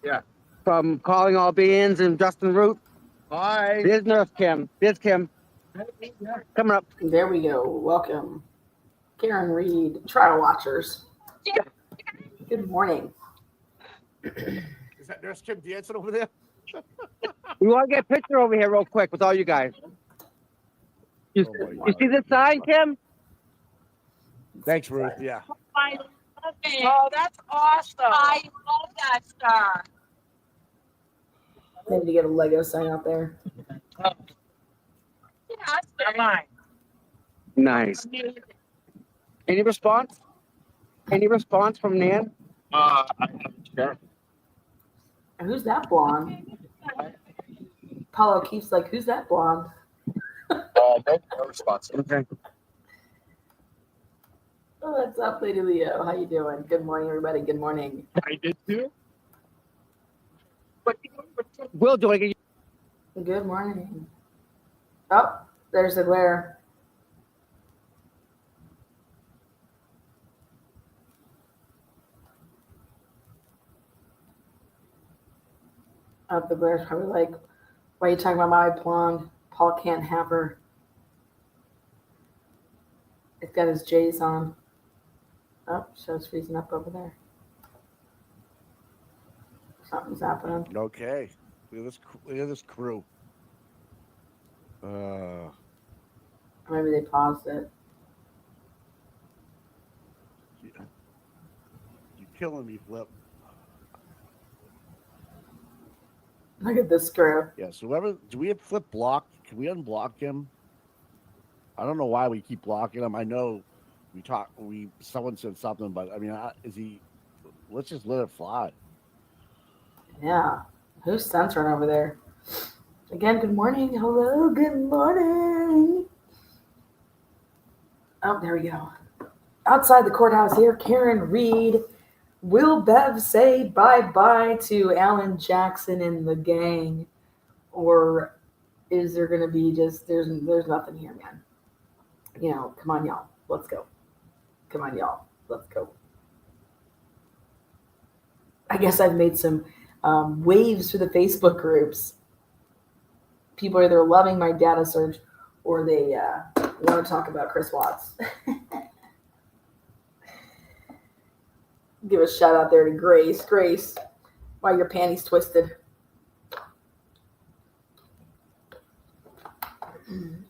Yeah. From Calling All Beings and Justin Root. Hi. There's Nurse Kim. There's Kim. Coming up. There we go. Welcome. Karen Reed, Trial Watchers. Good morning. Is that Nurse Kim dancing over there? We want to get a picture over here real quick with all you guys. You see this sign, Kim? Thanks, Ruth. Yeah. I love it. Oh, that's awesome. I love that star. Maybe to get a Lego sign out there. Yeah, that's very nice. Nice. Any response? Any response from Nan? I haven't sure. And who's that blonde? Paulo keeps like, who's that blonde? No response. Okay. What's up, Lady Leo? How you doing? Good morning, everybody. Good morning. I did too. We'll do it. Good morning. Oh, there's the glare. The glare's probably like, why are you talking about my blonde? Paul can't have her. It's got his J's on. Oh, show's freezing up over there. Something's happening. Okay. Look at this crew. Maybe they paused it. You're killing me, Flip. Look at this screw. Yeah, so whoever, do we have Flip blocked? Can we unblock him? I don't know why we keep blocking him. I know someone said something, but I mean, let's just let it fly. Yeah. Who's censoring over there? Again, good morning. Hello, good morning. Oh, there we go. Outside the courthouse here, Karen Reed. Will Bev say bye-bye to Alan Jackson and the gang? Or is there going to be just, there's nothing here, man. You know, come on, y'all. Let's go. Come on, y'all. Let's go. I guess I've made some waves through the Facebook groups. People are either loving my data search or they want to talk about Chris Watts. Give a shout out there to Grace. Grace, why are your panties twisted?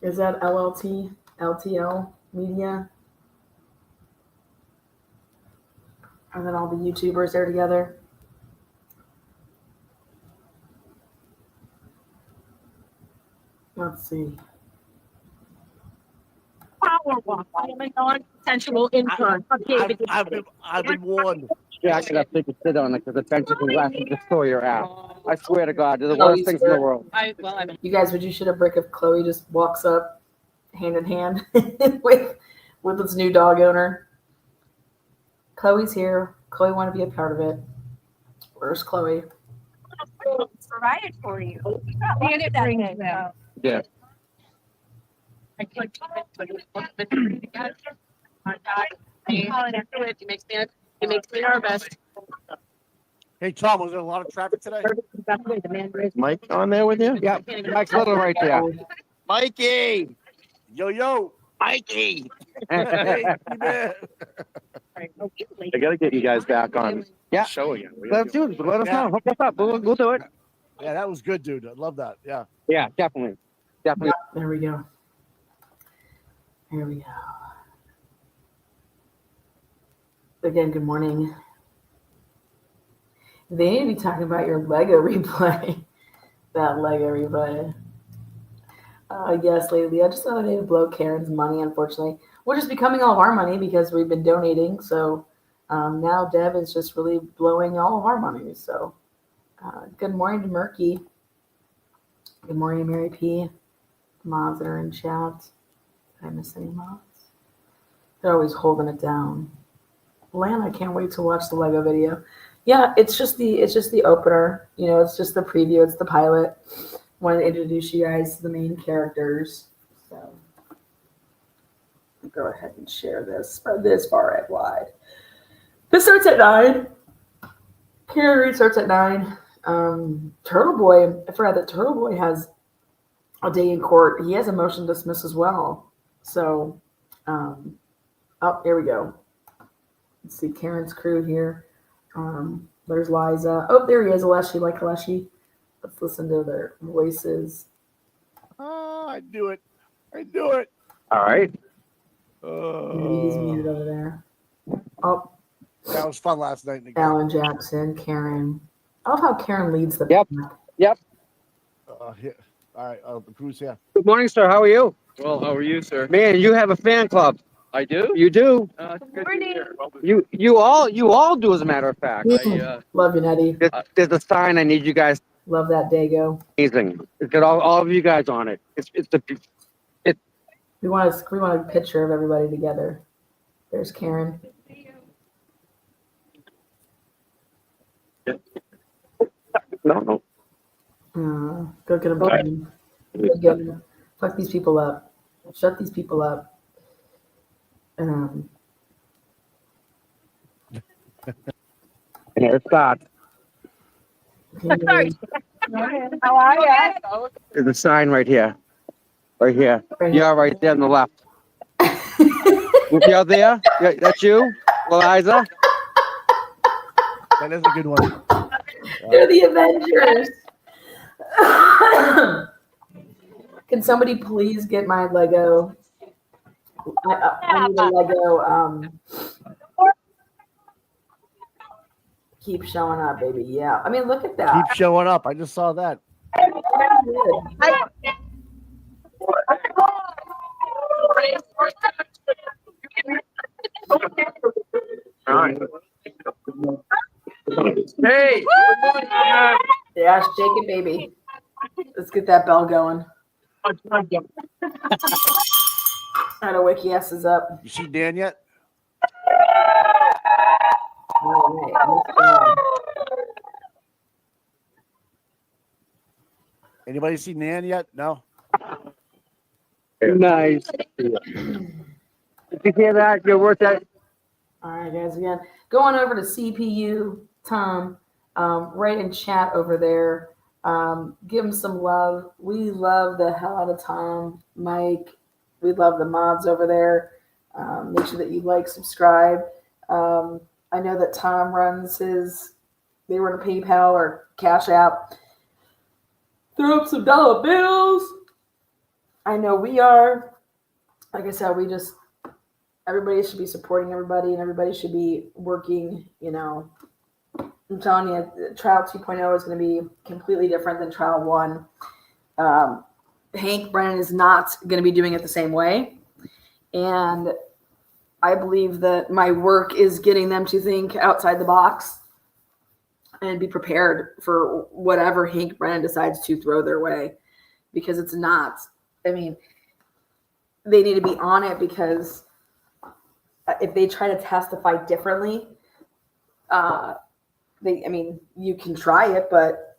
Is that LTL Media? And then all the YouTubers there together. Let's see. Power walk. I am a non-consensual intern. I've been warned. Yeah, actually, that's what you sit on it because attention can last and destroy your ass. I swear to God, they're the worst things in the world. You guys, would you shoot a brick if Chloe just walks up hand in hand with its new dog owner? Chloe's here. Chloe want to be a part of it. Where's Chloe? It's provided for you. And it brings them. Yeah. I clicked it makes me nervous. Hey, Tom, was there a lot of traffic today? Mike on there with you? Yeah, Mike's little right there. Mikey! Yo, Mikey! Hey, man. I gotta get you guys back on Yeah. the show again. Let us know. Hook us up. We'll do it. Yeah, that was good, dude. I love that. Yeah. Yeah, definitely. Definitely. There we go. Here we go. Again, good morning. They need to be talking about your Lego replay. That Lego replay. Yes, lately. I just thought I needed to blow Karen's money, unfortunately. Which is becoming all of our money because we've been donating. So now Deb is just really blowing all of our money. So good morning to Murky. Good morning, Mary P. Mods that are in chat. Did I miss any mods? They're always holding it down. Lan, I can't wait to watch the Lego video. Yeah, it's just the opener. You know, it's just the preview. It's the pilot. Want to introduce you guys to the main characters. So go ahead and share this. Spread this far and wide. This starts at 9. Karen Reed starts at 9. Turtle Boy, I forgot that Turtle Boy has a day in court. He has a motion to dismiss as well. So, oh, here we go. Let's see Karen's crew here. There's Liza. Oh, there he is, Aleshi, like Aleshi. Let's listen to their voices. Oh, I do it. I do it. All right. He's muted over there. Oh, That was fun last night. Alan Jackson, Karen. I love how Karen leads the Yep. pack. Yep. Here. All right. The crew's here. Good morning, sir. How are you? Well, how are you, sir? Man, you have a fan club. I do. You do. It's good to hear. Well, You all do, as a matter of fact. Love you, Nettie. There's a sign I need you guys. Love that Dago. Amazing. It's got all of you guys on it. We want a picture of everybody together. There's Karen. No. Go get them. Go get them. Fuck these people up. Shut these people up. And here it starts. How are you? There's a sign right here. Right here. Right Yeah, right there on the left. You're there? Yeah, that's you? Eliza? That is a good one. They're the Avengers. Can somebody please get my Lego? I need a Lego. Keep showing up, baby. Yeah. I mean, look at that. Keep showing up. I just saw that. Hey. Yeah, shake it, baby. Let's get that bell going. Our wiki ass is up. You see Dan yet? All right, let's go. Anybody see Nan yet? No. Nice. Did you hear that? You're worth that. All right, guys. Again, going over to CPU, Tom, right in chat over there. Give him some love. We love the hell out of Tom, Mike. We love the mods over there. Make sure that you like, subscribe. I know that Tom runs they run a PayPal or Cash App. Throw up some dollar bills. I know we are. Like I said, everybody should be supporting everybody and everybody should be working, I'm telling you, Trial 2.0 is going to be completely different than Trial 1. Hank Brennan is not going to be doing it the same way. And I believe that my work is getting them to think outside the box and be prepared for whatever Hank Brennan decides to throw their way. Because it's not. I mean, they need to be on it because if they try to testify differently, you can try it, but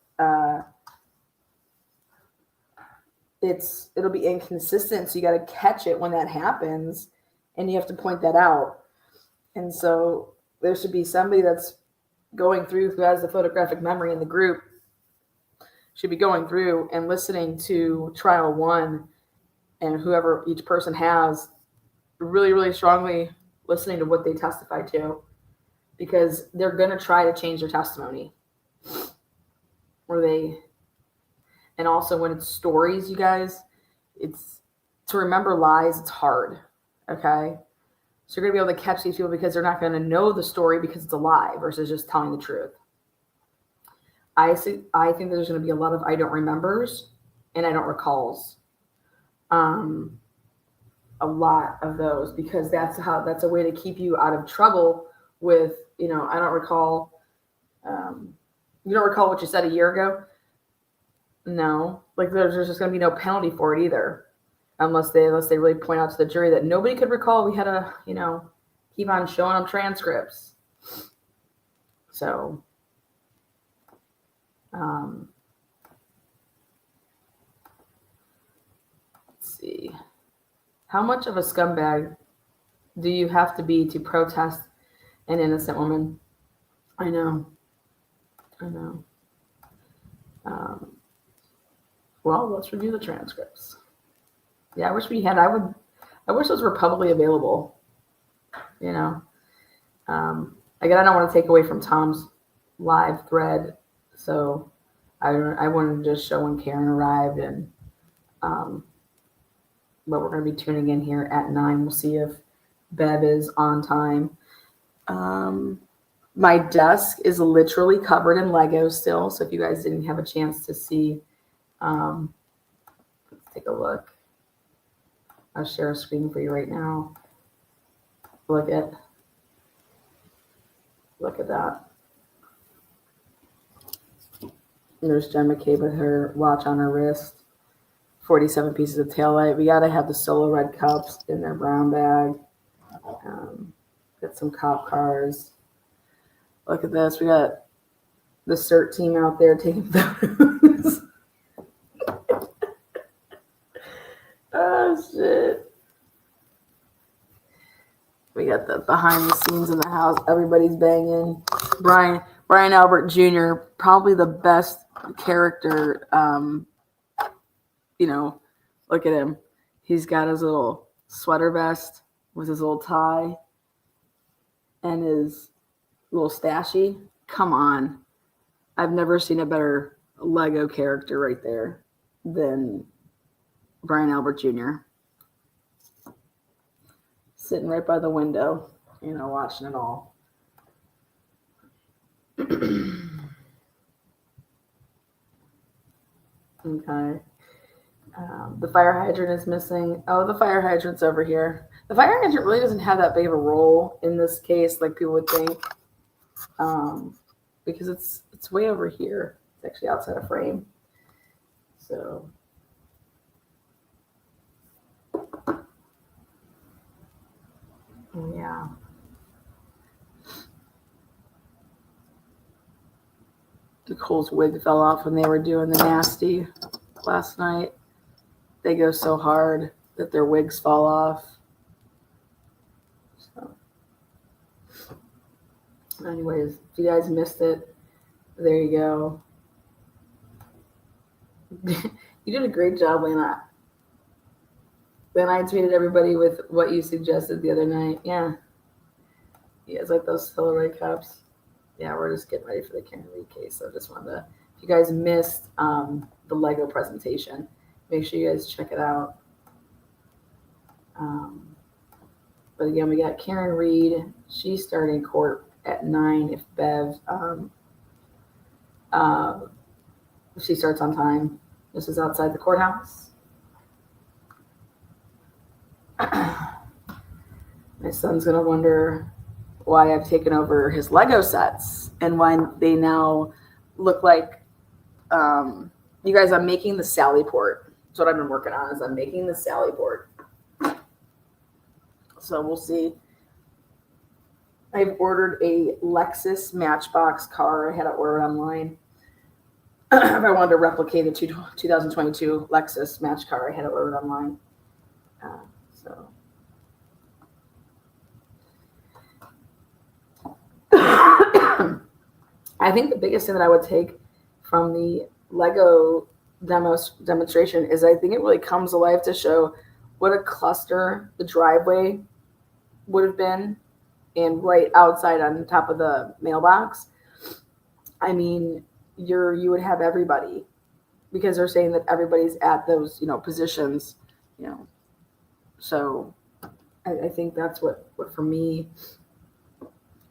it'll be inconsistent. So you got to catch it when that happens, and you have to point that out. And so there should be somebody that's going through, who has the photographic memory in the group, should be going through and listening to Trial 1 and whoever each person has, really, really strongly listening to what they testify to, because they're going to try to change their testimony. And also when it's stories, you guys, it's to remember lies, it's hard. Okay. So you're going to be able to catch these people because they're not going to know the story because it's a lie versus just telling the truth. I think there's going to be a lot of I don't remembers and I don't recalls. A lot of those, because that's a way to keep you out of trouble with, I don't recall. You don't recall what you said a year ago? No, like there's just going to be no penalty for it either, unless they really point out to the jury that nobody could recall. We had to, keep on showing them transcripts. So, let's see. How much of a scumbag do you have to be to protest an innocent woman? I know. I know. Well, let's review the transcripts. Yeah, I wish we had. I wish those were publicly available. You know. Again, I don't want to take away from Tom's live thread, so I wanted to just show when Karen arrived, and but we're going to be tuning in here at 9. We'll see if Bev is on time. My desk is literally covered in Legos still, so if you guys didn't have a chance to see, let's take a look. I'll share a screen for you right now. Look at that. There's Jen McCabe with her watch on her wrist. 47 pieces of taillight. We got to have the Solo Red cups in their brown bag. Got some cop cars. Look at this. We got the CERT team out there taking photos. Oh, shit. We got the behind the scenes in the house. Everybody's banging. Brian Albert Jr., probably the best character. You know, look at him. He's got his little sweater vest with his little tie and his little stashy. Come on. I've never seen a better Lego character right there than Brian Albert Jr. Sitting right by the window, you know, watching it all. Okay. The fire hydrant is missing. Oh, the fire hydrant's over here. The fire hydrant really doesn't have that big of a role in this case, like people would think, because it's way over here. It's actually outside of frame. So, yeah. Nicole's wig fell off when they were doing the nasty last night. They go so hard that their wigs fall off. So, anyways, if you guys missed it, there you go. You did a great job, Lena. Then I tweeted everybody with what you suggested the other night. Yeah. You guys like those Hillary cups? Yeah, we're just getting ready for the Karen Reed case. So I just wanted to, if you guys missed the Lego presentation, make sure you guys check it out. But again, we got Karen Reed. She's starting court at 9 if Bev, if she starts on time. This is outside the courthouse. My son's going to wonder why I've taken over his Lego sets and why they now look like, you guys, I'm making the Sally port. That's what I've been working on, is I'm making the Sally port. So we'll see. I've ordered a Lexus Matchbox car. I had it ordered online. If I wanted to replicate the 2022 Lexus Match car, I had it ordered online. So. I think the biggest thing that I would take from the Lego demonstration is I think it really comes alive to show what a cluster the driveway would have been, and right outside on top of the mailbox. I mean, you would have everybody, because they're saying that everybody's at those, positions, So I think that's what for me,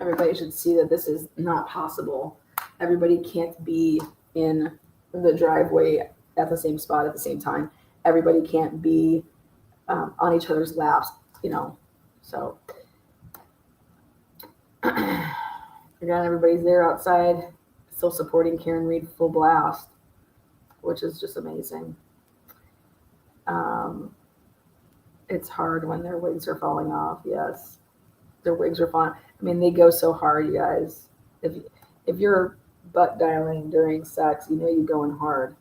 everybody should see that this is not possible. Everybody can't be in the driveway at the same spot at the same time. Everybody can't be on each other's laps, So again, everybody's there outside, still supporting Karen Reed full blast, which is just amazing. It's hard when their wigs are falling off. Yes, their wigs are falling. I mean, they go so hard, you guys. If you're butt dialing during sex, you're going hard.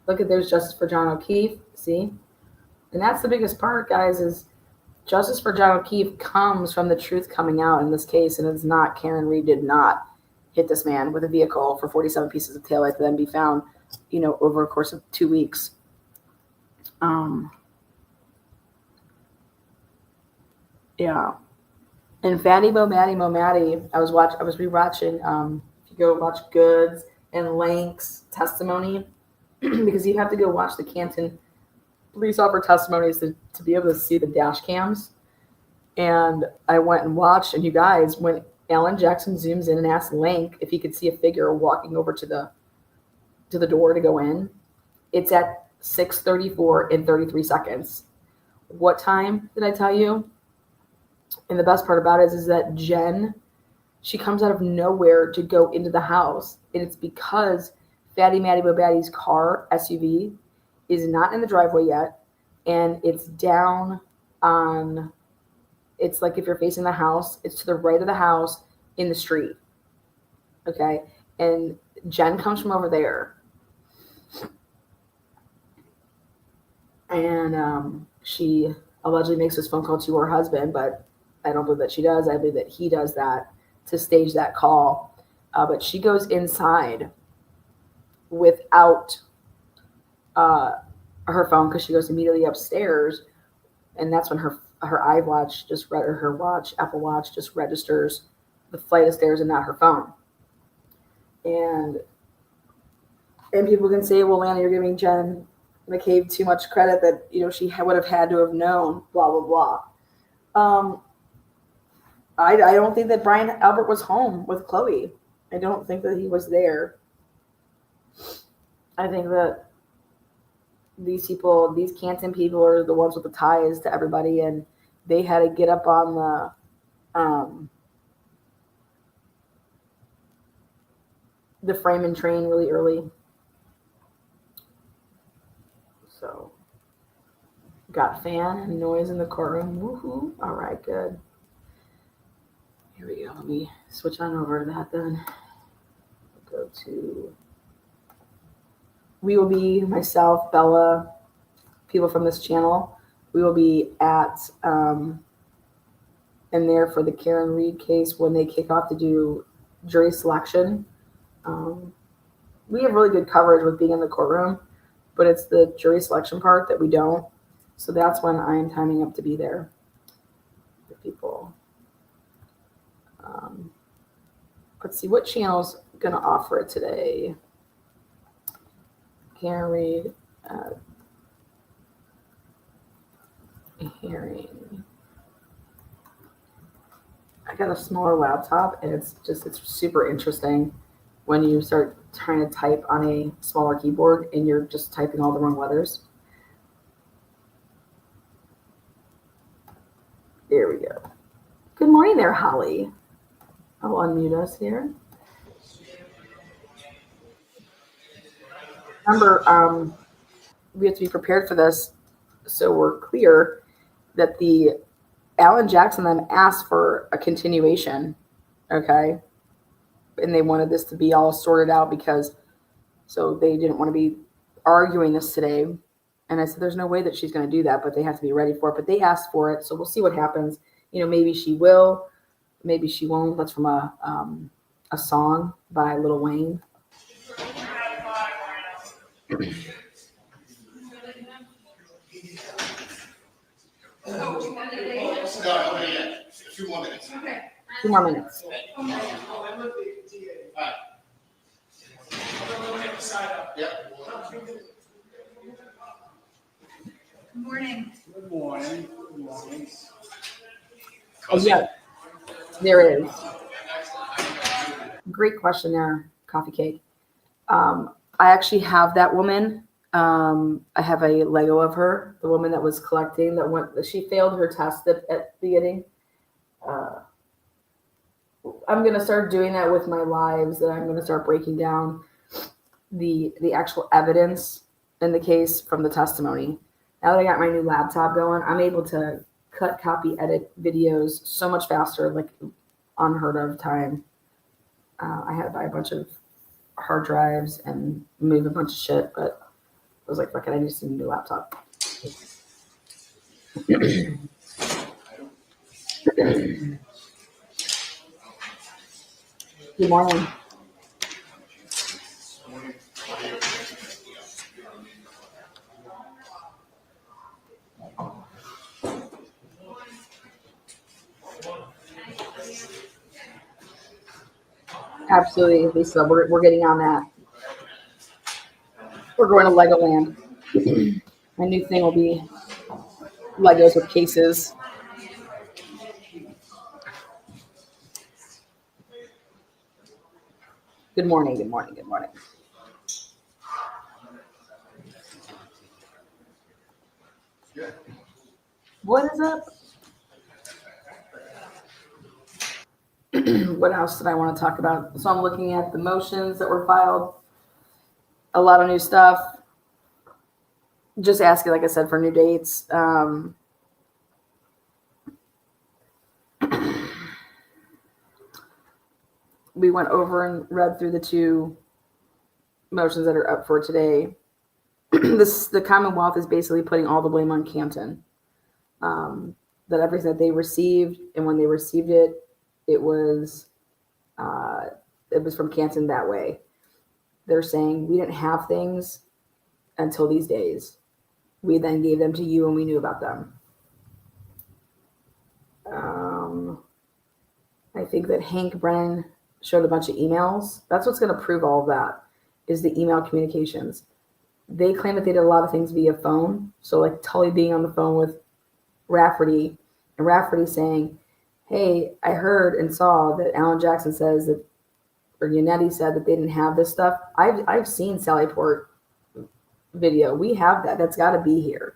Look at, there's Justice for John O'Keefe. See, and that's the biggest part, guys. Is Justice for John O'Keefe comes from the truth coming out in this case, and it's not Karen Reed did not hit this man with a vehicle for 47 pieces of taillight to then be found, over a course of 2 weeks. Yeah. And Fatty Mo Matty, I was rewatching, if you go watch Goods and Lank's testimony, because you have to go watch the Canton police officer testimonies to be able to see the dash cams. And I went and watched, and you guys, when Alan Jackson zooms in and asks Lank if he could see a figure walking over to the door to go in, it's at 6:34 and 33 seconds. What time did I tell you? And the best part about it is that Jen, she comes out of nowhere to go into the house. And it's because Fatty Matty Bo Batty's car, SUV, is not in the driveway yet. And it's down on, it's like if you're facing the house, it's to the right of the house in the street. Okay. And Jen comes from over there. And she allegedly makes this phone call to her husband, but I don't believe that she does. I believe that he does that to stage that call. But she goes inside without her phone because she goes immediately upstairs, and that's when her iWatch just read, or her watch, Apple Watch, just registers the flight of stairs and not her phone. And people can say, well, Lana, you're giving Jen McCabe too much credit that she would have had to have known, blah blah blah. I don't think that Brian Albert was home with Chloe. I don't think that he was there. I think that these people, these Canton people, are the ones with the ties to everybody, and they had to get up on the frame and train really early. So, got fan and noise in the courtroom. Woohoo! All right, good. Here we go. Let me switch on over to that then. Go to. We will be, myself, Bella, people from this channel. We will be at in there for the Karen Reed case when they kick off to do jury selection. We have really good coverage with being in the courtroom, but it's the jury selection part that we don't. So that's when I am timing up to be there. The people. Let's see, what channel's going to offer it today? Karen Reed hearing. I got a smaller laptop, and it's super interesting when you start trying to type on a smaller keyboard and you're just typing all the wrong letters. There we go. Good morning there, Holly. I'll unmute us here. Remember, we have to be prepared for this, so we're clear that the Alan Jackson then asked for a continuation, okay? And they wanted this to be all sorted out so they didn't want to be arguing this today. And I said, there's no way that she's going to do that, but they have to be ready for it. But they asked for it, so we'll see what happens. Maybe she will, maybe she won't. That's from a song by Lil Wayne. Two more minutes. Okay. 2 more minutes. Yep. Good morning. Good morning. Good morning. Oh, yeah, there is. Great question there, Coffee Cake. I actually have that woman. I have a Lego of her, the woman that was collecting, she failed her test at the beginning. I'm going to start doing that with my lives, that I'm going to start breaking down the actual evidence in the case from the testimony. Now that I got my new laptop going, I'm able to cut, copy, edit videos so much faster, like unheard of time. I had to buy a bunch of hard drives and move a bunch of shit, but I was like, fuck it, I just need a new laptop. Good morning. Absolutely, Lisa. We're getting on that. We're going to Legoland. My new thing will be Legos with cases. Good morning, good morning, good morning. What is up? What else did I want to talk about? So I'm looking at the motions that were filed. A lot of new stuff. Just asking, like I said, for new dates. We went over and read through the two motions that are up for today. The Commonwealth is basically putting all the blame on Canton. That everything that they received, and when they received it, it was from Canton that way. They're saying we didn't have things until these days. We then gave them to you, and we knew about them. I think that Hank Brennan showed a bunch of emails. That's what's going to prove all of that, is the email communications. They claim that they did a lot of things via phone. So like Tully being on the phone with Rafferty, and Rafferty saying, hey, I heard and saw that Alan Jackson says that, or Yannetti said that they didn't have this stuff. I've seen Sallyport video. We have that. That's got to be here.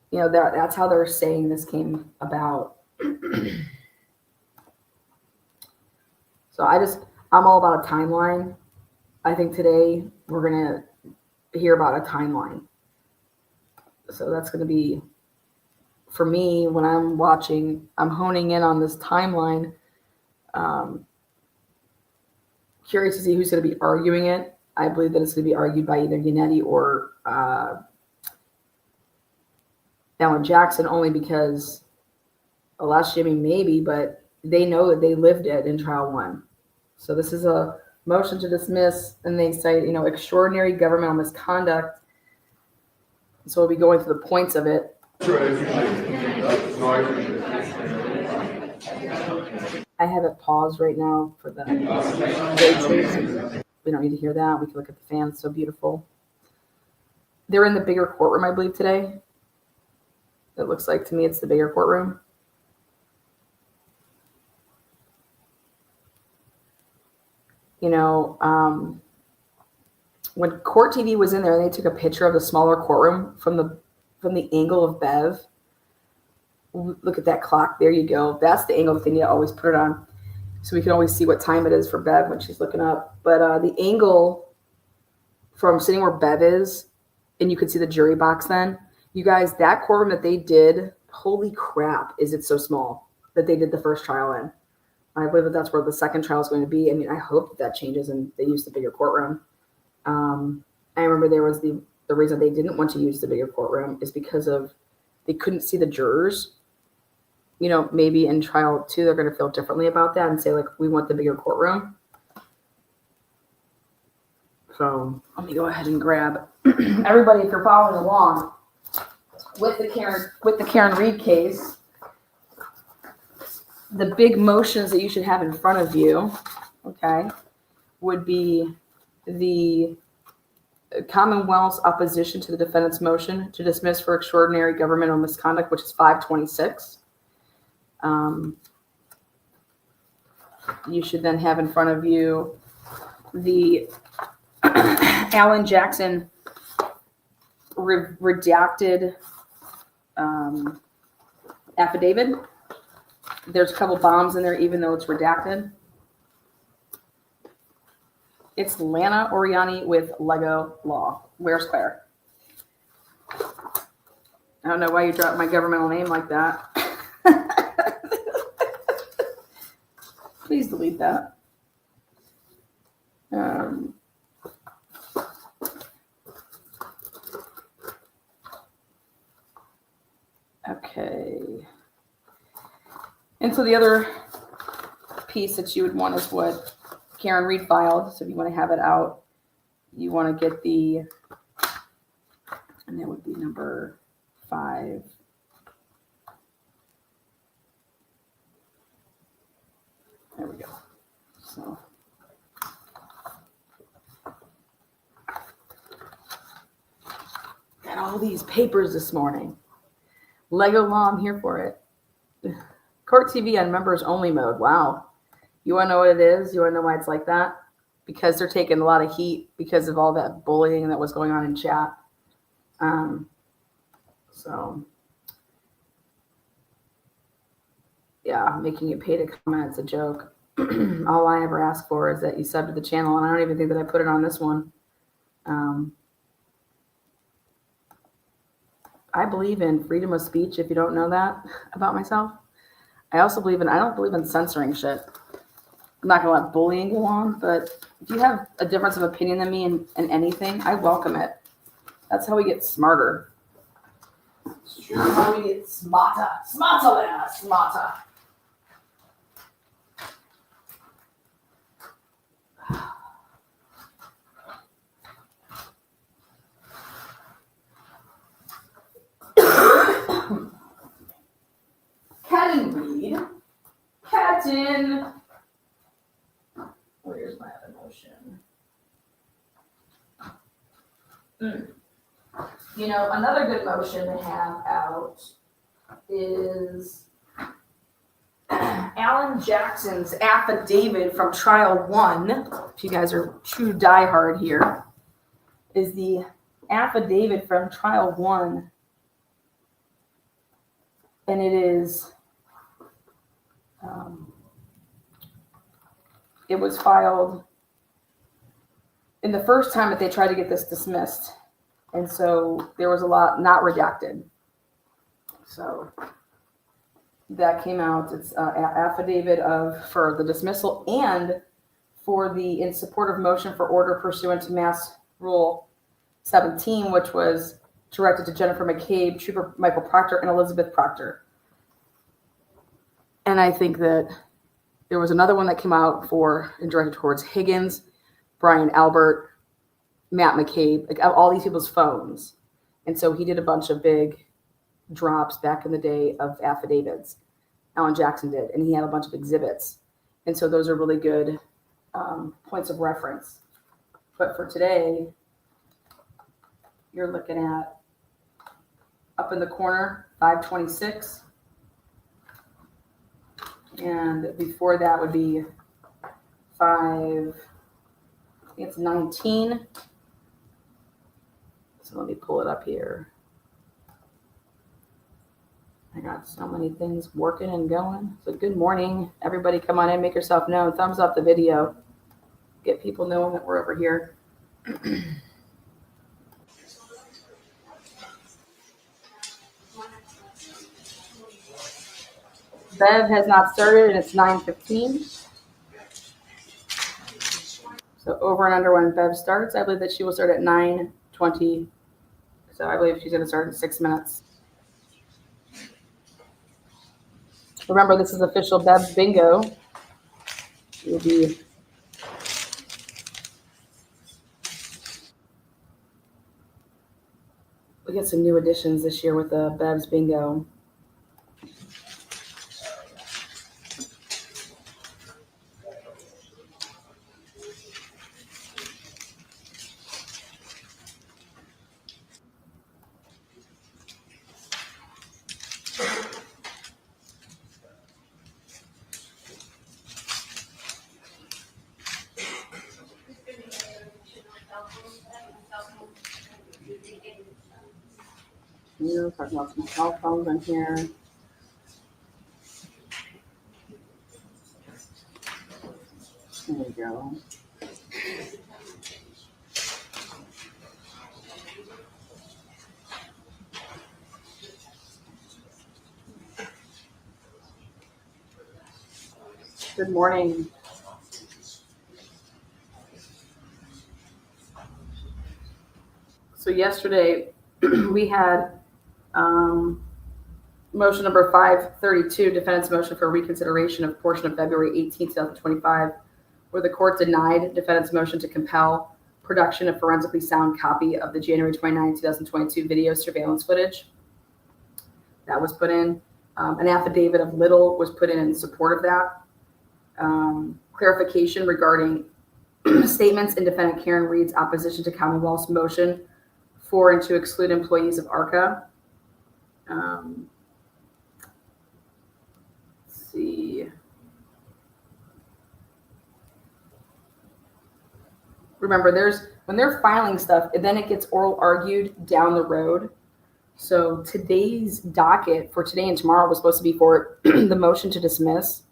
You know, that's how they're saying this came about. So I'm all about a timeline. I think today we're going to hear about a timeline. So that's going to be, for me, when I'm watching, I'm honing in on this timeline. Curious to see who's going to be arguing it. I believe that it's going to be argued by either Yannetti or Alan Jackson, only because Alash Jimmy maybe, but they know that they lived it in trial one. So this is a motion to dismiss, and they cite, extraordinary governmental misconduct. So we'll be going through the points of it. I have it paused right now for the races. We don't need to hear that. We can look at the fans. So beautiful. They're in the bigger courtroom, I believe, today. It looks like to me it's the bigger courtroom. When Court TV was in there, they took a picture of the smaller courtroom from the angle of Bev. Look at that clock. There you go. That's the angle that they need to always put it on, so we can always see what time it is for Bev when she's looking up. But the angle from sitting where Bev is, and you could see the jury box then. You guys, that courtroom that they did, holy crap, is it so small that they did the first trial in. I believe that that's where the second trial is going to be. I mean, I hope that changes and they use the bigger courtroom. I remember there was the reason they didn't want to use the bigger courtroom is because of they couldn't see the jurors. Maybe in trial 2, they're going to feel differently about that and say, like, we want the bigger courtroom. So let me go ahead and grab everybody, if you're following along with the Karen Reed case. The big motions that you should have in front of you, okay, would be the Commonwealth's opposition to the defendant's motion to dismiss for extraordinary governmental misconduct, which is 526. You should then have in front of you the Alan Jackson redacted affidavit. There's a couple bombs in there, even though it's redacted. It's Lana Oriani with Lego Law. Where's Claire? I don't know why you dropped my governmental name like that. Please delete that. Okay. And so the other piece that you would want is what Karen Reed filed. So if you want to have it out, you want to get the, and that would be number 5. There we go. So. Got all these papers this morning. Lego law, I'm here for it. Court TV on members only mode. Wow. You want to know what it is? You want to know why it's like that? Because they're taking a lot of heat because of all that bullying that was going on in chat. So, yeah, making you pay to comment, it's a joke. All I ever ask for is that you sub to the channel, and I don't even think that I put it on this one. I believe in freedom of speech, if you don't know that about myself. I also believe I don't believe in censoring shit. I'm not going to let bullying go on, but if you have a difference of opinion than me in anything, I welcome it. That's how we get smarter. It's true. How we get smarter. Smarter. Captain Reed. Captain. Where's my other motion? You know, another good motion to have out is Alan Jackson's affidavit from trial 1. If you guys are true diehard here, is the affidavit from trial 1. And it is, it was filed in the first time that they tried to get this dismissed. And so there was a lot not redacted. So that came out. It's affidavit for the dismissal and for the in support of motion for order pursuant to Mass Rule 17, which was directed to Jennifer McCabe, Trooper Michael Proctor, and Elizabeth Proctor. And I think that there was another one that came out for and directed towards Higgins, Brian Albert, Matt McCabe, like all these people's phones. And so he did a bunch of big drops back in the day of affidavits. Alan Jackson did, and he had a bunch of exhibits. And so those are really good points of reference. But for today, you're looking at up in the corner, 526. And before that would be 5, I think it's 19. So let me pull it up here. I got so many things working and going. So good morning, everybody. Come on in, make yourself known. Thumbs up the video. Get people knowing that we're over here. Bev has not started, and it's 9:15. So over and under when Bev starts, I believe that she will start at 9:20. So I believe she's going to start in 6 minutes. Remember, this is official Bev bingo. You'll be we get some new additions this year with the Bev's bingo. You know, talking about some cell phones in here. There we go. Good morning. So yesterday we had Motion number 532, defendant's motion for reconsideration of portion of February 18, 2025, where the court denied defendant's motion to compel production of forensically sound copy of the January 29, 2022 video surveillance footage. That was put in. An affidavit of Little was put in support of that. Clarification regarding statements in defendant Karen Reed's opposition to Commonwealth's motion for and to exclude employees of ARCA. Let's see. Remember, when they're filing stuff, and then it gets oral argued down the road. So today's docket for today and tomorrow was supposed to be for the motion to dismiss.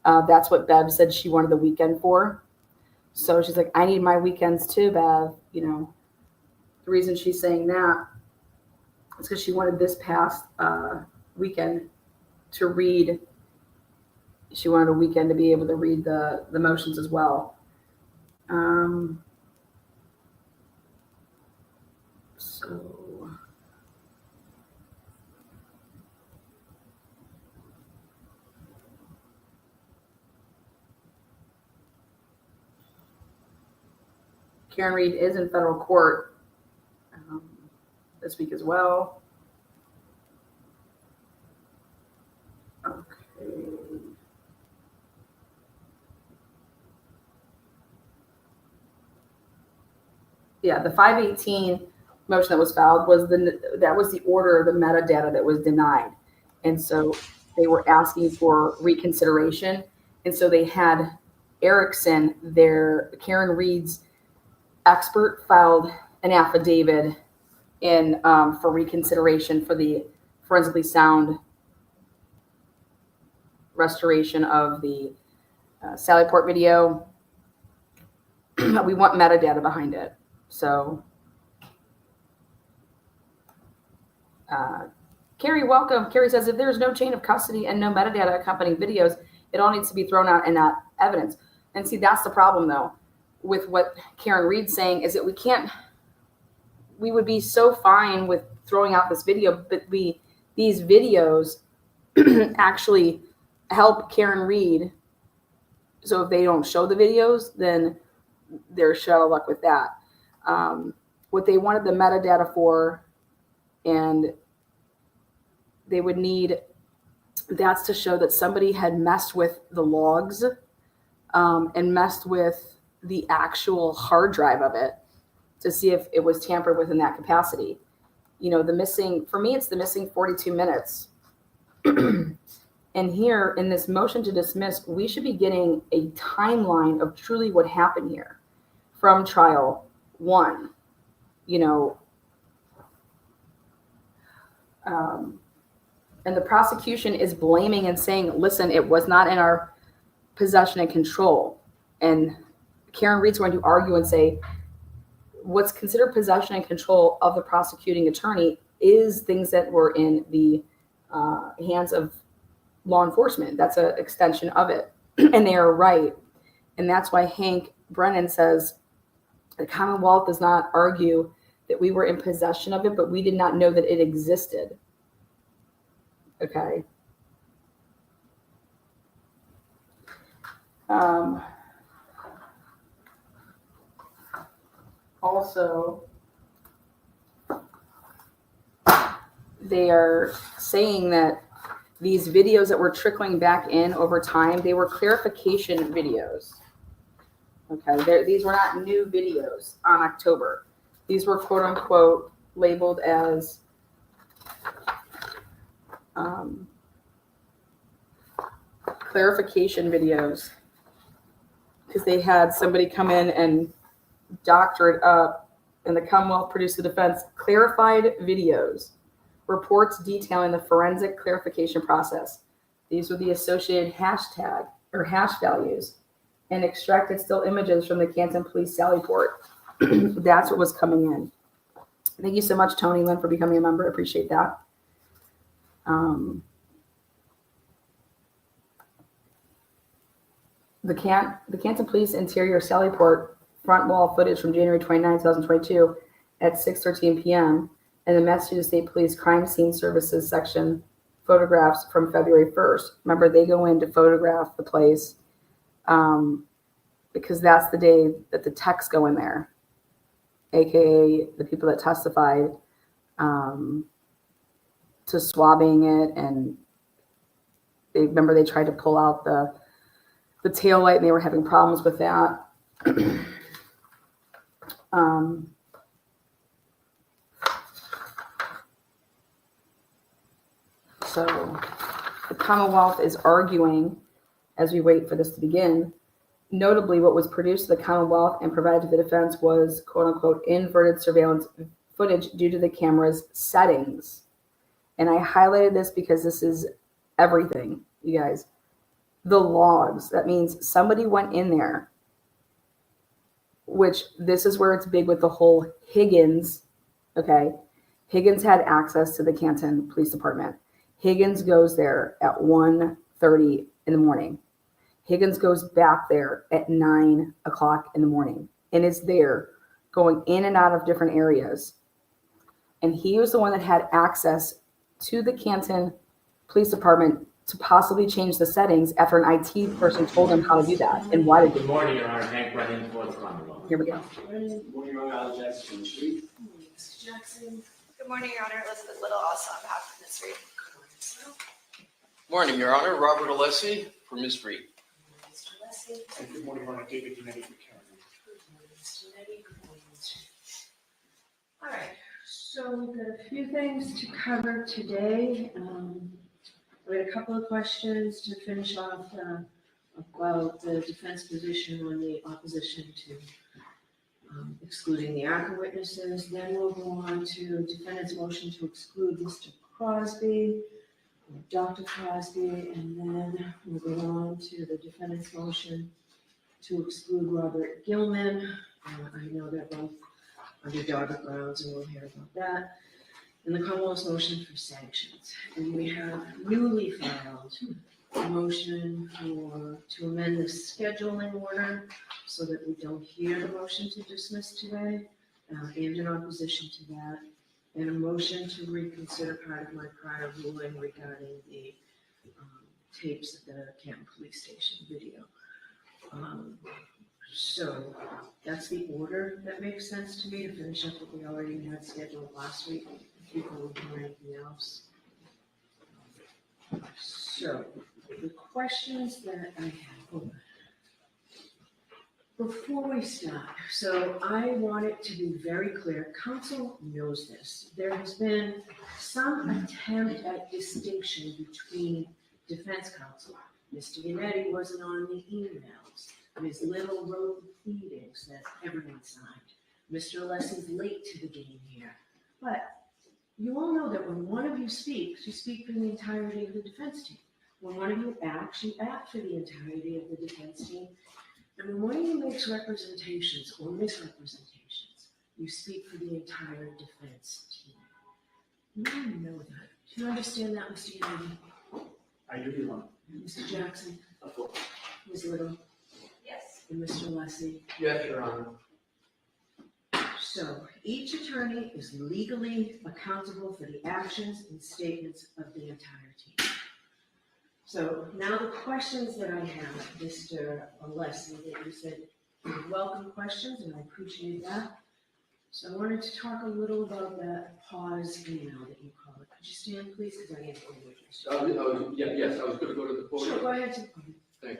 That's what Bev said she wanted the weekend for. So she's like, I need my weekends too, Bev. You know, the reason she's saying that is because she wanted this past weekend to read. She wanted a weekend to be able to read the motions as well. So Karen Reed is in federal court this week as well. Okay. Yeah, the 518 motion that was filed was the order, the metadata that was denied. And so they were asking for reconsideration. And so they had Erickson, Karen Reed's expert, filed an affidavit in for reconsideration for the forensically sound restoration of the Sallyport video. We want metadata behind it. So, Carrie, welcome. Carrie says, if there's no chain of custody and no metadata accompanying videos, it all needs to be thrown out and not evidence. And see, that's the problem, though, with what Karen Reed's saying, is that we would be so fine with throwing out this video, but these videos actually help Karen Reed. So if they don't show the videos, then they're shit out of luck with that. What they wanted the metadata for, and they would need, that's to show that somebody had messed with the logs and messed with the actual hard drive of it to see if it was tampered with in that capacity. You know, for me, it's the missing 42 minutes. And here in this motion to dismiss, we should be getting a timeline of truly what happened here from trial one, you know. And the prosecution is blaming and saying, listen, it was not in our possession and control. And Karen Reed's going to argue and say, what's considered possession and control of the prosecuting attorney is things that were in the hands of law enforcement. That's an extension of it. And they are right. And that's why Hank Brennan says the Commonwealth does not argue that we were in possession of it, but we did not know that it existed. Okay. Also, they are saying that these videos that were trickling back in over time, they were clarification videos. Okay, these were not new videos on October. These were quote unquote labeled as clarification videos because they had somebody come in and doctor it up, and the Commonwealth produced the defense clarified videos, reports detailing the forensic clarification process. These were the associated hashtag or hash values and extracted still images from the Canton Police Sallyport. That's what was coming in. Thank you so much, Tony Lynn, for becoming a member. I appreciate that. The Canton Police Interior Sallyport front wall footage from January 29, 2022 at 6:13 p.m. and the Massachusetts State Police Crime Scene Services section photographs from February 1st. Remember, they go in to photograph the place because that's the day that the techs go in there, aka the people that testified to swabbing it, and they tried to pull out the tail light and they were having problems with that. So the Commonwealth is arguing, as we wait for this to begin, notably what was produced to the Commonwealth and provided to the defense was quote unquote inverted surveillance footage due to the camera's settings. And I highlighted this because this is everything, you guys. The logs, that means somebody went in there, which this is where it's big with the whole Higgins, okay? Higgins had access to the Canton Police Department. Higgins goes there at 1:30 in the morning. Higgins goes back there at 9 o'clock in the morning and is there going in and out of different areas. And he was the one that had access to the Canton Police Department to possibly change the settings after an IT person told him how to do that and why to do Good morning, Your Honor. Hank Brennan for the Commonwealth. Here we go. Good morning, Your Honor. Jackson Street. Mr. Jackson. Good morning, Your Honor. Elizabeth Little, also on behalf of Ms. Reed. Morning, Your Honor. Robert Alessi for Ms. Reed. Mr. Leslie. And good morning, Your Honor. David Kennedy for Karen. Mr. Nettie. Good morning, Mr. All right, so we've got a few things to cover today. We had a couple of questions to finish off about the defense position on the opposition to excluding the ACCA witnesses. Then we'll go on to defendant's motion to exclude Mr. Crosby, Dr. Crosby, and then we'll go on to the defendant's motion to exclude Robert Gilman. I know they're both under Doggett grounds, and we'll hear about that. And the Commonwealth's motion for sanctions. And we have newly filed a motion to amend the scheduling order so that we don't hear the motion to dismiss today, and in opposition to that, and a motion to reconsider part of my prior ruling regarding the tapes of the Canton Police Station video. So that's the order that makes sense to me to finish up what we already had scheduled last week. If people would do anything else. So the questions that I have. Before we start, so I want it to be very clear, counsel knows this. There has been some attempt at distinction between defense counsel. Mr. Yannetti wasn't on the emails. Ms. Little wrote the pleadings that everyone signed. Mr. Alessi's late to the game here. But you all know that when one of you speaks, you speak for the entirety of the defense team. When one of you act for the entirety of the defense team. And when one of you makes representations or misrepresentations, you speak for the entire defense team. You all know that. Do you understand that, Mr. Yannetti? I do, Your Honor. Mr. Jackson? Of course. Ms. Little? Yes. And Mr. Alessi? Yes, Your Honor. So each attorney is legally accountable for the actions and statements of the entire team. So now the questions that I have, Mr. Alessi, that you said welcome questions, and I appreciate that. So I wanted to talk a little about that pause email that you call it. Could you stand, please, because I need to go with you. Yes, I was going to go to the podium. Sure, go ahead. Thank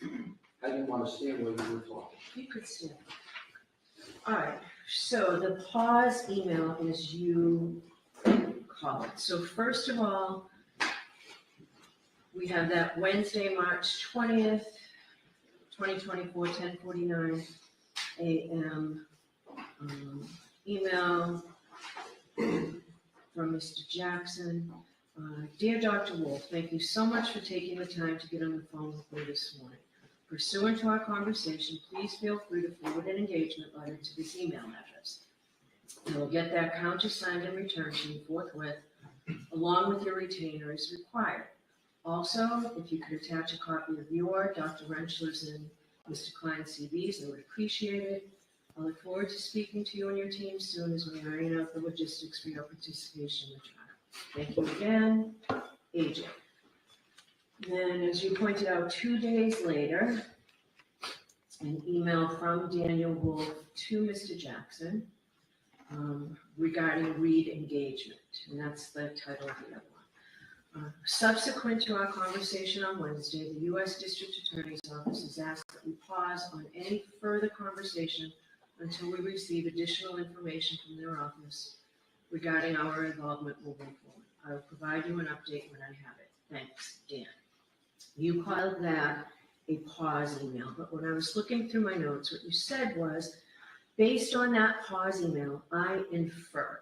you. I didn't want to stand while you were talking. You could stand. All right, so the pause email is you call it. So first of all, we have that Wednesday, March 20th, 2024, 10:49 a.m. Email from Mr. Jackson. Dear Dr. Wolf, thank you so much for taking the time to get on the phone with me this morning. Pursuant to our conversation, please feel free to forward an engagement letter to this email address. I will get that countersigned and returned to you forthwith, along with your retainer as required. Also, if you could attach a copy of your, Dr. Renschler's, and Mr. Klein's CVs, I would appreciate it. I look forward to speaking to you and your team soon as we iron out the logistics for your participation in the trial. Thank you again, AJ. Then, as you pointed out, 2 days later, an email from Daniel Wolf to Mr. Jackson regarding Reed engagement, and that's the title of the other one. Subsequent to our conversation on Wednesday, the U.S. District Attorney's Office has asked that we pause on any further conversation until we receive additional information from their office regarding our involvement moving forward. I will provide you an update when I have it. Thanks, Dan. You called that a pause email, but when I was looking through my notes, what you said was, based on that pause email, I infer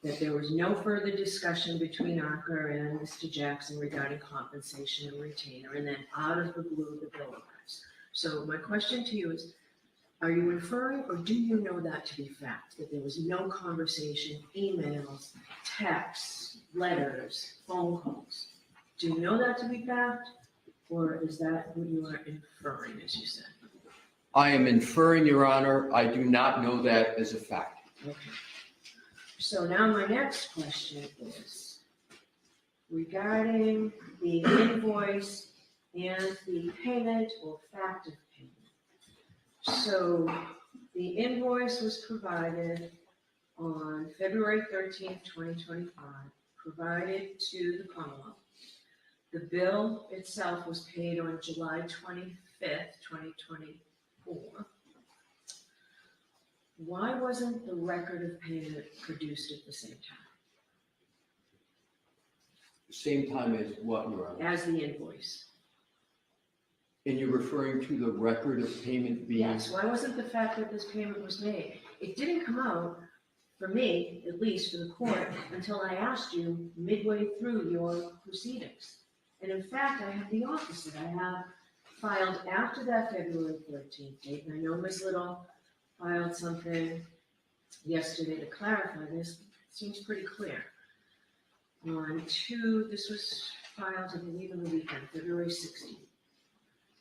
that there was no further discussion between ARCA and Mr. Jackson regarding compensation and retainer, and then out of the blue, the bill arrives. So my question to you is, are you inferring, or do you know that to be fact, that there was no conversation, emails, texts, letters, phone calls? Do you know that to be fact, or is that what you are inferring, as you said? I am inferring, Your Honor. I do not know that as a fact. Okay. So now my next question is regarding the invoice and the payment or fact of payment. So the invoice was provided on February 13th, 2025, provided to the Commonwealth. The bill itself was paid on July 25th, 2024. Why wasn't the record of payment produced at the same time? Same time as what, Your Honor? As the invoice? And you're referring to the record of payment being? Yes, why wasn't the fact that this payment was made? It didn't come out, for me, at least for the court, until I asked you midway through your proceedings. And in fact, I have the opposite. I have filed after that February 13th date, and I know Ms. Little filed something yesterday to clarify this. It seems pretty clear. This was filed, I believe, on the weekend, February 16th.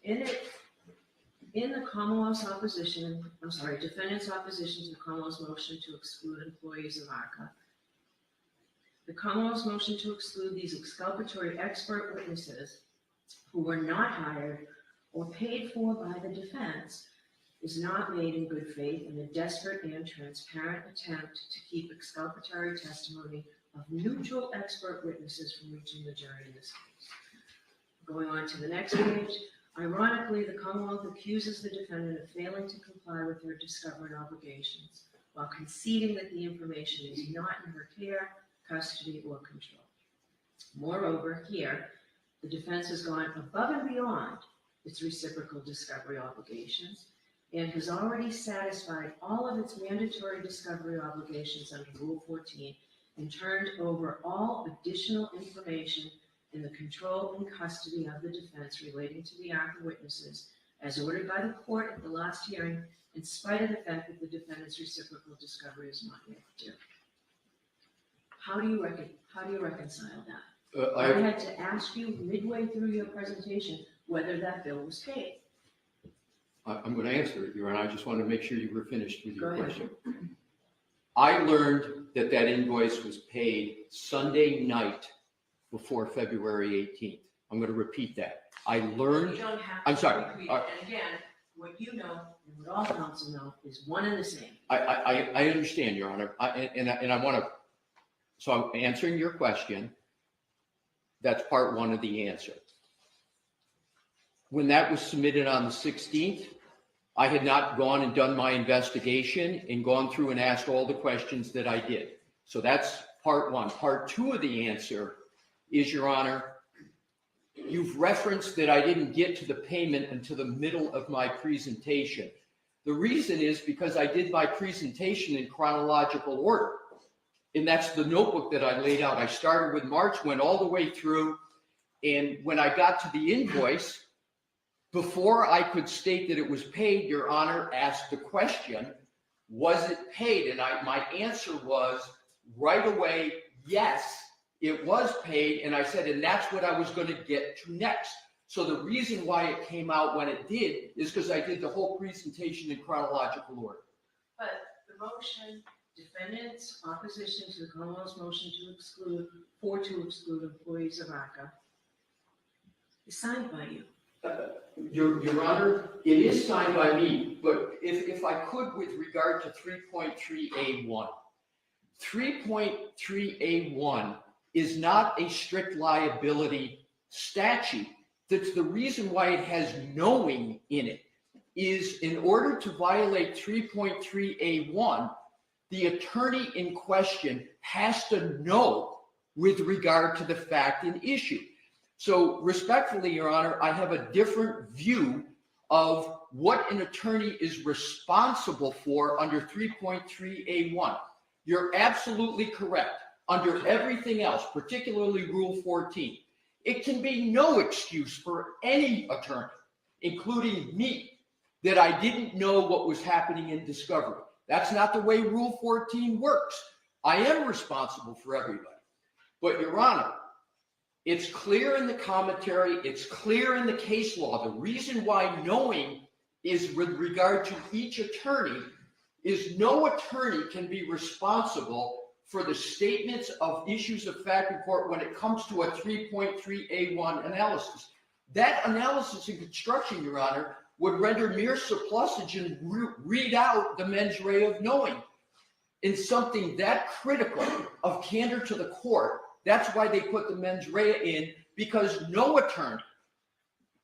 In the Commonwealth's opposition, defendant's opposition to the Commonwealth's motion to exclude employees of ARCA, the Commonwealth's motion to exclude these exculpatory expert witnesses who were not hired or paid for by the defense is not made in good faith in a desperate and transparent attempt to keep exculpatory testimony of neutral expert witnesses from reaching the jury in this case. Going on to the next page, ironically, the Commonwealth accuses the defendant of failing to comply with her discovery obligations while conceding that the information is not in her care, custody, or control. Moreover, here, the defense has gone above and beyond its reciprocal discovery obligations and has already satisfied all of its mandatory discovery obligations under Rule 14 and turned over all additional information in the control and custody of the defense relating to the ARCA witnesses as ordered by the court at the last hearing, in spite of the fact that the defendant's reciprocal discovery is not yet due. How do you reconcile that? I had to ask you midway through your presentation whether that bill was paid. I'm going to answer it, Your Honor. I just wanted to make sure you were finished with your Go ahead. question. I learned that invoice was paid Sunday night before February 18th. I'm going to repeat that. I learned. You don't have to I'm sorry. repeat it. And again, what you know and what all counsel know is one and the same. I understand, Your Honor. I want to. So I'm answering your question. That's part one of the answer. When that was submitted on the 16th, I had not gone and done my investigation and gone through and asked all the questions that I did. So that's part one. Part two of the answer is, Your Honor, you've referenced that I didn't get to the payment until the middle of my presentation. The reason is because I did my presentation in chronological order. And that's the notebook that I laid out. I started with March, went all the way through. And when I got to the invoice, before I could state that it was paid, Your Honor asked the question, was it paid? And my answer was right away, yes, it was paid. And I said, and that's what I was going to get to next. So the reason why it came out when it did is because I did the whole presentation in chronological order. But the motion defendant's opposition to the Commonwealth's motion to exclude employees of ACA is signed by you. Your Honor, it is signed by me, but if I could, with regard to 3.3A1. 3.3A1 is not a strict liability statute. That's the reason why it has knowing in it, is in order to violate 3.3A1, the attorney in question has to know with regard to the fact and issue. So respectfully, Your Honor, I have a different view of what an attorney is responsible for under 3.3A1. You're absolutely correct. Under everything else, particularly Rule 14, it can be no excuse for any attorney, including me, that I didn't know what was happening in discovery. That's not the way Rule 14 works. I am responsible for everybody. But Your Honor, it's clear in the commentary, it's clear in the case law. The reason why knowing is with regard to each attorney is no attorney can be responsible for the statements of issues of fact in court when it comes to a 3.3A1 analysis. That analysis and construction, Your Honor, would render mere surplusage and read out the mens rea of knowing. In something that critical of candor to the court, that's why they put the mens rea in, because no attorney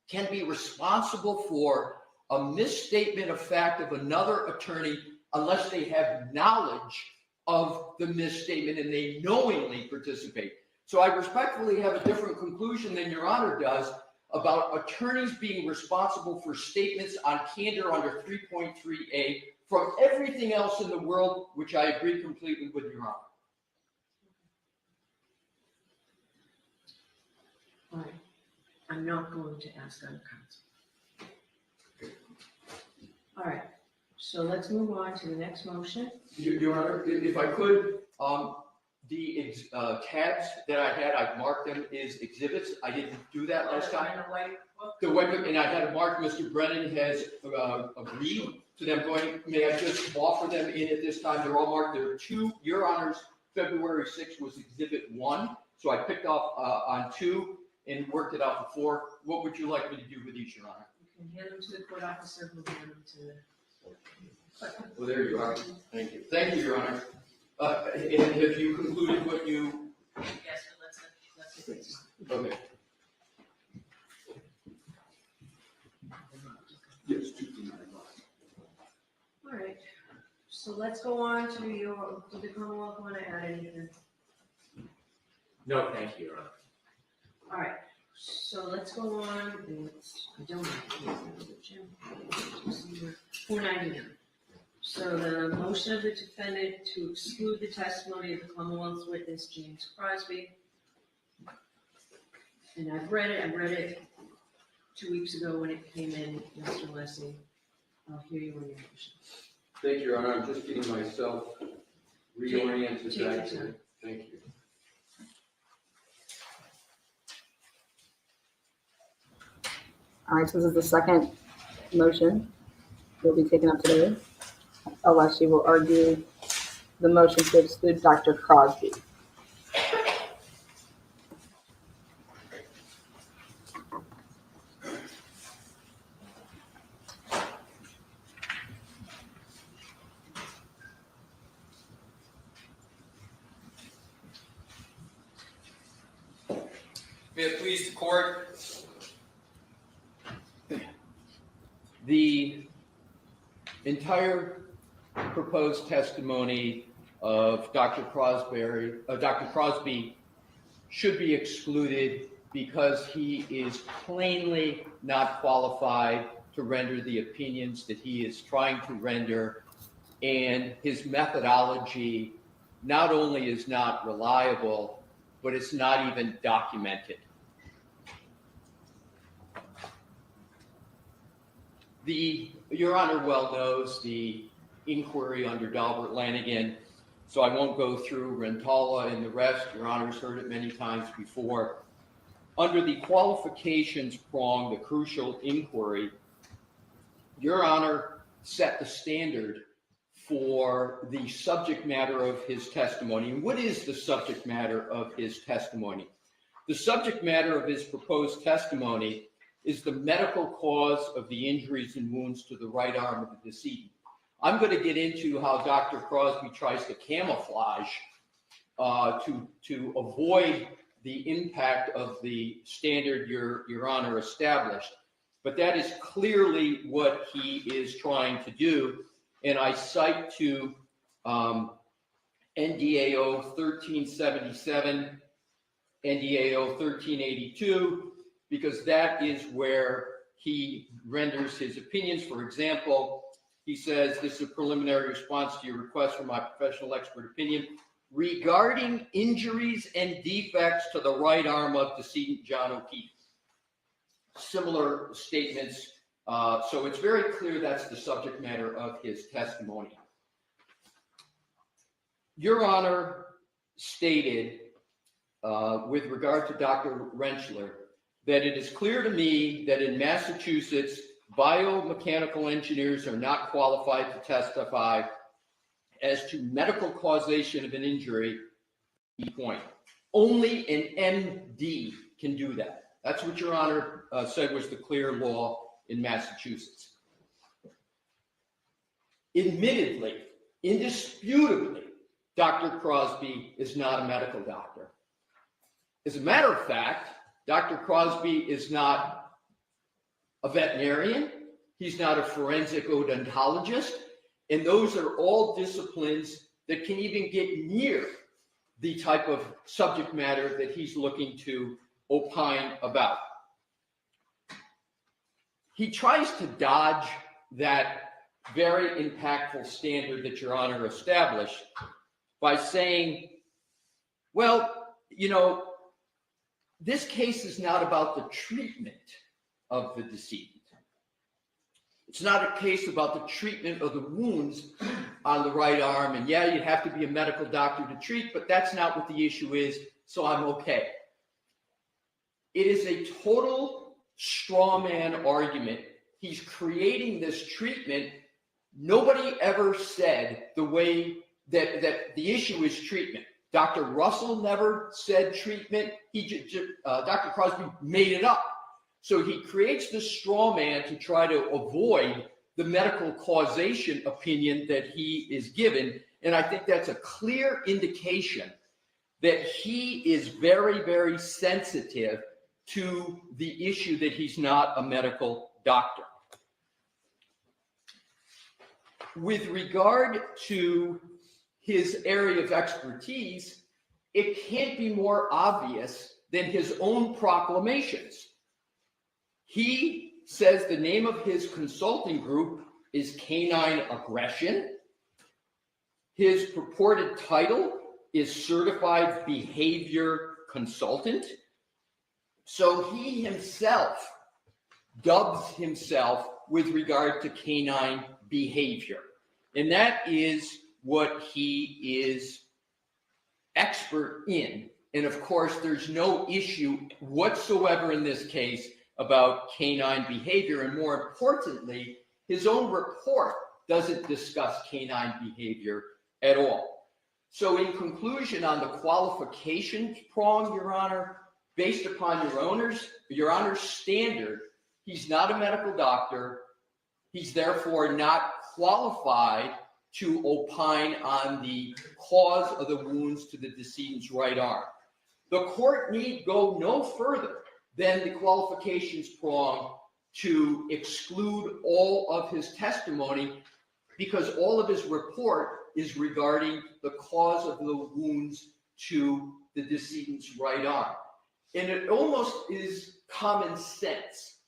can be responsible for a misstatement of fact of another attorney unless they have knowledge of the misstatement and they knowingly participate. So I respectfully have a different conclusion than Your Honor does about attorneys being responsible for statements on candor under 3.3A from everything else in the world, which I agree completely with Your Honor. All right. I'm not going to ask other counsel. All right. So let's move on to the next motion. Your Honor, if I could, the tabs that I had, I've marked them as exhibits. I didn't do that last time. The white book, and I had it marked. Mr. Brennan has agreed to them going. May I just offer them in at this time? They're all marked. There are two. Your Honor's February 6th was exhibit 1. So I picked off on 2 and worked it out to 4. What would you like me to do with each, Your Honor? You can hand them to the court officer, who will hand them to the... Well, there you are. Thank you. Thank you, Your Honor. And have you concluded what you... Yes, but let's Okay. Yes, all right. So let's go on to your, did the Commonwealth want to add anything? No, thank you, Your Honor. All right, so let's go on. I don't have to Jim. 499. So the motion of the defendant to exclude the testimony of the Commonwealth's witness, James Crosby. And I've read it 2 weeks ago when it came in, Mr. Leslie. I'll hear you on your motion. Thank you, Your Honor. I'm just getting myself reoriented Take your back to time. it. Thank you. All right, so this is the second motion will be taken up today. Alessi will argue the motion to exclude Dr. Crosby. May it please the court. The entire proposed testimony of Dr. Crosby should be excluded because he is plainly not qualified to render the opinions that he is trying to render, and his methodology not only is not reliable, but it's not even documented. Your Honor well knows the inquiry under Dalbert Lanigan, so I won't go through Rentala and the rest. Your Honor's heard it many times before. Under the qualifications prong, the crucial inquiry, Your Honor set the standard for the subject matter of his testimony. And what is the subject matter of his testimony? The subject matter of his proposed testimony is the medical cause of the injuries and wounds to the right arm of the decedent. I'm going to get into how Dr. Crosby tries to camouflage to avoid the impact of the standard Your Honor established. But that is clearly what he is trying to do. And I cite to NDAO 1377, NDAO 1382, because that is where he renders his opinions. For example, he says, this is a preliminary response to your request for my professional expert opinion regarding injuries and defects to the right arm of decedent John O'Keefe. Similar statements. So it's very clear that's the subject matter of his testimony. Your Honor stated with regard to Dr. Rentschler that it is clear to me that in Massachusetts, biomechanical engineers are not qualified to testify as to medical causation of an injury. Point. Only an MD can do that. That's what Your Honor said was the clear law in Massachusetts. Admittedly, indisputably, Dr. Crosby is not a medical doctor. As a matter of fact, Dr. Crosby is not a veterinarian. He's not a forensic odontologist. And those are all disciplines that can even get near the type of subject matter that he's looking to opine about. He tries to dodge that very impactful standard that Your Honor established by saying, well, you know, this case is not about the treatment of the decedent. It's not a case about the treatment of the wounds on the right arm. And yeah, you'd have to be a medical doctor to treat, but that's not what the issue is, so I'm okay. It is a total straw man argument. He's creating this treatment. Nobody ever said the way that the issue is treatment. Dr. Russell never said treatment. Dr. Crosby made it up. So he creates this straw man to try to avoid the medical causation opinion that he is given. And I think that's a clear indication that he is very, very sensitive to the issue that he's not a medical doctor. With regard to his area of expertise, it can't be more obvious than his own proclamations. He says the name of his consulting group is Canine Aggression. His purported title is Certified Behavior Consultant. So he himself dubs himself with regard to canine behavior. And that is what he is expert in. And of course, there's no issue whatsoever in this case about canine behavior. And more importantly, his own report doesn't discuss canine behavior at all. So in conclusion, on the qualifications prong, Your Honor, based upon Your Honor's standard, he's not a medical doctor. He's therefore not qualified to opine on the cause of the wounds to the decedent's right arm. The court need go no further than the qualifications prong to exclude all of his testimony, because all of his report is regarding the cause of the wounds to the decedent's right arm. And it almost is common sense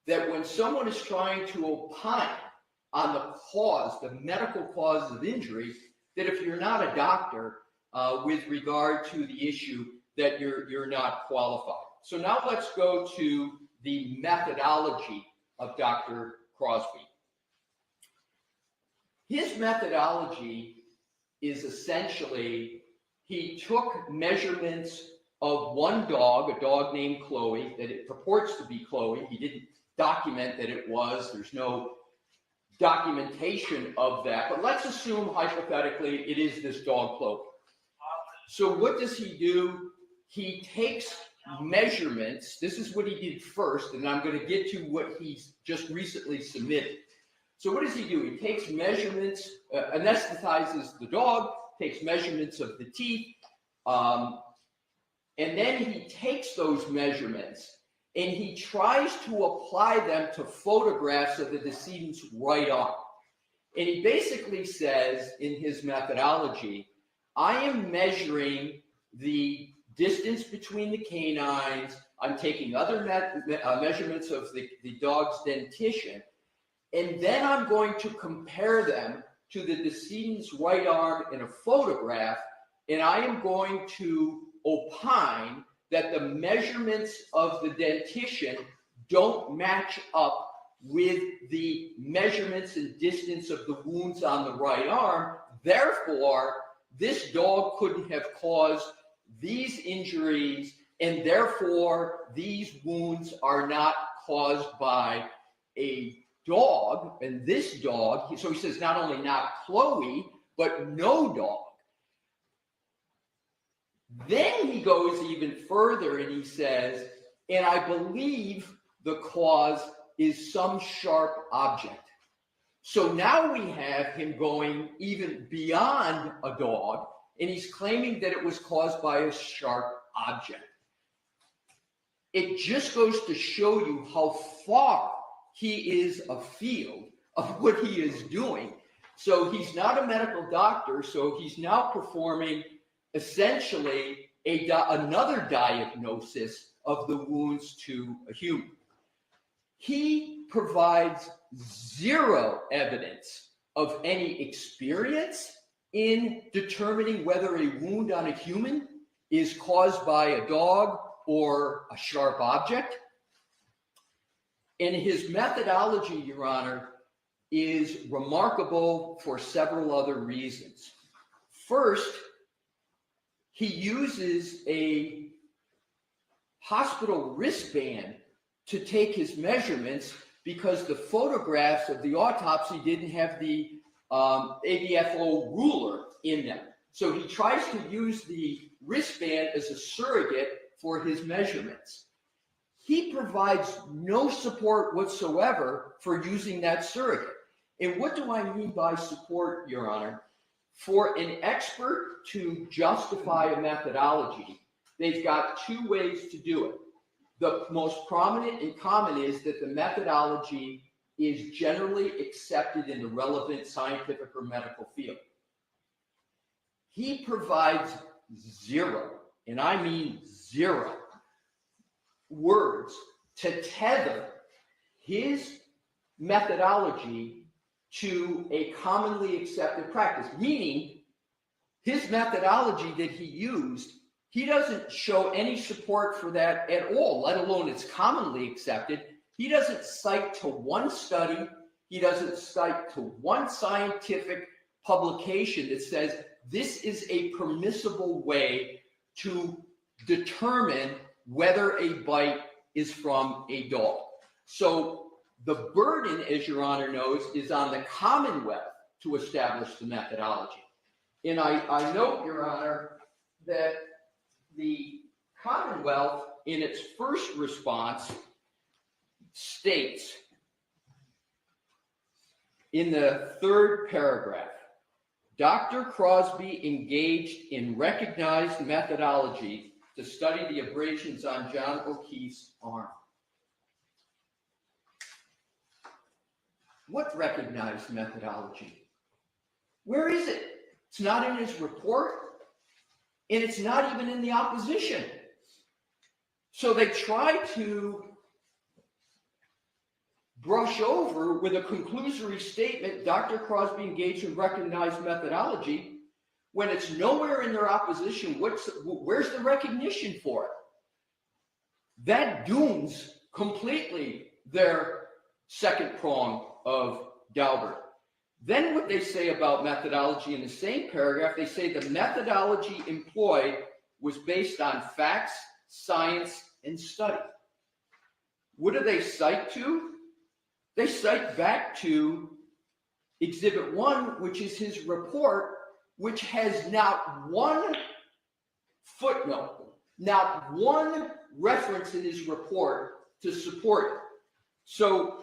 that when someone is trying to opine on the cause, the medical cause of injury, that if you're not a doctor, with regard to the issue, that you're not qualified. So now let's go to the methodology of Dr. Crosby. His methodology is essentially, he took measurements of one dog, a dog named Chloe, that it purports to be Chloe. He didn't document that it was. There's no documentation of that, but let's assume hypothetically it is this dog cloak. So what does he do? He takes measurements. This is what he did first, and I'm going to get to what he's just recently submitted. So what does he do? He takes measurements, anesthetizes the dog, takes measurements of the teeth, and then he takes those measurements and he tries to apply them to photographs of the decedent's right arm. And he basically says in his methodology, I am measuring the distance between the canines, I'm taking other measurements of the dog's dentition, and then I'm going to compare them to the decedent's right arm in a photograph, and I am going to opine that the measurements of the dentition don't match up with the measurements and distance of the wounds on the right arm. Therefore, this dog couldn't have caused these injuries, and therefore these wounds are not caused by a dog. And this dog, so he says not only not Chloe, but no dog. Then he goes even further and he says, and I believe the cause is some sharp object. So now we have him going even beyond a dog, and he's claiming that it was caused by a sharp object. It just goes to show you how far he is afield of what he is doing. So he's not a medical doctor, so he's now performing essentially another diagnosis of the wounds to a human. He provides zero evidence of any experience in determining whether a wound on a human is caused by a dog or a sharp object. And his methodology, Your Honor, is remarkable for several other reasons. First, he uses a hospital wristband to take his measurements because the photographs of the autopsy didn't have the ABFO ruler in them. So he tries to use the wristband as a surrogate for his measurements. He provides no support whatsoever for using that surrogate. And what do I mean by support, Your Honor? For an expert to justify a methodology, they've got two ways to do it. The most prominent and common is that the methodology is generally accepted in the relevant scientific or medical field. He provides zero, and I mean zero, words to tether his methodology to a commonly accepted practice, meaning his methodology that he used, he doesn't show any support for that at all, let alone it's commonly accepted. He doesn't cite to one study, he doesn't cite to one scientific publication that says this is a permissible way to determine whether a bite is from a dog. So the burden, as Your Honor knows, is on the Commonwealth to establish the methodology. And I note, Your Honor, that the Commonwealth, in its first response, states in the third paragraph, Dr. Crosby engaged in recognized methodology to study the abrasions on John O'Keefe's arm. What recognized methodology? Where is it? It's not in his report, and it's not even in the opposition. So they try to brush over with a conclusory statement, Dr. Crosby engaged in recognized methodology, when it's nowhere in their opposition. Where's the recognition for it? That dooms completely their second prong of Daubert. Then what they say about methodology in the same paragraph, they say the methodology employed was based on facts, science, and study. What do they cite to? They cite back to Exhibit 1, which is his report, which has not one footnote, not one reference in his report to support it. So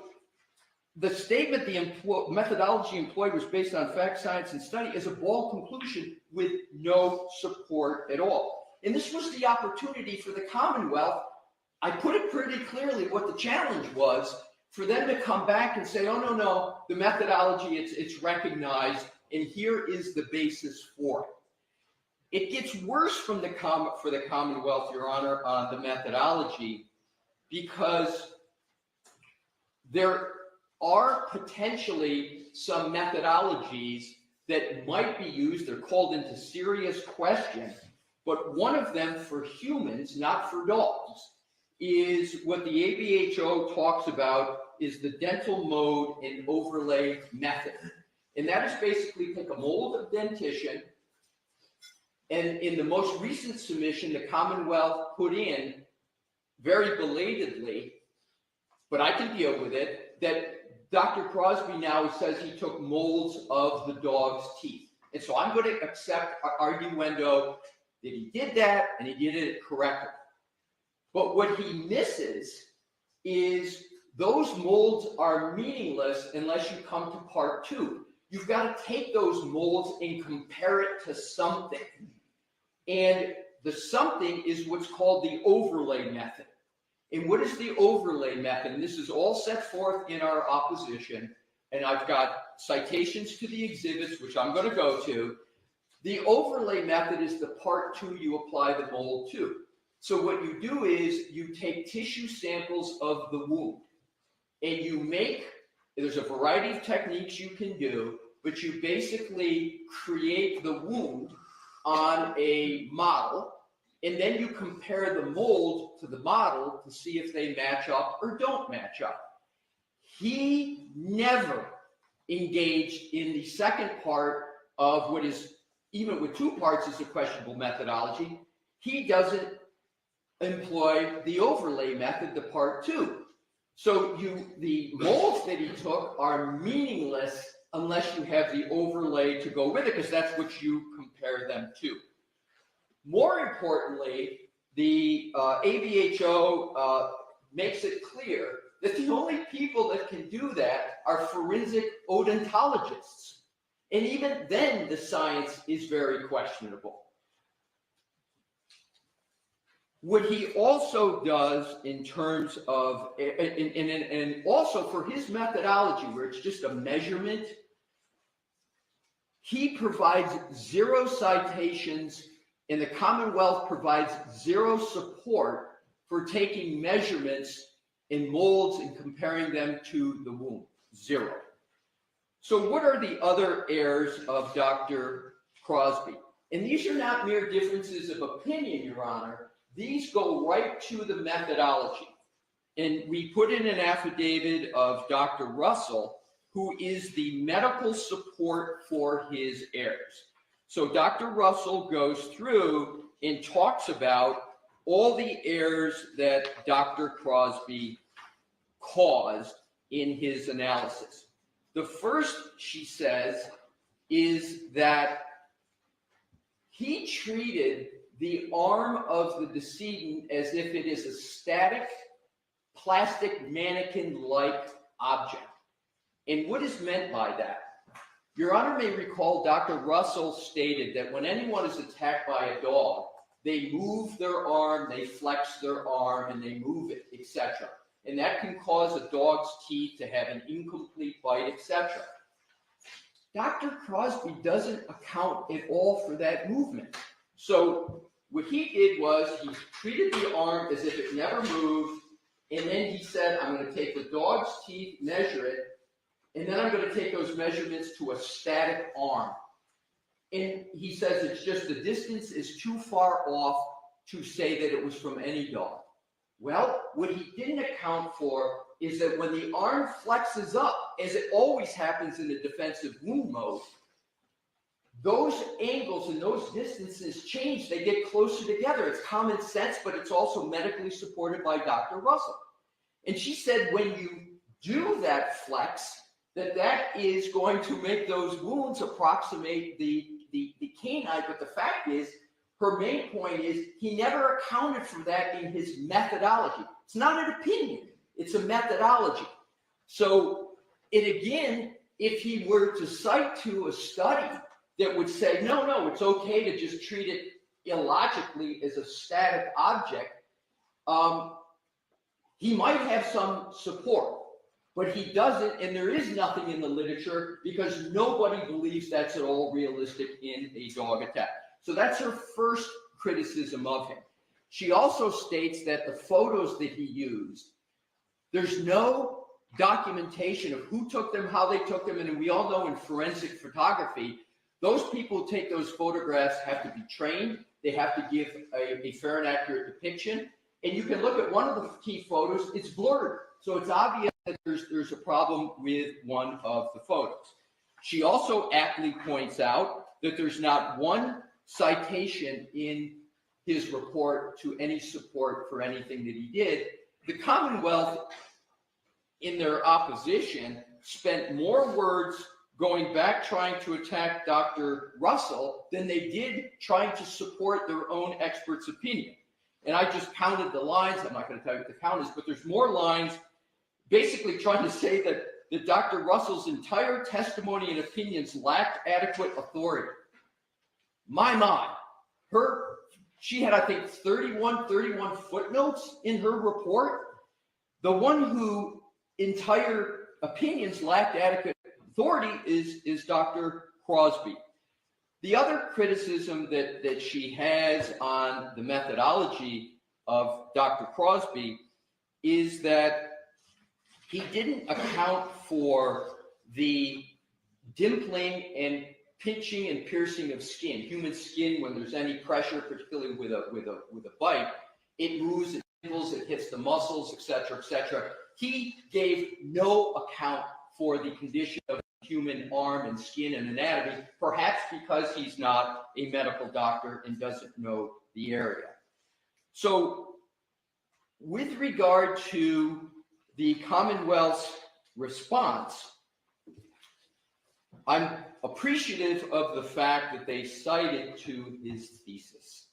the statement the methodology employed was based on fact, science, and study is a bald conclusion with no support at all. And this was the opportunity for the Commonwealth. I put it pretty clearly what the challenge was for them to come back and say, oh, no, the methodology, it's recognized, and here is the basis for it. It gets worse for the Commonwealth, Your Honor, on the methodology, because there are potentially some methodologies that might be used. They're called into serious question, but one of them for humans, not for dogs, is what the ABHO talks about is the dental mode and overlay method. And that is basically take a mold of dentition, and in the most recent submission, the Commonwealth put in, very belatedly, but I can deal with it, that Dr. Crosby now says he took molds of the dog's teeth. And so I'm going to accept arguendo that he did that and he did it correctly. But what he misses is those molds are meaningless unless you come to part 2. You've got to take those molds and compare it to something. And the something is what's called the overlay method. And what is the overlay method? And this is all set forth in our opposition. And I've got citations to the exhibits, which I'm going to go to. The overlay method is the part 2 you apply the mold to. So what you do is you take tissue samples of the wound and you make, there's a variety of techniques you can do, but you basically create the wound on a model, and then you compare the mold to the model to see if they match up or don't match up. He never engaged in the second part of what is, even with 2 parts, is a questionable methodology. He doesn't employ the overlay method, the part 2. So the molds that he took are meaningless unless you have the overlay to go with it, because that's what you compare them to. More importantly, the ABHO makes it clear that the only people that can do that are forensic odontologists. And even then, the science is very questionable. What he also does in terms of, and also for his methodology, where it's just a measurement, he provides 0 citations, and the Commonwealth provides 0 support for taking measurements in molds and comparing them to the wound. 0. So what are the other errors of Dr. Crosby? And these are not mere differences of opinion, Your Honor. These go right to the methodology. And we put in an affidavit of Dr. Russell, who is the medical support for his errors. So Dr. Russell goes through and talks about all the errors that Dr. Crosby caused in his analysis. The first, she says, is that he treated the arm of the decedent as if it is a static, plastic mannequin-like object. And what is meant by that? Your Honor may recall Dr. Russell stated that when anyone is attacked by a dog, they move their arm, they flex their arm, and they move it, etc. And that can cause a dog's teeth to have an incomplete bite, etc. Dr. Crosby doesn't account at all for that movement. So what he did was he treated the arm as if it never moved, and then he said, I'm going to take the dog's teeth, measure it, and then I'm going to take those measurements to a static arm. And he says it's just the distance is too far off to say that it was from any dog. Well, what he didn't account for is that when the arm flexes up, as it always happens in the defensive wound mode, those angles and those distances change. They get closer together. It's common sense, but it's also medically supported by Dr. Russell. And she said when you do that flex, that is going to make those wounds approximate the canine. But the fact is, her main point is he never accounted for that in his methodology. It's not an opinion, it's a methodology. So again, if he were to cite to a study that would say, no, it's okay to just treat it illogically as a static object, he might have some support. But he doesn't, and there is nothing in the literature because nobody believes that's at all realistic in a dog attack. So that's her first criticism of him. She also states that the photos that he used, there's no documentation of who took them, how they took them, and we all know in forensic photography, those people who take those photographs have to be trained. They have to give a fair and accurate depiction. And you can look at one of the key photos, it's blurred. So it's obvious that there's a problem with one of the photos. She also aptly points out that there's not one citation in his report to any support for anything that he did. The Commonwealth, in their opposition, spent more words going back trying to attack Dr. Russell than they did trying to support their own expert's opinion. And I just counted the lines. I'm not going to tell you what the count is, but there's more lines basically trying to say that Dr. Russell's entire testimony and opinions lacked adequate authority. She had, I think, 31 footnotes in her report. The one who entire opinions lacked adequate authority is Dr. Crosby. The other criticism that she has on the methodology of Dr. Crosby is that he didn't account for the dimpling and pinching and piercing of skin, human skin. When there's any pressure, particularly with a bite, it moves, it dimples, it hits the muscles, etc., etc. He gave no account for the condition of the human arm and skin and anatomy, perhaps because he's not a medical doctor and doesn't know the area. So with regard to the Commonwealth's response, I'm appreciative of the fact that they cited to his thesis.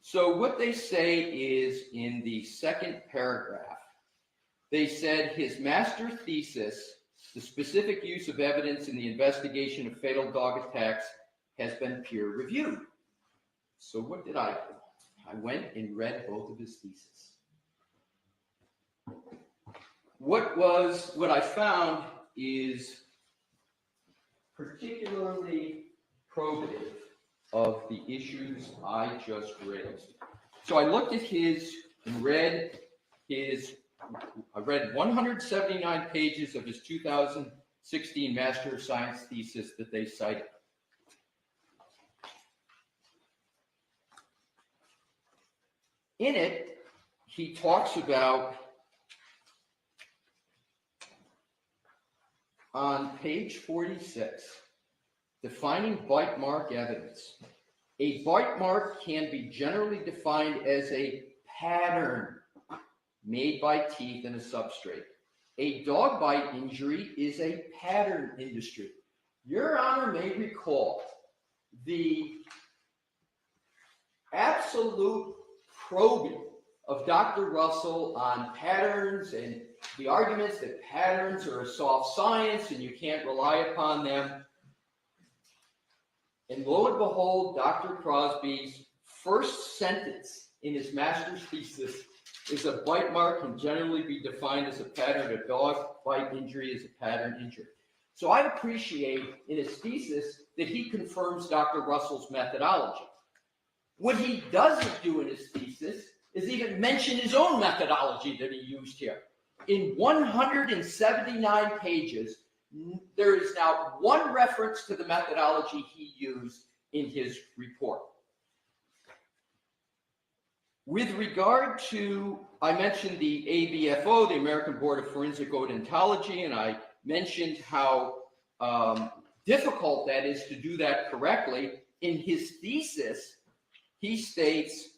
So what they say is in the second paragraph, they said his master thesis, the specific use of evidence in the investigation of fatal dog attacks, has been peer reviewed. So what did I do? I went and read both of his theses. What I found is particularly probative of the issues I just raised. So I looked at his and read his, I read 179 pages of his 2016 Master of Science thesis that they cited. In it, he talks about, on page 46, defining bite mark evidence. A bite mark can be generally defined as a pattern made by teeth in a substrate. A dog bite injury is a pattern industry. Your Honor may recall the absolute probing of Dr. Russell on patterns and the arguments that patterns are a soft science and you can't rely upon them. And lo and behold, Dr. Crosby's first sentence in his master's thesis is a bite mark can generally be defined as a pattern. A dog bite injury is a pattern injury. So I appreciate in his thesis that he confirms Dr. Russell's methodology. What he doesn't do in his thesis is even mention his own methodology that he used here. In 179 pages, there is now one reference to the methodology he used in his report. With regard to, I mentioned the ABFO, the American Board of Forensic Odontology, and I mentioned how difficult that is to do that correctly. In his thesis, he states,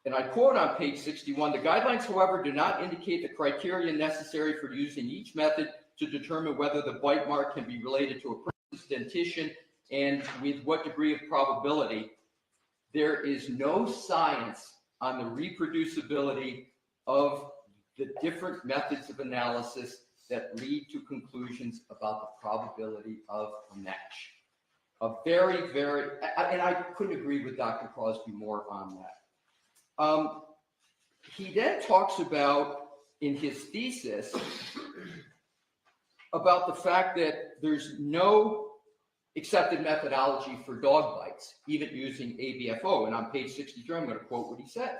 and I quote on page 61, the guidelines, however, do not indicate the criteria necessary for using each method to determine whether the bite mark can be related to a person's dentition and with what degree of probability. There is no science on the reproducibility of the different methods of analysis that lead to conclusions about the probability of a match. A very, and I couldn't agree with Dr. Crosby more on that. He then talks about, in his thesis, about the fact that there's no accepted methodology for dog bites, even using ABFO. And on page 63, I'm going to quote what he says.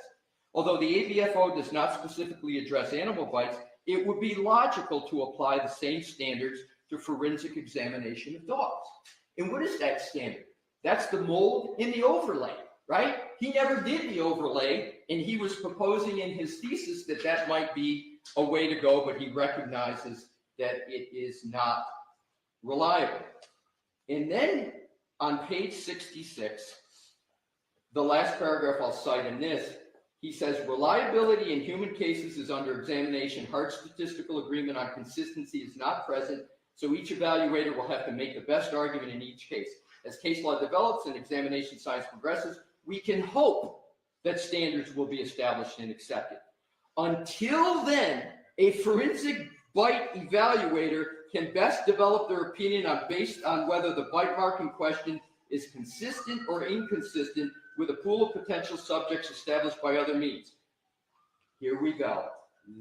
Although the ABFO does not specifically address animal bites, it would be logical to apply the same standards to forensic examination of dogs. And what is that standard? That's the mold in the overlay, right? He never did the overlay, and he was proposing in his thesis that that might be a way to go, but he recognizes that it is not reliable. And then on page 66, the last paragraph I'll cite in this, he says, reliability in human cases is under examination. Hard statistical agreement on consistency is not present, so each evaluator will have to make the best argument in each case. As case law develops and examination science progresses, we can hope that standards will be established and accepted. Until then, a forensic bite evaluator can best develop their opinion based on whether the bite mark in question is consistent or inconsistent with a pool of potential subjects established by other means. Here we go.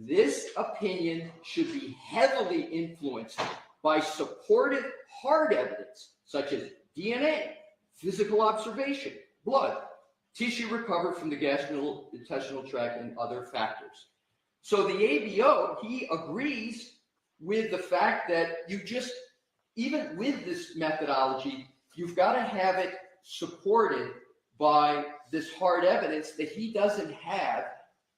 This opinion should be heavily influenced by supportive hard evidence, such as DNA, physical observation, blood, tissue recovered from the gastrointestinal tract, and other factors. So the ABO, he agrees with the fact that you just, even with this methodology, you've got to have it supported by this hard evidence that he doesn't have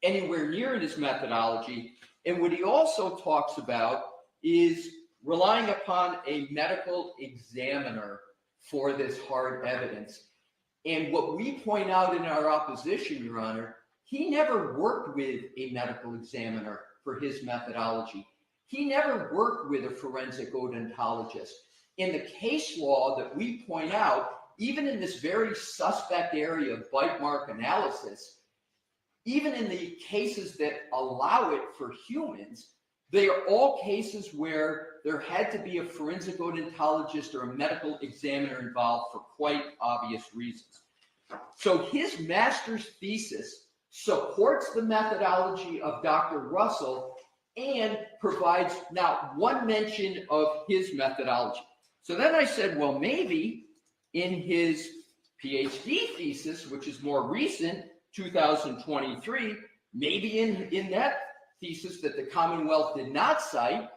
anywhere near in his methodology. And what he also talks about is relying upon a medical examiner for this hard evidence. And what we point out in our opposition, Your Honor, he never worked with a medical examiner for his methodology. He never worked with a forensic odontologist. In the case law that we point out, even in this very suspect area of bite mark analysis, even in the cases that allow it for humans, they are all cases where there had to be a forensic odontologist or a medical examiner involved for quite obvious reasons. So his master's thesis supports the methodology of Dr. Russell and provides not one mention of his methodology. So then I said, well, maybe in his PhD thesis, which is more recent, 2023, maybe in that thesis that the Commonwealth did not cite.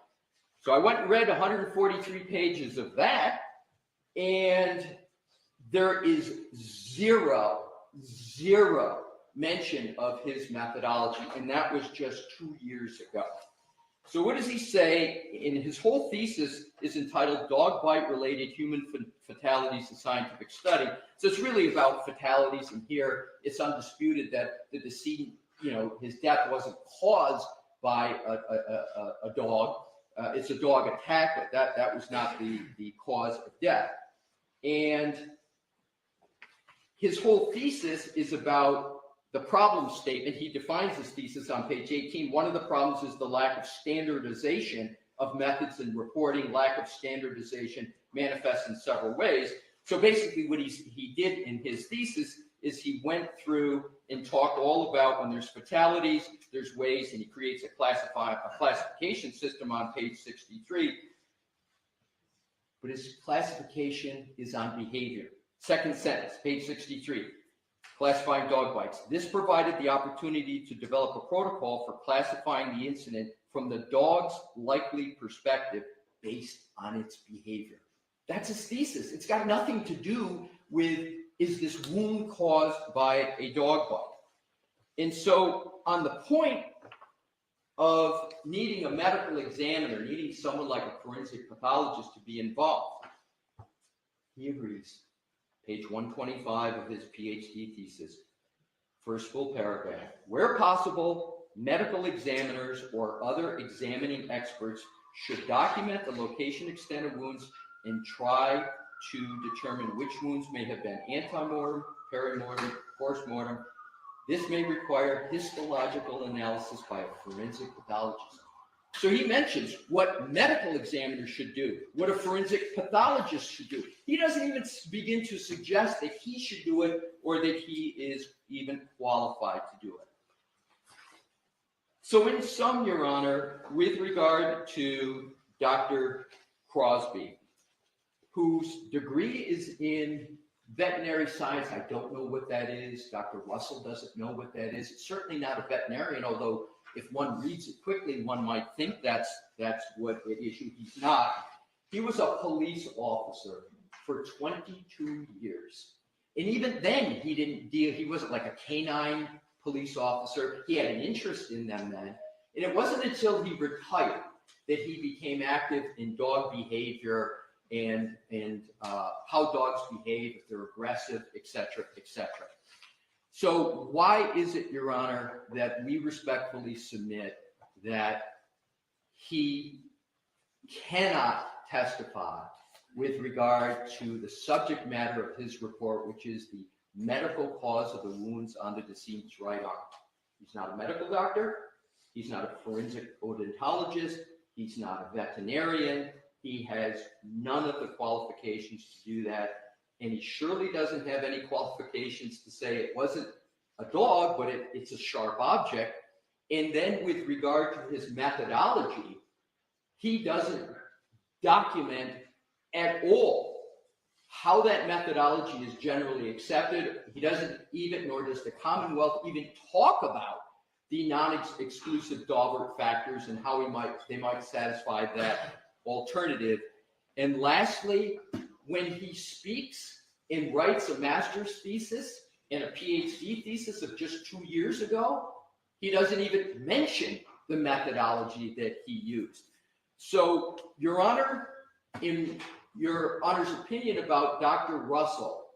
So I went and read 143 pages of that, and there is zero mention of his methodology, and that was just 2 years ago. So what does he say? In his whole thesis is entitled Dog Bite Related Human Fatalities in Scientific Study. So it's really about fatalities, and here it's undisputed that the decedent, his death wasn't caused by a dog. It's a dog attack, but that was not the cause of death. And his whole thesis is about the problem statement. He defines his thesis on page 18. One of the problems is the lack of standardization of methods and reporting. Lack of standardization manifests in several ways. So basically what he did in his thesis is he went through and talked all about when there's fatalities, there's ways, and he creates a classification system on page 63. But his classification is on behavior. Second sentence, page 63. Classifying dog bites. This provided the opportunity to develop a protocol for classifying the incident from the dog's likely perspective based on its behavior. That's his thesis. It's got nothing to do with, is this wound caused by a dog bite? And so on the point of needing a medical examiner, needing someone like a forensic pathologist to be involved, he agrees. Page 125 of his PhD thesis, first full paragraph. Where possible, medical examiners or other examining experts should document the location, extent of wounds, and try to determine which wounds may have been antemortem, perimortem, postmortem. This may require histological analysis by a forensic pathologist. So he mentions what medical examiners should do, what a forensic pathologist should do. He doesn't even begin to suggest that he should do it or that he is even qualified to do it. So in sum, Your Honor, with regard to Dr. Crosby, whose degree is in veterinary science, I don't know what that is. Dr. Russell doesn't know what that is. It's certainly not a veterinarian, although if one reads it quickly, one might think that's what it is. He's not. He was a police officer for 22 years. And even then, he wasn't like a canine police officer. He had an interest in them then. And it wasn't until he retired that he became active in dog behavior and how dogs behave, if they're aggressive, et cetera, et cetera. So why is it, Your Honor, that we respectfully submit that he cannot testify with regard to the subject matter of his report, which is the medical cause of the wounds on the decedent's right arm? He's not a medical doctor. He's not a forensic odontologist. He's not a veterinarian. He has none of the qualifications to do that. And he surely doesn't have any qualifications to say it wasn't a dog, but it's a sharp object. And then with regard to his methodology, he doesn't document at all how that methodology is generally accepted. He doesn't even, nor does the Commonwealth even talk about the non-exclusive Daubert factors and how they might satisfy that alternative. And lastly, when he speaks and writes a master's thesis and a PhD thesis of just 2 years ago, he doesn't even mention the methodology that he used. So, Your Honor, in Your Honor's opinion about Dr. Russell,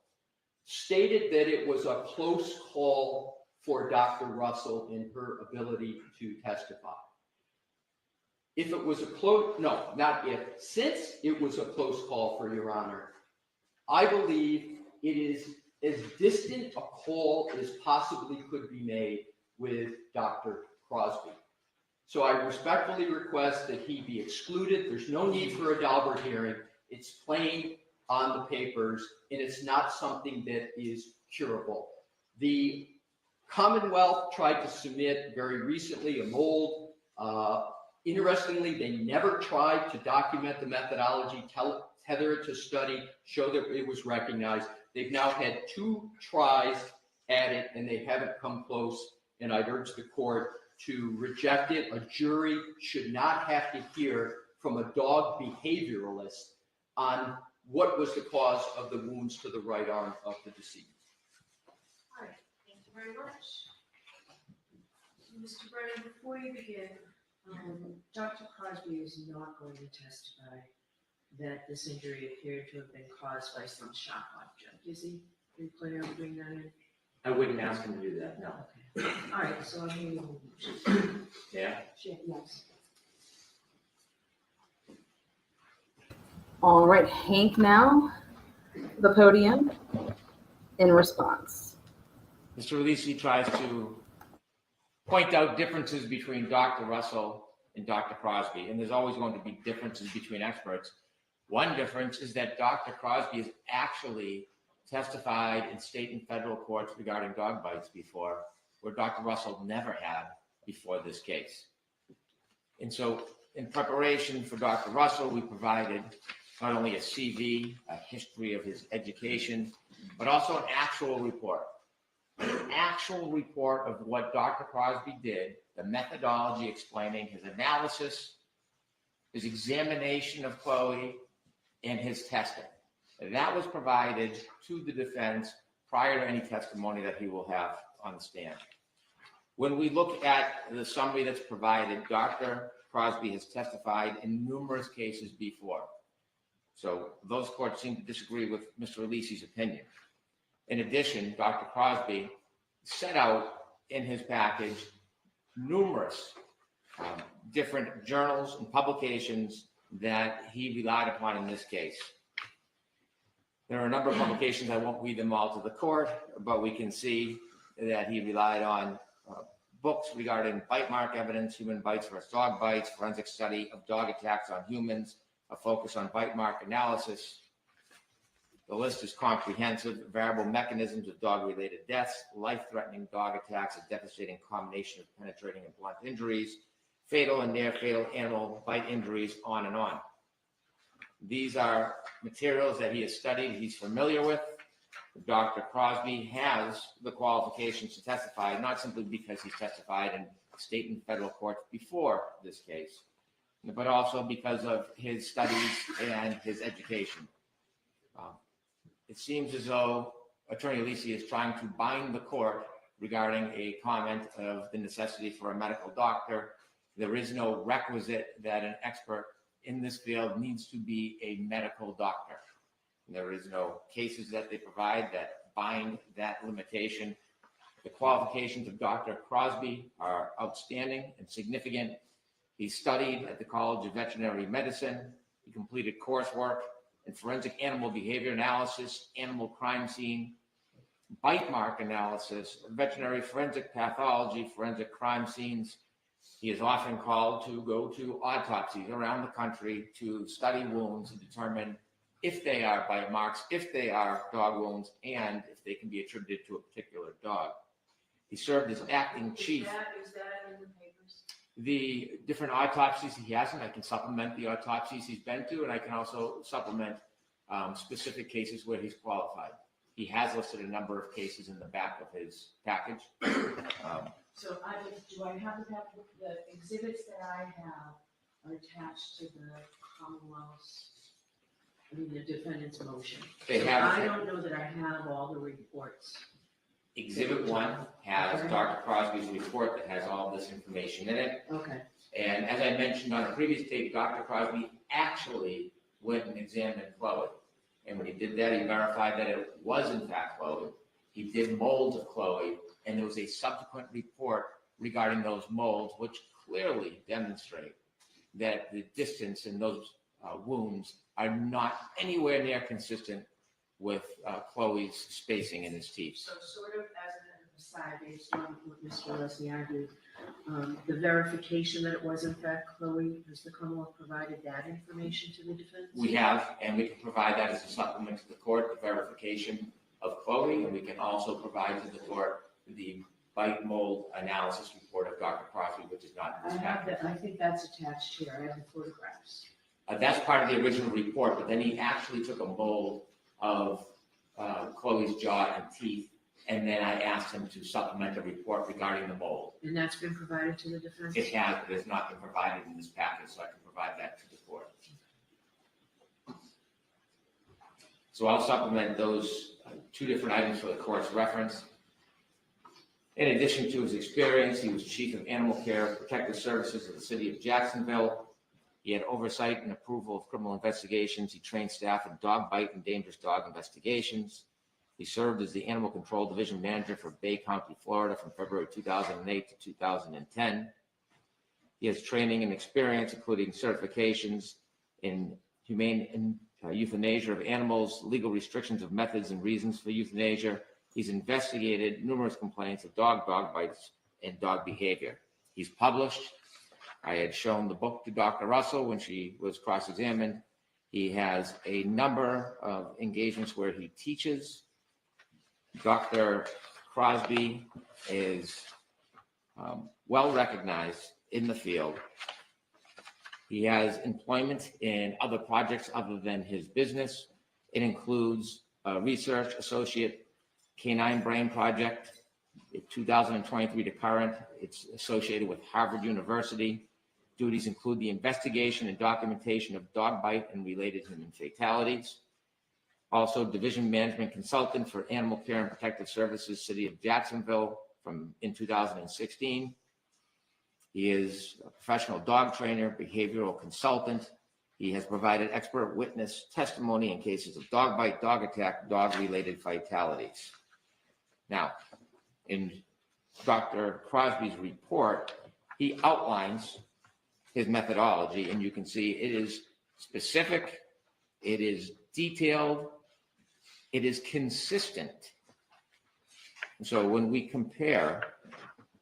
stated that it was a close call for Dr. Russell in her ability to testify. If it was a close, no, not if, since it was a close call for Your Honor, I believe it is as distant a call as possibly could be made with Dr. Crosby. So I respectfully request that he be excluded. There's no need for a Daubert hearing. It's plain on the papers, and it's not something that is curable. The Commonwealth tried to submit very recently a mold. Interestingly, they never tried to document the methodology, tether it to study, show that it was recognized. They've now had 2 tries at it, and they haven't come close, and I'd urge the court to reject it. A jury should not have to hear from a dog behavioralist on what was the cause of the wounds to the right arm of the deceased. All right, thank you very much. Mr. Brennan, before you begin, Dr. Crosby is not going to testify that this injury appeared to have been caused by some sharp object, is he? Are you planning on bringing that in? I wouldn't ask him to do that, no. Okay. All right, so I'm going to. Yeah. Yes. All right, Hank now, the podium in response. Mr. Alisi tries to point out differences between Dr. Russell and Dr. Crosby, and there's always going to be differences between experts. One difference is that Dr. Crosby has actually testified in state and federal courts regarding dog bites before, where Dr. Russell never had before this case. And so in preparation for Dr. Russell, we provided not only a CV, a history of his education, but also an actual report. An actual report of what Dr. Crosby did, the methodology explaining his analysis, his examination of Chloe, and his testing. That was provided to the defense prior to any testimony that he will have on the stand. When we look at the summary that's provided, Dr. Crosby has testified in numerous cases before. So those courts seem to disagree with Mr. Alisi's opinion. In addition, Dr. Crosby set out in his package numerous different journals and publications that he relied upon in this case. There are a number of publications, I won't read them all to the court, but we can see that he relied on books regarding bite mark evidence, human bites versus dog bites, forensic study of dog attacks on humans, a focus on bite mark analysis. The list is comprehensive: variable mechanisms of dog-related deaths, life-threatening dog attacks, a devastating combination of penetrating and blunt injuries, fatal and near-fatal animal bite injuries, on and on. These are materials that he has studied, he's familiar with. Dr. Crosby has the qualifications to testify, not simply because he's testified in state and federal courts before this case, but also because of his studies and his education. It seems as though Attorney Lisi is trying to bind the court regarding a comment of the necessity for a medical doctor. There is no requisite that an expert in this field needs to be a medical doctor. There is no cases that they provide that bind that limitation. The qualifications of Dr. Crosby are outstanding and significant. He studied at the College of Veterinary Medicine. He completed coursework in forensic animal behavior analysis, animal crime scene, bite mark analysis, veterinary forensic pathology, forensic crime scenes. He is often called to go to autopsies around the country to study wounds and determine if they are bite marks, if they are dog wounds, and if they can be attributed to a particular dog. He served as acting chief. Is that in the papers? The different autopsies he has, and I can supplement the autopsies he's been to, and I can also supplement specific cases where he's qualified. He has listed a number of cases in the back of his package. So do I have the exhibits that I have are attached to the Commonwealth's, the defendant's motion? They So have. I don't know that I have all the reports. Exhibit 1 has Okay. Dr. Crosby's report that has all this information in it. Okay. And as I mentioned on a previous tape, Dr. Crosby actually went and examined Chloe. And when he did that, he verified that it was in fact Chloe. He did molds of Chloe, and there was a subsequent report regarding those molds, which clearly demonstrate that the distance in those wounds are not anywhere near consistent with Chloe's spacing in his teeth. So sort of as an aside, based on what Mr. Leslie argued, the verification that it was in fact Chloe, has the Commonwealth provided that information to the defense? We have, and we can provide that as a supplement to the court, the verification of Chloe, and we can also provide to the court the bite mold analysis report of Dr. Crosby, which is not in this package. I think that's attached here. I have the photographs. That's part of the original report, but then he actually took a mold of Chloe's jaw and teeth, and then I asked him to supplement a report regarding the mold. And that's been provided to the defense? It has, but it's not been provided in this package, so I can provide that to the court. So I'll supplement those two different items for the court's reference. In addition to his experience, he was chief of animal care protective services of the city of Jacksonville. He had oversight and approval of criminal investigations. He trained staff in dog bite and dangerous dog investigations. He served as the Animal Control Division Manager for Bay County, Florida from February 2008 to 2010. He has training and experience, including certifications in humane euthanasia of animals, legal restrictions of methods and reasons for euthanasia. He's investigated numerous complaints of dog bites, and dog behavior. He's published. I had shown the book to Dr. Russell when she was cross-examined. He has a number of engagements where he teaches. Dr. Crosby is well recognized in the field. He has employment in other projects other than his business. It includes a research associate canine brain project, 2023 to current. It's associated with Harvard University. Duties include the investigation and documentation of dog bite and related human fatalities. Also, division management consultant for animal care and protective services, city of Jacksonville in 2016. He is a professional dog trainer, behavioral consultant. He has provided expert witness testimony in cases of dog bite, dog attack, dog-related fatalities. Now, in Dr. Crosby's report, he outlines his methodology, and you can see it is specific, it is detailed, it is consistent. And so when we compare,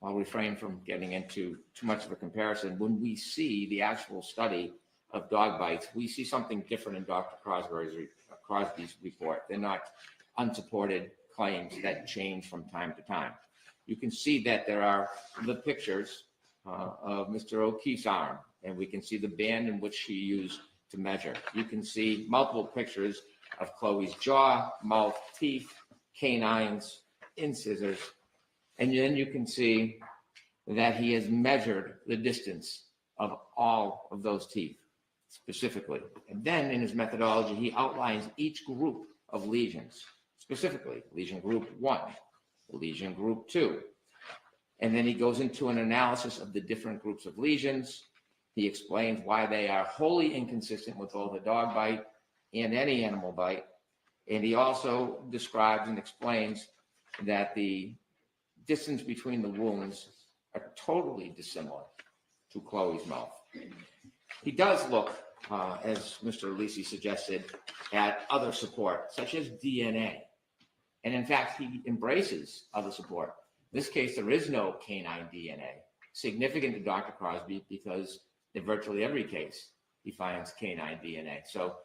I'll refrain from getting into too much of a comparison, when we see the actual study of dog bites, we see something different in Dr. Crosby's report. They're not unsupported claims that change from time to time. You can see that there are the pictures of Mr. O'Keefe's arm, and we can see the band in which he used to measure. You can see multiple pictures of Chloe's jaw, mouth, teeth, canines, incisors, and then you can see that he has measured the distance of all of those teeth specifically. And then in his methodology, he outlines each group of lesions, specifically lesion group 1, lesion group 2. And then he goes into an analysis of the different groups of lesions. He explains why they are wholly inconsistent with both a dog bite and any animal bite. And he also describes and explains that the distance between the wounds are totally dissimilar to Chloe's mouth. He does look, as Mr. Lisi suggested, at other support, such as DNA. And in fact, he embraces other support. In this case, there is no canine DNA, significant to Dr. Crosby because in virtually every case, he finds canine DNA. So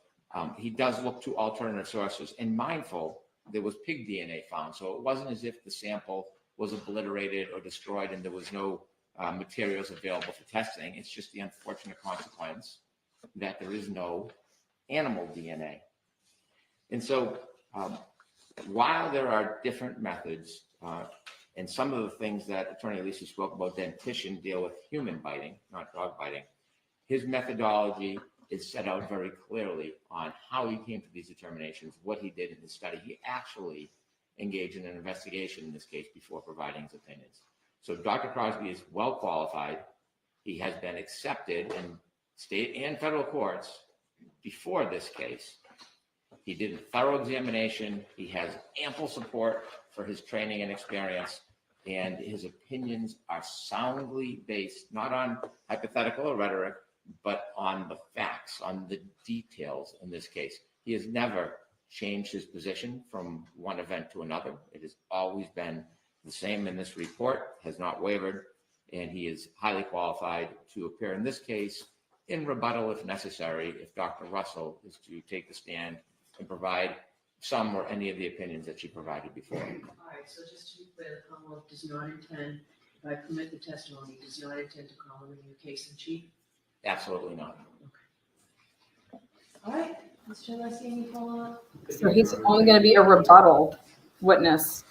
he does look to alternative sources, and mindful, there was pig DNA found. So it wasn't as if the sample was obliterated or destroyed and there was no materials available for testing. It's just the unfortunate consequence that there is no animal DNA. And so while there are different methods, and some of the things that Attorney Lisi spoke about, dentition, deal with human biting, not dog biting, his methodology is set out very clearly on how he came to these determinations, what he did in his study. He actually engaged in an investigation in this case before providing his opinions. So Dr. Crosby is well qualified. He has been accepted in state and federal courts before this case. He did a thorough examination. He has ample support for his training and experience, and his opinions are soundly based, not on hypothetical or rhetoric, but on the facts, on the details in this case. He has never changed his position from one event to another. It has always been the same in this report, has not wavered, and he is highly qualified to appear in this case in rebuttal if necessary, if Dr. Russell is to take the stand and provide some or any of the opinions that she provided before. All right, so just to be clear, the Commonwealth does not intend, if I permit the testimony, does not intend to call him in your case in chief? Absolutely not. Okay. All right, Mr. Leslie, any follow-up? So he's only going to be a rebuttal witness.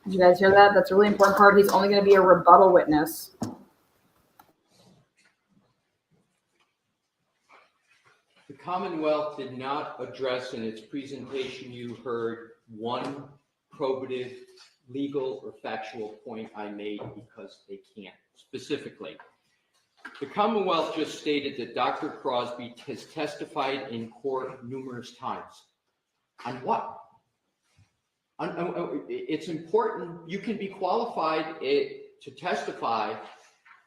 Did you guys hear that? That's a really important part. He's only going to be a rebuttal witness. The Commonwealth did not address in its presentation, you heard one probative, legal, or factual point I made because they can't. Specifically, the Commonwealth just stated that Dr. Crosby has testified in court numerous times. On what? It's important. You can be qualified to testify,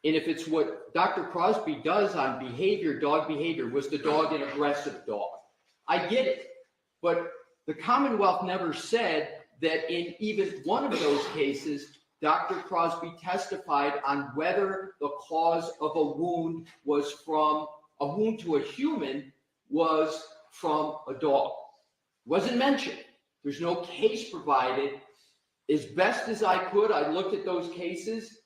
and if it's what Dr. Crosby does on behavior, dog behavior, was the dog an aggressive dog? I get it. But the Commonwealth never said that in even one of those cases, Dr. Crosby testified on whether the cause of a wound was from a wound to a human was from a dog. Wasn't mentioned. There's no case provided. As best as I could, I looked at those cases.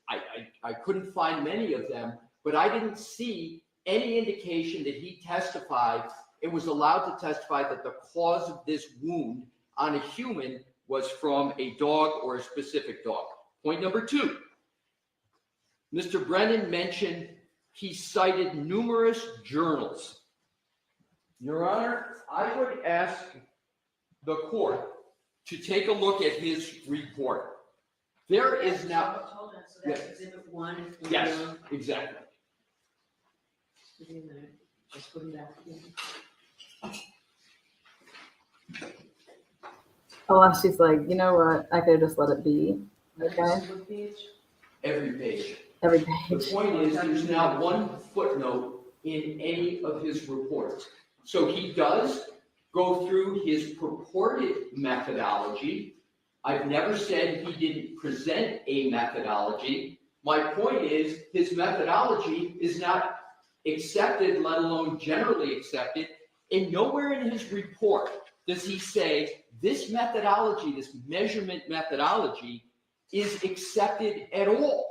I couldn't find many of them, but I didn't see any indication that he testified and was allowed to testify that the cause of this wound on a human was from a dog or a specific dog. Point number two, Mr. Brennan mentioned he cited numerous journals. Your Honor, I would ask the court to take a look at his report. There is now. Hold on, so that's exhibit 1. Yes, exactly. Give me a minute. Just put him back again. Oh, she's like, you know what? I could have just let it be. Okay. What page? Every page. every The page. point is, there's not one footnote in any of his reports. So he does go through his purported methodology. I've never said he didn't present a methodology. My point is, his methodology is not accepted, let alone generally accepted, and nowhere in his report does he say this methodology, this measurement methodology, is accepted at all.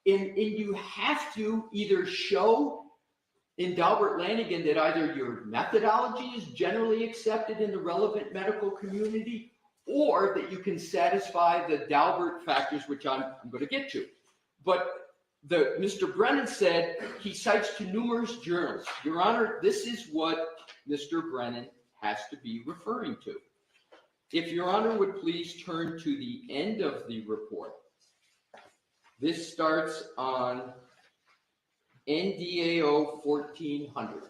And you have to either show in Dalbert Lanigan that either your methodology is generally accepted in the relevant medical community, or that you can satisfy the Dalbert factors, which I'm going to get to. But Mr. Brennan said he cites to numerous journals. Your Honor, this is what Mr. Brennan has to be referring to. If Your Honor would please turn to the end of the report. This starts on NDAO 1400,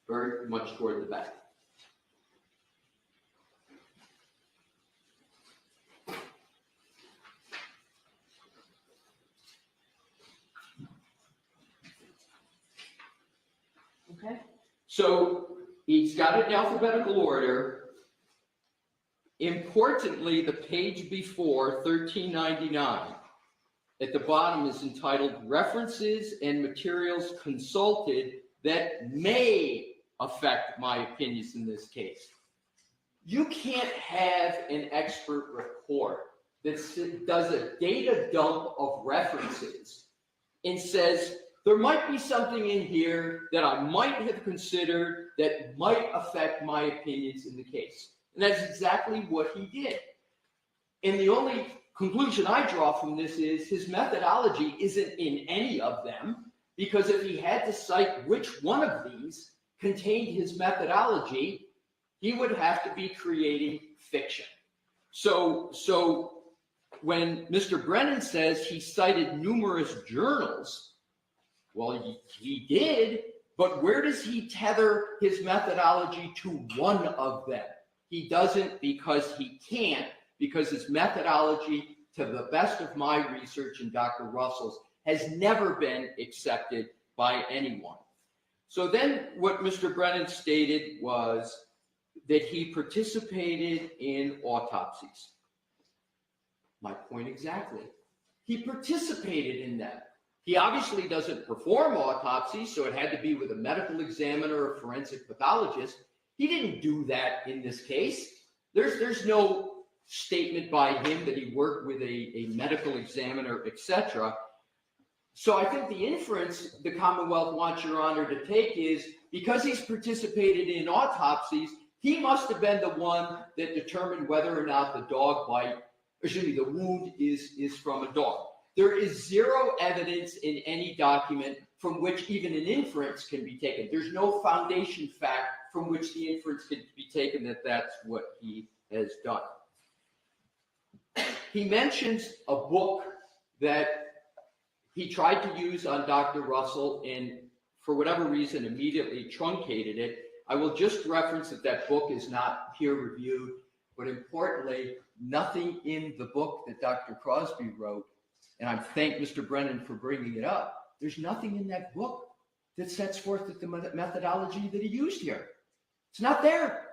very much toward the back. Okay. So he's got it in alphabetical order. Importantly, the page before 1399 at the bottom is entitled References and Materials Consulted That May Affect My Opinions in This Case. You can't have an expert report that does a data dump of references and says, there might be something in here that I might have considered that might affect my opinions in the case. And that's exactly what he did. And the only conclusion I draw from this is his methodology isn't in any of them, because if he had to cite which one of these contained his methodology, he would have to be creating fiction. So when Mr. Brennan says he cited numerous journals, well, he did, but where does he tether his methodology to one of them? He doesn't, because he can't, because his methodology, to the best of my research and Dr. Russell's, has never been accepted by anyone. So then what Mr. Brennan stated was that he participated in autopsies. My point exactly. He participated in them. He obviously doesn't perform autopsies, so it had to be with a medical examiner or forensic pathologist. He didn't do that in this case. There's no statement by him that he worked with a medical examiner, etc. So I think the inference the Commonwealth wants Your Honor to take is, because he's participated in autopsies, he must have been the one that determined whether or not the the wound is from a dog. There is zero evidence in any document from which even an inference can be taken. There's no foundation fact from which the inference can be taken that that's what he has done. He mentions a book that he tried to use on Dr. Russell and for whatever reason immediately truncated it. I will just reference that book is not peer reviewed, but importantly, nothing in the book that Dr. Crosby wrote, and I thank Mr. Brennan for bringing it up, there's nothing in that book that sets forth the methodology that he used here. It's not there.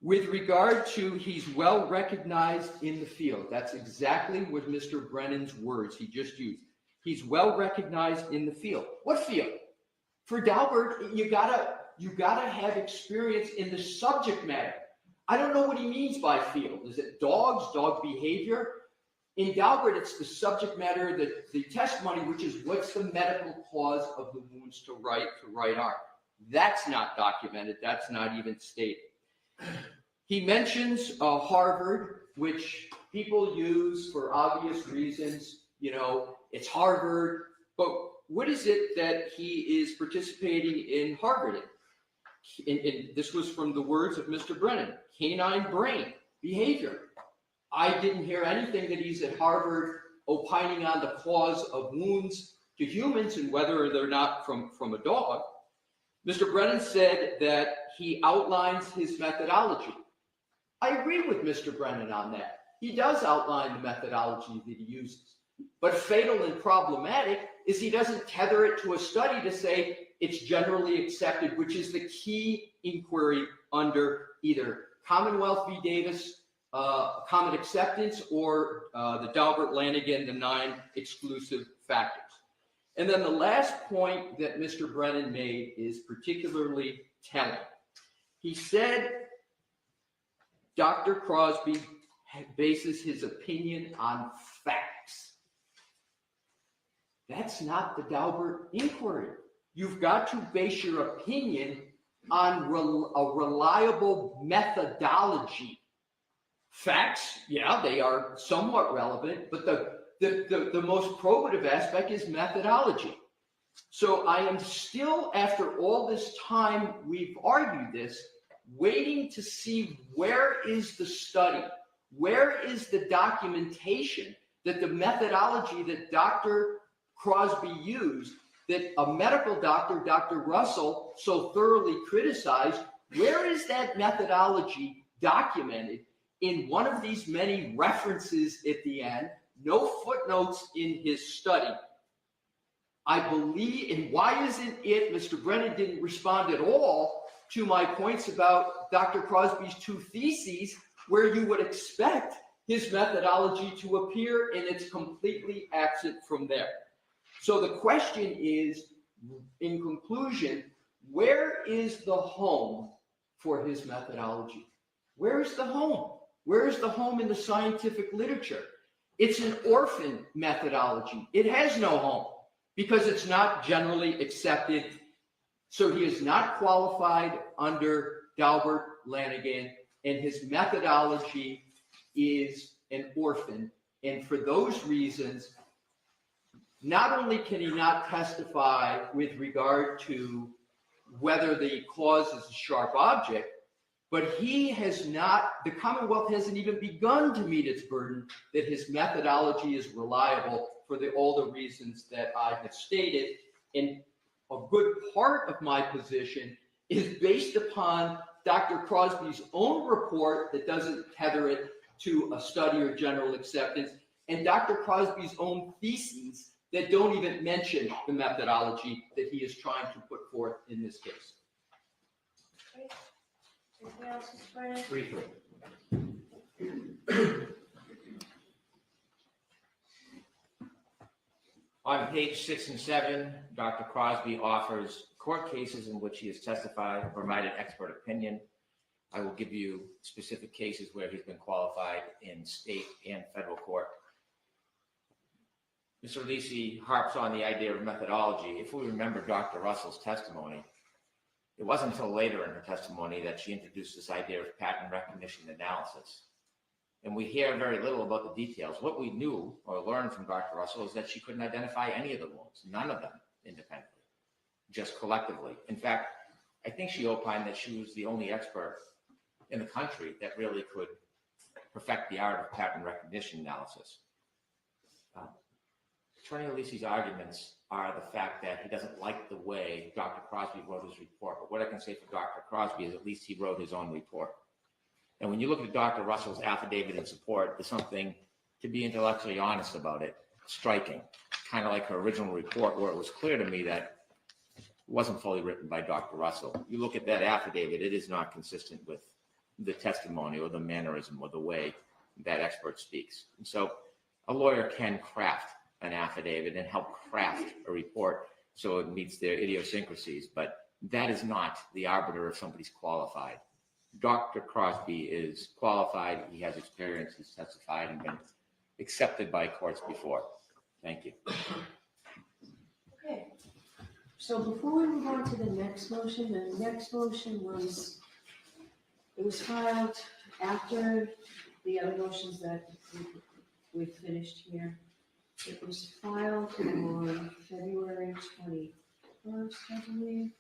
With regard to he's well recognized in the field, that's exactly what Mr. Brennan's words he just used. He's well recognized in the field. What field? For Dalbert, you gotta have experience in the subject matter. I don't know what he means by field. Is it dogs, dog behavior? In Dalbert, it's the subject matter, the testimony, which is what's the medical cause of the wounds to right arm. That's not documented. That's not even stated. He mentions Harvard, which people use for obvious reasons. You know, it's Harvard, but what is it that he is participating in Harvard in? This was from the words of Mr. Brennan, canine brain behavior. I didn't hear anything that he's at Harvard opining on the cause of wounds to humans and whether they're not from a dog. Mr. Brennan said that he outlines his methodology. I agree with Mr. Brennan on that. He does outline the methodology that he uses. But fatal and problematic is he doesn't tether it to a study to say it's generally accepted, which is the key inquiry under either Commonwealth v. Davis, common acceptance, or the Daubert-Lanigan, the 9 exclusive factors. And then the last point that Mr. Brennan made is particularly telling. He said Dr. Crosby bases his opinion on facts. That's not the Daubert inquiry. You've got to base your opinion on a reliable methodology. Facts, yeah, they are somewhat relevant, but the most probative aspect is methodology. So I am still, after all this time we've argued this, waiting to see where is the study, where is the documentation that the methodology that Dr. Crosby used, that a medical doctor, Dr. Russell, so thoroughly criticized, where is that methodology documented in one of these many references at the end, no footnotes in his study? I believe, and why isn't it, Mr. Brennan didn't respond at all to my points about Dr. Crosby's 2 theses, where you would expect his methodology to appear, and it's completely absent from there. So the question is, in conclusion, where is the home for his methodology? Where is the home? Where is the home in the scientific literature? It's an orphan methodology. It has no home because it's not generally accepted. So he is not qualified under Daubert-Lanigan, and his methodology is an orphan. And for those reasons, not only can he not testify with regard to whether the cause is a sharp object, but he has not, the Commonwealth hasn't even begun to meet its burden that his methodology is reliable for all the reasons that I have stated. And a good part of my position is based upon Dr. Crosby's own report that doesn't tether it to a study or general acceptance, and Dr. Crosby's own theses that don't even mention the methodology that he is trying to put forth in this case. Anything else, Mr. Brennan? Briefly. On page 6 and 7, Dr. Crosby offers court cases in which he has testified and provided expert opinion. I will give you specific cases where he's been qualified in state and federal court. Mr. Lisi harps on the idea of methodology. If we remember Dr. Russell's testimony, it wasn't until later in her testimony that she introduced this idea of pattern recognition analysis. And we hear very little about the details. What we knew or learned from Dr. Russell is that she couldn't identify any of the wounds, none of them independently, just collectively. In fact, I think she opined that she was the only expert in the country that really could perfect the art of pattern recognition analysis. Attorney Lisi's arguments are the fact that he doesn't like the way Dr. Crosby wrote his report. But what I can say for Dr. Crosby is at least he wrote his own report. And when you look at Dr. Russell's affidavit in support, there's something, to be intellectually honest about it, striking. Kind of like her original report, where it was clear to me that it wasn't fully written by Dr. Russell. You look at that affidavit, it is not consistent with the testimony or the mannerism or the way that expert speaks. And so a lawyer can craft an affidavit and help craft a report so it meets their idiosyncrasies, but that is not the arbiter if somebody's qualified. Dr. Crosby is qualified, he has experience, he's testified and been accepted by courts before. Thank you. Okay, so before we move on to the next motion was, it was filed after the other motions that we finished here. It was filed on February 21st, I believe.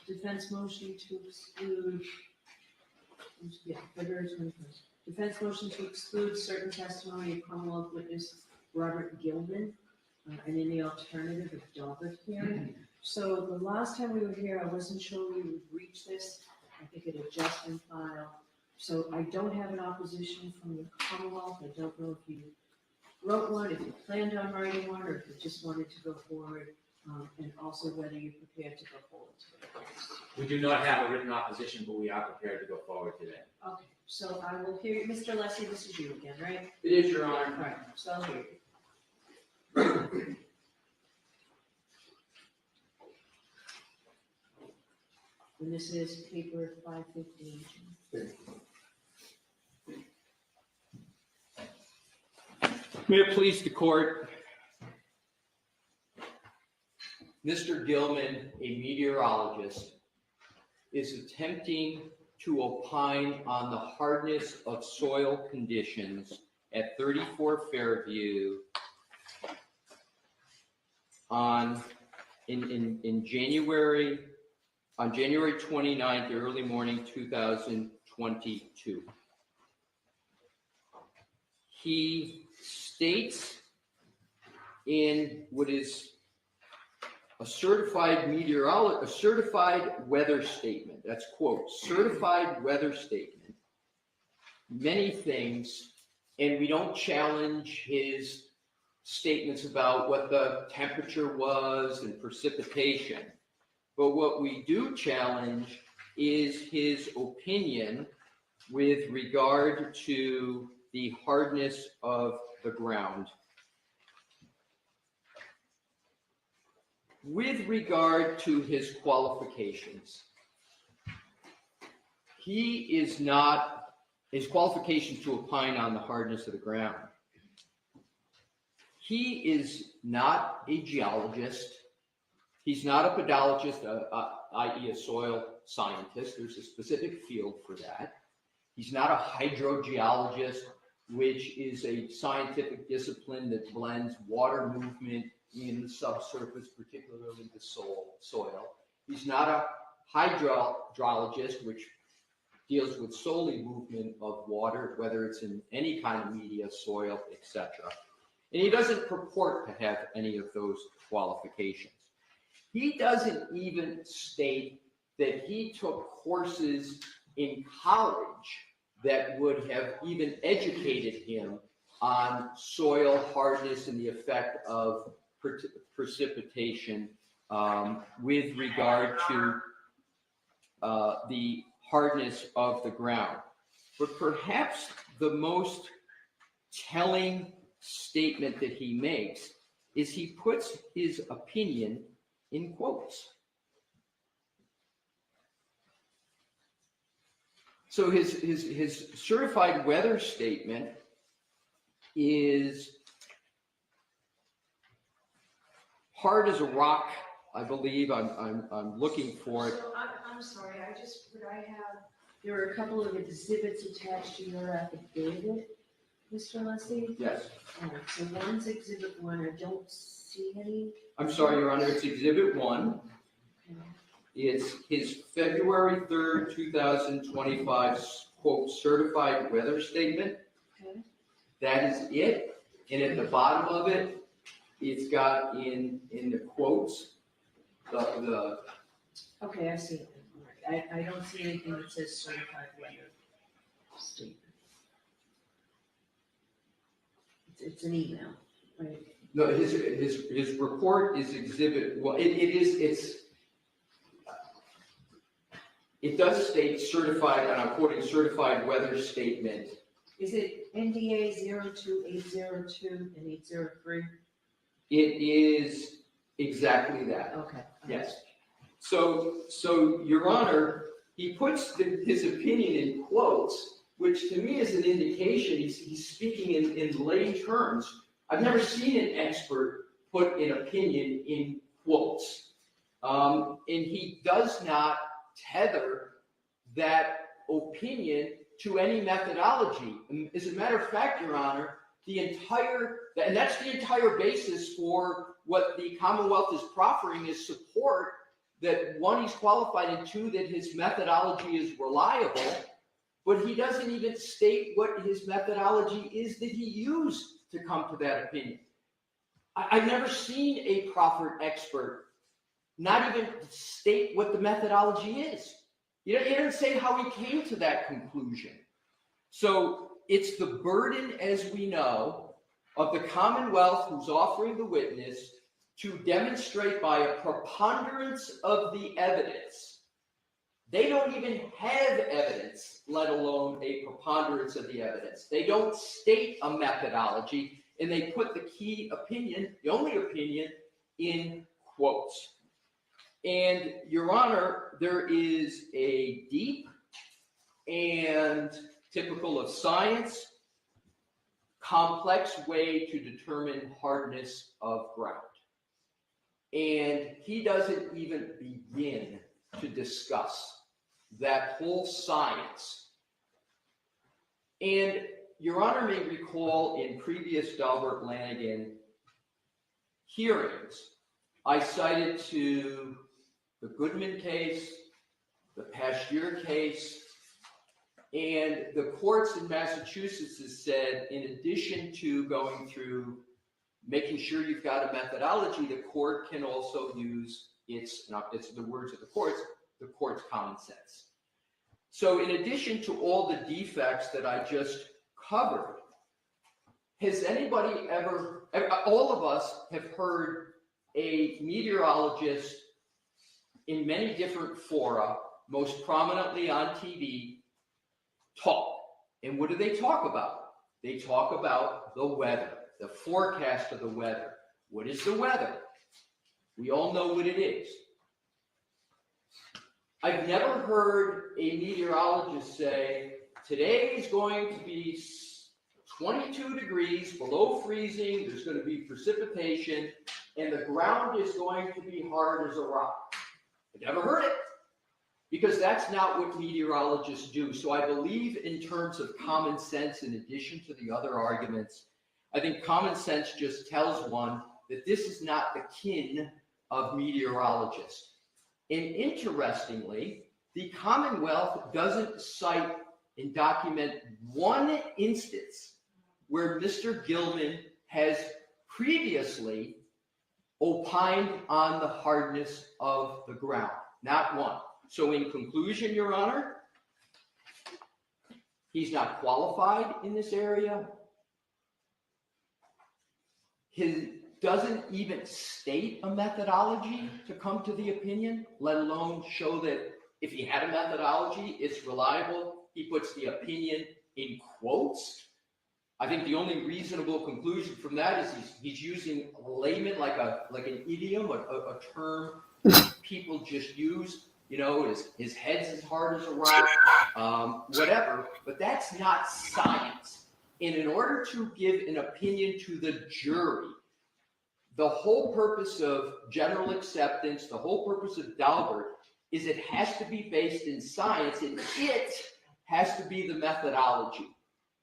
Defense motion to exclude, February 21st. Defense motion to exclude certain testimony of Commonwealth witness Robert Gilman, and in the alternative of Daubert hearing. So the last time we were here, I wasn't sure we would reach this. I think it had just been filed. So I don't have an opposition from the Commonwealth. I don't know if you wrote one, if you planned on writing one, or if you just wanted to go forward, and also whether you're prepared to go forward today. We do not have a written opposition, but we are prepared to go forward today. Okay, so I will hear you. Mr. Leslie, this is you again, right? It is, Your All Honor. right, so I'll hear you. And this is paper 515. May it please the court. Mr. Gilman, a meteorologist, is attempting to opine on the hardness of soil conditions at 34 Fairview on January 29th, early morning 2022. He states in what is a certified weather statement, that's quote, certified weather statement, many things, and we don't challenge his statements about what the temperature was and precipitation. But what we do challenge is his opinion with regard to the hardness of the ground. With regard to his qualifications, his qualifications to opine on the hardness of the ground. He is not a geologist. He's not a pedologist, i.e. a soil scientist. There's a specific field for that. He's not a hydrogeologist, which is a scientific discipline that blends water movement in the subsurface, particularly the soil. He's not a hydrologist, which deals with solely movement of water, whether it's in any kind of media, soil, etc. And he doesn't purport to have any of those qualifications. He doesn't even state that he took courses in college that would have even educated him on soil hardness and the effect of precipitation with regard to the hardness of the ground. But perhaps the most telling statement that he makes is he puts his opinion in quotes. So his certified weather statement is hard as a rock, I believe. I'm looking for it. So I'm sorry, there were a couple of exhibits attached to your affidavit, Mr. Leslie? Yes. All right, so one's exhibit 1, I don't see any. I'm sorry, Your Honor, it's Exhibit 1. Okay. It's his February 3rd, 2025, quote, certified weather statement. Okay. That is it. And at the bottom of it, it's got in the quotes, the Okay, I see it. All right. I don't see anything that says certified weather statement. It's an email, right? no, his report is Exhibit, well, it does state certified, and I'm quoting certified weather statement. Is it NDA 02802 and 803? It is exactly that. Okay. Yes. So Your Honor, he puts his opinion in quotes, which to me is an indication he's speaking in lay terms. I've never seen an expert put an opinion in quotes. And he does not tether that opinion to any methodology. And as a matter of fact, Your Honor, and that's the entire basis for what the Commonwealth is proffering is support that 1, he's qualified, and 2, that his methodology is reliable, but he doesn't even state what his methodology is that he used to come to that opinion. I've never seen a proffered expert not even state what the methodology is. He doesn't say how he came to that conclusion. So it's the burden, as we know, of the Commonwealth who's offering the witness to demonstrate by a preponderance of the evidence. They don't even have evidence, let alone a preponderance of the evidence. They don't state a methodology, and they put the key opinion, the only opinion, in quotes. And, Your Honor, there is a deep and typical of science, complex way to determine hardness of ground. And he doesn't even begin to discuss that whole science. And Your Honor may recall in previous Delbert Lanigan hearings, I cited to the Goodman case, the Pasteur case, and the courts in Massachusetts has said, in addition to going through making sure you've got a methodology, the court can also use it's the words of the court's common sense. So in addition to all the defects that I just covered, has anybody ever, all of us have heard a meteorologist in many different fora, most prominently on TV, talk. And what do they talk about? They talk about the weather, the forecast of the weather. What is the weather? We all know what it is. I've never heard a meteorologist say, today is going to be 22 degrees below freezing, there's going to be precipitation, and the ground is going to be hard as a rock. I've never heard it, because that's not what meteorologists do. So I believe in terms of common sense, in addition to the other arguments, I think common sense just tells one that this is not the kin of meteorologists. And interestingly, the Commonwealth doesn't cite and document one instance where Mr. Gilman has previously opined on the hardness of the ground. Not one. So in conclusion, Your Honor, he's not qualified in this area. He doesn't even state a methodology to come to the opinion, let alone show that if he had a methodology, it's reliable. He puts the opinion in quotes. I think the only reasonable conclusion from that is he's using layman like an idiom, a term people just use. You know, his head's as hard as a rock, whatever. But that's not science. And in order to give an opinion to the jury, the whole purpose of general acceptance, the whole purpose of Dalbert, is it has to be based in science, and it has to be the methodology.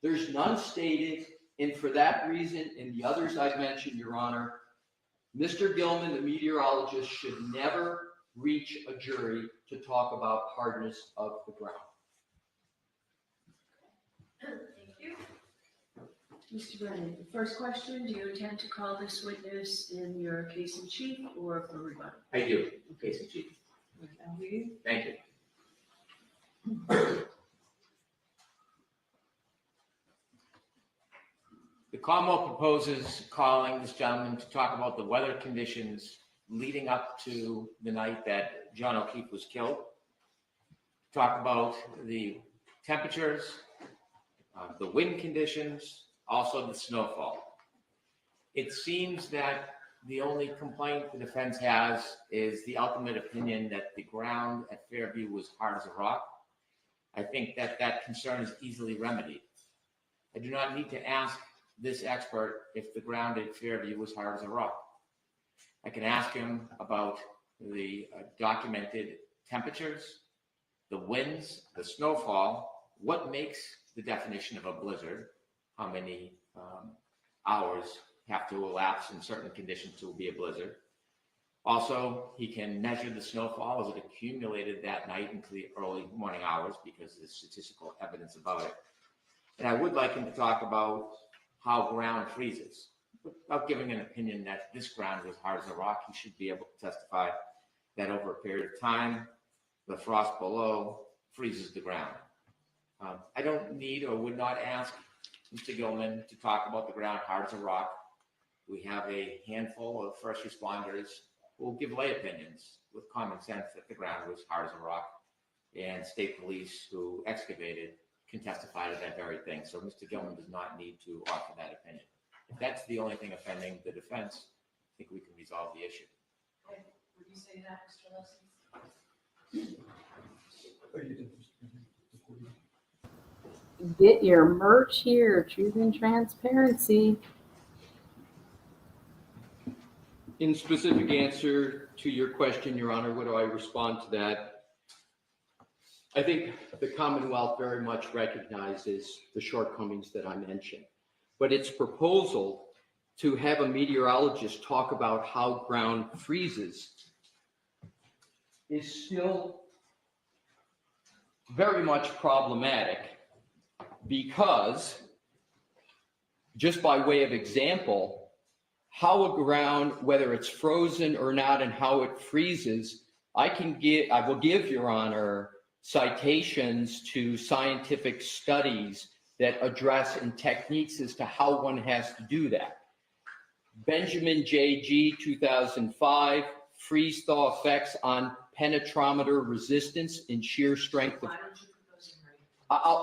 There's none stated, and for that reason, and the others I've mentioned, Your Honor, Mr. Gilman, the meteorologist, should never reach a jury to talk about hardness of the ground. Thank you. Mr. Brennan, the first question, do you intend to call this witness in your case in chief or for rebuttal? I do, case in chief. I'll hear you. Thank you. The Commonwealth proposes calling this gentleman to talk about the weather conditions leading up to the night that John O'Keefe was killed. Talk about the temperatures, the wind conditions, also the snowfall. It seems that the only complaint the defense has is the ultimate opinion that the ground at Fairview was hard as a rock. I think that concern is easily remedied. I do not need to ask this expert if the ground at Fairview was hard as a rock. I can ask him about the documented temperatures, the winds, the snowfall, what makes the definition of a blizzard, how many hours have to elapse in certain conditions to be a blizzard. Also, he can measure the snowfall as it accumulated that night into the early morning hours because there's statistical evidence about it. And I would like him to talk about how ground freezes. Without giving an opinion that this ground was hard as a rock, he should be able to testify that over a period of time, the frost below freezes the ground. I don't need or would not ask Mr. Gilman to talk about the ground hard as a rock. We have a handful of first responders who will give lay opinions with common sense that the ground was hard as a rock. And state police who excavated can testify to that very thing. So Mr. Gilman does not need to offer that opinion. If that's the only thing offending the defense, I think we can resolve the issue. Okay, would you say that, Mr. Lessons? Get your merch here, Truth and Transparency. In specific answer to your question, Your Honor, what do I respond to that? I think the Commonwealth very much recognizes the shortcomings that I mentioned, but its proposal to have a meteorologist talk about how ground freezes is still very much problematic, because just by way of example, how a ground, whether it's frozen or not, and how it freezes, I will give, Your Honor, citations to scientific studies that address and techniques as to how one has to do that. Benjamin J.G. 2005, freeze thaw effects on penetrometer resistance and shear strength. Why don't you put those in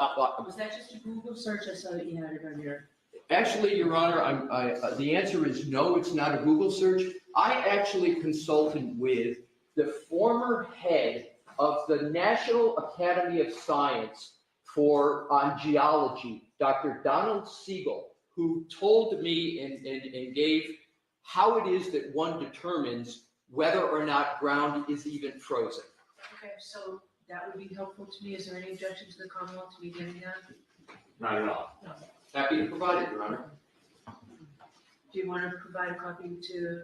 writing? Was that just a Google search? I saw that you had it on your. Actually, Your Honor, the answer is no, it's not a Google search. I actually consulted with the former head of the National Academy of Science on geology, Dr. Donald Siegel, who told me and gave how it is that one determines whether or not ground is even frozen. Okay, so that would be helpful to me. Is there any objection to the Commonwealth to me getting that? Not at all. No. Happy to provide it, Your Honor. Do you want to provide a copy to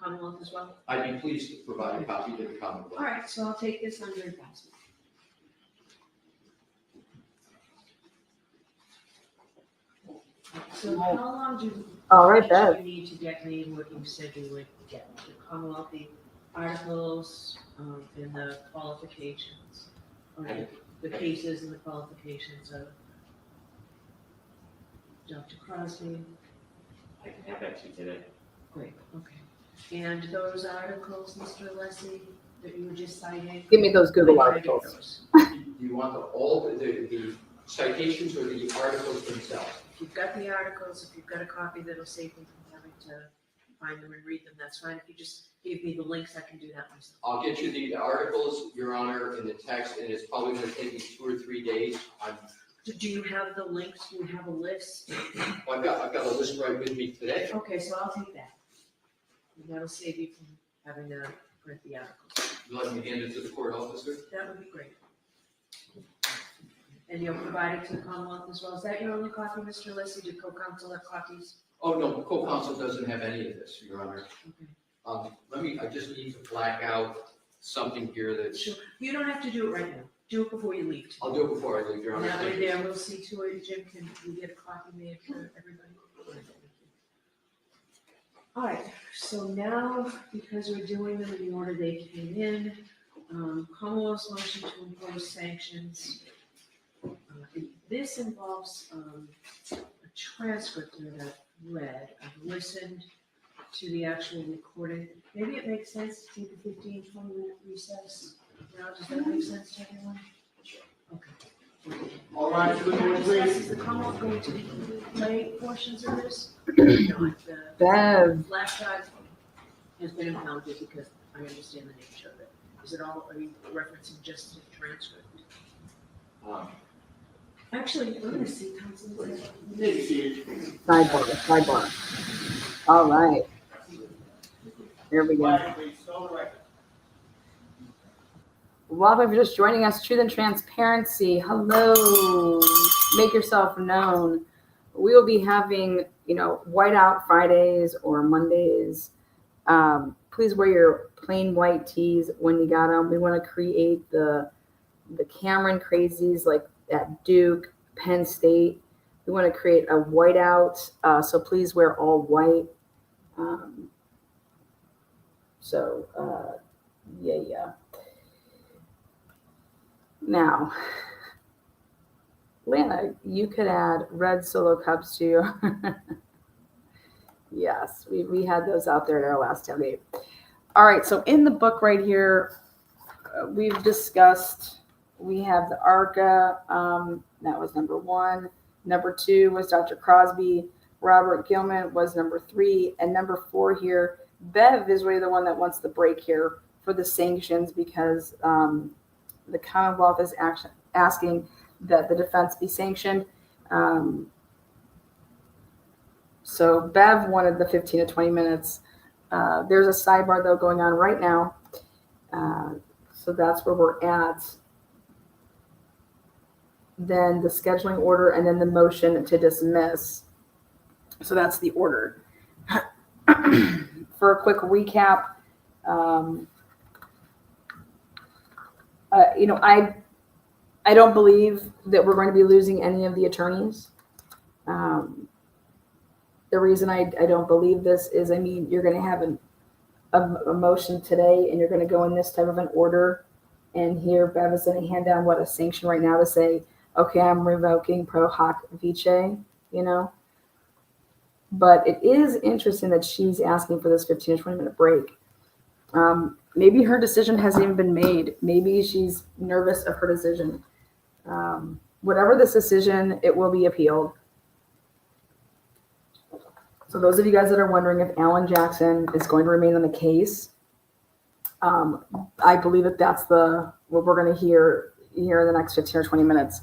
Commonwealth as well? I'd be pleased to provide a copy to the Commonwealth. All right, so I'll take this under advisement. So how long do All right, Bev. you need to get me what you said you would get? The Commonwealth, the articles, and the qualifications, or the cases and the qualifications of Dr. Crosby? I can have that to you today. Great, okay. And those articles, Mr. Leslie, that you were just citing? Give me those Google Where can I get articles. those? Do you want all the citations or the articles themselves? If you've got the articles, if you've got a copy that'll save me from having to find them and read them, that's fine. If you just give me the links, I can do that myself. I'll get you the articles, Your Honor, in the text, and it's probably going to take me 2 or 3 days. Do you have the links? Do you have a list? I've got a list right with me today. Okay, so I'll take that. And that'll save you from having to print the articles. You let me hand it to the court officer? That would be great. And you'll provide it to the Commonwealth as well. Is that your only copy, Mr. Leslie? Do co-counsel have copies? Oh, no, co-counsel doesn't have any of this, Your Honor. Okay. I just need to black out something here that's. Sure. You don't have to do it right now. Do it before you leave. I'll do it before I leave, Your Honor. That way Thank you. there, we'll see to it. Jim, can we get a copy made for everybody? All right, so now, because we're doing them in the order they came in, Commonwealth's motion to impose sanctions. This involves a transcript that I've read. I've listened to the actual recording. Maybe it makes sense to take a 15, 20-minute recess. Now, does that make sense to everyone? Okay. All right, so Is the Commonwealth going to play portions of this? No, Bev. flash drive has been impounded because I understand the nature of it. Is it all, are you referencing just the transcript? Actually, we're gonna see Counsel. Sidebar. All right. Here we go. Welcome, if you're just joining us, Truth and Transparency. Hello. Make yourself known. We will be having, whiteout Fridays or Mondays. Please wear your plain white tees when you got them. We want to create the Cameron crazies like at Duke, Penn State. We want to create a whiteout, so please wear all white. Yeah. Now, Lana, you could add red Solo cups to your. Yes, we had those out there at our last tailgate. All right, so in the book right here, we've discussed, we have the ARCA, that was number 1. Number 2 was Dr. Crosby. Robert Gilman was number 3. And number 4 here, Bev is really the one that wants the break here for the sanctions because the Commonwealth is asking that the defense be sanctioned. So Bev wanted the 15 to 20 minutes. There's a sidebar, though, going on right now. So that's where we're at. Then the scheduling order and then the motion to dismiss. So that's the order. For a quick recap, I don't believe that we're going to be losing any of the attorneys. The reason I don't believe this is, you're going to have a motion today and you're going to go in this type of an order. And here Bev is going to hand down a sanction right now to say, okay, I'm revoking pro hoc vice, But it is interesting that she's asking for this 15 to 20 minute break. Maybe her decision hasn't even been made. Maybe she's nervous of her decision. Whatever this decision, it will be appealed. So those of you guys that are wondering if Alan Jackson is going to remain on the case, I believe that that's what we're going to hear in the next 15 or 20 minutes.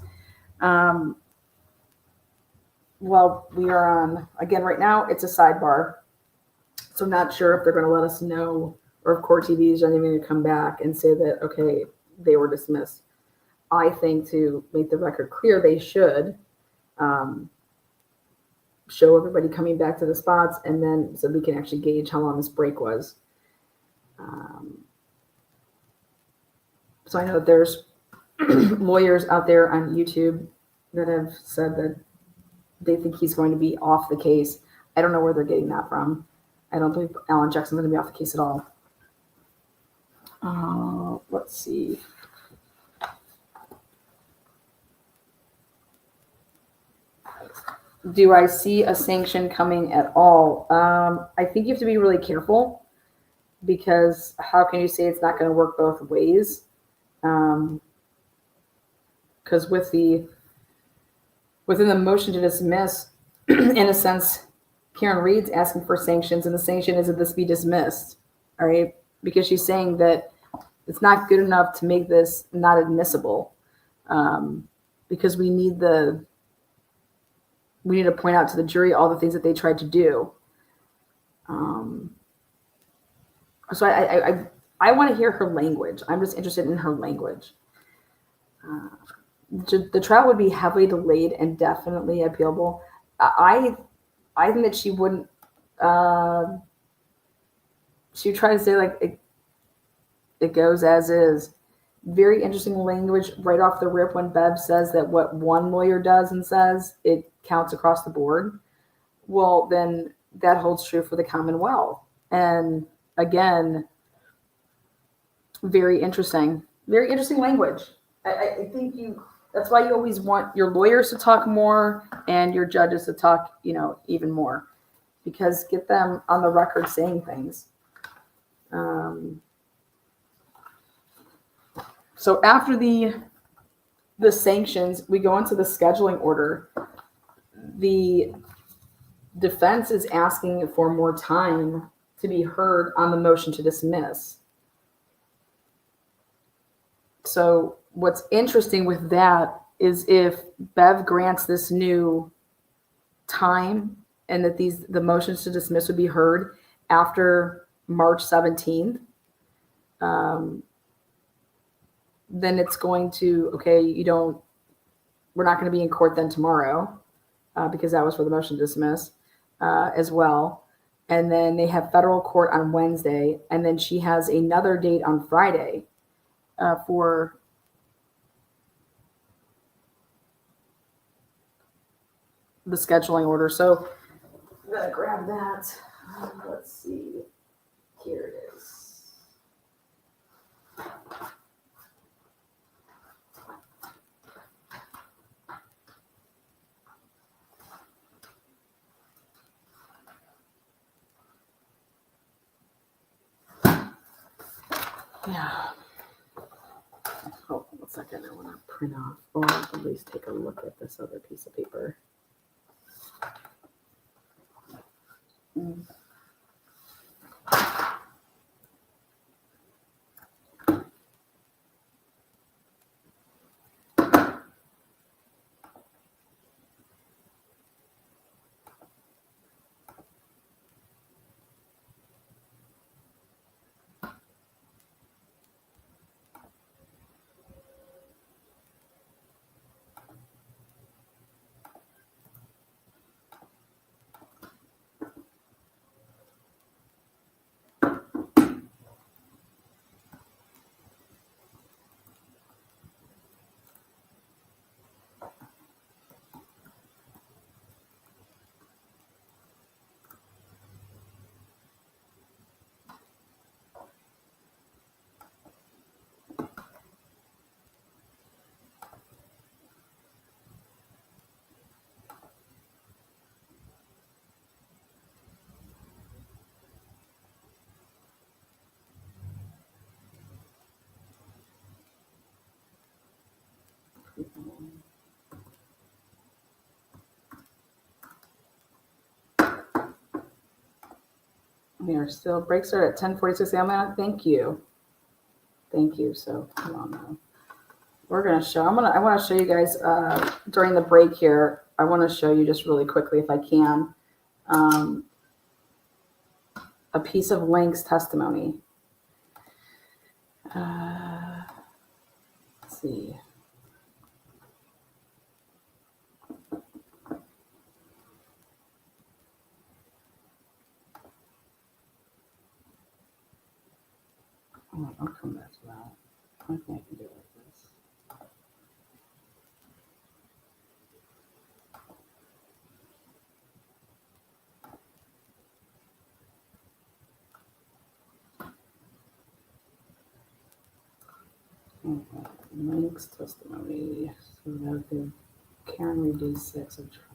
Well, we are on, again, right now, it's a sidebar. So I'm not sure if they're going to let us know or if Court TV is going to come back and say that, okay, they were dismissed. I think to make the record clear, they should show everybody coming back to the spots, and then so we can actually gauge how long this break was. So I know that there's lawyers out there on YouTube that have said that they think he's going to be off the case. I don't know where they're getting that from. I don't believe Alan Jackson's going to be off the case at all. Let's see. Do I see a sanction coming at all? I think you have to be really careful because how can you say it's not going to work both ways? Because within the motion to dismiss, in a sense, Karen Reed's asking for sanctions, and the sanction is that this be dismissed, all right? Because she's saying that it's not good enough to make this not admissible, because we need to point out to the jury all the things that they tried to do. So I want to hear her language. I'm just interested in her language. The trial would be heavily delayed and definitely appealable. I think that she wouldn't. She would try to say it goes as is. Very interesting language right off the rip when Bev says that what one lawyer does and says, it counts across the board. Well, then that holds true for the Commonwealth. And again, very interesting language. I think that's why you always want your lawyers to talk more and your judges to talk, even more, because get them on the record saying things. So after the sanctions, we go into the scheduling order. The defense is asking for more time to be heard on the motion to dismiss. So what's interesting with that is if Bev grants this new time and that the motions to dismiss would be heard after March 17th, then it's going to, we're not going to be in court then tomorrow because that was for the motion to dismiss as well. And then they have federal court on Wednesday. And then she has another date on Friday for the scheduling order. So I'm going to grab that. Let's see. Here it is. Yeah. Oh, 1 second. I want to print off or at least take a look at this other piece of paper. We are still breaks are at 10:46 a.m. Thank you. Thank you. So come on now. We're gonna show. I want to show you guys during the break here. I want to show you just really quickly, if I can, a piece of Link's testimony. Let's see. Oh, I'll come back to that. I think I can do it like this. Okay. Link's testimony. So that would be Karen read day 6 of trial.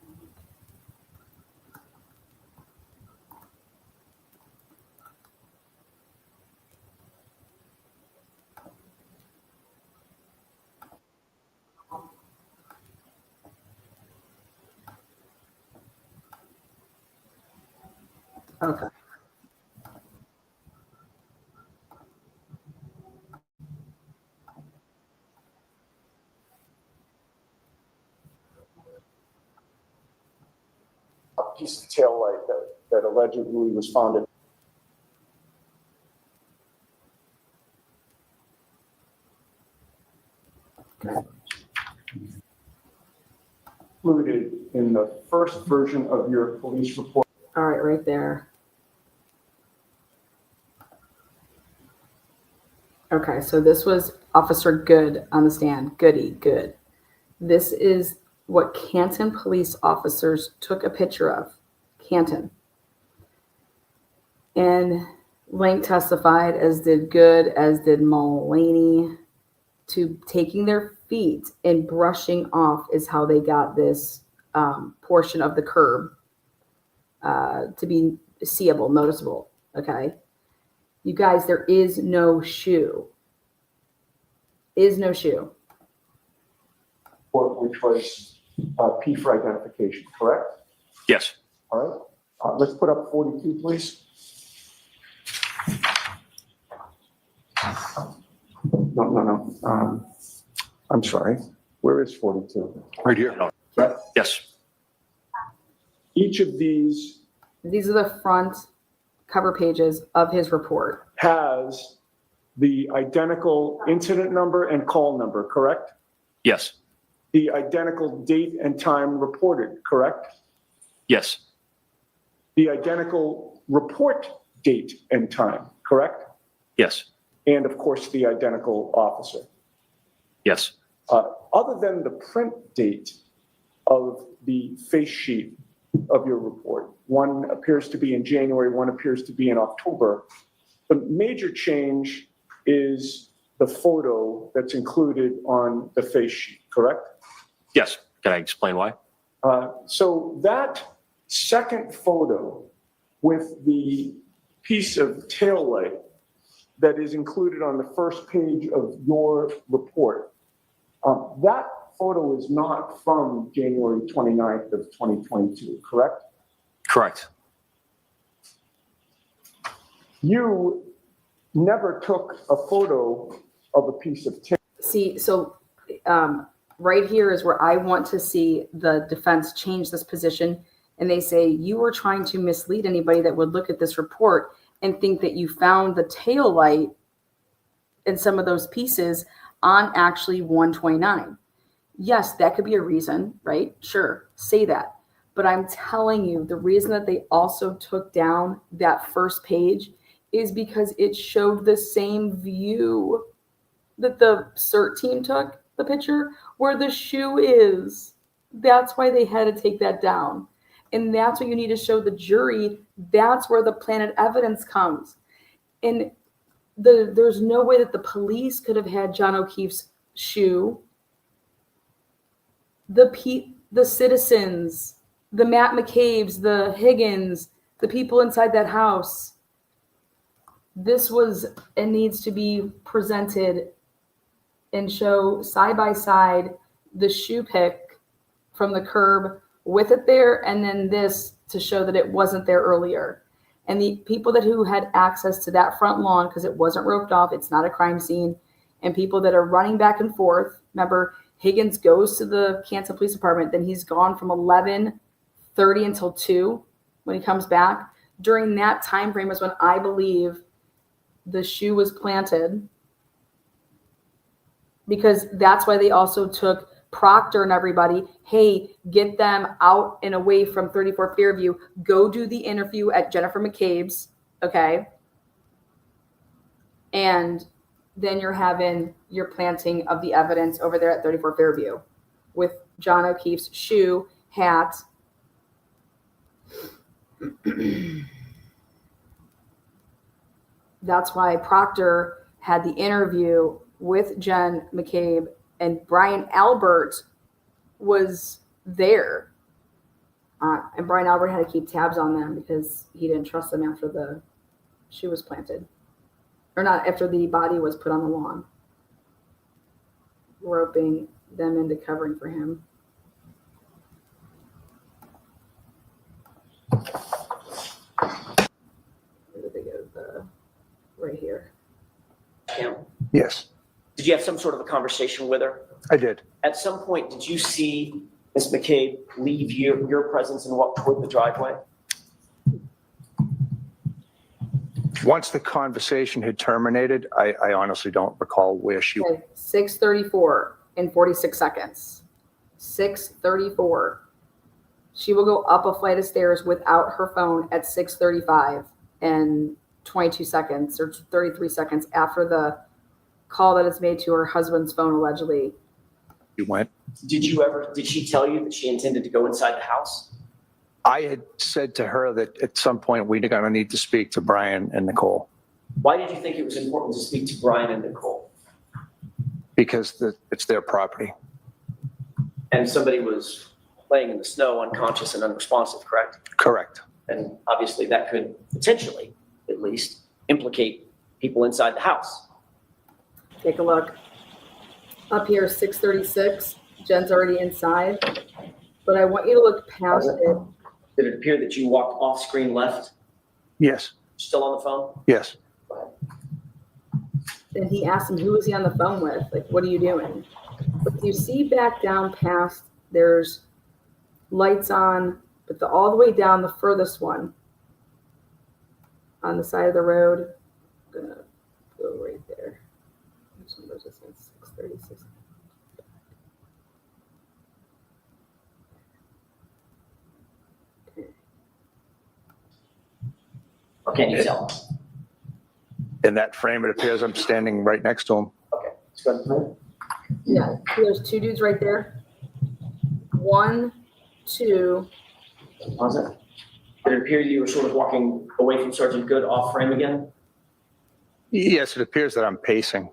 Okay. Piece of tail light that allegedly was found in. Included in the first version of your police report. All right, right there. Okay, so this was Officer Good on the stand. Good. This is what Canton police officers took a picture of. Canton. And Link testified, as did Good, as did Mullaney, to taking their feet and brushing off is how they got this portion of the curb to be seeable, noticeable. Okay. You guys, there is no shoe. Is no shoe. Which was P for identification, correct? Yes. All right. Let's put up 42, please. No. I'm sorry. Where is 42? Right here. Right. Yes. Each of these are the front cover pages of his report. Has the identical incident number and call number, correct? Yes. The identical date and time reported, correct? Yes. The identical report date and time, correct? Yes. And of course, the identical officer. Yes. Other than the print date of the face sheet of your report, one appears to be in January, one appears to be in October. The major change is the photo that's included on the face sheet, correct? Yes. Can I explain why? So that second photo with the piece of tail light that is included on the first page of your report, that photo is not from January 29th of 2022, correct? Correct. You never took a photo of a piece of tape. See, so right here is where I want to see the defense change this position. And they say, you were trying to mislead anybody that would look at this report and think that you found the tail light in some of those pieces on actually 129. Yes, that could be a reason, right? Sure, say that. But I'm telling you, the reason that they also took down that first page is because it showed the same view that the CERT team took, the picture, where the shoe is. That's why they had to take that down. And that's what you need to show the jury. That's where the planted evidence comes. And there's no way that the police could have had John O'Keefe's shoe. The citizens, the Matt McCabe's, the Higgins, the people inside that house. This was, it needs to be presented and show side by side the shoe pick from the curb with it there, and then this to show that it wasn't there earlier. And the people who had access to that front lawn, because it wasn't roped off, it's not a crime scene, and people that are running back and forth. Remember, Higgins goes to the Council Police Department, then he's gone from 11:30 until 2 when he comes back. During that time frame is when I believe the shoe was planted, because that's why they also took Proctor and everybody. Hey, get them out and away from 34 Fairview. Go do the interview at Jennifer McCabe's, okay? And then you're having your planting of the evidence over there at 34 Fairview with John O'Keefe's shoe, hat. That's why Proctor had the interview with Jen McCabe, and Brian Albert was there. And Brian Albert had to keep tabs on them because he didn't trust them after the shoe was planted. Or not, after the body was put on the lawn. Roping them into covering for him. Where did they go? Right here. Kim, Yes, did you have some sort of a conversation with her? I did. At some point, did you see Ms. McCabe leave your presence and walk toward the driveway? Once the conversation had terminated, I honestly don't recall where she was. Okay, 6:34 in 46 seconds. 6:34. She will go up a flight of stairs without her phone at 6:35 and 22 seconds or 33 seconds after the call that is made to her husband's phone allegedly. You went. Did she tell you that she intended to go inside the house? I had said to her that at some point we're going to need to speak to Brian and Nicole. Why did you think it was important to speak to Brian and Nicole? Because it's their property. And somebody was laying in the snow, unconscious and unresponsive, correct? Correct. And obviously that could potentially, at least, implicate people inside the house. Take a look. Up here, 6:36. Jen's already inside. But I want you to look past it. Did it appear that you walked off screen left? Yes. Still on the phone? Yes. And he asked him, who was he on the phone with? Like, what are you doing? But you see back down past, there's lights on, but all the way down, the furthest one on the side of the road. I'm gonna go right there. Which one was this one? 6:36. Or can you tell? In that frame, it appears I'm standing right next to him. Okay, let's go ahead and play. Yeah, there's two dudes right there. 1, 2. How's that? Did it appear you were sort of walking away from Sergeant Good off frame again? Yes, it appears that I'm pacing.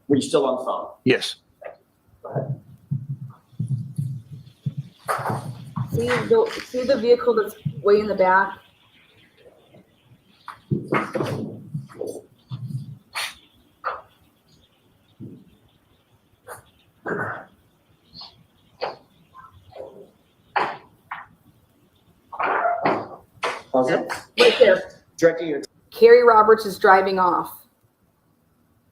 Were you still on the phone? Yes. Go ahead. See the vehicle that's way in the back? How's it? Right there. Directing your Carrie Roberts is driving off.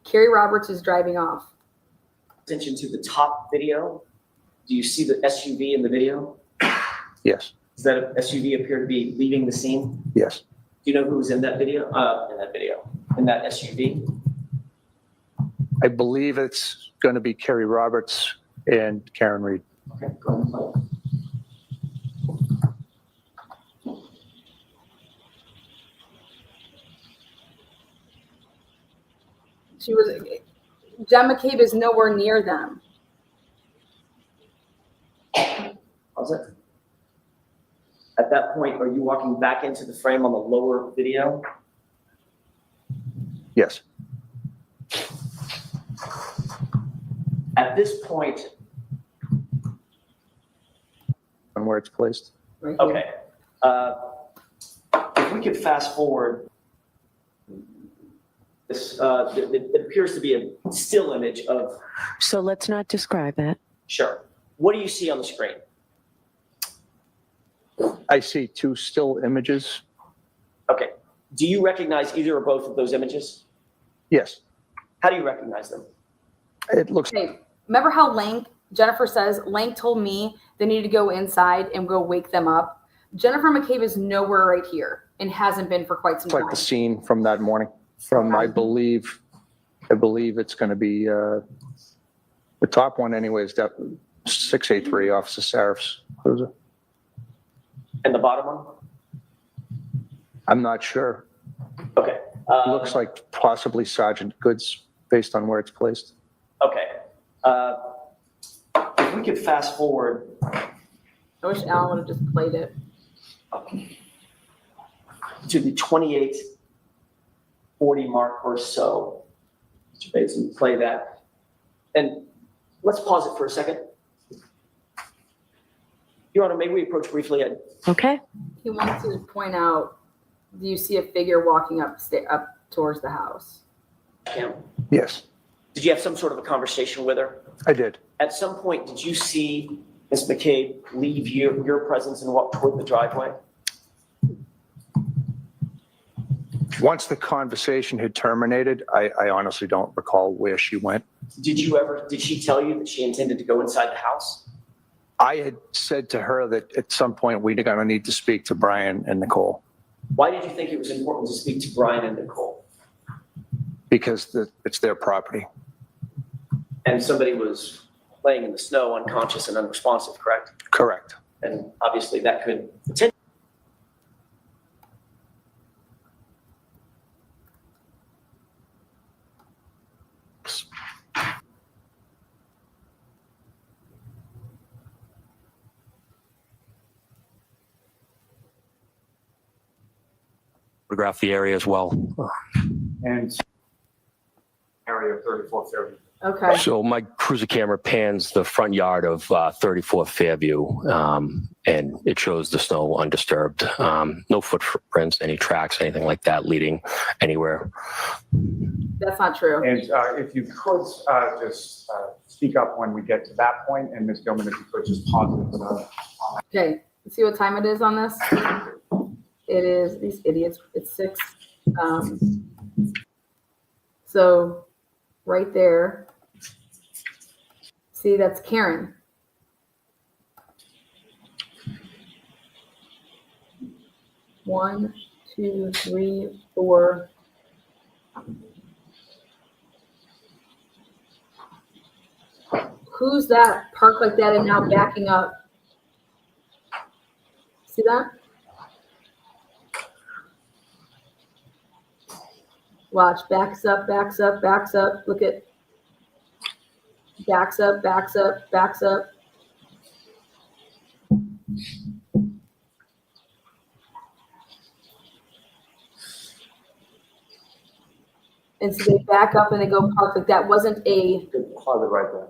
Carrie Roberts is driving off. attention to the top video. Do you see the SUV in the video? Yes. Does that SUV appear to be leaving the scene? Yes. Do you know who was in that video? In that SUV? I believe it's going to be Kerry Roberts and Karen Reed. Okay, go ahead and play it. John McCabe is nowhere near them. How's it? At that point, are you walking back into the frame on the lower video? Yes. At this point, On where it's placed. Right here. okay. If we could fast forward, this it appears to be a still image of. So let's not describe it. Sure. What do you see on the screen? I see two still images. Okay. Do you recognize either or both of those images? Yes. How do you recognize them? It looks. Okay. Remember how Jennifer says, Lank told me they needed to go inside and go wake them up. Jennifer McCabe is nowhere right here and hasn't been for quite some It's like time. the scene from that morning. From I believe it's going to be the top one anyway is that 683 Officer Sarif's cruiser. And the bottom one? I'm not sure. Okay. It looks like possibly Sergeant Goods based on where it's placed. Okay. If we could fast forward. I wish Alan would have just played it. To the 28:40 mark or so. Mr. Bateson, play that. And let's pause it for a second. Your Honor, may we approach briefly at. Okay. He wants to point out, do you see a figure walking up towards the house? Cam, Yes, did you have some sort of a conversation with her? I did. At some point, did you see Ms. McCabe leave your presence and walk toward the driveway? Once the conversation had terminated, I honestly don't recall where she went. Did she tell you that she intended to go inside the house? I had said to her that at some point we're going to need to speak to Brian and Nicole Why did you think it was important to speak to Brian and Nicole? because it's their property. And somebody was laying in the snow, unconscious and unresponsive, correct? Correct. And obviously that could potentially. Photograph the area as well. And area 3430. Okay. So my cruiser camera pans the front yard of 34th Fairview, and it shows the snow undisturbed. No footprints, any tracks, anything like that leading anywhere. That's not true. And if you could just speak up when we get to that point, and Ms. Gilman, if you could just pause it. Okay. Let's see what time it is on this. It is, these idiots, it's 6. So right there, see, that's Karen. One, two, three, four. Who's that parked like that and now backing up? See that? Watch, backs up, backs up, backs up. Look at, backs up, backs up, backs up. And so they back up and they go park like that. Wasn't a Pause it right there.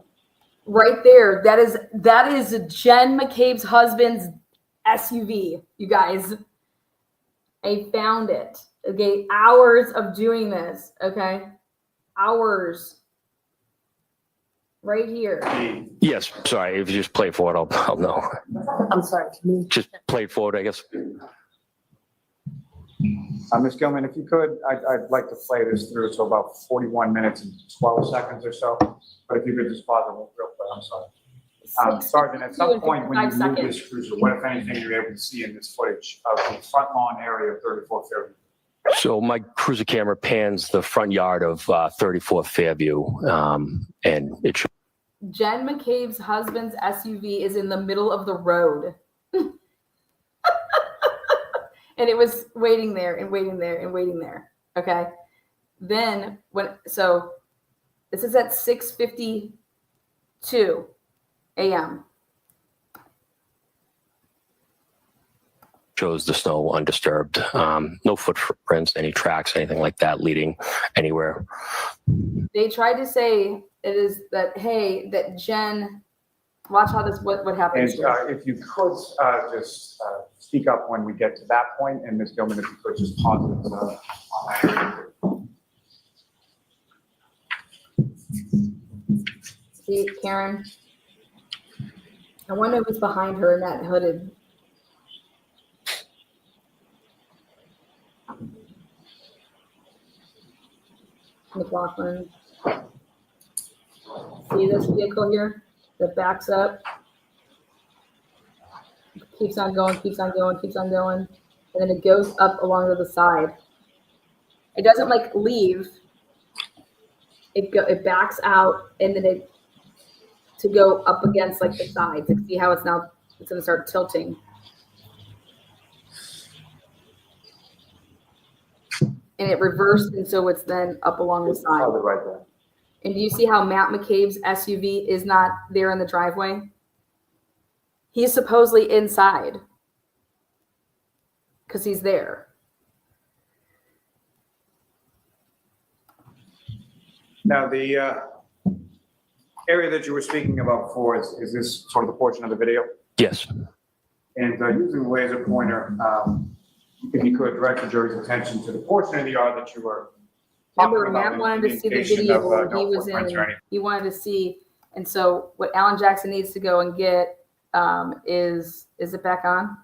right there. That is Jen McCabe's husband's SUV, you guys. I found it. Okay, hours of doing this. Okay, hours. right here. Yes, sorry, if you just play forward, I'll know. I'm sorry. Just play forward, I guess. Ms. Gilman, if you could, I'd like to play this through. So about 41 minutes and 12 seconds or so. But if you could just pause it real quick, I'm sorry. Sergeant, at some point when you move this cruiser, what if anything you're able to see in this footage of the front lawn area of 34 Fairview? So my cruiser camera pans the front yard of 34 Fairview, and it shows. Jen McCabe's husband's SUV is in the middle of the road. And it was waiting there and waiting there and waiting there. Okay. Then so this is at 6:52 a.m. Shows the snow undisturbed. No footprints, any tracks, anything like that leading anywhere. They tried to say it is that, hey, that Jen, watch how what happens. And if you could just speak up when we get to that point, and Ms. Gilman, if you could just pause it on that. See, Karen, I wonder who's behind her in that hooded. McLaughlin. See this vehicle here that backs up? Keeps on going, keeps on going, keeps on going. And then it goes up along to the side. It doesn't like leave. It backs out and then to go up against like the sides. Like see how it's gonna start tilting. And it reversed, and so it's then up along the side. Right there. And do you see how Matt McCabe's SUV is not there in the driveway? He's supposedly inside because he's there. Now, the area that you were speaking about before, is this sort of the portion of the video? Yes. And using the laser pointer, if you could direct the jury's attention to the portion of the yard that you were Remember, talking about. Matt wanted to see the video where he was in. He wanted to see, and so what Alan Jackson needs to go and get is it back on?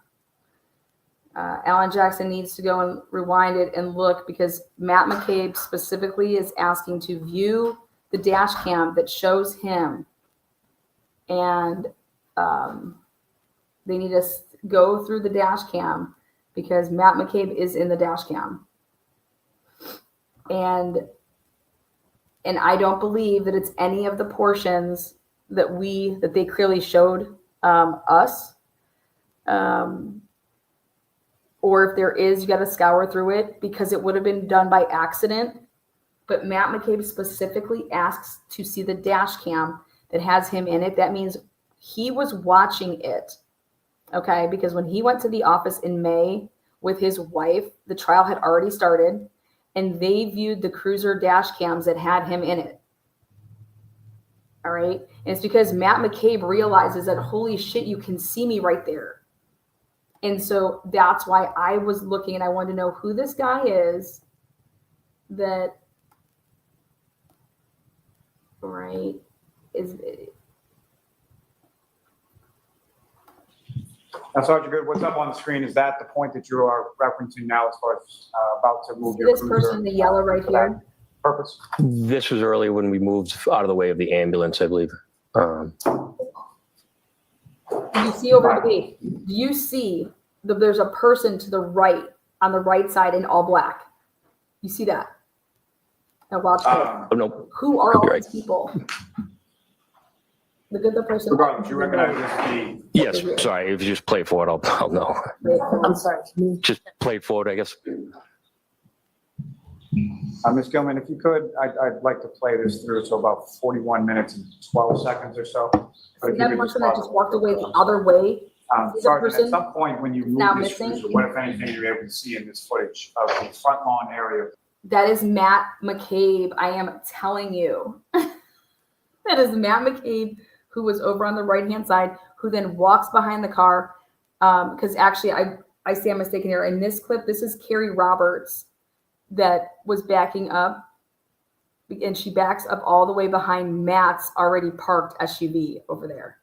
Alan Jackson needs to go and rewind it and look because Matt McCabe specifically is asking to view the dash cam that shows him, and they need to go through the dash cam because Matt McCabe is in the dash cam. And I don't believe that it's any of the portions that they clearly showed us. Or if there is, you got to scour through it because it would have been done by accident. But Matt McCabe specifically asks to see the dash cam that has him in it. That means he was watching it. Okay, because when he went to the office in May with his wife, the trial had already started. And they viewed the cruiser dash cams that had him in it. All right. And it's because Matt McCabe realizes that, holy shit, you can see me right there. And so that's why I was looking and I wanted to know who this guy is that, right, is. Now, Sergeant Good, what's up on the screen? Is that the point that you are referencing now as far as about to move your cruiser? This person in the yellow right here? Purpose? This was early when we moved out of the way of the ambulance, I believe. Do you see over the gate? Do you see that there's a person to the right, on the right side in all black? You see that? Now watch this. No. Who are all these people? The person. Regardless, you recognize this the. Yes, sorry, if you just play forward, I'll know. I'm sorry. Just play forward, I guess. Ms. Gilman, if you could, I'd like to play this through. So about 41 minutes and 12 seconds or so. But if you That could person that just walked away the other way. Sergeant, at some point when you now move this missing? cruiser, what if anything you're able to see in this footage of the front lawn area? That is Matt McCabe. I am telling you. That is Matt McCabe, who was over on the right-hand side, who then walks behind the car. Because actually, I stand mistaken here. In this clip, this is Carrie Roberts that was backing up. and she backs up all the way behind Matt's already parked SUV over there.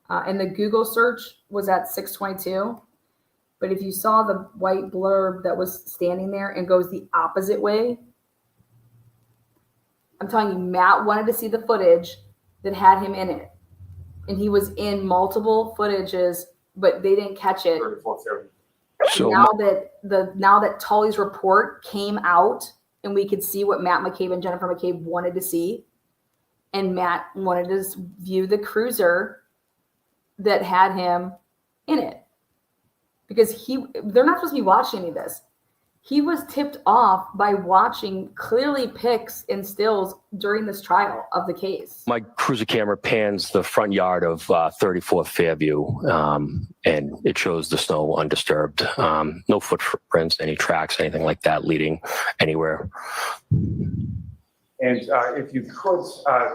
And the Google search was at 622. But if you saw the white blurb that was standing there and goes the opposite way, I'm telling you, Matt wanted to see the footage that had him in it. And he was in multiple footages, but they didn't catch it. So now that Tully's report came out and we could see what Matt McCabe and Jennifer McCabe wanted to see, and Matt wanted to view the cruiser that had him in it. Because they're not supposed to be watching any of this. He was tipped off by watching clearly pics and stills during this trial of the case. my cruiser camera pans the front yard of 34th Fairview, and it shows the snow undisturbed. No footprints, any tracks, anything like that leading anywhere. And if you could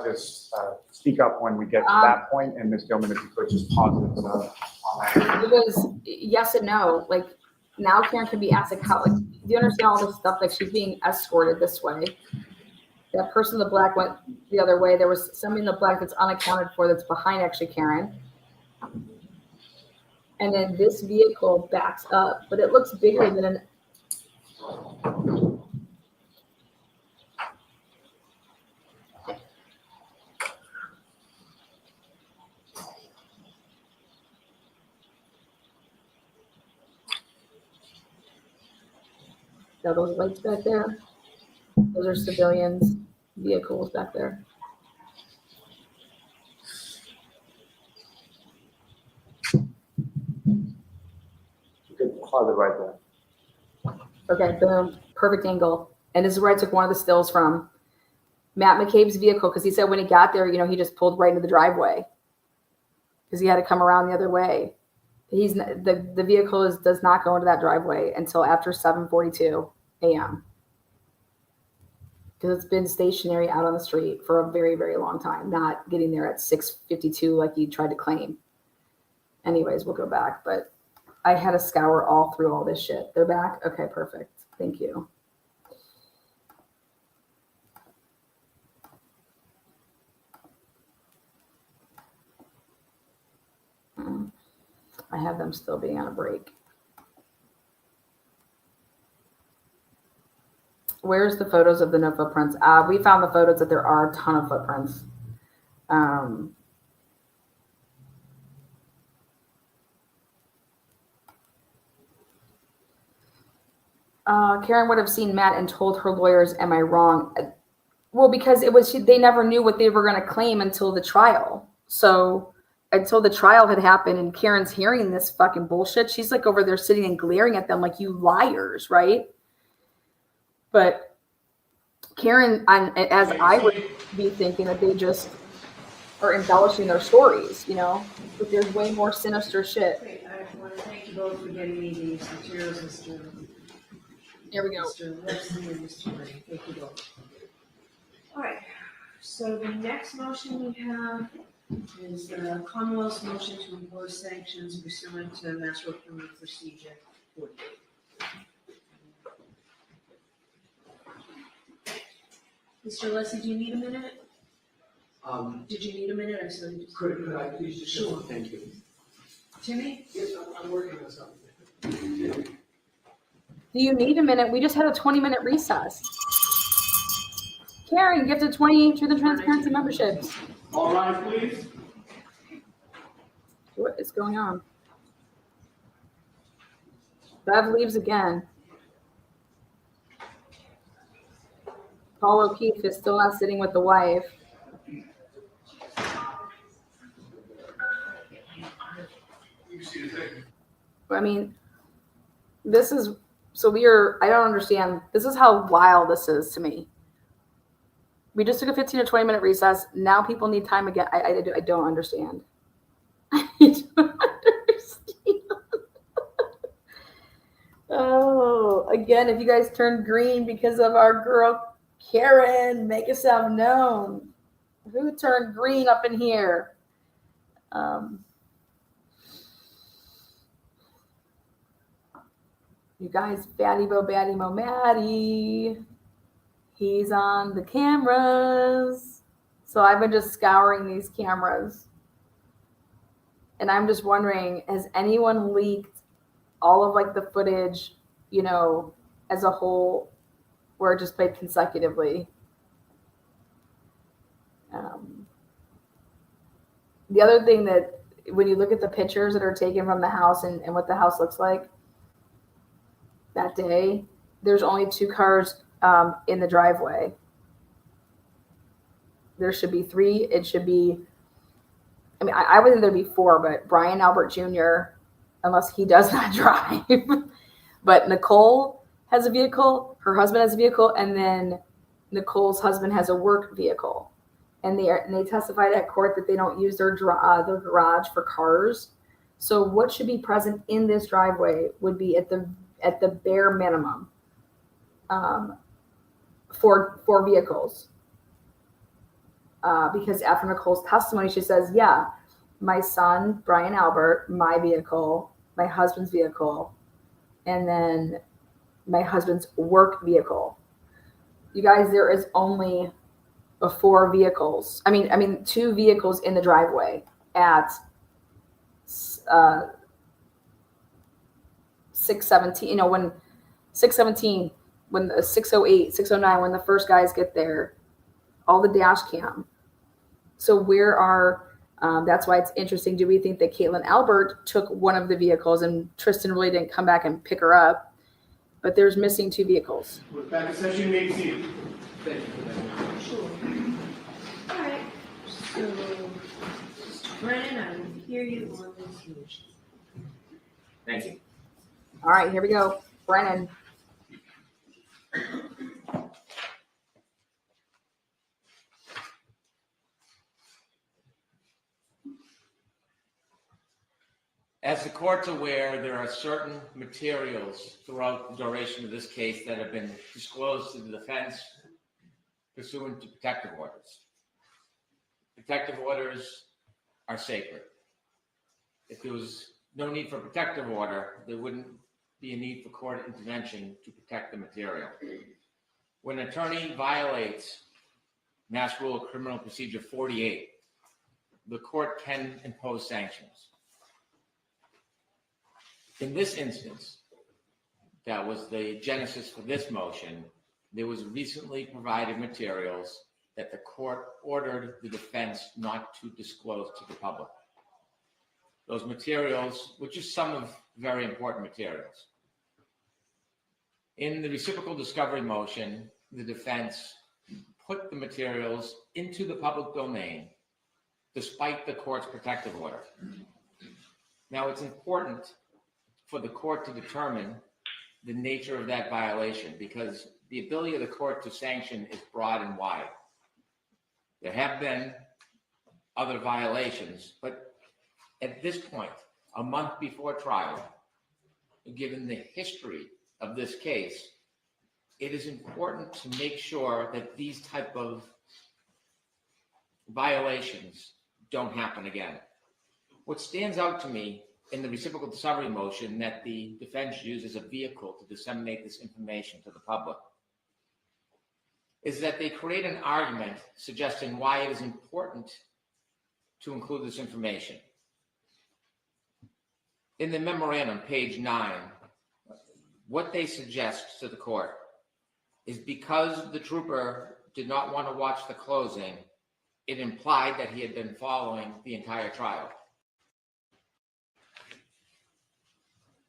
just speak up when we get to that point, and Ms. Gilman, if you could just pause it on that. It was yes and no. Like, now Karen can be asked, like, how, like, do you understand all this stuff? Like, she's being escorted this way. That person in the black went the other way. There was somebody in the black that's unaccounted for that's behind actually Karen. And then this vehicle backs up, but it looks bigger than an. Now those lights back there, those are civilians' vehicles back there. You could pause it right there. Okay, boom, perfect angle. And this is where I took one of the stills from Matt McCabe's vehicle, because he said when he got there, you know, he just pulled right into the driveway because he had to come around the other way. The vehicle does not go into that driveway until after 7:42 a.m. because it's been stationary out on the street for a very, very long time, not getting there at 6:52 like he tried to claim. Anyways, we'll go back, but I had to scour all through all this shit. They're back? Okay, perfect. Thank you. I have them still being on a break. Where's the photos of the no footprints? We found the photos that there are a ton of footprints. Karen would have seen Matt and told her lawyers, am I wrong? Well, because they never knew what they were going to claim until the trial. So until the trial had happened and Karen's hearing this fucking bullshit, she's like over there sitting and glaring at them like, you liars, right? But Karen, as I would be thinking, that they just are embellishing their stories, you know, but there's way more sinister shit. Great. I want to thank you both for getting me these materials, Mr. Here we go. Mr. Leslie and Mr. Ray. Thank you both. All right. So the next motion we have is the Commonwealth's motion to impose sanctions pursuant to Mass Work Criminal Procedure 48. Mr. Leslie, do you need a minute? Did you need a minute? I saw you. Could I please just? Sure. Thank you. Timmy? Yes, I'm working on something. Do you need a minute? We just had a 20-minute recess. Karen, give the 20 Truth and Transparency memberships. All right, please. What is going on? Bev leaves again. Paul O'Keefe is still not sitting with the wife. I mean, this is, so I don't understand. This is how wild this is to me. We just took a 15 or 20 minute recess. Now people need time again. I don't understand. I don't understand. Oh, again, if you guys turned green because of our girl Karen, make yourself known. Who turned green up in here? You guys, Fatty Bo, Batty Mo, Maddie. He's on the cameras. So I've been just scouring these cameras. And I'm just wondering, has anyone leaked all of like the footage, you know, as a whole, where it just played consecutively? The other thing that when you look at the pictures that are taken from the house and what the house looks like that day, there's only 2 cars in the driveway. There should be 3. It should be, I mean, I would think there'd be 4, but Brian Albert Jr., unless he does not drive. But Nicole has a vehicle, her husband has a vehicle, and then Nicole's husband has a work vehicle. And they testified at court that they don't use their garage for cars. So what should be present in this driveway would be at the bare minimum for vehicles. Because after Nicole's testimony, she says, yeah, my son, Brian Albert, my vehicle, my husband's vehicle, and then my husband's work vehicle. You guys, there is only 4 vehicles. I mean, 2 vehicles in the driveway at 6:17. You know, when 6:17, when the 6:08, 6:09, when the first guys get there, all the dash cam. So where are? That's why it's interesting. Do we think that Caitlin Albert took one of the vehicles and Tristan really didn't come back and pick her up? But there's missing 2 vehicles. We're back to session, you may be seated. Thank you. Sure. All right, so, Mr. Brennan, I will hear you on this motion. Thank you. All right, here we go. Brennan. As the court's aware, there are certain materials throughout the duration of this case that have been disclosed to the defense pursuant to protective orders. Protective orders are sacred. If there was no need for protective order, there wouldn't be a need for court intervention to protect the material. When an attorney violates Mass Rule of Criminal Procedure 48, the court can impose sanctions. In this instance, that was the genesis for this motion, there was recently provided materials that the court ordered the defense not to disclose to the public. Those materials, which is some of very important materials. In the reciprocal discovery motion, the defense put the materials into the public domain despite the court's protective order. Now, it's important for the court to determine the nature of that violation because the ability of the court to sanction is broad and wide. There have been other violations, but at this point, a month before trial, given the history of this case, it is important to make sure that these type of violations don't happen again. What stands out to me in the reciprocal discovery motion that the defense used as a vehicle to disseminate this information to the public is that they create an argument suggesting why it is important to include this information. In the memorandum, page 9, what they suggest to the court is because the trooper did not want to watch the closing, it implied that he had been following the entire trial.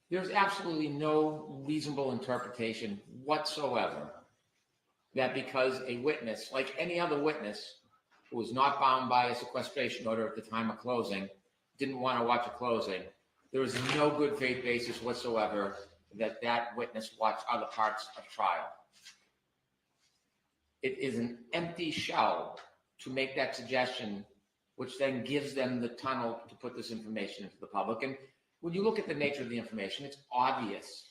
There's absolutely no reasonable interpretation whatsoever that because a witness, like any other witness who was not bound by a sequestration order at the time of closing, didn't want to watch a closing, there is no good faith basis whatsoever that that witness watched other parts of trial. It is an empty shell to make that suggestion, which then gives them the tunnel to put this information into the public. And when you look at the nature of the information, it's obvious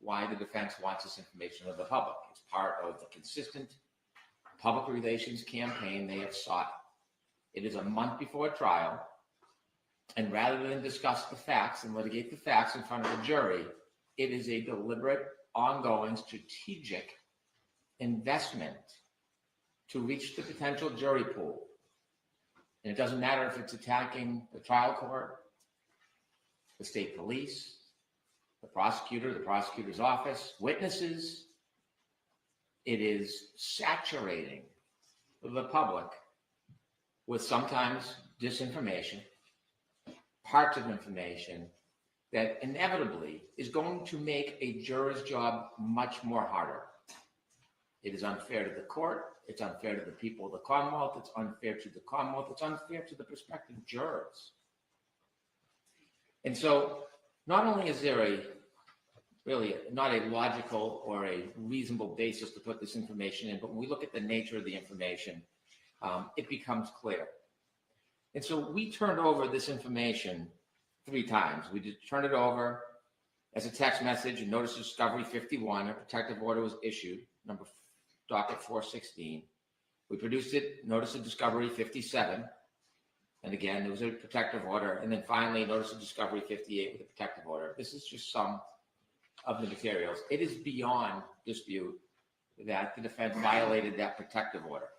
why the defense wants this information to the public. It's part of the consistent public relations campaign they have sought. It is a month before trial, and rather than discuss the facts and litigate the facts in front of the jury, it is a deliberate, ongoing, strategic investment to reach the potential jury pool. And it doesn't matter if it's attacking the trial court, the state police, the prosecutor, the prosecutor's office, witnesses. It is saturating the public with sometimes disinformation, parts of information that inevitably is going to make a juror's job much more harder. It is unfair to the court. It's unfair to the people of the Commonwealth. It's unfair to the Commonwealth. It's unfair to the prospective jurors. And so not only is there really not a logical or a reasonable basis to put this information in, but when we look at the nature of the information, it becomes clear. And so we turned over this information 3 times. We did turn it over as a text message, and notice of discovery 51, a protective order was issued, docket 416. We produced it, notice of discovery 57. And again, there was a protective order. And then finally, notice of discovery 58 with a protective order. This is just some of the materials. It is beyond dispute that the defense violated that protective order.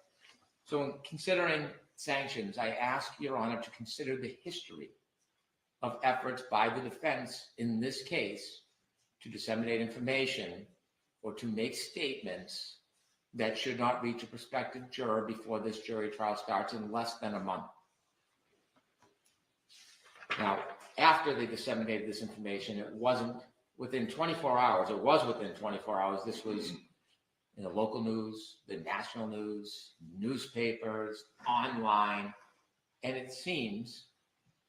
So in considering sanctions, I ask Your Honor to consider the history of efforts by the defense in this case to disseminate information or to make statements that should not reach a prospective juror before this jury trial starts in less than a month. Now, after they disseminated this information, it wasn't within 24 hours. It was within 24 hours. This was in the local news, the national news, newspapers, online, and it seems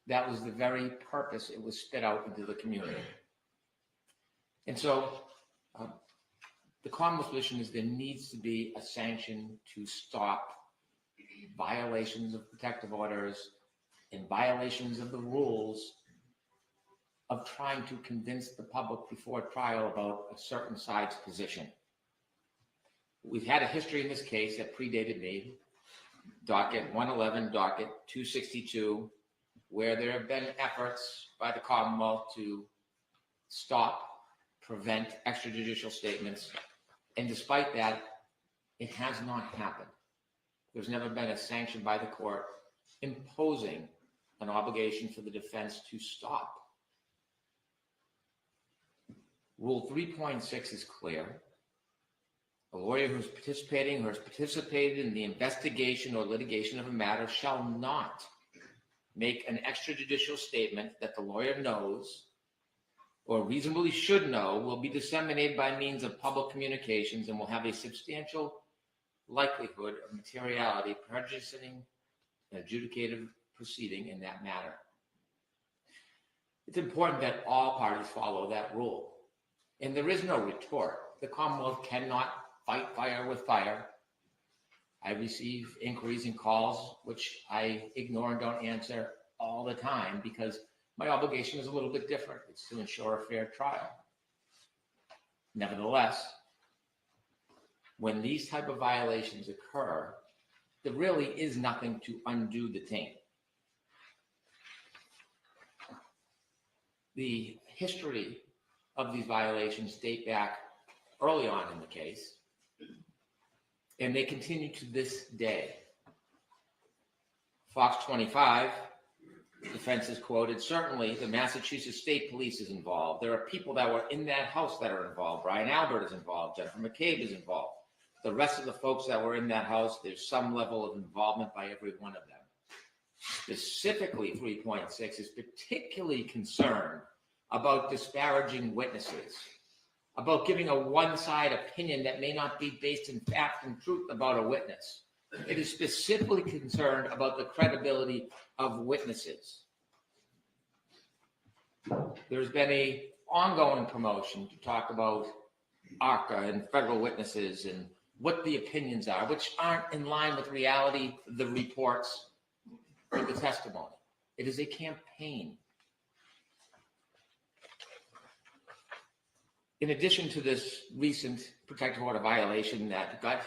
that was the very purpose it was spit out into the community. And so the Commonwealth position is there needs to be a sanction to stop violations of protective orders and violations of the rules of trying to convince the public before trial about a certain side's position. We've had a history in this case that predated me, docket 111, docket 262, where there have been efforts by the Commonwealth to stop, prevent extrajudicial statements. And despite that, it has not happened. There's never been a sanction by the court imposing an obligation for the defense to stop. Rule 3.6 is clear. A lawyer who is participating or has participated in the investigation or litigation of a matter shall not make an extrajudicial statement that the lawyer knows or reasonably should know will be disseminated by means of public communications and will have a substantial likelihood of materiality prejudicing an adjudicative proceeding in that matter. It's important that all parties follow that rule. And there is no retort. The Commonwealth cannot fight fire with fire. I receive inquiries and calls, which I ignore and don't answer all the time because my obligation is a little bit different. It's to ensure a fair trial. Nevertheless, when these type of violations occur, there really is nothing to undo the taint. The history of these violations date back early on in the case, and they continue to this day. Fox 25, defense is quoted, certainly the Massachusetts State Police is involved. There are people that were in that house that are involved. Brian Albert is involved. Jennifer McCabe is involved. The rest of the folks that were in that house, there's some level of involvement by every one of them. Specifically, 3.6 is particularly concerned about disparaging witnesses, about giving a one-side opinion that may not be based in fact and truth about a witness. It is specifically concerned about the credibility of witnesses. There's been an ongoing promotion to talk about ARCA and federal witnesses and what the opinions are, which aren't in line with reality, the reports, or the testimony. It is a campaign. In addition to this recent protective order violation that got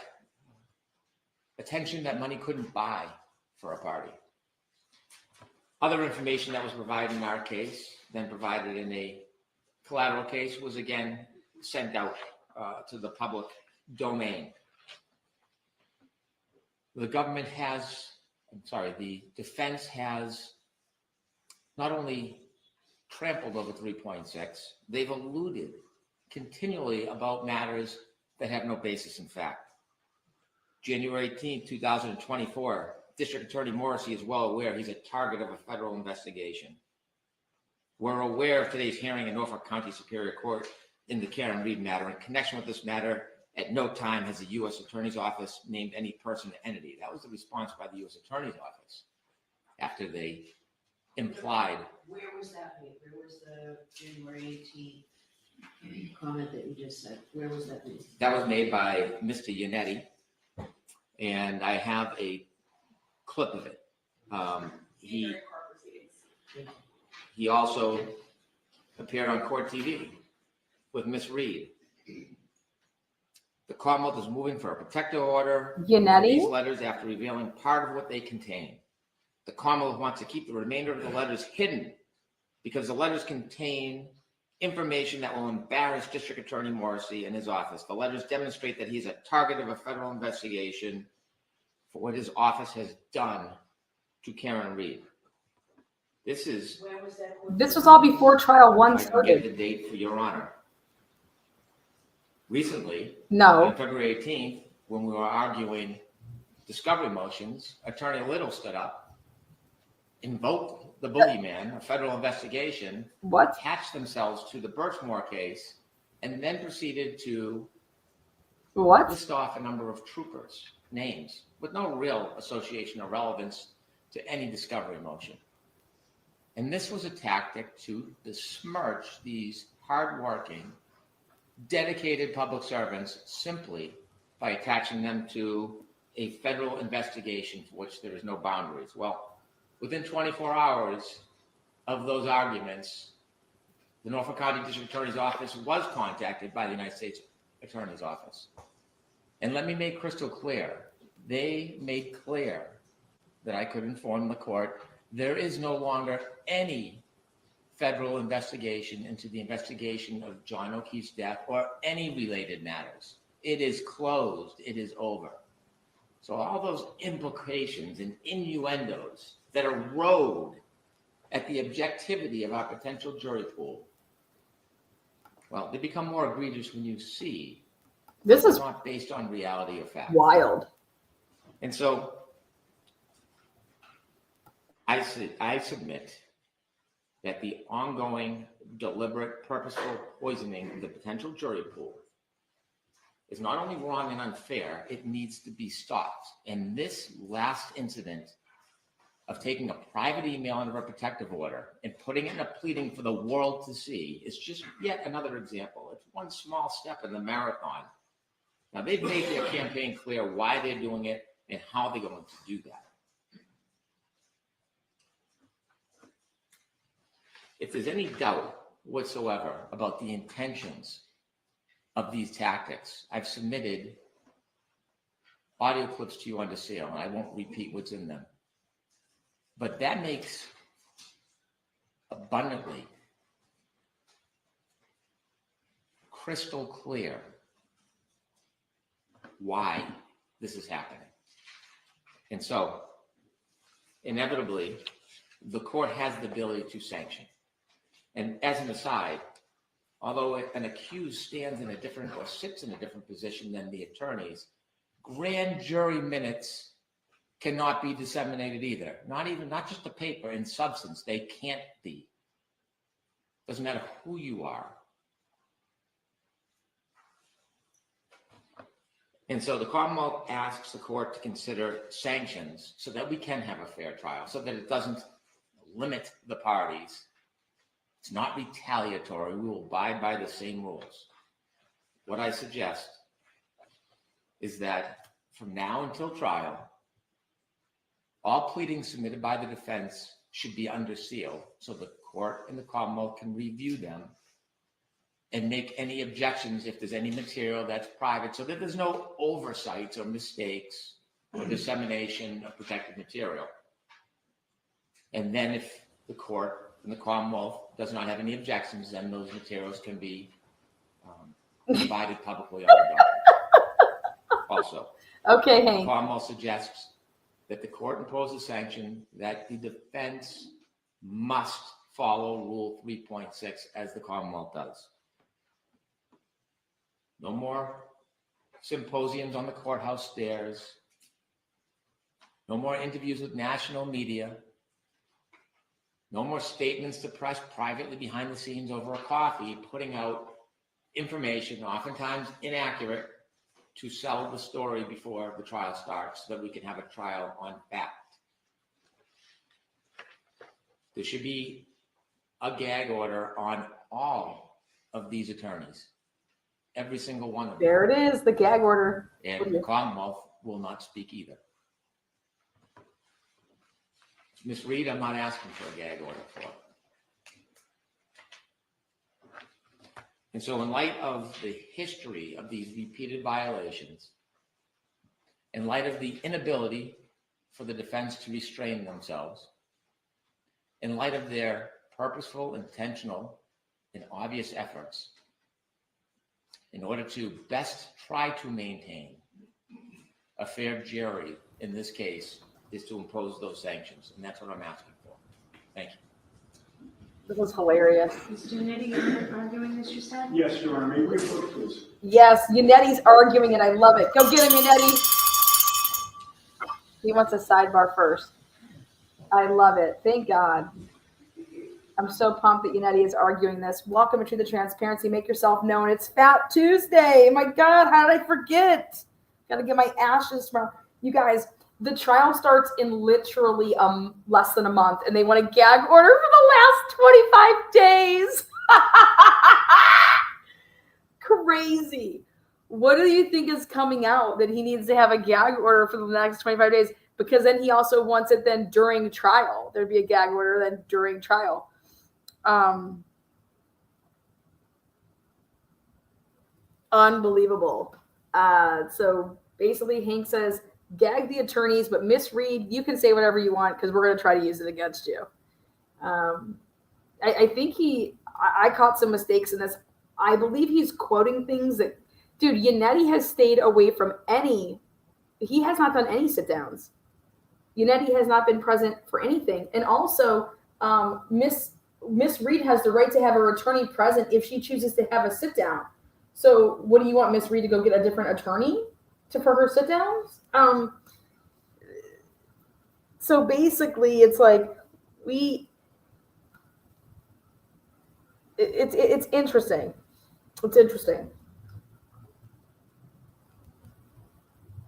attention that money couldn't buy for a party, other information that was provided in our case, then provided in a collateral case, was again sent out to the public domain. the defense has not only trampled over 3.6, they've alluded continually about matters that have no basis in fact. January 18, 2024, District Attorney Morrissey is well aware he's a target of a federal investigation. We're aware of today's hearing in Norfolk County Superior Court in the Karen Reed matter. In connection with this matter, at no time has the U.S. Attorney's Office named any person or entity. That was the response by the U.S. Attorney's Office after they implied. Where was that made? Where was the January 18th comment that you just said? Where was that made? That was made by Mr. Yannetti, and I have a clip of it. He also appeared on Court TV with Miss Reed. The Commonwealth is moving for a protective order on these letters after revealing part of what they contain. The Commonwealth wants to keep the remainder of the letters hidden because the letters contain information that will embarrass District Attorney Morrissey and his office. The letters demonstrate that he's a target of a federal investigation for what his office has done to Karen Reed. This was all before trial one I can started. get the date for your honor. Recently, No. on February 18th, when we were arguing discovery motions, Attorney Little stood up, invoked the boogeyman, a federal investigation, attached themselves to the Birchmore case, and then proceeded to list off a number of troopers' names with no real association or relevance to any discovery motion. And this was a tactic to besmirch these hardworking, dedicated public servants simply by attaching them to a federal investigation for which there is no boundaries. Well, within 24 hours of those arguments, the Norfolk County District Attorney's Office was contacted by the United States Attorney's Office. And let me make crystal clear, they made clear that I could inform the court there is no longer any federal investigation into the investigation of John O'Keefe's death or any related matters. It is closed. It is over. So all those implications and innuendos that erode at the objectivity of our potential jury pool, well, they become more egregious when you see this is not based on reality or fact. Wild. And so I submit that the ongoing, deliberate, purposeful poisoning of the potential jury pool is not only wrong and unfair, it needs to be stopped. And this last incident of taking a private email under a protective order and putting it in a pleading for the world to see is just yet another example. It's one small step in the marathon. Now, they've made their campaign clear why they're doing it and how they're going to do that. If there's any doubt whatsoever about the intentions of these tactics, I've submitted audio clips to you under seal, and I won't repeat what's in them. But that makes abundantly crystal clear why this is happening. And so, inevitably, the court has the ability to sanction. And as an aside, although an accused stands in a different or sits in a different position than the attorneys, grand jury minutes cannot be disseminated either. Not just the paper, in substance, they can't be. Doesn't matter who you are. And so the Commonwealth asks the court to consider sanctions so that we can have a fair trial, so that it doesn't limit the parties. It's not retaliatory. We will abide by the same rules. What I suggest is that from now until trial, all pleadings submitted by the defense should be under seal so the court and the Commonwealth can review them and make any objections if there's any material that's private, so that there's no oversights or mistakes or dissemination of protected material. And then if the court and the Commonwealth does not have any objections, then those materials can be provided publicly on the document also. Okay, The Hank. Commonwealth suggests that the court impose a sanction that the defense must follow Rule 3.6 as the Commonwealth does. No more symposiums on the courthouse stairs. No more interviews with national media. No more statements to press privately behind the scenes over a coffee, putting out information, oftentimes inaccurate, to sell the story before the trial starts so that we can have a trial on fact. There should be a gag order on all of these attorneys, every single one of them. There it is, the gag order. And the Commonwealth will not speak either. Ms. Reed, I'm not asking for a gag order for. And so in light of the history of these repeated violations, in light of the inability for the defense to restrain themselves, in light of their purposeful, intentional, and obvious efforts, in order to best try to maintain a fair jury in this case, is to impose those sanctions. And that's what I'm asking for. Thank you. This was hilarious. Mr. Nitty, you're arguing this, you said? Yes, Your Honor. May we vote, please? Yes, Unetti's arguing it. I love it. Go get him, Unetti. He wants a sidebar first. I love it. Thank God. I'm so pumped that Unetti is arguing this. Welcome to the transparency. Make yourself known. It's Fat Tuesday. My God, how did I forget? Got to get my ashes from you guys. The trial starts in literally less than a month, and they want a gag order for the last 25 days. Crazy. What do you think is coming out that he needs to have a gag order for the next 25 days? Because then he also wants it then during trial. There'd be a gag order then during trial. Unbelievable. So basically Hank says, gag the attorneys, but Miss Reed, you can say whatever you want because we're going to try to use it against you. I think I caught some mistakes in this. I believe he's quoting things that, dude, Unetti has stayed away from he has not done any sit downs. Unetti has not been present for anything. And also, Miss Reed has the right to have her attorney present if she chooses to have a sit down. So what do you want, Miss Reed, to go get a different attorney for her sit downs? So basically it's like it's interesting. It's interesting.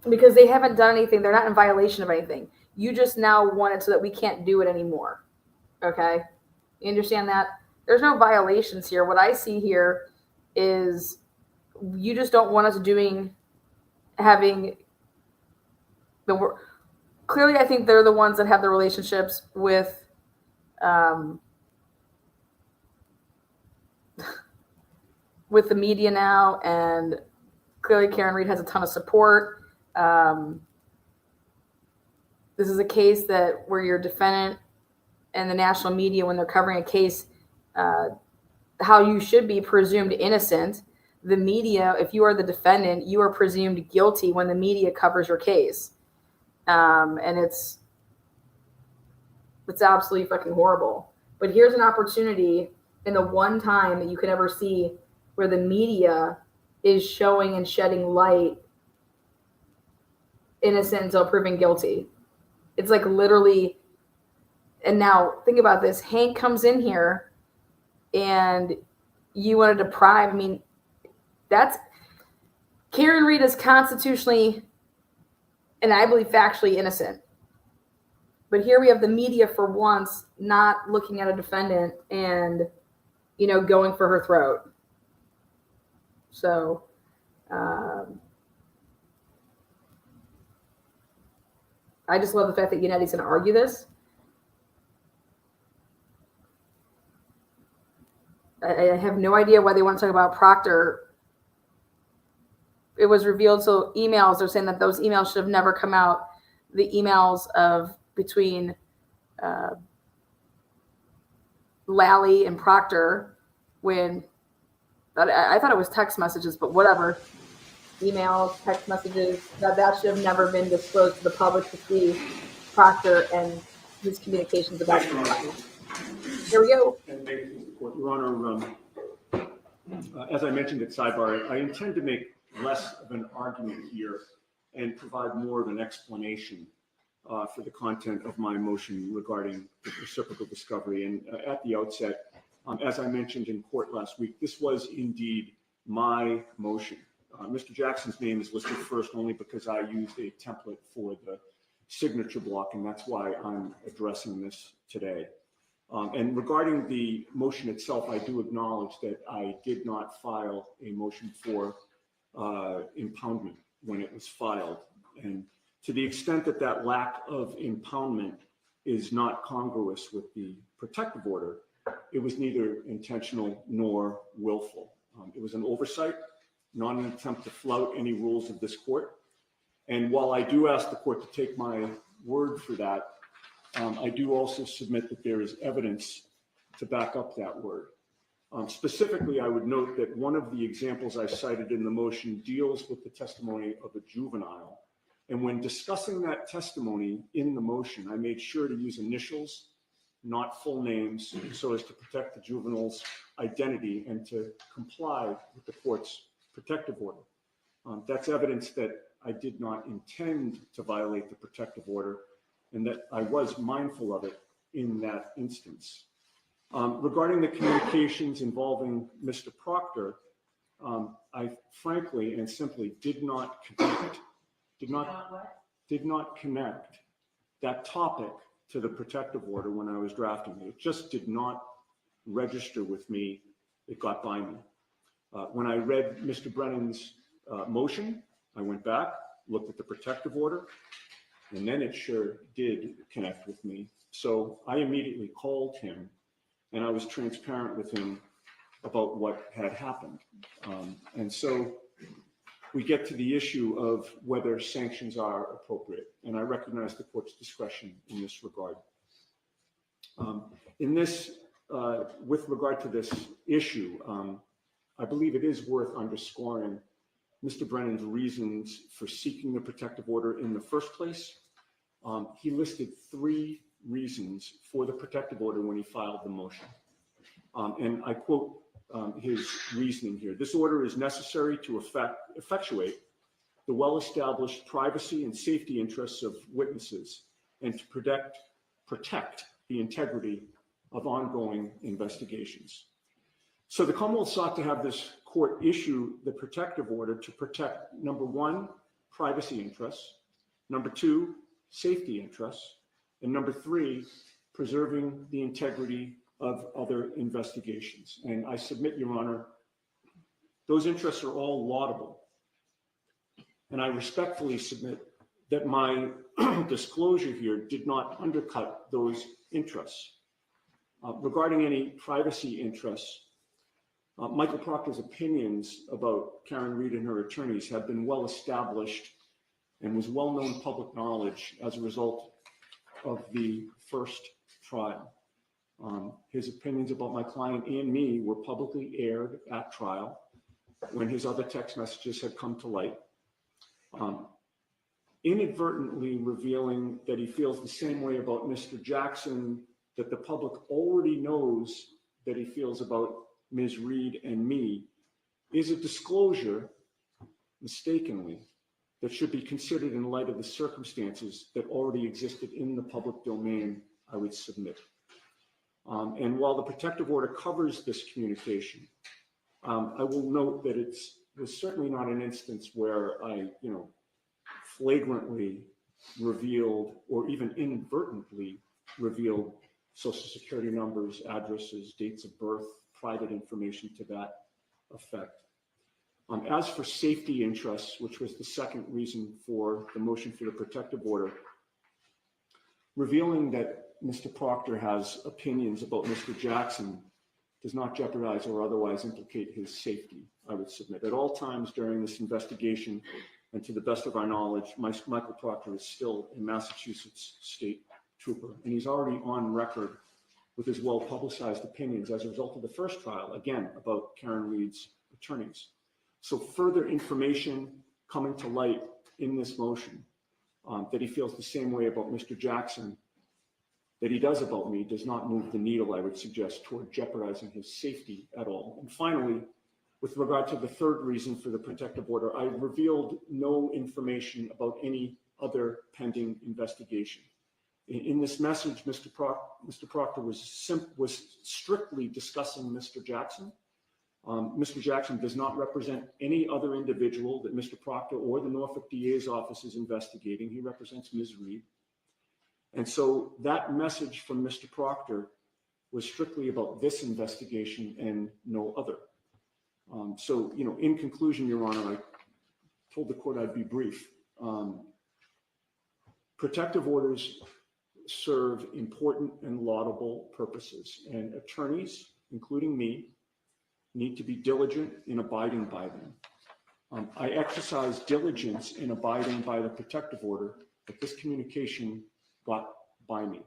Because they haven't done anything. They're not in violation of anything. You just now want it so that we can't do it anymore. Okay? You understand that? There's no violations here. What I see here is you just don't want us having the clearly I think they're the ones that have the relationships with the media now, and clearly Karen Reed has a ton of support. This is a case where your defendant and the national media, when they're covering a case, how you should be presumed innocent. The media, if you are the defendant, you are presumed guilty when the media covers your case. And it's absolutely fucking horrible. But here's an opportunity in the one time that you could ever see where the media is showing and shedding light innocent until proven guilty. It's like literally, and now think about this. Hank comes in here and you want to deprive, Karen Reed is constitutionally and I believe factually innocent. But here we have the media for once not looking at a defendant and, going for her throat. So, I just love the fact that Unetti's going to argue this. I have no idea why they want to talk about Proctor. It was revealed, so emails, they're saying that those emails should have never come out. The emails between Lally and Proctor, when I thought it was text messages, but whatever. emails, text messages, that should have never been disclosed to the public to see Proctor and his communications about the money. Here we go. And thank you, Mr. Court. Your Honor, as I mentioned at sidebar, I intend to make less of an argument here and provide more of an explanation for the content of my motion regarding the reciprocal discovery. And at the outset, as I mentioned in court last week, this was indeed my motion. Mr. Jackson's name is listed first only because I used a template for the signature block, and that's why I'm addressing this today. And regarding the motion itself, I do acknowledge that I did not file a motion for impoundment when it was filed. And to the extent that that lack of impoundment is not congruous with the protective order, it was neither intentional nor willful. It was an oversight, not an attempt to flout any rules of this court. And while I do ask the court to take my word for that, I do also submit that there is evidence to back up that word. Specifically, I would note that one of the examples I cited in the motion deals with the testimony of a juvenile. And when discussing that testimony in the motion, I made sure to use initials, not full names, so as to protect the juvenile's identity and to comply with the court's protective order. That's evidence that I did not intend to violate the protective order and that I was mindful of it in that instance. Regarding the communications involving Mr. Proctor, I frankly and simply did not connect that topic to the protective order when I was drafting it. It just did not register with me. It got by me. When I read Mr. Brennan's motion, I went back, looked at the protective order, and then it sure did connect with me. So I immediately called him and I was transparent with him about what had happened. And so we get to the issue of whether sanctions are appropriate. And I recognize the court's discretion in this regard. With regard to this issue, I believe it is worth underscoring Mr. Brennan's reasons for seeking the protective order in the first place. He listed 3 reasons for the protective order when he filed the motion. And I quote his reasoning here. This order is necessary to effectuate the well-established privacy and safety interests of witnesses and to protect the integrity of ongoing investigations. So the Commonwealth sought to have this court issue the protective order to protect, number 1, privacy interests, number 2, safety interests, and number 3, preserving the integrity of other investigations. And I submit, Your Honor, those interests are all laudable. And I respectfully submit that my disclosure here did not undercut those interests. Regarding any privacy interests, Michael Proctor's opinions about Karen Reed and her attorneys have been well established and was well-known public knowledge as a result of the first trial. His opinions about my client and me were publicly aired at trial when his other text messages had come to light, inadvertently revealing that he feels the same way about Mr. Jackson that the public already knows that he feels about Ms. Reed and me is a disclosure, mistakenly, that should be considered in light of the circumstances that already existed in the public domain, I would submit. And while the protective order covers this communication, I will note that it was certainly not an instance where I, flagrantly revealed or even inadvertently revealed social security numbers, addresses, dates of birth, private information to that effect. As for safety interests, which was the second reason for the motion for the protective order, revealing that Mr. Proctor has opinions about Mr. Jackson does not jeopardize or otherwise implicate his safety, I would submit. At all times during this investigation, and to the best of our knowledge, Michael Proctor is still a Massachusetts state trooper, and he's already on record with his well-publicized opinions as a result of the first trial, again, about Karen Reed's attorneys. So further information coming to light in this motion, that he feels the same way about Mr. Jackson that he does about me does not move the needle, I would suggest, toward jeopardizing his safety at all. And finally, with regard to the third reason for the protective order, I revealed no information about any other pending investigation. In this message, Mr. Proctor was strictly discussing Mr. Jackson. Mr. Jackson does not represent any other individual that Mr. Proctor or the Norfolk DA's office is investigating. He represents Ms. Reed. And so that message from Mr. Proctor was strictly about this investigation and no other. So, in conclusion, Your Honor, I told the court I'd be brief. Protective orders serve important and laudable purposes, and attorneys, including me, need to be diligent in abiding by them. I exercise diligence in abiding by the protective order, but this communication got by me.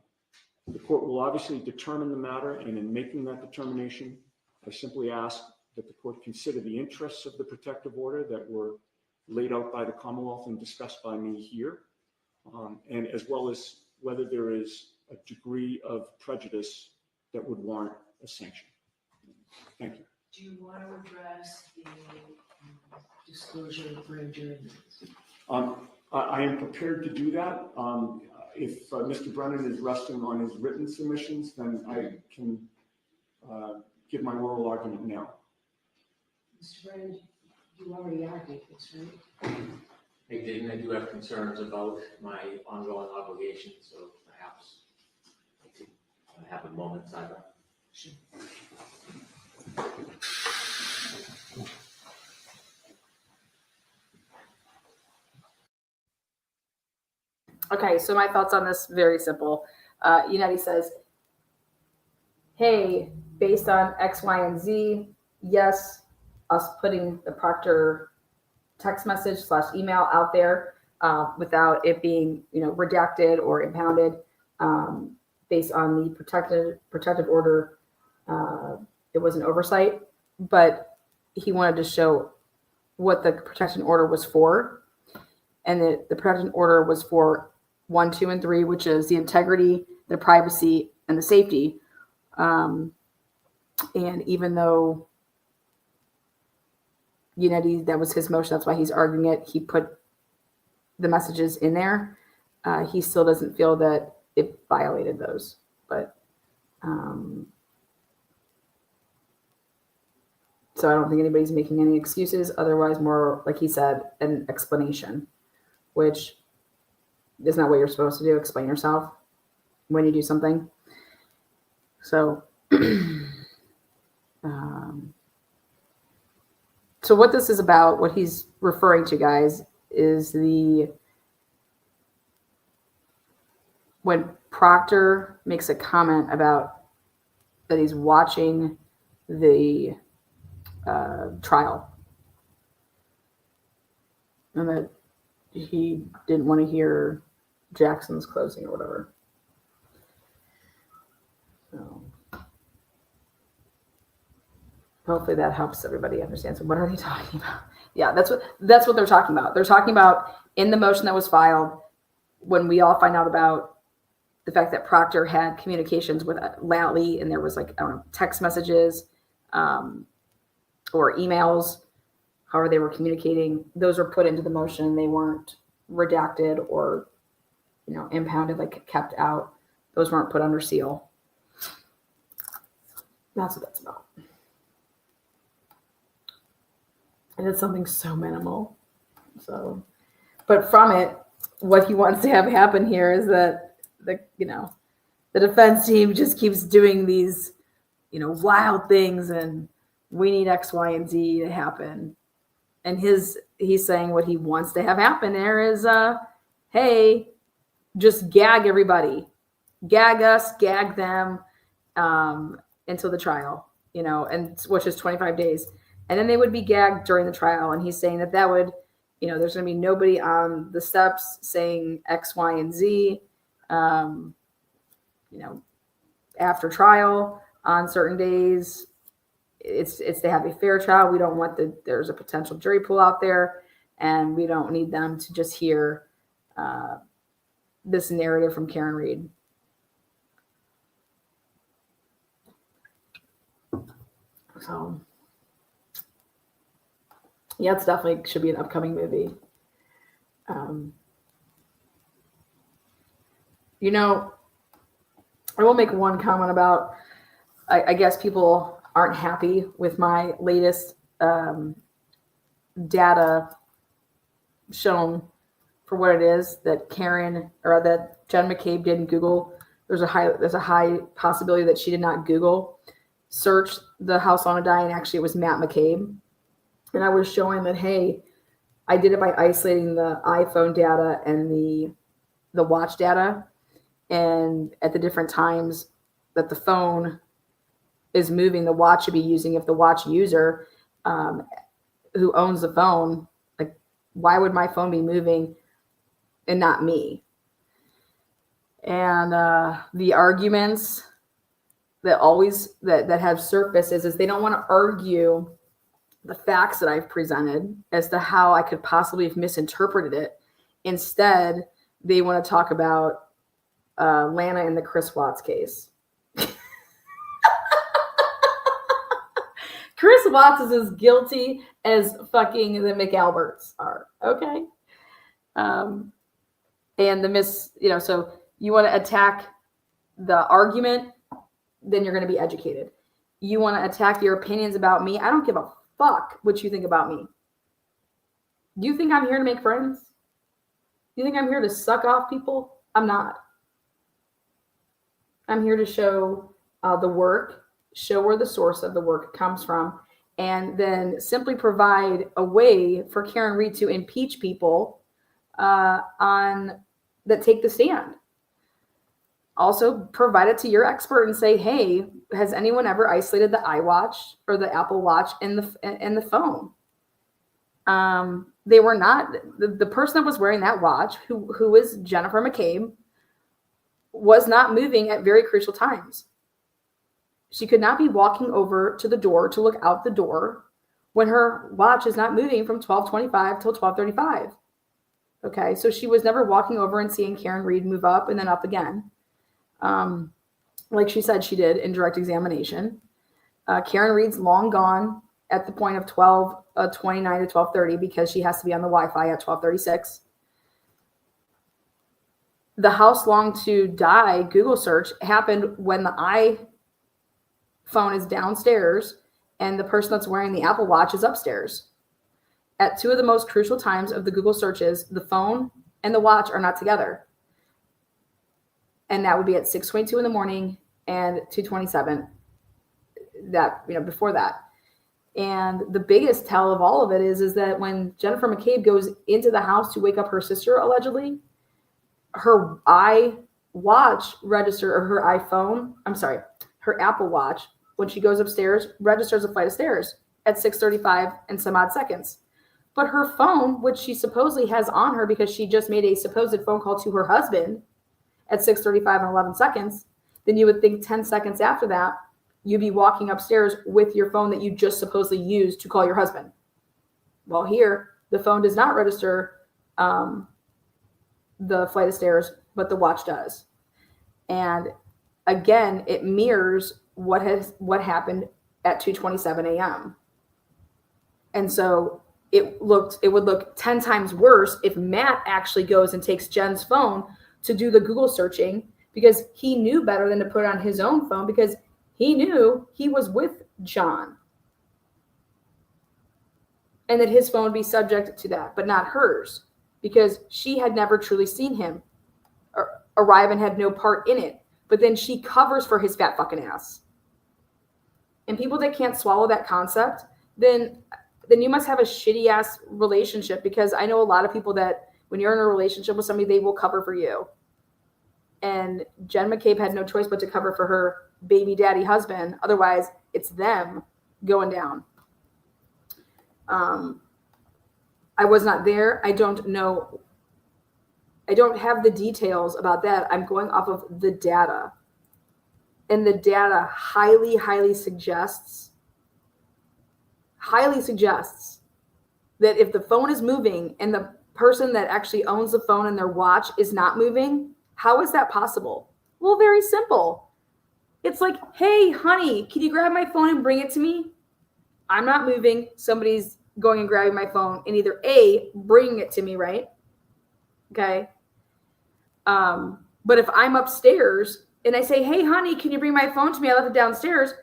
The court will obviously determine the matter, and in making that determination, I simply ask that the court consider the interests of the protective order that were laid out by the Commonwealth and discussed by me here, and as well as whether there is a degree of prejudice that would warrant a sanction. Thank you. Do you want to address the disclosure of grand jury minutes? I am prepared to do that. If Mr. Brennan is resting on his written submissions, then I can give my oral argument now. Mr. Brennan, you already argued this, right? I didn't. I do have concerns about my ongoing obligations, so perhaps I could have a moment, Cyber. Sure. Okay, so my thoughts on this, very simple. Unetti says, hey, based on X, Y, and Z, yes, us putting the Proctor text message / email out there without it being, redacted or impounded, based on the protective order, it was an oversight, but he wanted to show what the protection order was for, and that the protection order was for 1, 2, and 3, which is the integrity, the privacy, and the safety. And even though Unetti, that was his motion, that's why he's arguing it, he put the messages in there, he still doesn't feel that it violated those. But so I don't think anybody's making any excuses. Otherwise, more, like he said, an explanation, which is not what you're supposed to do. Explain yourself when you do something. So, so what this is about, what he's referring to, guys, is when Proctor makes a comment about that he's watching the trial, and that he didn't want to hear Jackson's closing or whatever. So hopefully that helps everybody understand. So what are they talking about? Yeah, that's what they're talking about. They're talking about in the motion that was filed, when we all find out about the fact that Proctor had communications with Lally, and there was text messages or emails, however they were communicating, those were put into the motion. They weren't redacted or, impounded, kept out. Those weren't put under seal. That's what that's about. And it's something so minimal. So, but from it, what he wants to have happen here is that the defense team just keeps doing these, wild things, and we need X, Y, and Z to happen. And he's saying what he wants to have happen there is, hey, just gag everybody, gag us, gag them, until the trial, and which is 25 days. And then they would be gagged during the trial. And he's saying that would, there's going to be nobody on the steps saying X, Y, and Z, after trial on certain days. It's to have a fair trial. We don't want there's a potential jury pool out there. and we don't need them to just hear this narrative from Karen Reed. So, yeah, it's definitely should be an upcoming movie. You know, I will make one comment about, I guess people aren't happy with my latest data shown for what it is that that Jen McCabe did in Google. There's a high possibility that she did not Google search the house on a die, and actually it was Matt McCabe. And I was showing that, hey, I did it by isolating the iPhone data and the watch data, and at the different times that the phone is moving, the watch should be using. If the watch user who owns the phone, like, why would my phone be moving and not me? And the arguments that always that have surfaced is they don't want to argue the facts that I've presented as to how I could possibly have misinterpreted it. Instead, they want to talk about Lana and the Chris Watts case. Chris Watts is as guilty as fucking the McAlberts are. Okay. And so you want to attack the argument, then you're going to be educated. You want to attack your opinions about me. I don't give a fuck what you think about me. Do you think I'm here to make friends? Do you think I'm here to suck off people? I'm not. I'm here to show the work, show where the source of the work comes from, and then simply provide a way for Karen Reed to impeach people that take the stand. Also, provide it to your expert and say, hey, has anyone ever isolated the iWatch or the Apple Watch and the phone? They were not, the person that was wearing that watch, who is Jennifer McCabe, was not moving at very crucial times. She could not be walking over to the door to look out the door when her watch is not moving from 12:25 till 12:35. Okay, so she was never walking over and seeing Karen Reed move up and then up again. Like she said she did in direct examination. Karen Reed's long gone at the point of 12:29 to 12:30 because she has to be on the Wi-Fi at 12:36. The house long to die Google search happened when the iPhone is downstairs and the person that's wearing the Apple Watch is upstairs. At two of the most crucial times of the Google searches, the phone and the watch are not together. And that would be at 6:22 in the morning and 2:27 before that. And the biggest tell of all of it is that when Jennifer McCabe goes into the house to wake up her sister, allegedly, her iWatch register, or her her Apple Watch, when she goes upstairs, registers a flight of stairs at 6:35 and some odd seconds. But her phone, which she supposedly has on her because she just made a supposed phone call to her husband at 6:35 and 11 seconds, then you would think 10 seconds after that, you'd be walking upstairs with your phone that you just supposedly used to call your husband. Well, here, the phone does not register the flight of stairs, but the watch does. And again, it mirrors what happened at 2:27 a.m. And so it would look 10 times worse if Matt actually goes and takes Jen's phone to do the Google searching, because he knew better than to put it on his own phone, because he knew he was with John and that his phone would be subject to that, but not hers, because she had never truly seen him arrive and had no part in it. But then she covers for his fat fucking ass. And people that can't swallow that concept, then you must have a shitty ass relationship, because I know a lot of people that when you're in a relationship with somebody, they will cover for you. And Jen McCabe had no choice but to cover for her baby daddy husband. Otherwise, it's them going down. I was not there. I don't know. I don't have the details about that. I'm going off of the data. And the data highly suggests that if the phone is moving and the person that actually owns the phone and their watch is not moving, how is that possible? Well, very simple. It's like, hey, honey, can you grab my phone and bring it to me? I'm not moving. Somebody's going and grabbing my phone and either A, bringing it to me, right? Okay. But if I'm upstairs and I say, hey, honey, can you bring my phone to me? I left it downstairs.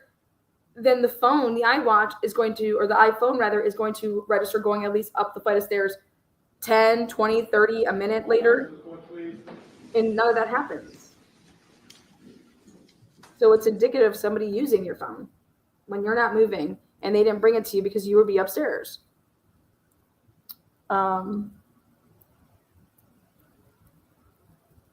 Then the phone, the iWatch is going to, or the iPhone rather, is going to register going at least up the flight of stairs 10, 20, 30, a minute later. And none of that happens. So it's indicative of somebody using your phone when you're not moving and they didn't bring it to you because you would be upstairs.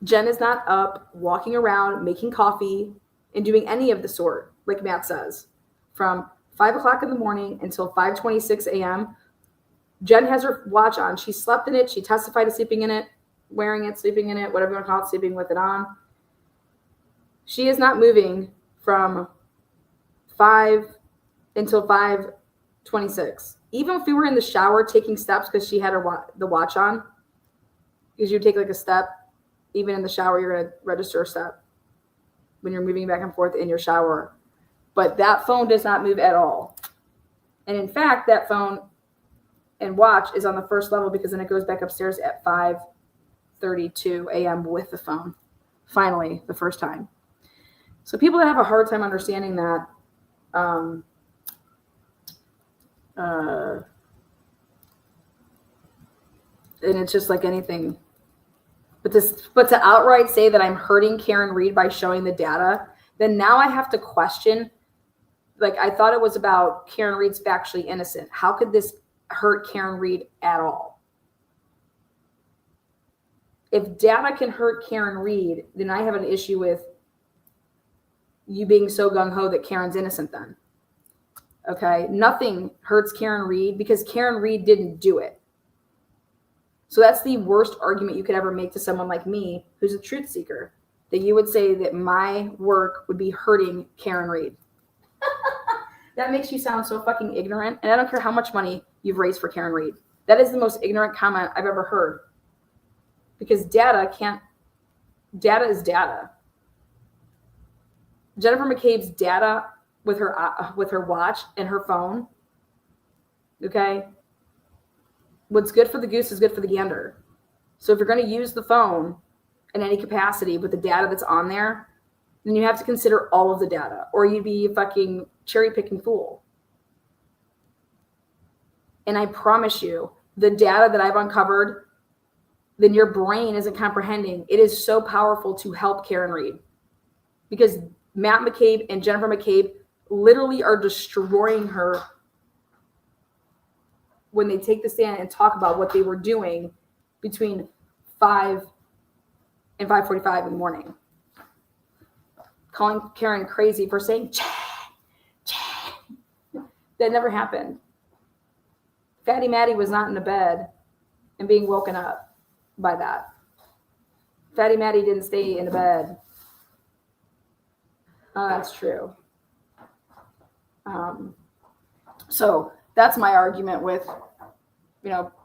Jen is not up, walking around, making coffee, and doing any of the sort, like Matt says. From 5 o'clock in the morning until 5:26 a.m., Jen has her watch on. She slept in it. She testified to sleeping in it, wearing it, sleeping in it, whatever you want to call it, sleeping with it on. She is not moving from 5 until 5:26. Even if we were in the shower taking steps because she had the watch on, because you take like a step, even in the shower, you're going to register a step when you're moving back and forth in your shower. But that phone does not move at all. And in fact, that phone and watch is on the first level because then it goes back upstairs at 5:32 a.m. with the phone. Finally, the first time. So people that have a hard time understanding that, and it's just like anything. But to outright say that I'm hurting Karen Reed by showing the data, then now I have to question. Like, I thought it was about Karen Reed's factually innocent. How could this hurt Karen Reed at all? If data can hurt Karen Reed, then I have an issue with you being so gung-ho that Karen's innocent then. Okay? Nothing hurts Karen Reed because Karen Reed didn't do it. So that's the worst argument you could ever make to someone like me, who's a truth seeker, that you would say that my work would be hurting Karen Reed. That makes you sound so fucking ignorant. And I don't care how much money you've raised for Karen Reed. That is the most ignorant comment I've ever heard. Because data is data. Jennifer McCabe's data with her watch and her phone, okay? What's good for the goose is good for the gander. So if you're going to use the phone in any capacity with the data that's on there, then you have to consider all of the data, or you'd be a fucking cherry-picking fool. And I promise you, the data that I've uncovered, then your brain isn't comprehending. It is so powerful to help Karen Reed. Because Matt McCabe and Jennifer McCabe literally are destroying her when they take the stand and talk about what they were doing between 5 and 5:45 in the morning. Calling Karen crazy for saying, Chad. That never happened. Fatty Matty was not in the bed and being woken up by that. Fatty Matty didn't stay in the bed. Oh, that's true. So that's my argument with,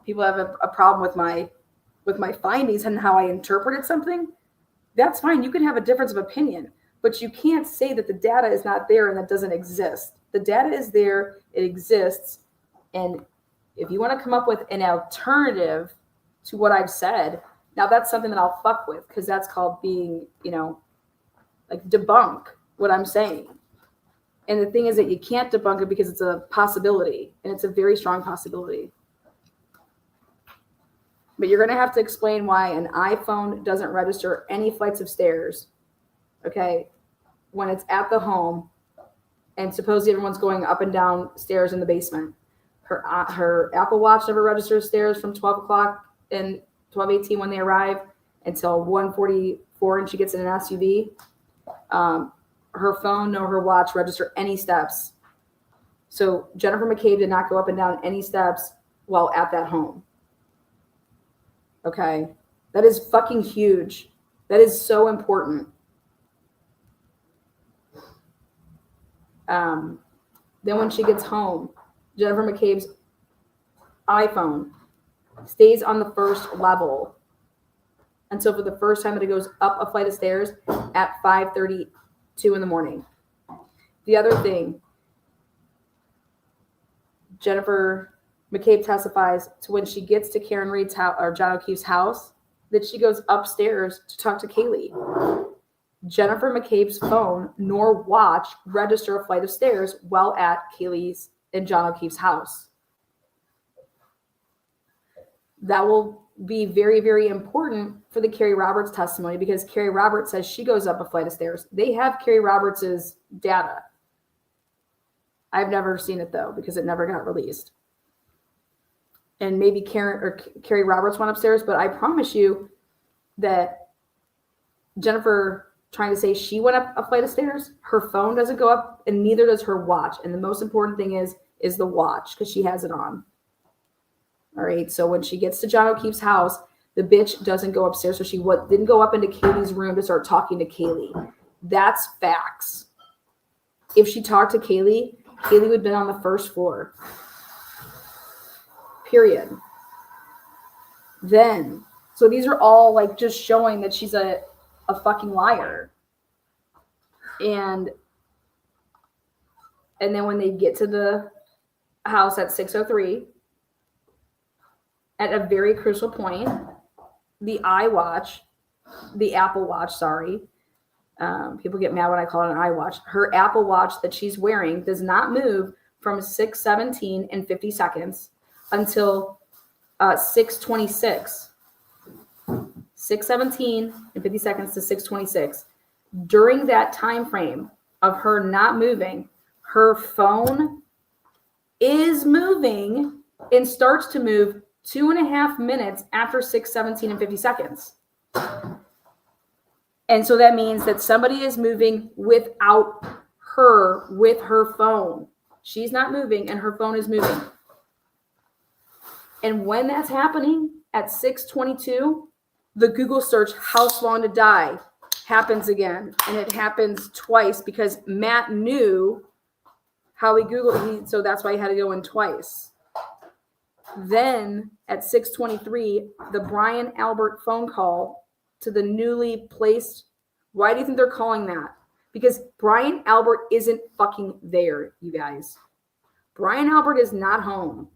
people have a problem with my findings and how I interpreted something. That's fine. You can have a difference of opinion, but you can't say that the data is not there and that doesn't exist. The data is there. It exists. And if you want to come up with an alternative to what I've said, now that's something that I'll fuck with, because that's called being, like debunk what I'm saying. And the thing is that you can't debunk it because it's a possibility, and it's a very strong possibility. But you're going to have to explain why an iPhone doesn't register any flights of stairs, okay, when it's at the home, and supposedly everyone's going up and down stairs in the basement. Her Apple Watch never registers stairs from 12 o'clock and 12:18 when they arrive until 1:44 and she gets in an SUV. Her phone nor her watch register any steps. So Jennifer McCabe did not go up and down any steps while at that home. Okay? That is fucking huge. That is so important. Then when she gets home, Jennifer McCabe's iPhone stays on the first level until for the first time that it goes up a flight of stairs at 5:32 in the morning. The other thing, Jennifer McCabe testifies to when she gets to Karen Reed's house or John O'Keefe's house that she goes upstairs to talk to Kaylee. Jennifer McCabe's phone nor watch register a flight of stairs while at Kaylee's and John O'Keefe's house. That will be very, very important for the Carrie Roberts testimony because Carrie Roberts says she goes up a flight of stairs. They have Carrie Roberts's data. I've never seen it though because it never got released. And maybe Carrie Roberts went upstairs, but I promise you that Jennifer trying to say she went up a flight of stairs, her phone doesn't go up and neither does her watch. And the most important thing is the watch because she has it on. All right. So when she gets to John O'Keefe's house, the bitch doesn't go upstairs. So she didn't go up into Kaylee's room to start talking to Kaylee. That's facts. If she talked to Kaylee would have been on the first floor. Period. Then, so these are all like just showing that she's a fucking liar. And then when they get to the house at 6:03, at a very crucial point, the Apple Watch, people get mad when I call it an iWatch. Her Apple Watch that she's wearing does not move from 6:17 and 50 seconds until 6:26. 6:17 and 50 seconds to 6:26. During that time frame of her not moving, her phone is moving and starts to move 2.5 minutes after 6:17 and 50 seconds. And so that means that somebody is moving without her with her phone. She's not moving and her phone is moving. And when that's happening at 6:22, the Google search "How Long to Die" happens again. And it happens twice because Matt knew how he Googled, so that's why he had to go in twice. Then at 6:23, the Brian Albert phone call to the newly placed. Why do you think they're calling that? Because Brian Albert isn't fucking there, you guys. Brian Albert is not home.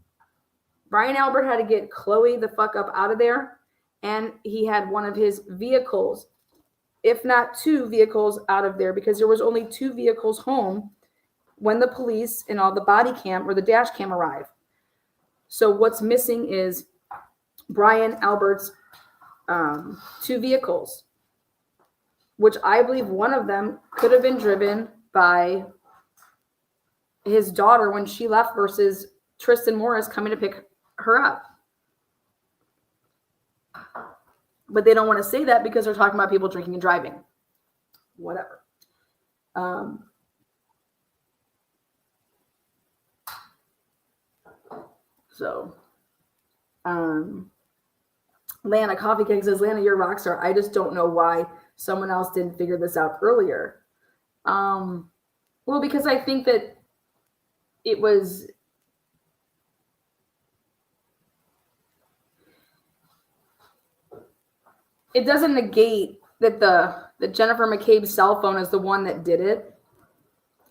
Brian Albert had to get Chloe the fuck up out of there. And he had one of his vehicles, if not two vehicles, out of there because there was only two vehicles home when the police and all the body cam or the dash cam arrived. So what's missing is Brian Albert's two vehicles, which I believe one of them could have been driven by his daughter when she left versus Tristan Morris coming to pick her up. But they don't want to say that because they're talking about people drinking and driving. Whatever. Lana Coffee Cake says, Lana, you're a rock star. I just don't know why someone else didn't figure this out earlier. Well, because I think that it was... It doesn't negate that the Jennifer McCabe's cell phone is the one that did it.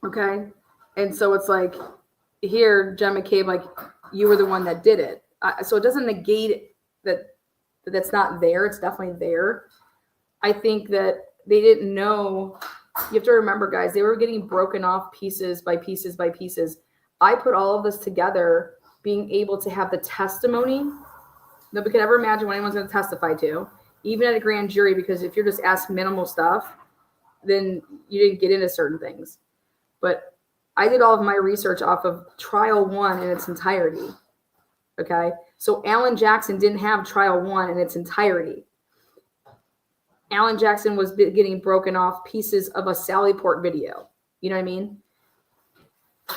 Okay? And so it's like, here, Jen McCabe, like, you were the one that did it. So it doesn't negate that's not there. It's definitely there. I think that they didn't know. You have to remember, guys, they were getting broken off pieces by pieces by pieces. I put all of this together, being able to have the testimony that we could ever imagine what anyone's going to testify to, even at a grand jury, because if you're just asked minimal stuff, then you didn't get into certain things. But I did all of my research off of trial 1 in its entirety. Okay? So Alan Jackson didn't have trial 1 in its entirety. Alan Jackson was getting broken off pieces of a Sallyport video. You know what I mean?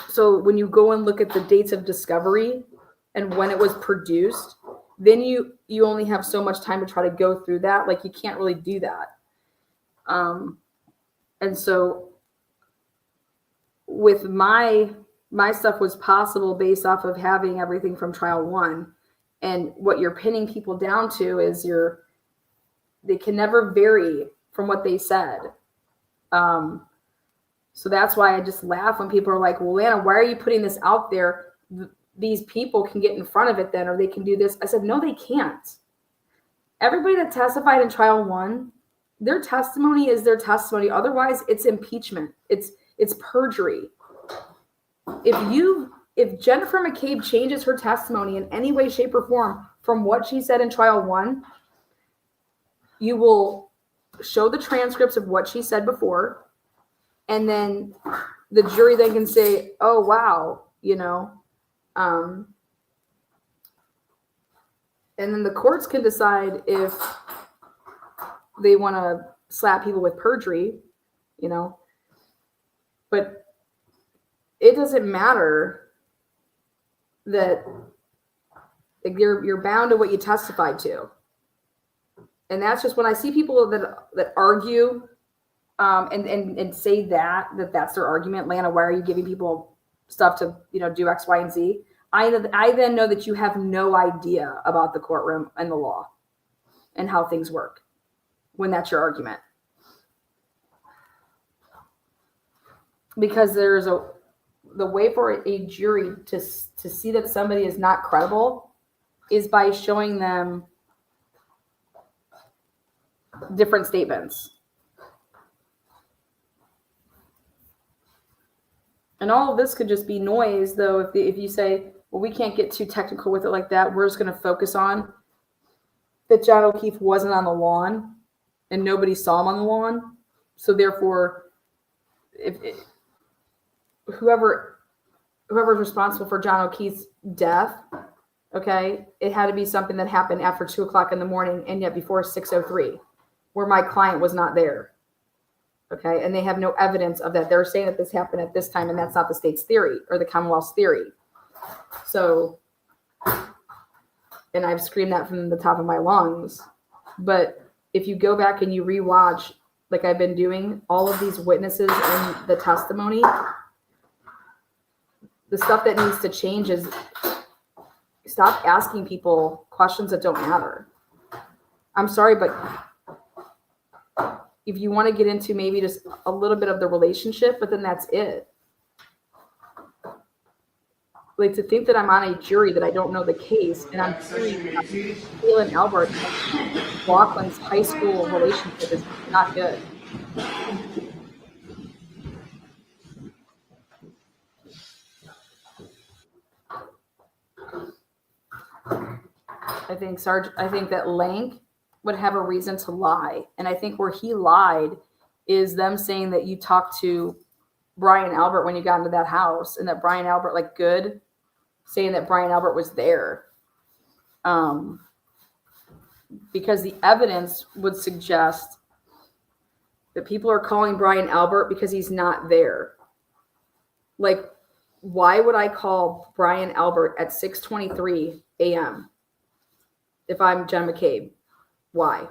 So when you go and look at the dates of discovery and when it was produced, then you only have so much time to try to go through that. Like, you can't really do that. And so with my my stuff was possible based off of having everything from trial 1. And what you're pinning people down to is they can never vary from what they said. So that's why I just laugh when people are like, well, Lana, why are you putting this out there? These people can get in front of it then, or they can do this. I said, no, they can't. Everybody that testified in trial 1, their testimony is their testimony. Otherwise, it's impeachment. It's perjury. If Jennifer McCabe changes her testimony in any way, shape, or form from what she said in trial 1, you will show the transcripts of what she said before, and then the jury then can say, oh, wow, and then the courts can decide if they want to slap people with perjury, but it doesn't matter that you're bound to what you testified to. And that's just when I see people that argue and say that's their argument. Lana, why are you giving people stuff to do X, Y, and Z? I then know that you have no idea about the courtroom and the law and how things work when that's your argument. Because the way for a jury to see that somebody is not credible is by showing them different statements. And all of this could just be noise, though, if you say, well, we can't get too technical with it like that. We're just going to focus on that John O'Keefe wasn't on the lawn and nobody saw him on the lawn. So therefore, whoever's responsible for John O'Keefe's death, okay, it had to be something that happened after 2:00 in the morning and yet before 6:03, where my client was not there. Okay, and they have no evidence of that. They're saying that this happened at this time, and that's not the state's theory or the Commonwealth's theory. So, and I've screamed that from the top of my lungs. But if you go back and you rewatch, like I've been doing, all of these witnesses and the testimony, the stuff that needs to change is stop asking people questions that don't matter. I'm sorry, but if you want to get into maybe just a little bit of the relationship, but then that's it. Like, to think that I'm on a jury that I don't know the case, and I'm hearing Galen Albert, Lachlan's high school relationship is not good. I think that Lank would have a reason to lie. And I think where he lied is them saying that you talked to Brian Albert when you got into that house, and that Brian Albert, saying that Brian Albert was there. Because the evidence would suggest that people are calling Brian Albert because he's not there. Like, why would I call Brian Albert at 6:23 a.m. if I'm Jen McCabe? Why?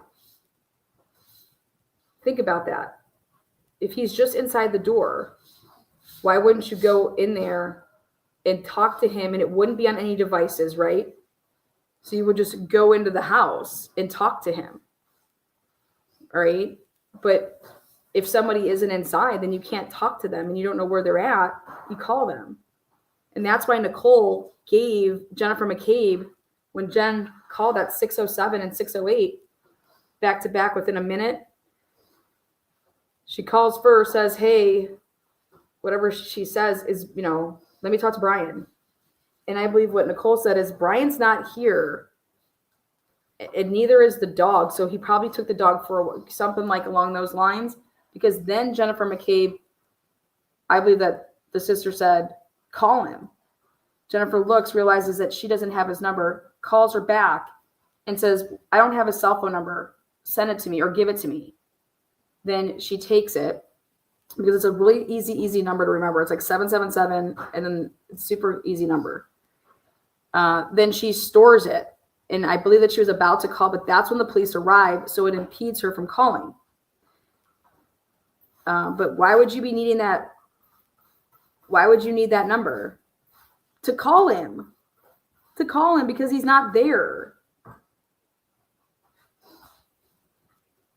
Think about that. If he's just inside the door, why wouldn't you go in there and talk to him, and it wouldn't be on any devices, right? So you would just go into the house and talk to him. All right? But if somebody isn't inside, then you can't talk to them and you don't know where they're at, you call them. And that's why Nicole gave Jennifer McCabe, when Jen called at 6:07 and 6:08, back to back within a minute, she calls first, says, hey, whatever she says is, let me talk to Brian. And I believe what Nicole said is, Brian's not here, and neither is the dog. So he probably took the dog for something like along those lines, because then Jennifer McCabe, I believe that the sister said, call him. Jennifer looks, realizes that she doesn't have his number, calls her back and says, I don't have his cell phone number. Send it to me or give it to me. Then she takes it, because it's a really easy number to remember. It's like 777, and then it's super easy number. Then she stores it. And I believe that she was about to call, but that's when the police arrive. So it impedes her from calling. But why would you be needing that Why would you need that number? To call him. To call him because he's not there.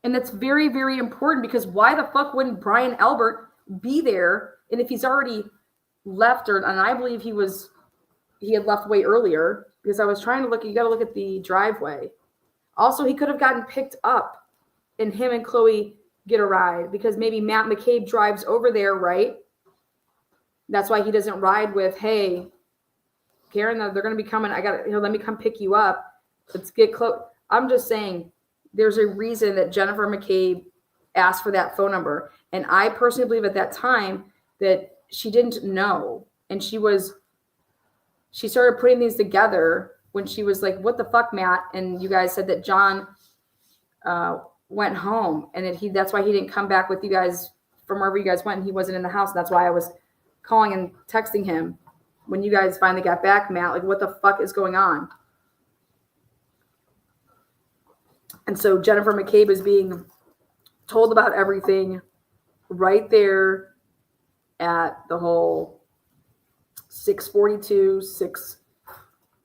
And that's very, very important because why the fuck wouldn't Brian Albert be there? And if he's already left, and I believe he had left way earlier because I was trying to look, you got to look at the driveway. Also, he could have gotten picked up and him and Chloe get a ride because maybe Matt McCabe drives over there, right? That's why he doesn't ride with, hey, Karen, they're going to be coming. Let me come pick you up. Let's get close. I'm just saying there's a reason that Jennifer McCabe asked for that phone number. And I personally believe at that time that she didn't know. And she started putting these together when she was like, what the fuck, Matt? And you guys said that John went home and that's why he didn't come back with you guys from wherever you guys went. And he wasn't in the house. And that's why I was calling and texting him when you guys finally got back, Matt. Like, what the fuck is going on? And so Jennifer McCabe is being told about everything right there at the whole 6:42,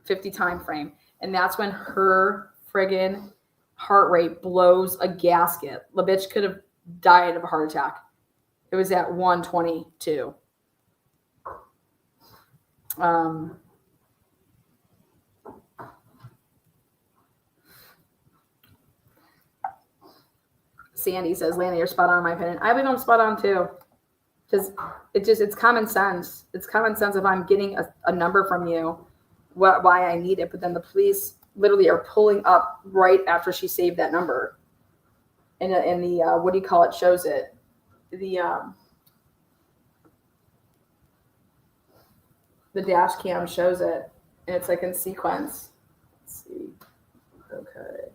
6:50 time frame. And that's when her friggin' heart rate blows a gasket. The bitch could have died of a heart attack. It was at 122. Sandy says, Lana, you're spot on in my opinion. I believe I'm spot on too. Because it's common sense. It's common sense if I'm getting a number from you, why I need it. But then the police literally are pulling up right after she saved that number. And the what do you call it, shows it. The dash cam shows it. And it's like in sequence. Let's see. Okay.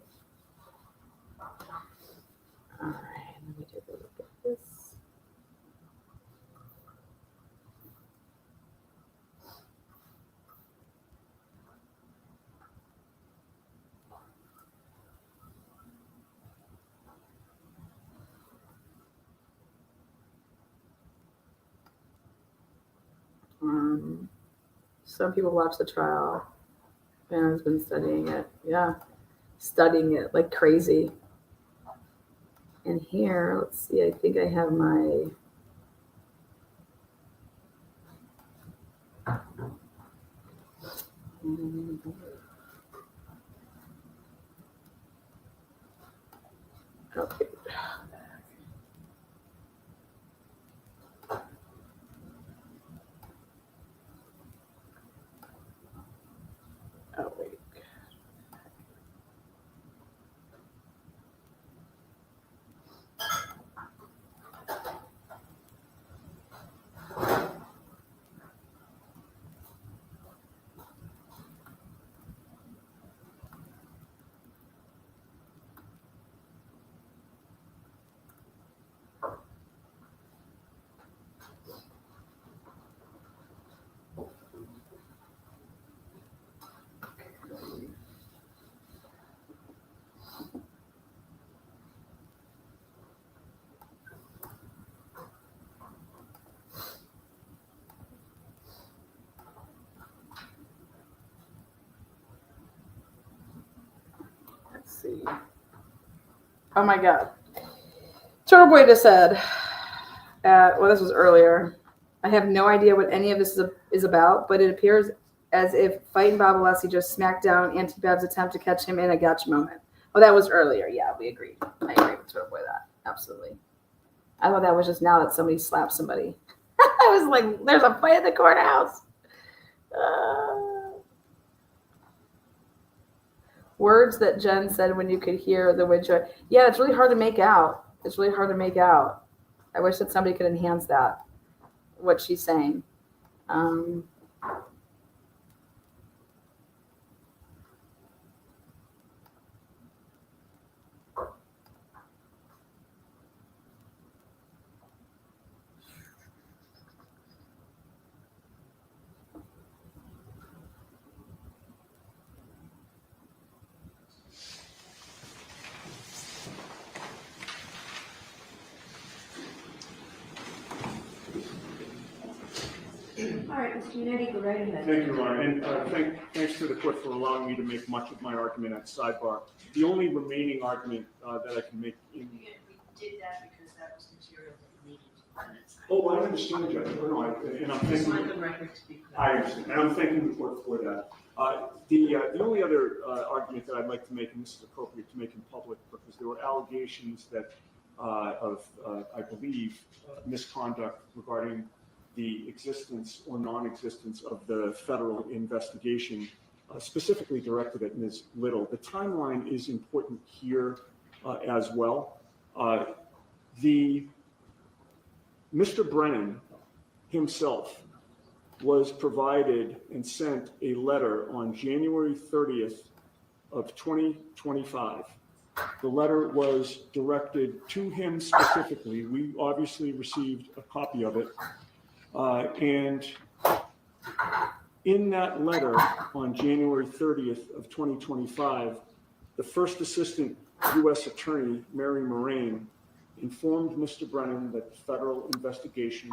All right, let me take a look at this. Some people watch the trial. Ben has been studying it. Yeah, studying it like crazy. And here, let's see, I think I have my okay. Oh, wait. Let's see. Oh my God. Turtle Boy just said, well, this was earlier. I have no idea what any of this is about, but it appears as if fighting Bob Alessi just smacked down Auntie Bev's attempt to catch him in a gotcha moment. Oh, that was earlier. Yeah, we agreed. I agree with Turtle Boy that. Absolutely. I thought that was just now that somebody slapped somebody. I was like, there's a fight at the courthouse. Words that Jen said when you could hear the wind chime. Yeah, it's really hard to make out. It's really hard to make out. I wish that somebody could enhance that, what she's saying. All right, Mr. Unity, go right ahead. Thank you, Your Honor, and thanks to the court for allowing me to make much of my argument at sidebar. The only remaining argument that I can make in. We did that because that was material that we needed to run it. Oh, I understand, Judge. No, and I'm Just thanking. want the record to be clear. I understand, and I'm thanking the court for that. The only other argument that I'd like to make, and this is appropriate to make in public, because there were allegations that I believe, misconduct regarding the existence or non-existence of the federal investigation, specifically directed at Ms. Little. The timeline is important here as well. Mr. Brennan himself was provided and sent a letter on January 30th of 2025. The letter was directed to him specifically. We obviously received a copy of it. And in that letter on January 30th of 2025, the first assistant U.S. attorney, Mary Moraine, informed Mr. Brennan that the federal investigation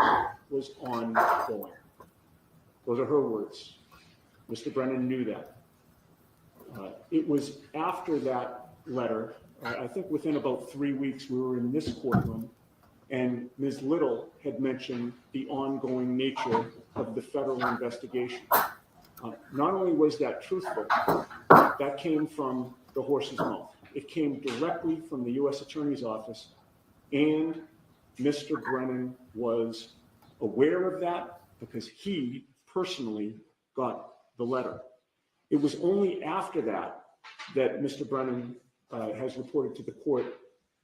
was ongoing. Those are her words. Mr. Brennan knew that. It was after that letter, I think within about 3 weeks, we were in this courtroom, and Ms. Little had mentioned the ongoing nature of the federal investigation. Not only was that truthful, that came from the horse's mouth. It came directly from the U.S. Attorney's Office, and Mr. Brennan was aware of that because he personally got the letter. It was only after that that Mr. Brennan has reported to the court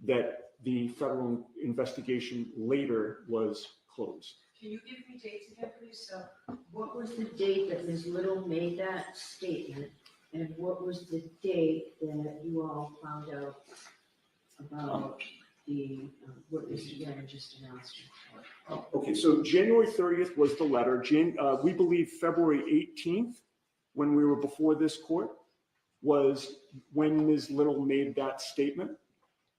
that the federal investigation later was closed. Can you give me dates again, please? So what was the date that Ms. Little made that statement? And what was the date that you all found out about what Mr. Brennan just announced? Okay, so January 30th was the letter. We believe February 18th, when we were before this court, was when Ms. Little made that statement.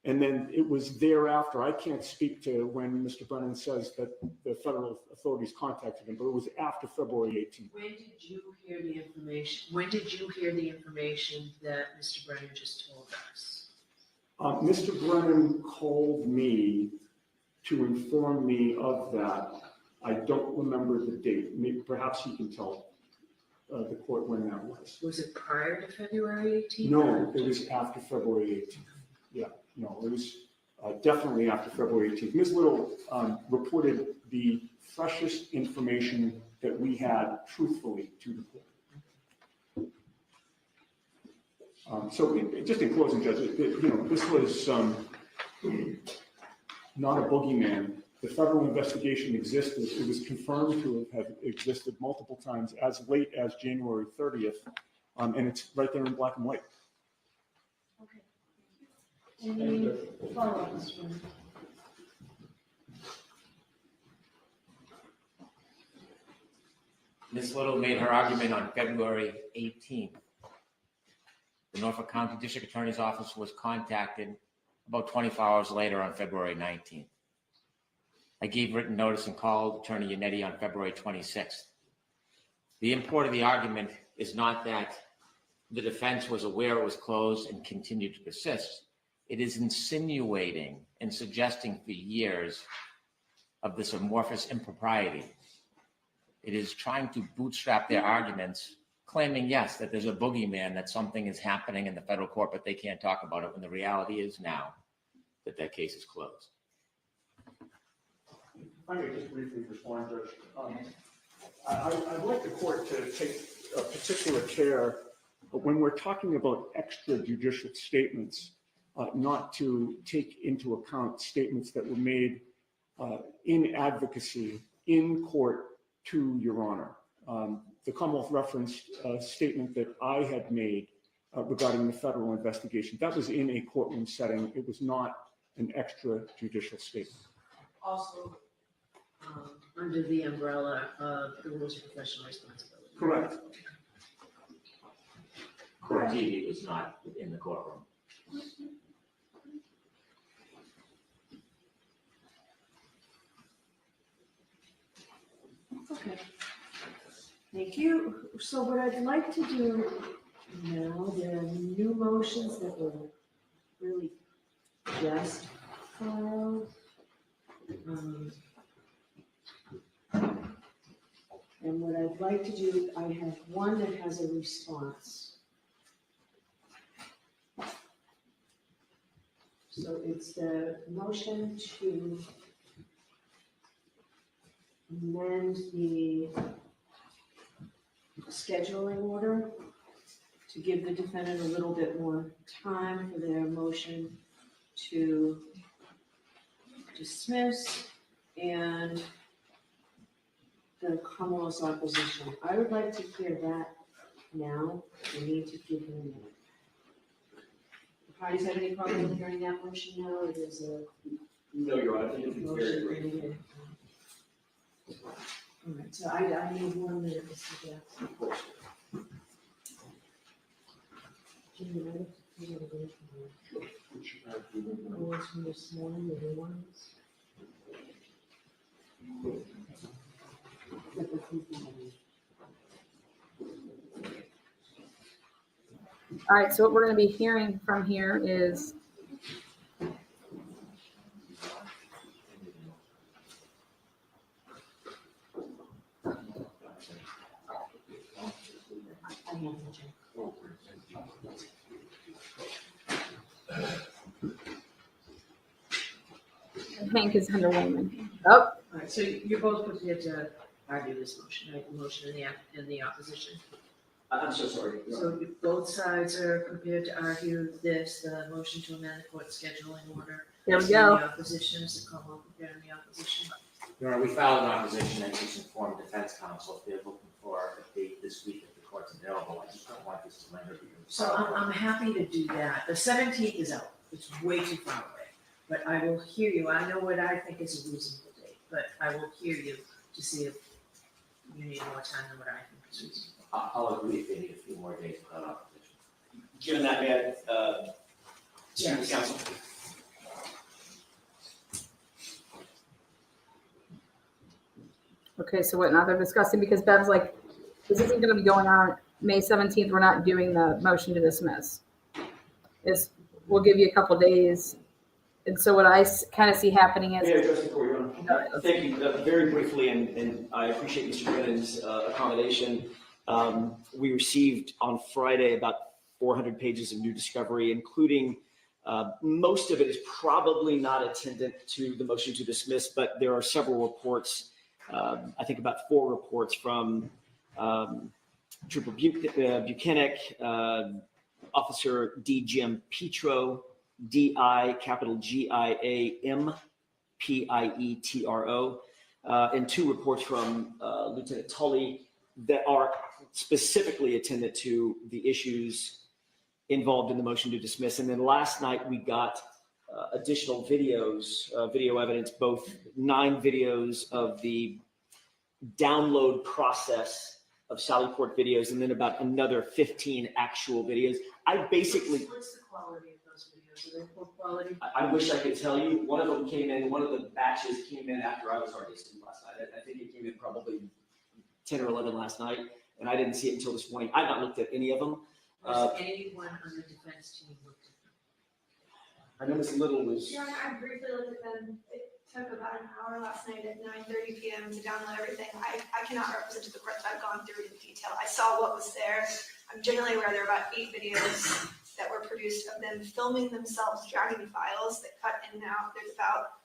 And then it was thereafter. I can't speak to when Mr. Brennan says that the federal authorities contacted him, but it was after February 18th. When did you hear the information? When did you hear the information that Mr. Brennan just told us? Mr. Brennan called me to inform me of that. I don't remember the date. Maybe perhaps he can tell the court when that was. Was it prior to February 18th? No, it was after February 18th. Yeah, no, it was definitely after February 18th. Ms. Little reported the freshest information that we had truthfully to the court. Just in closing, Judge, this was not a boogeyman. The federal investigation existed. It was confirmed to have existed multiple times as late as January 30th, and it's right there in black and white. Okay. Any follow-up, Mr. Brennan? Ms. Little made her argument on February 18th. The Norfolk County District Attorney's Office was contacted about 24 hours later on February 19th. I gave written notice and called Attorney Yannetti on February 26th. The import of the argument is not that the defense was aware it was closed and continued to persist. It is insinuating and suggesting for years of this amorphous impropriety. It is trying to bootstrap their arguments, claiming, yes, that there's a boogeyman, that something is happening in the federal court, but they can't talk about it when the reality is now that that case is closed. If I may just briefly respond, Judge. I'd like the court to take a particular care when we're talking about extrajudicial statements, not to take into account statements that were made in advocacy in court to Your Honor. The Commonwealth referenced a statement that I had made regarding the federal investigation. That was in a courtroom setting. It was not an extrajudicial statement. Also, under the umbrella of the rules of professional responsibility. Correct. Court TV was not in the courtroom. Okay. Thank you. So what I'd like to do now, there are new motions that were really just filed. And what I'd like to do, I have one that has a response. So it's the motion to amend the scheduling order to give the defendant a little bit more time for their motion to dismiss and the Commonwealth's opposition. I would like to hear that now. We need to give him a minute. The parties have any problem with hearing that motion now? It is a No, Your Honor, I think it's very great. all right, so I need 1 minute, Mr. Jackson. Of course. Jim, you ready? You gotta go from the ones from this morning, the new ones. All right, so what we're going to be hearing from here is Hank is under Wayman. Oh, All right, so you're both prepared to argue this motion, right? The motion in the opposition. I'm so sorry. Your Honor. So both sides are prepared to argue this, the motion to amend the court scheduling order. There we And go. The opposition, is the Commonwealth prepared in the opposition? Your Honor, we filed an opposition and just informed defense counsel if they're looking for a date this week if the court's available. I just don't want this to linger because. So I'm happy to do that. The 17th is out. It's way too far away. But I will hear you. I know what I think is a reasonable date, but I will hear you to see if you need more time than what I think is reasonable. I'll agree if they need a few more days without opposition. Given that, may I, speak with counsel? okay, so what, now they're discussing, because Bev's like, this isn't going to be going on May 17th. We're not doing the motion to dismiss. We'll give you a couple days. And so what I kind of see happening is. May I address the court, Your Honor? Thank you. Very briefly, and I appreciate Mr. Brennan's accommodation. We received on Friday about 400 pages of new discovery, including most of it is probably not attendant to the motion to dismiss, but there are several reports, I think about 4 reports from Trooper Buchanan, Officer D. Jim Petro, D.I. capital G.I.A.M. P.I.E.T.R.O., and 2 reports from Lieutenant Tully that are specifically attendant to the issues involved in the motion to dismiss. And then last night we got additional videos, video evidence, both 9 videos of the download process of Sallyport videos, and then about another 15 actual videos. I basically. What's the quality of those videos? Are they poor quality? I wish I could tell you. One of them came in, one of the batches came in after I was already asleep last night. I think it came in probably 10 or 11 last night, and I didn't see it until this morning. I've not looked at any of them. Has anyone on the defense team looked at them? I know Ms. Little was. Yeah, I briefly looked at them. It took about an hour last night at 9:30 p.m. to download everything. I cannot represent to the court that I've gone through it in detail. I saw what was there. I'm generally aware there are about 8 videos that were produced of them filming themselves driving files that cut in and out. There's about,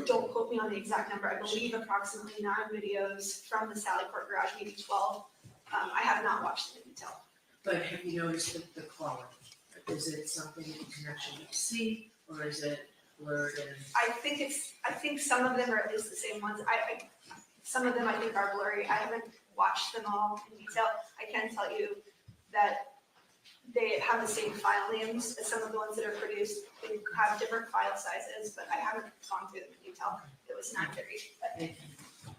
don't quote me on the exact number, I believe approximately 9 videos from the Sallyport garage, maybe 12. I have not watched them in detail. But have you noticed the quality? Is it something you can actually see, or is it blurred and? I think some of them are at least the same ones. Some of them I think are blurry. I haven't watched them all in detail. I can tell you that they have the same file names as some of the ones that are produced. They have different file sizes, but I haven't gone through them in detail. It was 9:30.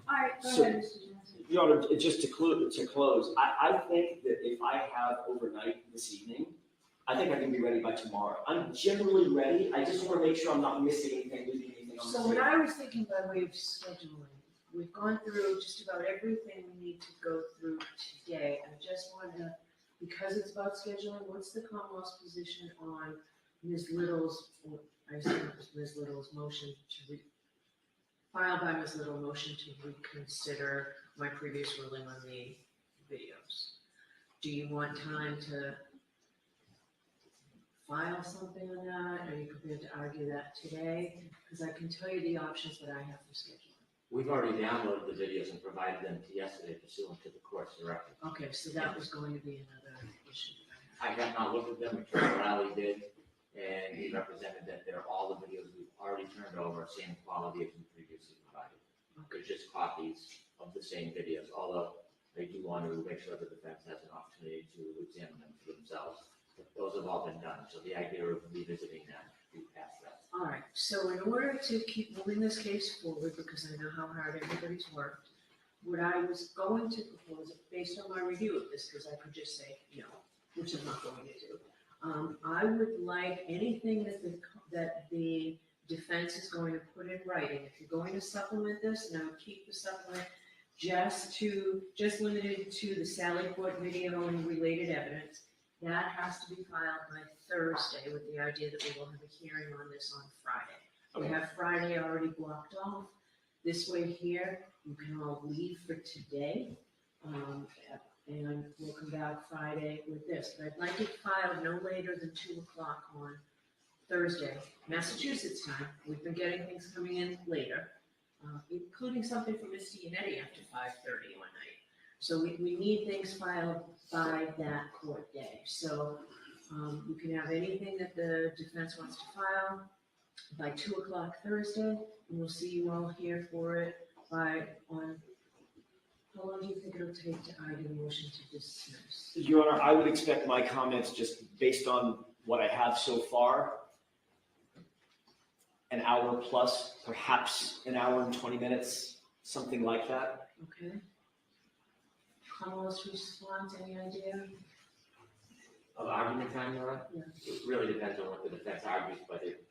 All right, go So- ahead, Mr. Johnson. Your Honor, just to close, I think that if I have overnight this evening, I think I can be ready by tomorrow. I'm generally ready. I just want to make sure I'm not missing anything, leaving anything on the So table. what I was thinking by way of scheduling we've gone through just about everything we need to go through today. I just wanted to, because it's about scheduling, what's the Commonwealth's position on Ms. Little's, or I assume it was Ms. Little's motion filed by Ms. Little motion to reconsider my previous ruling on the videos? Do you want time to file something on that? Are you prepared to argue that today? Because I can tell you the options that I have for scheduling. We've already downloaded the videos and provided them to yesterday pursuant to the court's directive. Okay, so that was going to be another issue. I have not looked at them, Attorney Riley did, and he represented that they're all the videos we've already turned over, same quality as we previously provided. They're just copies of the same videos, although they do want to make sure the defense has an opportunity to examine them for themselves. But those have all been done, so the idea of revisiting that, we passed that. All right, so in order to keep moving this case forward, because I know how hard everybody's worked, what I was going to propose, based on my review of this, because I could just say no, which I'm not going to do. I would like anything that the defense is going to put in writing. If you're going to supplement this, and I would keep the supplement just limited to the Sally Court video and related evidence. That has to be filed by Thursday with the idea that we will have a hearing on this on Friday. We have Friday already blocked off. This way here, you can all leave for today. And we'll come back Friday with this. But I'd like it filed no later than 2 o'clock on Thursday, Massachusetts time. We've been getting things coming in later, including something from Ms. Giannetti after 5:30 one night. So we need things filed by that court day. So you can have anything that the defense wants to file by 2 o'clock Thursday, and we'll see you all here for it how long do you think it'll take to argue the motion to dismiss? Your Honor, I would expect my comments, just based on what I have so far, an hour plus, perhaps an hour and 20 minutes, something like that. Okay. Commonwealth's response, any idea? Of argument time, Your Honor? Yeah. It really depends on what the defense argues, but it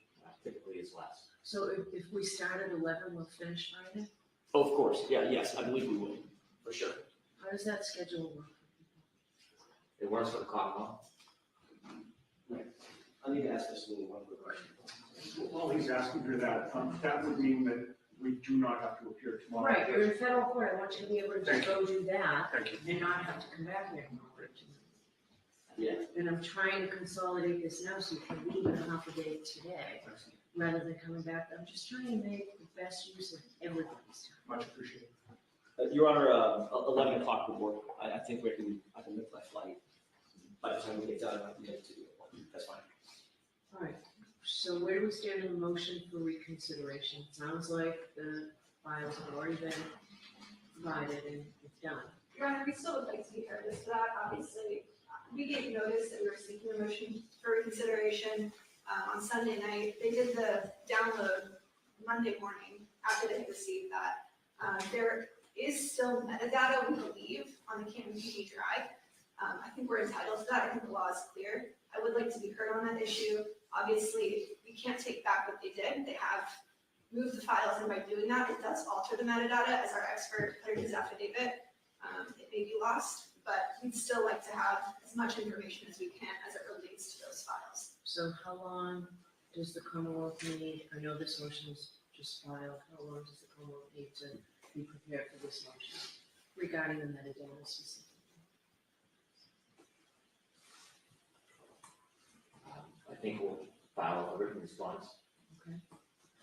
typically is less. So if we start at 11, we'll finish Friday? Oh, of course, yes, I believe we will, for sure. How does that schedule work? It works for the Commonwealth. I need to ask this little one quick question. While he's asking her that, that would mean that we do not have to appear tomorrow. Right, you're in federal court, I want you to be able to just go do that Thank you. and not have to come back here anymore. Yeah. And I'm trying to consolidate this now so you can leave in half a day today, rather than coming back. I'm just trying to make the best use of everybody's time. Much appreciated. Your Honor, 11 o'clock would work. I think I can make my flight. By the time we get done, I can get to do it. That's fine. All right, so where do we stand in the motion for reconsideration? Sounds like the files have already been provided and it's done. Your Honor, we still would like to be heard as to that, obviously. We gave notice that we were seeking a motion for reconsideration on Sunday night. They did the download Monday morning after they had received that. There is still metadata, we believe, on the Canon PD drive. I think we're entitled to that. I think the law is clear. I would like to be heard on that issue. Obviously, we can't take back what they did. They have moved the files, and by doing that, it does alter the metadata, as our expert put in his affidavit. It may be lost, but we'd still like to have as much information as we can as it relates to those files. So how long does the Commonwealth need, I know this motion is just filed, how long does the Commonwealth need to be prepared for this motion regarding the metadata specifically? I think we'll file a written response. Okay.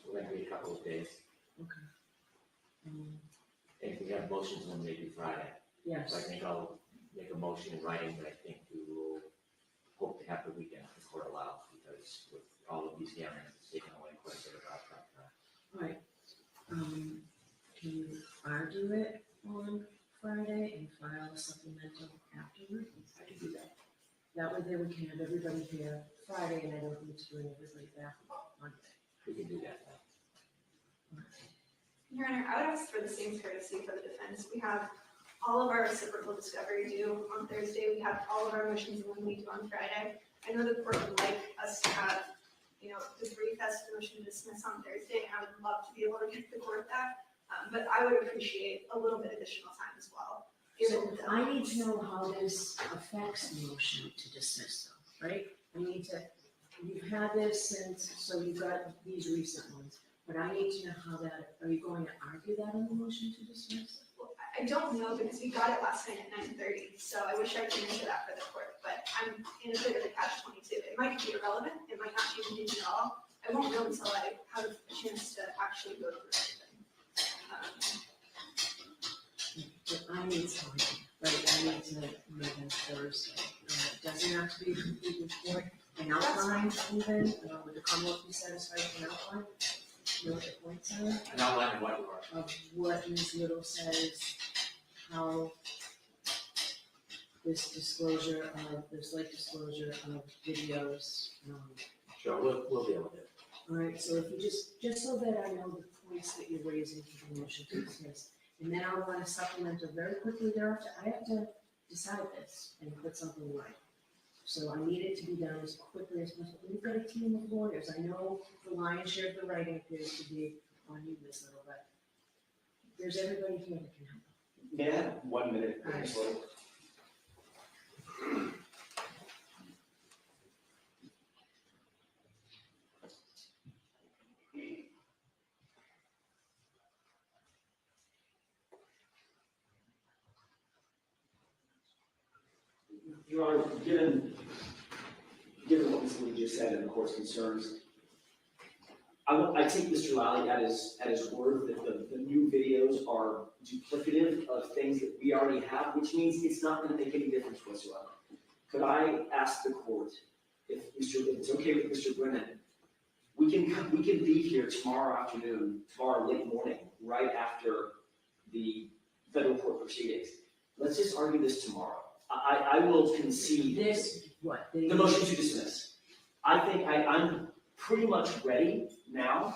So we're gonna be a couple of days. Okay. And we have motions on maybe Friday. Yes. So I think I'll make a motion in writing, but I think we will hope to have the weekend if the court allows, because with all of these hearings, it's taken away quite a bit of our prep time. All right. Can you argue it on Friday and file a supplemental afterward? I can do that. That way then we can have everybody here Friday and I don't need to bring everybody back Monday. We can do that now. Your Honor, I would ask for the same courtesy for the defense. We have all of our reciprocal discovery due on Thursday. We have all of our motions and when we do on Friday. I know the court would like us to have, the brief as to the motion to dismiss on Thursday, and I would love to be able to get the court that. But I would appreciate a little bit additional time as well. So I need to know how this affects the motion to dismiss though, right? We need to, you've had this since, so you've got these recent ones, but I need to know how that, are you going to argue that in the motion to dismiss? Well, I don't know because we got it last night at 9:30, so I wish I could answer that for the court, but I'm in a bit of a catch-22. It might be irrelevant, it might not be needed at all. I won't know until I have a chance to actually go through everything. But I need something, right, I need to move in Thursday. It doesn't have to be a complete report, an outline even, would the Commonwealth be satisfied with an outline? You know what the points are? An outline of what you are. Of what Ms. Little says, how this disclosure of, this late disclosure of videos. Sure, we'll deal with it. All right, so if you just so that I know the points that you're raising for the motion to dismiss. And then I want to supplement it very quickly thereafter. I have to decide this and put something right. So I need it to be done as quickly as possible. We've got a team of lawyers. I know the lion's share of the writing appears to be on you, Ms. Little, but there's everybody here that can help. May I have 1 minute? All right. Your Honor, given what Ms. Lee just said and the court's concerns, I take Mr. Lally at his word that the new videos are duplicative of things that we already have, which means it's not going to make any difference whatsoever. Could I ask the court if it's okay with Mr. Brennan, we can be here tomorrow afternoon, tomorrow late morning, right after the federal court proceedings. Let's just argue this tomorrow. I will concede. This, what? The motion to dismiss. I think I'm pretty much ready now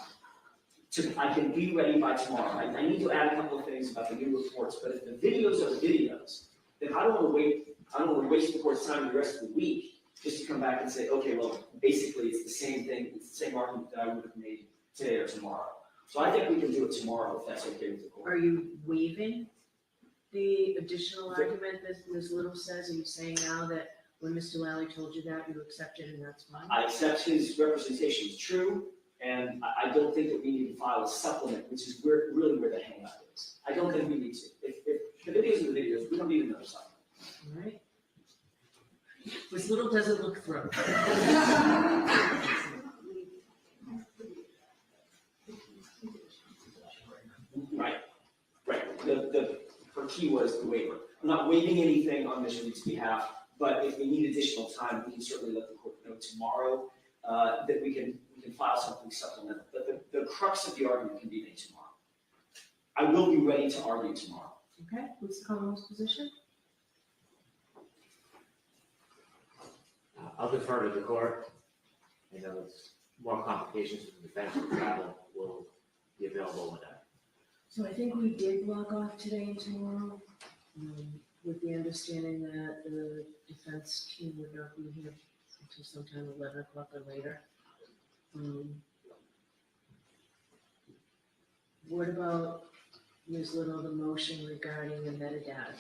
I can be ready by tomorrow. I need to add a couple of things about the new reports, but if the videos are the videos, then I don't want to waste the court's time the rest of the week just to come back and say, okay, well, basically it's the same thing, it's the same argument that I would have made today or tomorrow. So I think we can do it tomorrow if that's okay with the court. Are you waiving the additional argument that Ms. Little says? Are you saying now that when Mr. Lally told you that, you accepted and that's fine? I accept his representation is true, and I don't think that we need to file a supplement, which is really where the hang up is. I don't think we need to. If the videos are the videos, we don't need another supplement. All right. Ms. Little doesn't look through. Right. Her key was the waiver. I'm not waiving anything on Ms. Reed's behalf, but if we need additional time, we can certainly let the court know tomorrow that we can file something supplemental. But the crux of the argument can be made tomorrow. I will be ready to argue tomorrow. Okay, what's the Commonwealth's position? I'll defer to the court. I know it's more complications with the defense and travel will be available with that. So I think we did log off today and tomorrow, with the understanding that the defense team would not be here until sometime 11 o'clock or later. What about, Ms. Little, the motion regarding the metadata?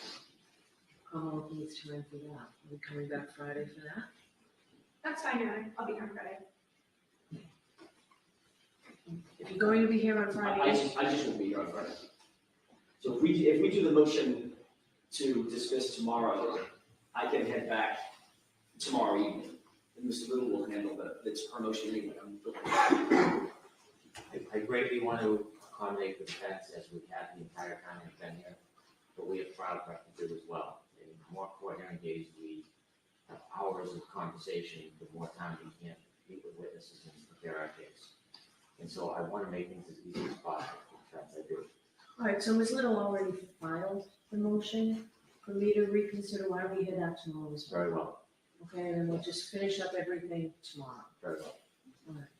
Commonwealth needs time for that. Are we coming back Friday for that? That's fine, Your Honor. I'll be here on Friday. If you're going to be here on Friday. I just won't be here on Friday. So if we do the motion to discuss tomorrow, I can head back tomorrow evening. And Mr. Little will handle that's her motion anyway. I greatly want to accommodate the defense as we have the entire time we've been here, but we have trial prep to do as well. And the more court hearing days we have hours of conversation, the more time we can meet with witnesses and prepare our case. And so I want to make things as easy as possible. That's I do. All right, so Ms. Little already filed the motion for me to reconsider. Why don't we hear that tomorrow as well? Very well. Okay, and we'll just finish up everything tomorrow. Very well. All right.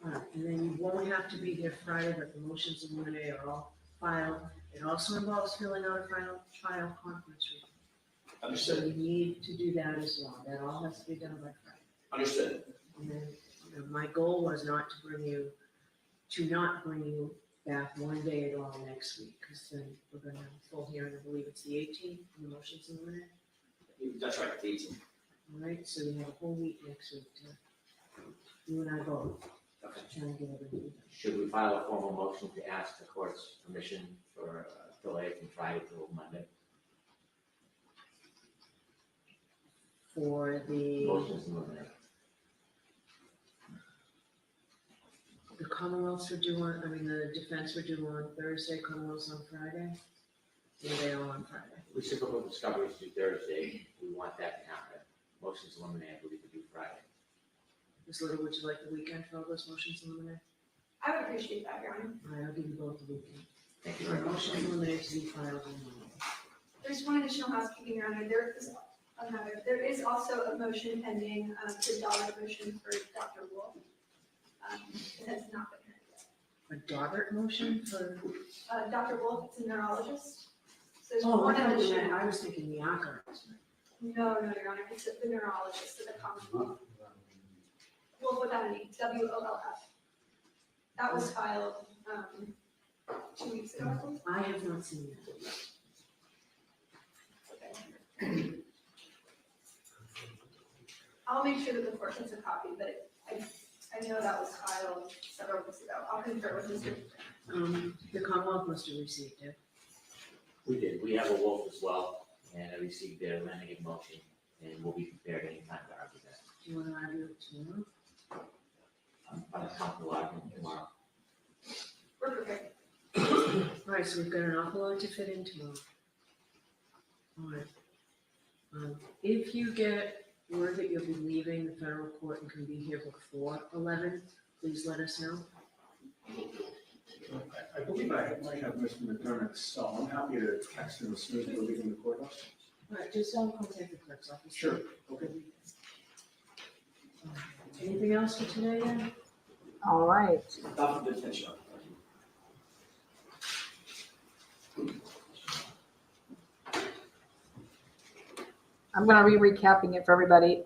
All right, and then you won't have to be here Friday, but the motions in Monday are all filed. It also involves filling out a file conference report. Understood. So you need to do that as well. That all has to be done by Friday. Understood. And then, my goal was not bring you back one day at all next week, because then we're gonna have a full hearing, I believe it's the 18th, the motions in the minute. That's right, the 18th. All right, so we have a whole week next week to, you and I both, trying to get everything done. Should we file a formal motion to ask the court's permission for delay from Friday till Monday? For the, Motions in the minute. the Commonwealths were due on, I mean, the defense were due on Thursday, Commonwealth's on Friday. Or they all on Friday? Reciprocal discovery is due Thursday. We want that to happen. Motions eliminated, we could do Friday. Ms. Little, would you like the weekend for all those motions eliminated? I would appreciate that, Your Honor. All right, I'll give you both the weekend. Thank you All very right, much. motions eliminated to be filed on Monday. There's one additional housekeeping, Your Honor. There is also a motion pending, the dollar motion for Dr. Wolf. It has not been heard yet. A Daubert motion for, Dr. Wolf is a neurologist. So there's oh, one I thought you additional. meant, I was thinking the archivist. No, Your Honor, it's the neurologist of the Commonwealth. Wolf without an E, WOLF. That was filed, 2 weeks ago, I believe. I have not seen that. Okay. I'll make sure that the court gets a copy, but I know that was filed several weeks ago. I'll confer with Mr. The Commonwealth must have received it. We did. We have a Wolf as well, and I received their amending motion, and we'll be prepared anytime to argue that. Do you want to argue it tomorrow? I'm comfortable arguing tomorrow. We're prepared. All right, so we've got an awful lot to fit in tomorrow. All right. If you get word that you'll be leaving the federal court and can be here before 11, please let us know. I believe I might have Mr. McDermott's cell. I'm happy to text him as soon as we're leaving the courthouse. All right, just don't contact the clerk's office. Sure, okay. Anything else for today, then? All right. Not for the detention. I'm going to be recapping it for everybody.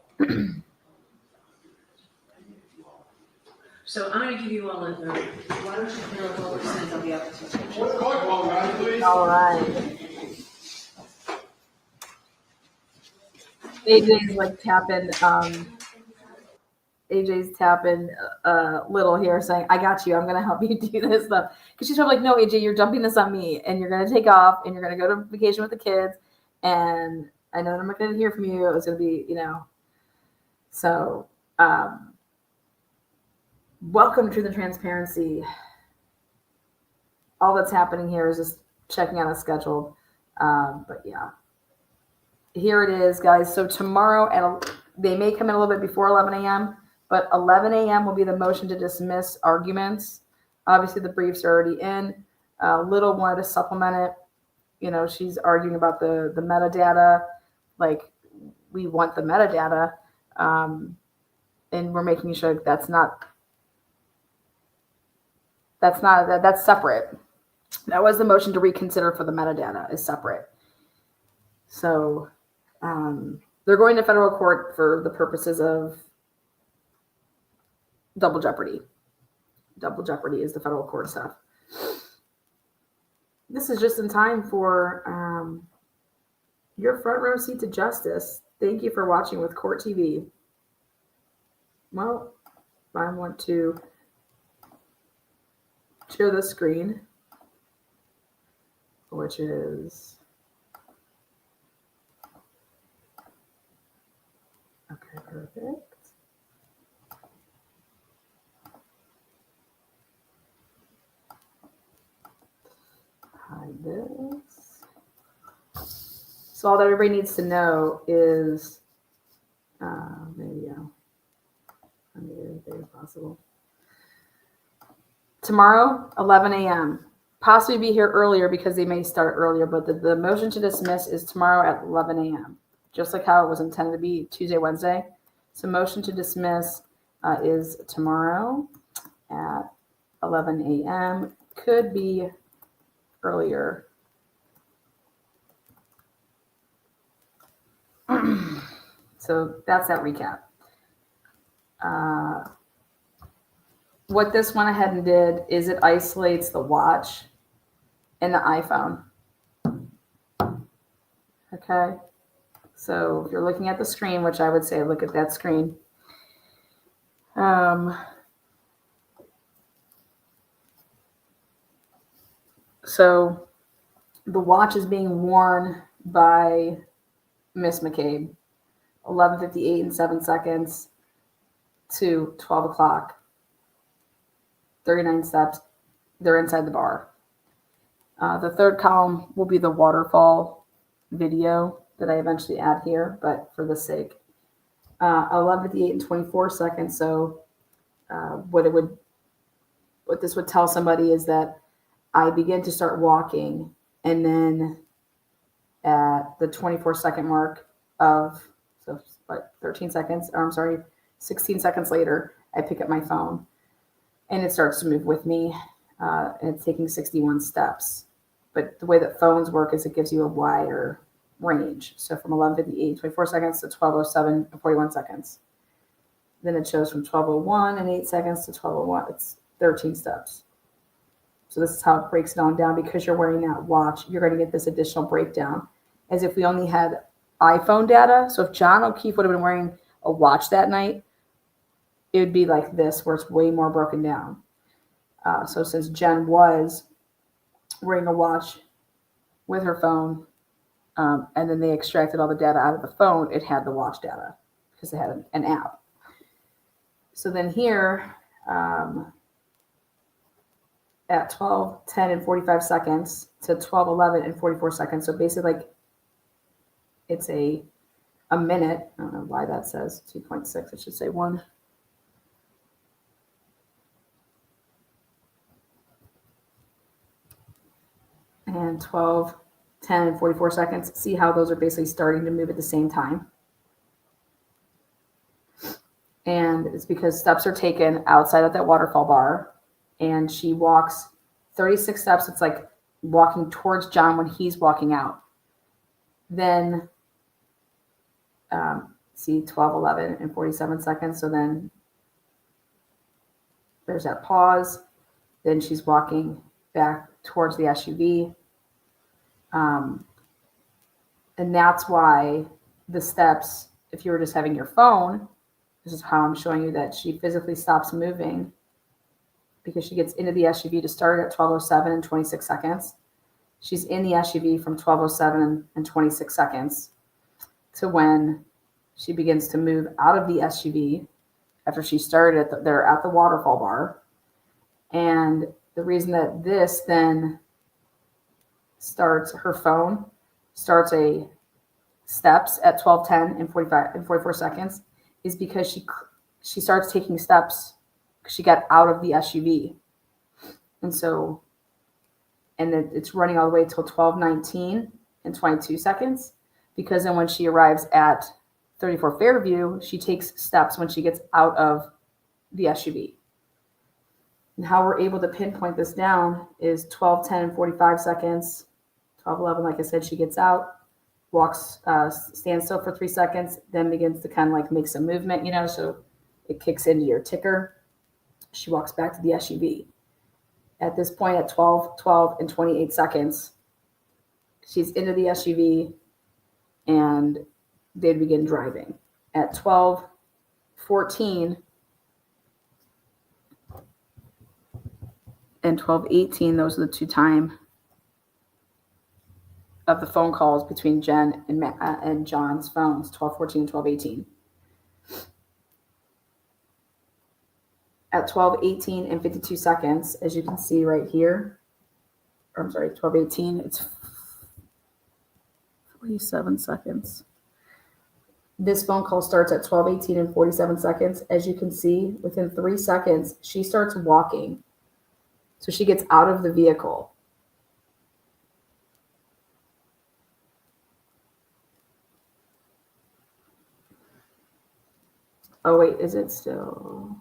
So I'm going to give you all a, why don't you fill out all the signs, I'll be up to. All right. AJ's like tapping, AJ's tapping Little here saying, I got you. I'm going to help you do this stuff. Because she's probably like, no, AJ, you're dumping this on me and you're going to take off and you're going to go to vacation with the kids. And I know I'm not going to hear from you. It was going to be, so welcome to the transparency. All that's happening here is just checking out a schedule. But yeah, here it is, guys. So tomorrow, they may come in a little bit before 11 a.m., but 11 a.m. will be the motion to dismiss arguments. Obviously, the briefs are already in. Little wanted to supplement it. She's arguing about the metadata. Like, we want the metadata. And we're making sure that's separate. That was the motion to reconsider for the metadata is separate. So they're going to federal court for the purposes of double jeopardy. Double jeopardy is the federal court stuff. This is just in time for your front row seat to justice. Thank you for watching with Court TV. Well, I want to share the screen, which is okay, perfect. Hide this. So all that everybody needs to know is there you go. I made it as big as possible. Tomorrow, 11 a.m. Possibly be here earlier because they may start earlier, but the motion to dismiss is tomorrow at 11 a.m. Just like how it was intended to be Tuesday, Wednesday. So motion to dismiss is tomorrow at 11 a.m. Could be earlier. So that's that recap. what this went ahead and did is it isolates the watch and the iPhone. Okay. So if you're looking at the screen, which I would say look at that screen. So the watch is being worn by Miss McCabe, 11:58 and 7 seconds to 12 o'clock, 39 steps. They're inside the bar. The third column will be the waterfall video that I eventually add here, but for the sake, 11:58 and 24 seconds. So what this would tell somebody is that I begin to start walking, and then at the 24-second mark of, so what, 13 seconds, or I'm sorry, 16 seconds later, I pick up my phone and it starts to move with me. And it's taking 61 steps. But the way that phones work is it gives you a wider range. So from 11:58, 24 seconds to 12:07 and 41 seconds. Then it shows from 12:01 and 8 seconds to 12:01. It's 13 steps. So this is how it breaks it on down. Because you're wearing that watch, you're going to get this additional breakdown as if we only had iPhone data. So if John O'Keefe would have been wearing a watch that night, it would be like this, where it's way more broken down. So since Jen was wearing a watch with her phone, and then they extracted all the data out of the phone, it had the watch data because it had an app. So then here, at 12:10 and 45 seconds to 12:11 and 44 seconds. So basically, like, it's a minute. I don't know why that says 2.6. It should say 1. And 12:10 and 44 seconds. See how those are basically starting to move at the same time. And it's because steps are taken outside of that waterfall bar. And she walks 36 steps. It's like walking towards John when he's walking out. Then, see, 12:11 and 47 seconds. So then there's that pause. Then she's walking back towards the SUV. And that's why the steps, if you were just having your phone, this is how I'm showing you that she physically stops moving, because she gets into the SUV to start at 12:07 and 26 seconds. She's in the SUV from 12:07 and 26 seconds to when she begins to move out of the SUV after she started there at the waterfall bar. And the reason that this then starts, her phone starts a steps at 12:10 and 45 and 44 seconds, is because she starts taking steps. She got out of the SUV. And so, and it's running all the way till 12:19 and 22 seconds, because then when she arrives at 34 Fairview, she takes steps when she gets out of the SUV. And how we're able to pinpoint this down is 12:10 and 45 seconds, 12:11, like I said, she gets out, walks, stands still for 3 seconds, then begins to kind of like make some movement, so it kicks into your ticker. She walks back to the SUV. At this point, at 12:12 and 28 seconds, she's into the SUV and they begin driving. At 12:14 and 12:18, those are the two time of the phone calls between Jen and John's phones, 12:14 and 12:18. At 12:18 and 52 seconds, as you can see right here, or I'm sorry, 12:18, it's 47 seconds. This phone call starts at 12:18 and 47 seconds. As you can see, within 3 seconds, she starts walking. So she gets out of the vehicle. Oh, wait, is it still?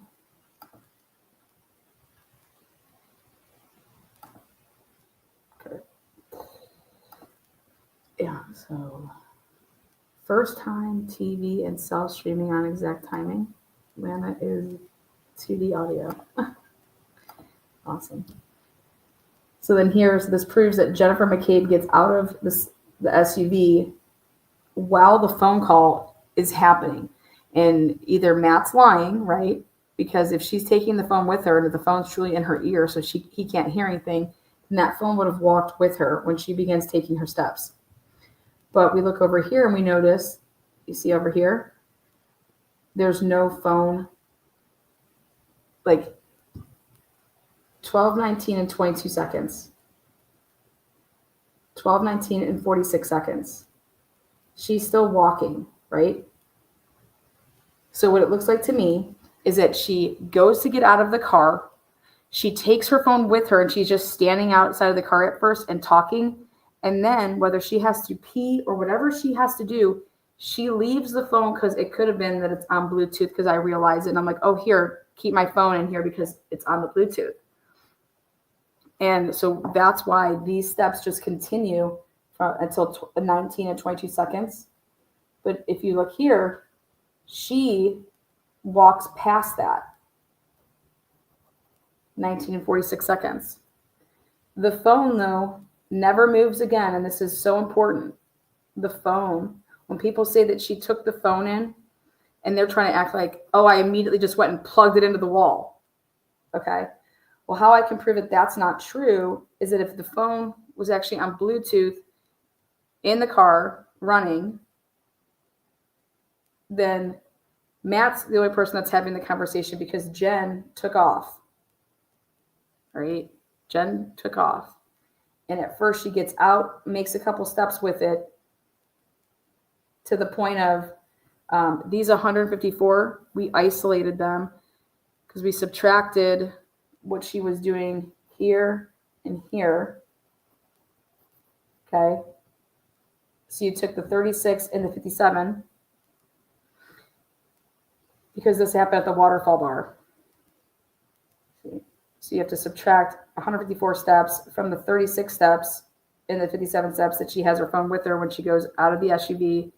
Okay. Yeah, so first time TV and self streaming on exact timing. Man, that is 2D audio. Awesome. So then this proves that Jennifer McCabe gets out of the SUV while the phone call is happening. And either Matt's lying, right? Because if she's taking the phone with her and if the phone's truly in her ear so he can't hear anything, then that phone would have walked with her when she begins taking her steps. But we look over here and we notice, you see over here, there's no phone, like 12:19 and 22 seconds. 12:19 and 46 seconds. She's still walking, right? So what it looks like to me is that she goes to get out of the car. She takes her phone with her and she's just standing outside of the car at first and talking. And then whether she has to pee or whatever she has to do, she leaves the phone because it could have been that it's on Bluetooth because I realize it. And I'm like, oh, here, keep my phone in here because it's on the Bluetooth. And so that's why these steps just continue until 19 and 22 seconds. But if you look here, she walks past that 19 and 46 seconds. The phone, though, never moves again. And this is so important. The phone, when people say that she took the phone in and they're trying to act like, oh, I immediately just went and plugged it into the wall. Okay. Well, how I can prove that that's not true is that if the phone was actually on Bluetooth in the car running, then Matt's the only person that's having the conversation because Jen took off. Right? Jen took off. And at first she gets out, makes a couple steps with it to the point of these 154, we isolated them because we subtracted what she was doing here and here. Okay. So you took the 36 and the 57 because this happened at the waterfall bar. So you have to subtract 154 steps from the 36 steps and the 57 steps that she has her phone with her when she goes out of the SUV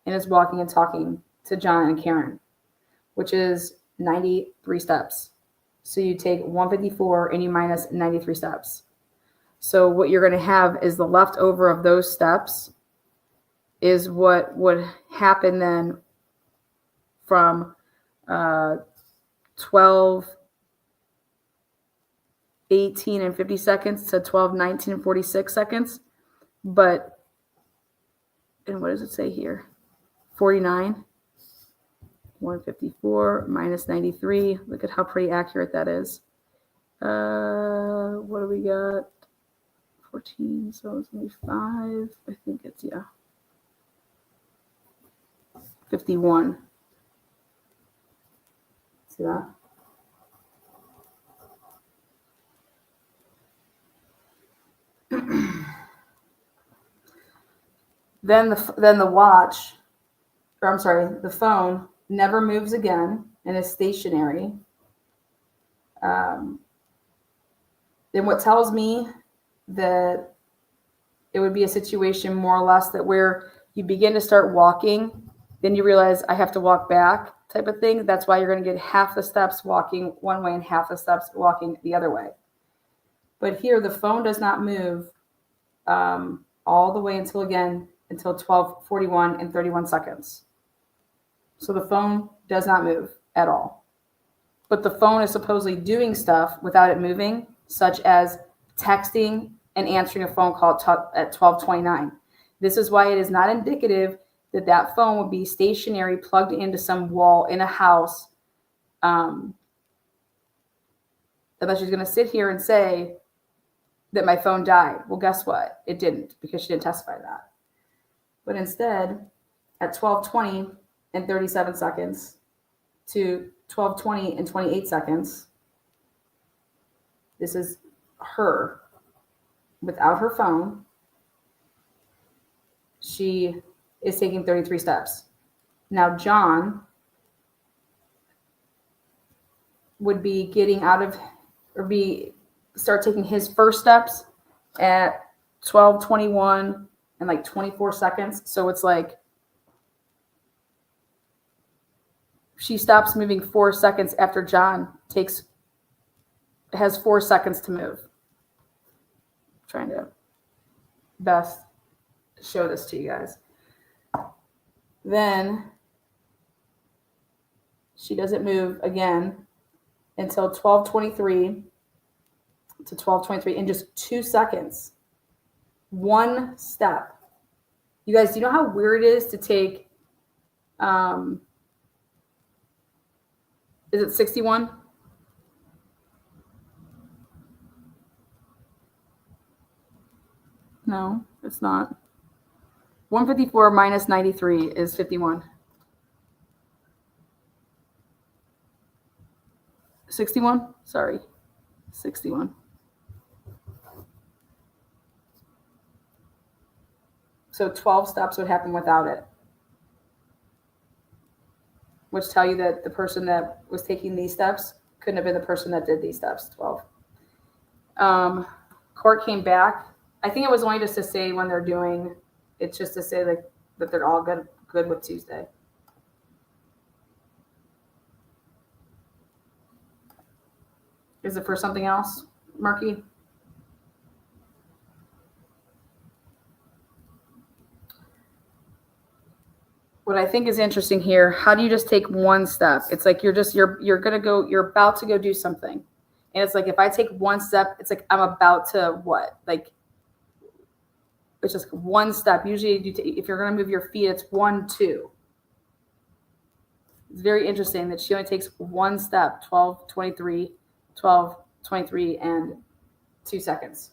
and is walking and talking to John and Karen, which is 93 steps. So you take 154 and you minus 93 steps. So what you're going to have is the leftover of those steps is what would happen then from 12:18 and 50 seconds to 12:19 and 46 seconds. But, and what does it say here? 49. 154 minus 93. Look at how pretty accurate that is. What do we got? 14, so it's going to be 5. I think it's, yeah. 51. See that? Then the watch, or I'm sorry, the phone never moves again and is stationary. Then what tells me that it would be a situation more or less that where you begin to start walking, then you realize I have to walk back type of thing. That's why you're going to get half the steps walking one way and half the steps walking the other way. But here the phone does not move all the way until 12:41 and 31 seconds. So the phone does not move at all. But the phone is supposedly doing stuff without it moving, such as texting and answering a phone call at 12:29. This is why it is not indicative that that phone would be stationary, plugged into some wall in a house, unless she's going to sit here and say that my phone died. Well, guess what? It didn't, because she didn't testify to that. But instead, at 12:20 and 37 seconds to 12:20 and 28 seconds, this is her without her phone. She is taking 33 steps. Now, John would be getting out of, or start taking his first steps at 12:21 and like 24 seconds. So it's like she stops moving 4 seconds after John takes has 4 seconds to move. Trying to best show this to you guys. Then she doesn't move again until 12:23 to 12:23 in just 2 seconds. 1 step. You guys, do you know how weird it is to take, is it 61? No, it's not. 154 minus 93 is 51. 61? Sorry. 61. So 12 steps would happen without it. Which tell you that the person that was taking these steps couldn't have been the person that did these steps, 12. Court came back. I think it was only just to say when they're doing, it's just to say that they're all good with Tuesday. Is it for something else, Marky? What I think is interesting here, how do you just take 1 step? It's like you're about to go do something. And it's like, if I take 1 step, it's like I'm about to what? Like, it's just 1 step. Usually if you're going to move your feet, it's 1, 2. It's very interesting that she only takes 1 step, 12, 23, 12, 23, and 2 seconds.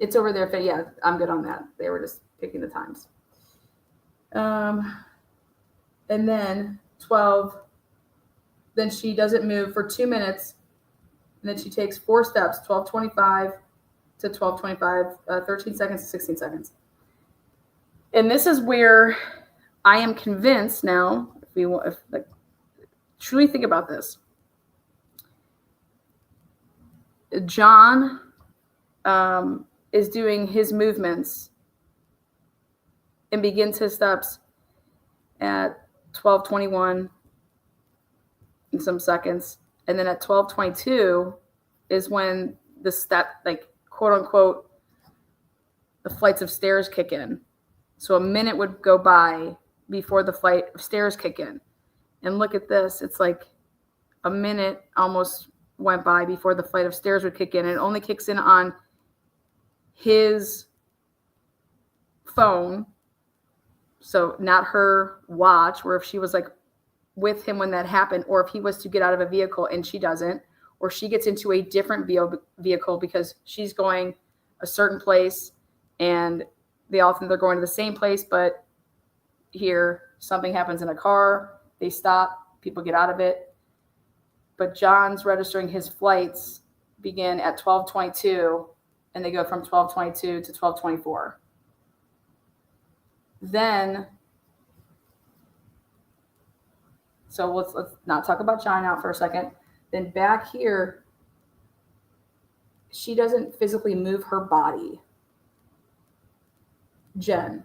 It's over there. But yeah, I'm good on that. They were just picking the times. And then 12, then she doesn't move for 2 minutes. And then she takes 4 steps, 12:25 to 12:25, 13 seconds to 16 seconds. And this is where I am convinced now, truly think about this. John is doing his movements and begins his steps at 12:21 in some seconds. And then at 12:22 is when the step, like, quote unquote, the flights of stairs kick in. So a minute would go by before the flight of stairs kick in. And look at this. It's like a minute almost went by before the flight of stairs would kick in. And it only kicks in on his phone. So not her watch, where if she was like with him when that happened, or if he was to get out of a vehicle and she doesn't, or she gets into a different vehicle because she's going a certain place and they all think they're going to the same place, but here something happens in a car, they stop, people get out of it. But John's registering his flights begin at 12:22 and they go from 12:22 to 12:24. Then, so let's not talk about John out for a second. Then back here, she doesn't physically move her body. Jen,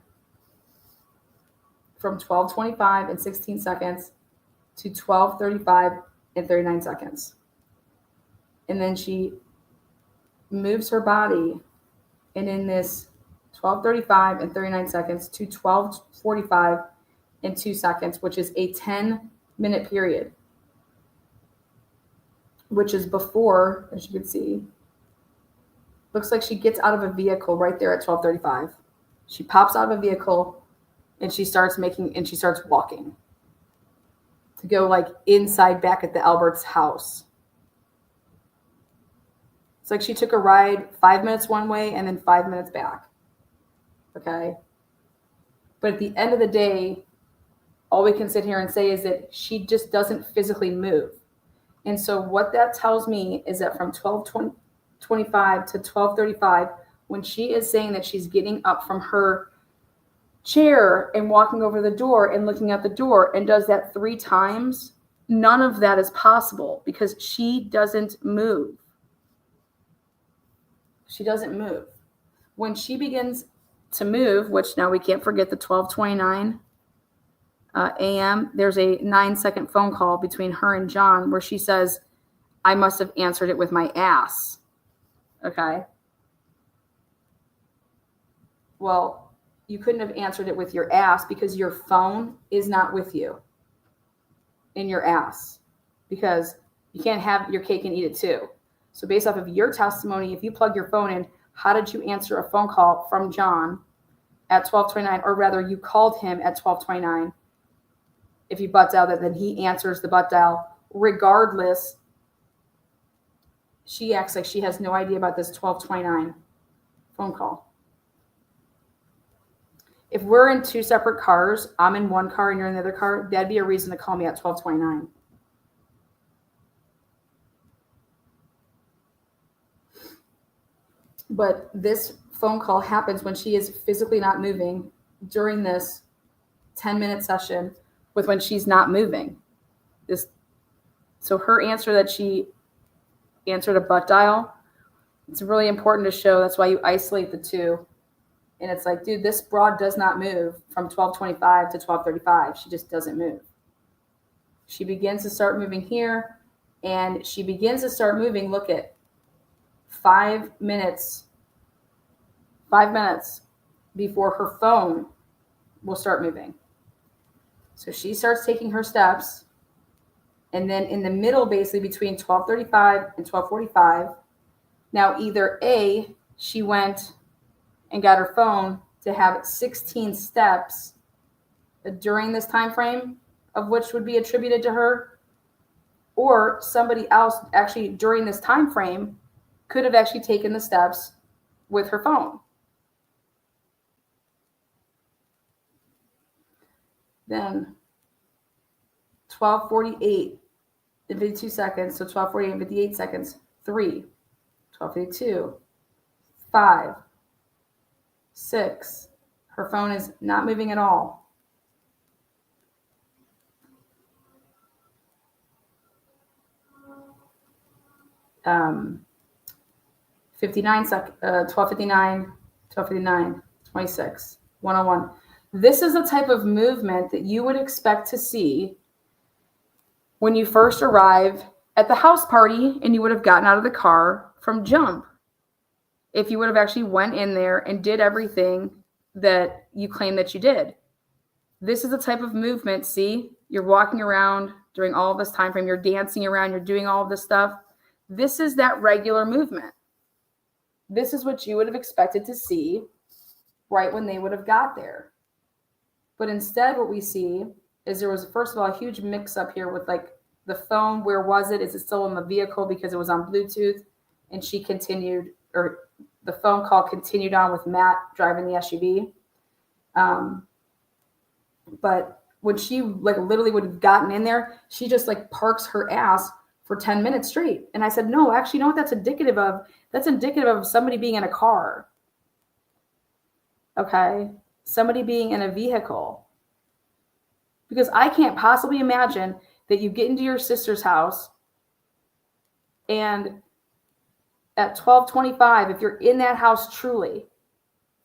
from 12:25 and 16 seconds to 12:35 and 39 seconds. And then she moves her body, and in this 12:35 and 39 seconds to 12:45 and 2 seconds, which is a 10-minute period, which is before, as you can see, looks like she gets out of a vehicle right there at 12:35. She pops out of a vehicle and she starts walking to go like inside back at the Albert's house. It's like she took a ride 5 minutes one way and then 5 minutes back. Okay. But at the end of the day, all we can sit here and say is that she just doesn't physically move. And so what that tells me is that from 12:25 to 12:35, when she is saying that she's getting up from her chair and walking over the door and looking at the door and does that 3 times, none of that is possible because she doesn't move. She doesn't move. When she begins to move, which now we can't forget the 12:29 a.m., there's a 9-second phone call between her and John where she says, I must have answered it with my ass. Okay. Well, you couldn't have answered it with your ass because your phone is not with you in your ass, because you can't have your cake and eat it too. So based off of your testimony, if you plug your phone in, how did you answer a phone call from John at 12:29, or rather you called him at 12:29? If you butt dial that, then he answers the butt dial. Regardless, she acts like she has no idea about this 12:29 phone call. If we're in two separate cars, I'm in one car and you're in the other car, that'd be a reason to call me at 12:29. But this phone call happens when she is physically not moving during this 10-minute session with when she's not moving. So her answer that she answered a butt dial, it's really important to show. That's why you isolate the two. And it's like, dude, this broad does not move from 12:25 to 12:35. She just doesn't move. She begins to start moving here, and she begins to start moving. Look at 5 minutes before her phone will start moving. So she starts taking her steps, and then in the middle, basically between 12:35 and 12:45, now either A, she went and got her phone to have 16 steps during this time frame, of which would be attributed to her, or somebody else actually during this time frame could have actually taken the steps with her phone. Then 12:48 and 52 seconds, so 12:48 and 58 seconds, 3, 12:52, 5, 6. Her phone is not moving at all. 59 seconds, 12:59, 12:59, 26, 101. This is the type of movement that you would expect to see when you first arrive at the house party and you would have gotten out of the car from jump. If you would have actually went in there and did everything that you claim that you did. This is the type of movement. See, you're walking around during all of this time frame. You're dancing around. You're doing all of this stuff. This is that regular movement. This is what you would have expected to see right when they would have got there. But instead, what we see is there was, first of all, a huge mix up here with like the phone. Where was it? Is it still in the vehicle because it was on Bluetooth? And she continued, or the phone call continued on with Matt driving the SUV. But when she like literally would have gotten in there, she just like parks her ass for 10 minutes straight. And I said, no, actually, you know what that's indicative of? That's indicative of somebody being in a car. Okay. Somebody being in a vehicle. Because I can't possibly imagine that you get into your sister's house and at 12:25, if you're in that house truly,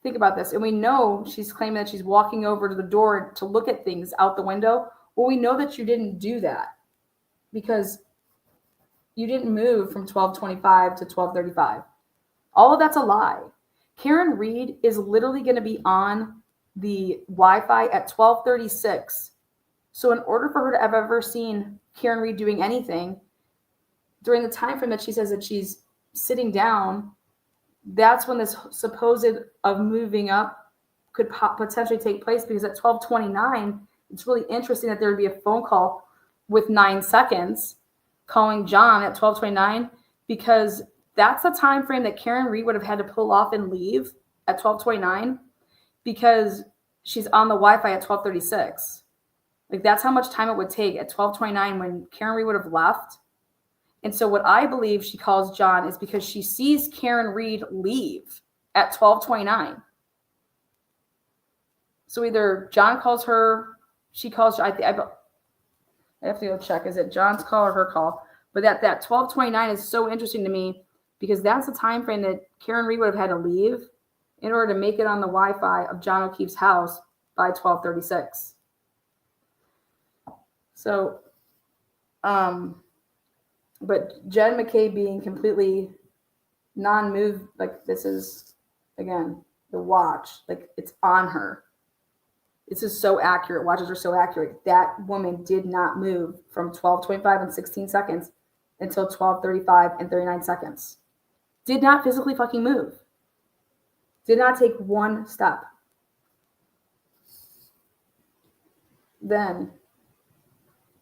think about this. And we know she's claiming that she's walking over to the door to look at things out the window. Well, we know that you didn't do that because you didn't move from 12:25 to 12:35. All of that's a lie. Karen Reed is literally going to be on the Wi-Fi at 12:36. So in order for her to have ever seen Karen Reed doing anything during the time frame that she says that she's sitting down, that's when this supposed of moving up could potentially take place, because at 12:29, it's really interesting that there would be a phone call with 9 seconds calling John at 12:29, because that's the time frame that Karen Reed would have had to pull off and leave at 12:29 because she's on the Wi-Fi at 12:36. Like that's how much time it would take at 12:29 when Karen Reed would have left. And so what I believe she calls John is because she sees Karen Reed leave at 12:29. So either John calls her, she calls, I have to go check. Is it John's call or her call? But that 12:29 is so interesting to me because that's the time frame that Karen Reed would have had to leave in order to make it on the Wi-Fi of John O'Keefe's house by 12:36. So But Jen McCabe being completely non-move, like this is, again, the watch, like it's on her. This is so accurate. Watches are so accurate. That woman did not move from 12:25 and 16 seconds until 12:35 and 39 seconds. Did not physically fucking move. Did not take one step. Then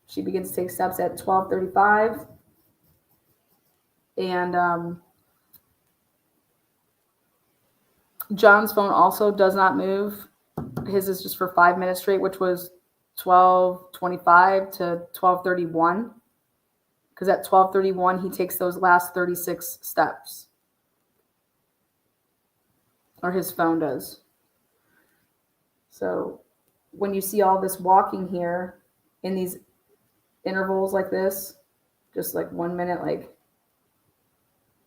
she begins to take steps at 12:35. And John's phone also does not move. His is just for 5 minutes straight, which was 12:25 to 12:31. Because at 12:31, he takes those last 36 steps. Or his phone does. So when you see all this walking here in these intervals like this, just like 1 minute, like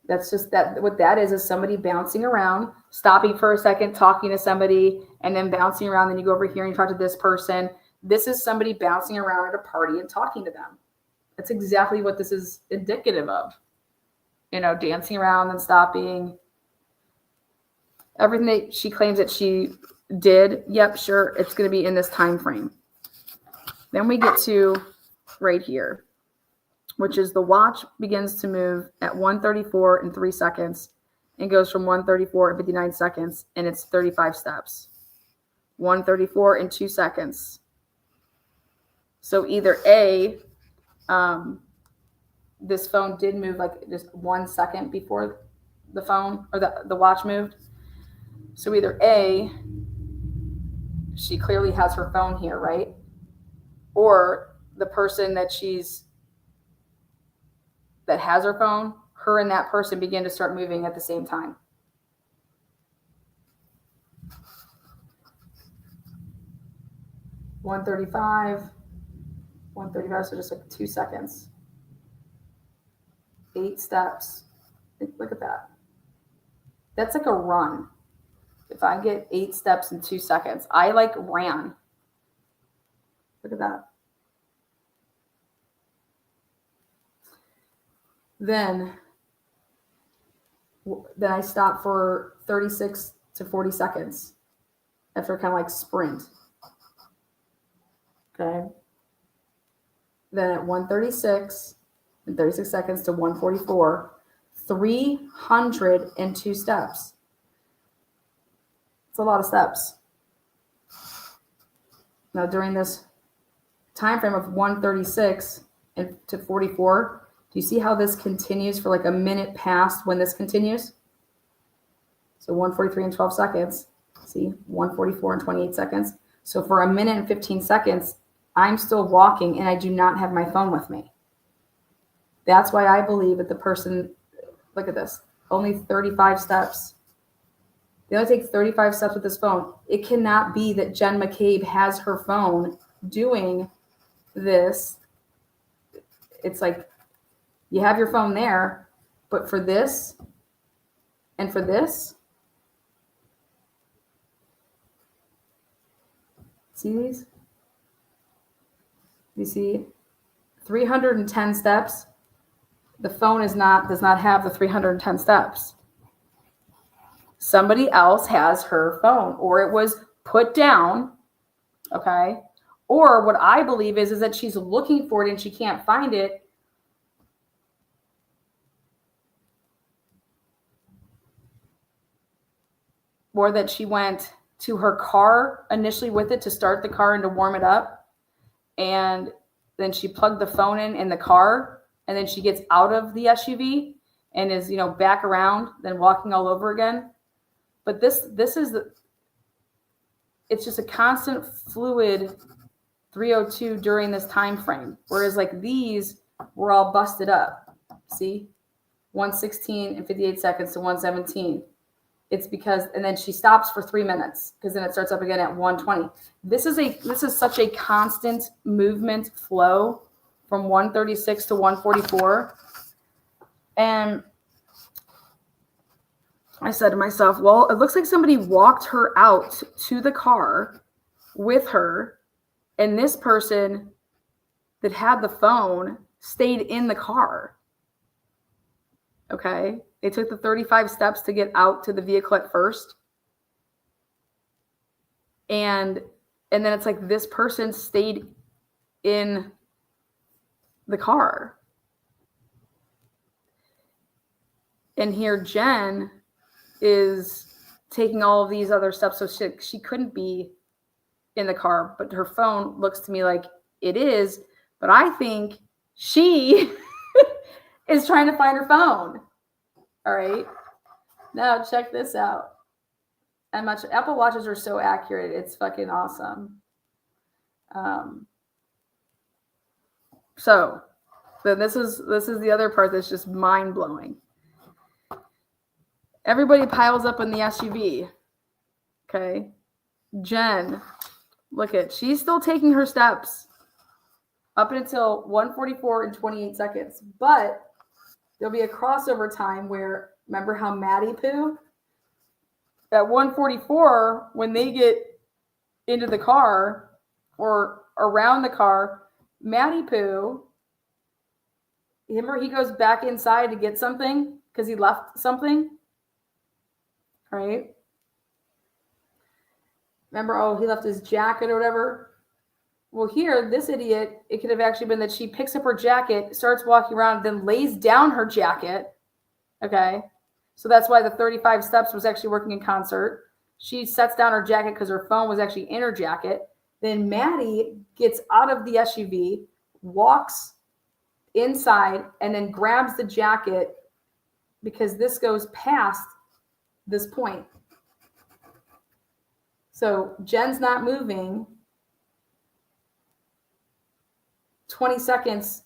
that's just that. What that is somebody bouncing around, stopping for a second, talking to somebody, and then bouncing around. Then you go over here and you talk to this person. This is somebody bouncing around at a party and talking to them. That's exactly what this is indicative of. You know, dancing around and stopping. Everything that she claims that she did, yep, sure, it's going to be in this time frame. Then we get to right here, which is the watch begins to move at 1:34 and 3 seconds and goes from 1:34 and 59 seconds, and it's 35 steps. 1:34 and 2 seconds. So either A, this phone did move like just 1 second before the phone or the watch moved. So either A, she clearly has her phone here, right? Or the person that has her phone, her and that person begin to start moving at the same time. $135, so just like 2 seconds. 8 steps. Look at that. That's like a run. If I get 8 steps in 2 seconds, I like ran. Look at that. Then I stop for 36 to 40 seconds after kind of like sprint. Okay. Then at 1:36 and 36 seconds to 1:44, 302 steps. It's a lot of steps. Now during this time frame of 1:36 and to 44, do you see how this continues for like a minute past when this continues? So 1:43 and 12 seconds. See, 1:44 and 28 seconds. So for a minute and 15 seconds, I'm still walking and I do not have my phone with me. That's why I believe that the person, look at this, only 35 steps. They only take 35 steps with this phone. It cannot be that Jen McCabe has her phone doing this. It's like you have your phone there, but for this and for this, see these? You see 310 steps. The phone does not have the 310 steps. Somebody else has her phone, or it was put down, okay? Or what I believe is that she's looking for it and she can't find it. Or that she went to her car initially with it to start the car and to warm it up. And then she plugged the phone in the car, and then she gets out of the SUV and is, back around, then walking all over again. But this is it's just a constant fluid 302 during this time frame. Whereas like these were all busted up. See? 1:16 and 58 seconds to 1:17. It's because, and then she stops for 3 minutes because then it starts up again at 1:20. This is such a constant movement flow from 1:36 to 1:44. And I said to myself, well, it looks like somebody walked her out to the car with her, and this person that had the phone stayed in the car. Okay. They took the 35 steps to get out to the vehicle at first. And then it's like this person stayed in the car. And here Jen is taking all of these other steps. So she couldn't be in the car, but her phone looks to me like it is. But I think she is trying to find her phone. All right. Now check this out. Apple Watches are so accurate. It's fucking awesome. So then this is the other part that's just mind blowing. Everybody piles up in the SUV. Okay. Jen, look at, she's still taking her steps up until 1:44 and 28 seconds. But there'll be a crossover time where, remember how Maddie Pooh? At 1:44, when they get into the car or around the car, Maddie Pooh, remember he goes back inside to get something because he left something, right? Remember, oh, he left his jacket or whatever. Well, here, this idiot, it could have actually been that she picks up her jacket, starts walking around, then lays down her jacket. Okay. So that's why the 35 steps was actually working in concert. She sets down her jacket because her phone was actually in her jacket. Then Maddie gets out of the SUV, walks inside, and then grabs the jacket because this goes past this point. So Jen's not moving. 20 seconds.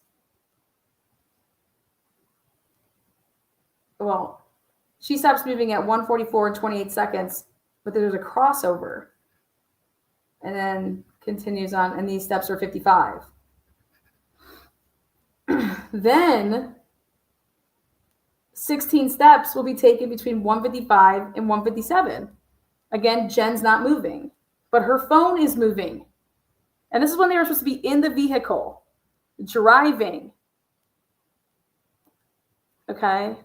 Well, she stops moving at 1:44 and 28 seconds, but there's a crossover. And then continues on, and these steps are 55. Then 16 steps will be taken between 1:55 and 1:57. Again, Jen's not moving, but her phone is moving. And this is when they were supposed to be in the vehicle, driving. Okay.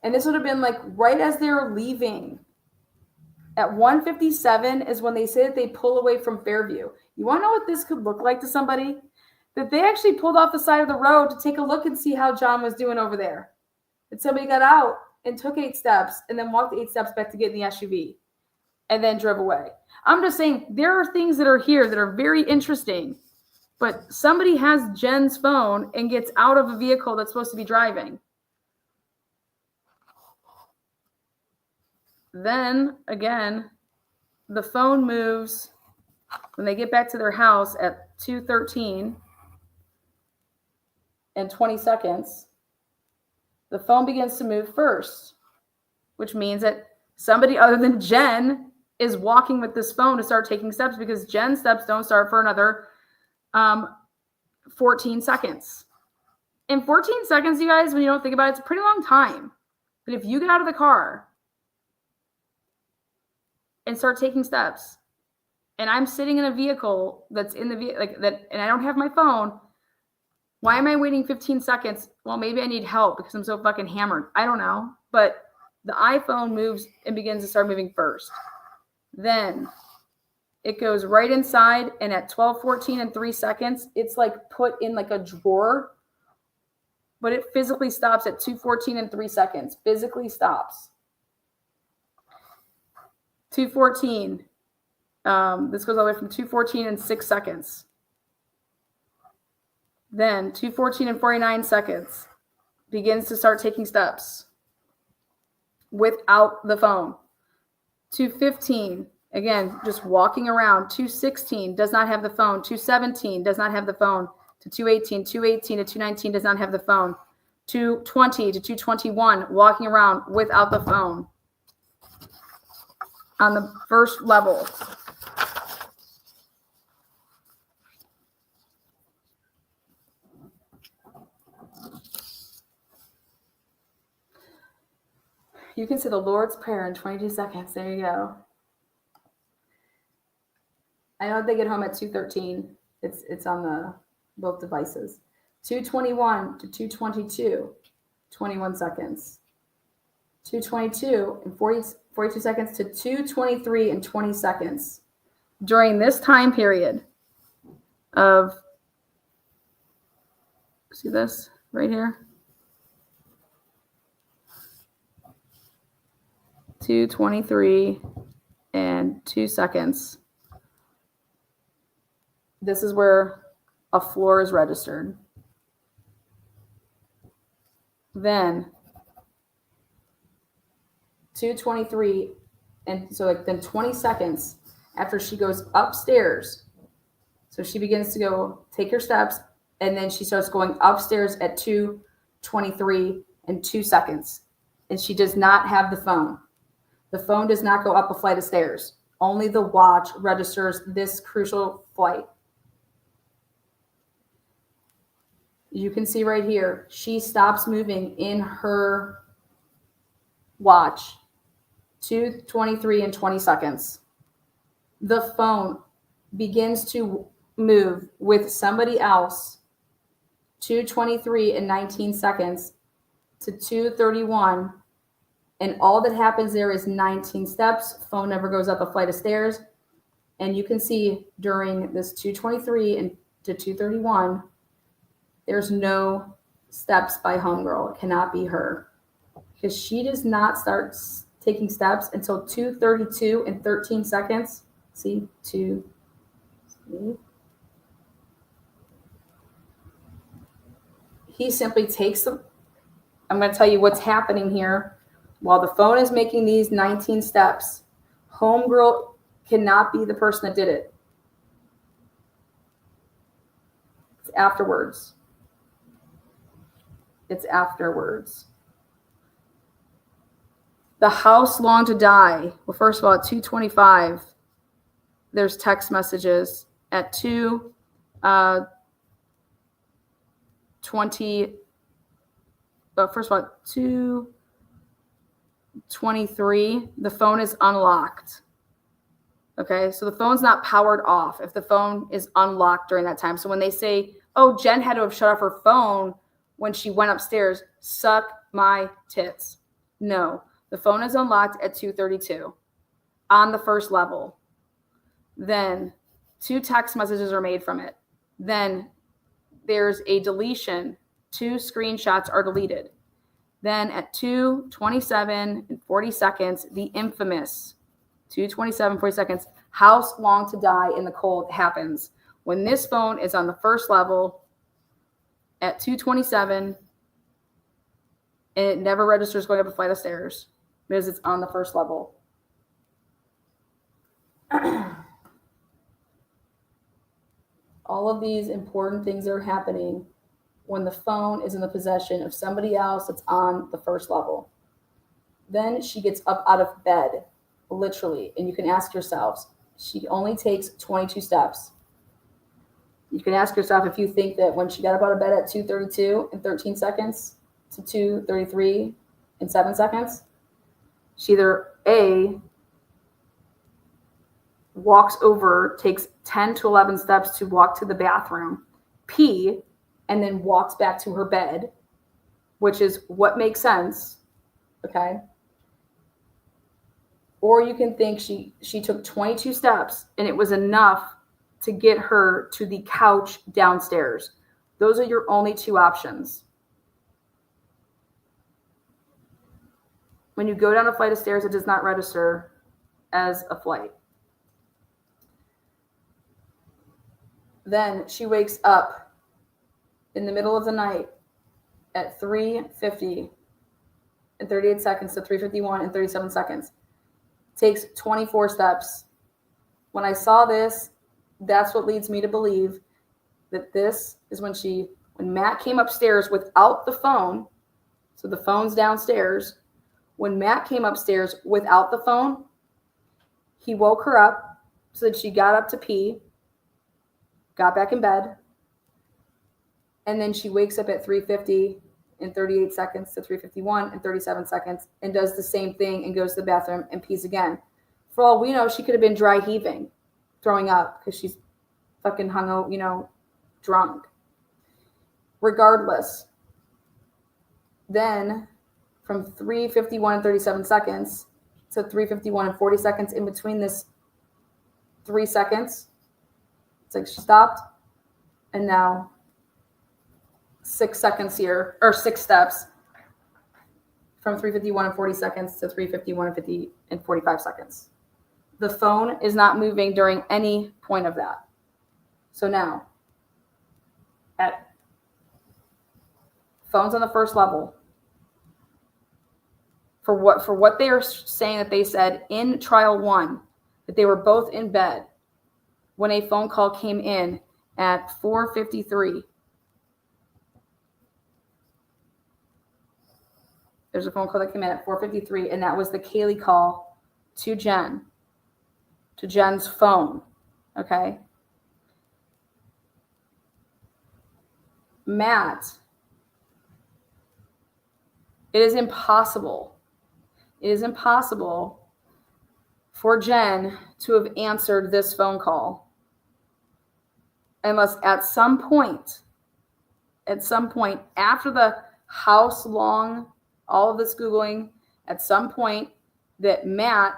And this would have been like right as they were leaving. At 1:57 is when they say that they pull away from Fairview. You want to know what this could look like to somebody? That they actually pulled off the side of the road to take a look and see how John was doing over there. That somebody got out and took 8 steps and then walked 8 steps back to get in the SUV and then drove away. I'm just saying there are things that are here that are very interesting, but somebody has Jen's phone and gets out of a vehicle that's supposed to be driving. Then again, the phone moves when they get back to their house at 2:13 and 20 seconds. The phone begins to move first, which means that somebody other than Jen is walking with this phone to start taking steps because Jen's steps don't start for another 14 seconds. In 14 seconds, you guys, when you don't think about it, it's a pretty long time. But if you get out of the car and start taking steps, and I'm sitting in a vehicle that's in the like that, and I don't have my phone, why am I waiting 15 seconds? Well, maybe I need help because I'm so fucking hammered. I don't know. But the iPhone moves and begins to start moving first. Then it goes right inside, and at 12:14 and 3 seconds, it's like put in like a drawer, but it physically stops at 2:14 and 3 seconds. Physically stops. 2:14. This goes all the way from 2:14 and 6 seconds. Then 2:14 and 49 seconds begins to start taking steps without the phone. 2:15, again, just walking around. 2:16 does not have the phone. 2:17 does not have the phone. To 2:18, 2:18 to 2:19 does not have the phone. 2:20 to 2:21, walking around without the phone on the first level. You can say the Lord's Prayer in 22 seconds. There you go. I know they get home at 2:13. It's on the both devices. 2:21 to 2:22. 21 seconds. 2:22 and 42 seconds to 2:23 and 20 seconds. During this time period of, see this right here? 2:23 and 2 seconds. This is where a floor is registered. Then 2:23 and so then 20 seconds after she goes upstairs. So she begins to go take her steps, and then she starts going upstairs at 2:23 and 2 seconds. And she does not have the phone. The phone does not go up a flight of stairs. Only the watch registers this crucial flight. You can see right here, she stops moving in her watch, 2:23 and 20 seconds. The phone begins to move with somebody else, 2:23 and 19 seconds to 2:31. And all that happens there is 19 steps. Phone never goes up a flight of stairs. And you can see during this 2:23 and to 2:31, there's no steps by homegirl. It cannot be her, because she does not start taking steps until 2:32 and 13 seconds. See, he simply takes them. I'm going to tell you what's happening here. While the phone is making these 19 steps, homegirl cannot be the person that did it. It's afterwards. It's afterwards. The house long to die. Well, first of all, at 2:25, there's text messages. At 2:20, but first of all, 2:23, the phone is unlocked. Okay, so the phone's not powered off if the phone is unlocked during that time. So when they say, oh, Jen had to have shut off her phone when she went upstairs, suck my tits. No, the phone is unlocked at 2:32 on the first level. Then 2 text messages are made from it. Then there's a deletion. 2 screenshots are deleted. Then at 2:27 and 40 seconds, the infamous 2:27, 40 seconds, house long to die in the cold happens. When this phone is on the first level at 2:27, and it never registers going up a flight of stairs because it's on the first level. All of these important things are happening when the phone is in the possession of somebody else that's on the first level. Then she gets up out of bed, literally, and you can ask yourselves, she only takes 22 steps. You can ask yourself if you think that when she got up out of bed at 2:32 and 13 seconds to 2:33 and 7 seconds, she either A, walks over, takes 10 to 11 steps to walk to the bathroom, pee, and then walks back to her bed, which is what makes sense, okay? Or you can think she took 22 steps and it was enough to get her to the couch downstairs. Those are your only 2 options. When you go down a flight of stairs, it does not register as a flight. Then she wakes up in the middle of the night at 3:50 and 38 seconds to 3:51 and 37 seconds. Takes 24 steps. When I saw this, that's what leads me to believe that this is when Matt came upstairs without the phone. So the phone's downstairs. When Matt came upstairs without the phone, he woke her up so that she got up to pee, got back in bed, and then she wakes up at 3:50 and 38 seconds to 3:51 and 37 seconds and does the same thing and goes to the bathroom and pees again. For all we know, she could have been dry heaving, throwing up because she's fucking drunk. Regardless, Then from 3:51 and 37 seconds to 3:51 and 40 seconds, in between this 3 seconds, it's like she stopped, and now 6 seconds here, or 6 steps from 3:51 and 40 seconds to 3:51 and 45 seconds. The phone is not moving during any point of that. So now, at phones on the first level, for what they are saying that they said in trial 1, that they were both in bed when a phone call came in at 4:53. There's a phone call that came in at 4:53, and that was the Kaylee call to Jen, to Jen's phone. Okay. Matt, it is impossible for Jen to have answered this phone call unless at some point after the house long, all of this Googling, at some point that Matt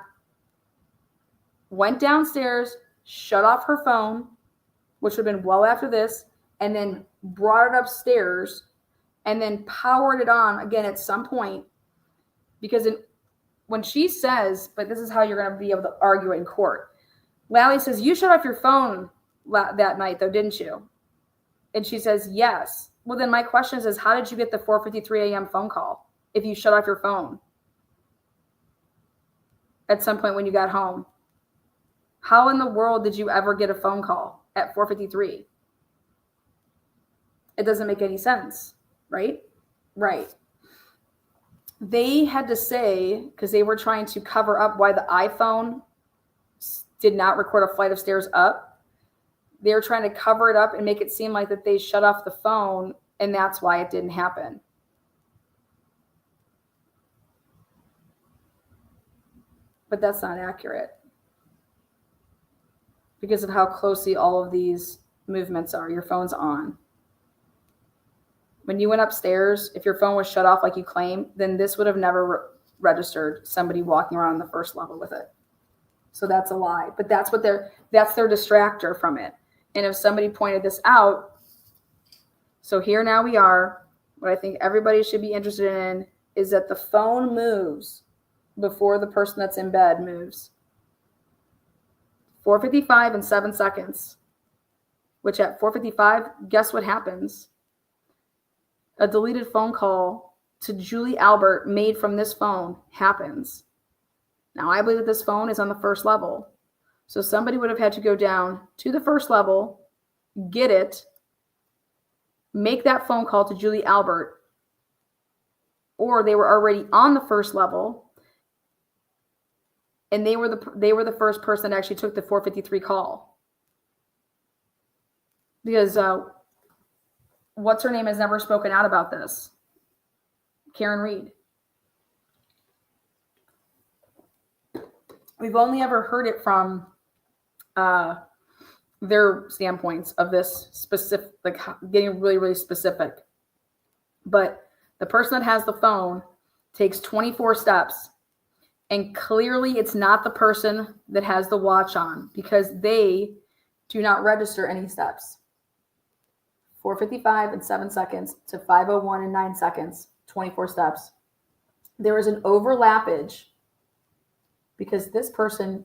went downstairs, shut off her phone, which would have been well after this, and then brought it upstairs and then powered it on again at some point. Because when she says, but this is how you're going to be able to argue it in court. Lally says, you shut off your phone that night though, didn't you? And she says, yes. Well, then my question is how did you get the 4:53 a.m. phone call if you shut off your phone at some point when you got home? How in the world did you ever get a phone call at 4:53? It doesn't make any sense, right? Right. They had to say, because they were trying to cover up why the iPhone did not record a flight of stairs up. They were trying to cover it up and make it seem like that they shut off the phone, and that's why it didn't happen. But that's not accurate because of how closely all of these movements are. Your phone's on. When you went upstairs, if your phone was shut off like you claim, then this would have never registered somebody walking around on the first level with it. So that's a lie. But that's their distractor from it. And if somebody pointed this out, so here now we are, what I think everybody should be interested in is that the phone moves before the person that's in bed moves. 4:55 and 7 seconds, which at 4:55, guess what happens? A deleted phone call to Julie Albert made from this phone happens. Now, I believe that this phone is on the first level. So somebody would have had to go down to the first level, get it, make that phone call to Julie Albert, or they were already on the first level, and they were the first person that actually took the 4:53 call. Because what's her name has never spoken out about this. Karen Reed. We've only ever heard it from their standpoints of this specific, like getting really, really specific. But the person that has the phone takes 24 steps, and clearly it's not the person that has the watch on because they do not register any steps. 4:55 and 7 seconds to 5:01 and 9 seconds, 24 steps. There is an overlappage because this person,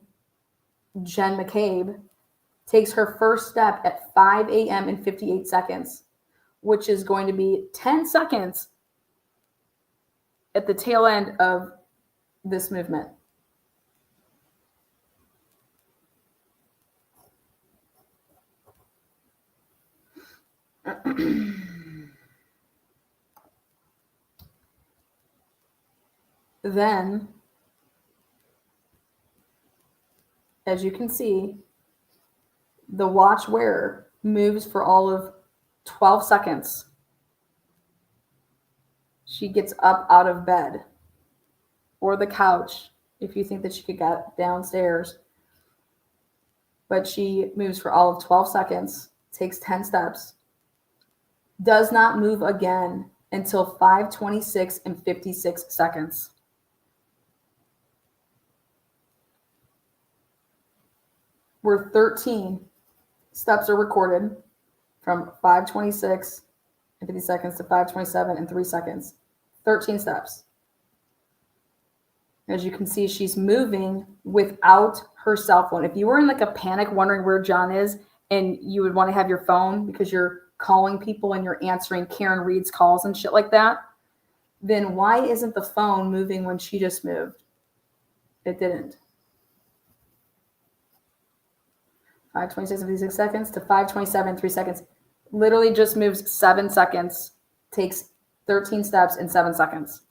Jen McCabe, takes her first step at 5 a.m. and 58 seconds, which is going to be 10 seconds at the tail end of this movement. Then, as you can see, the watch wearer moves for all of 12 seconds. She gets up out of bed or the couch if you think that she could get downstairs. But she moves for all of 12 seconds, takes 10 steps, does not move again until 5:26 and 56 seconds. Where 13 steps are recorded from 5:26 and 50 seconds to 5:27 and 3 seconds. 13 steps. As you can see, she's moving without her cell phone. If you were in like a panic wondering where John is and you would want to have your phone because you're calling people and you're answering Karen Reed's calls and shit like that, then why isn't the phone moving when she just moved? It didn't. 5:26 and 56 seconds to 5:27, 3 seconds. Literally just moves 7 seconds, takes 13 steps in 7 seconds.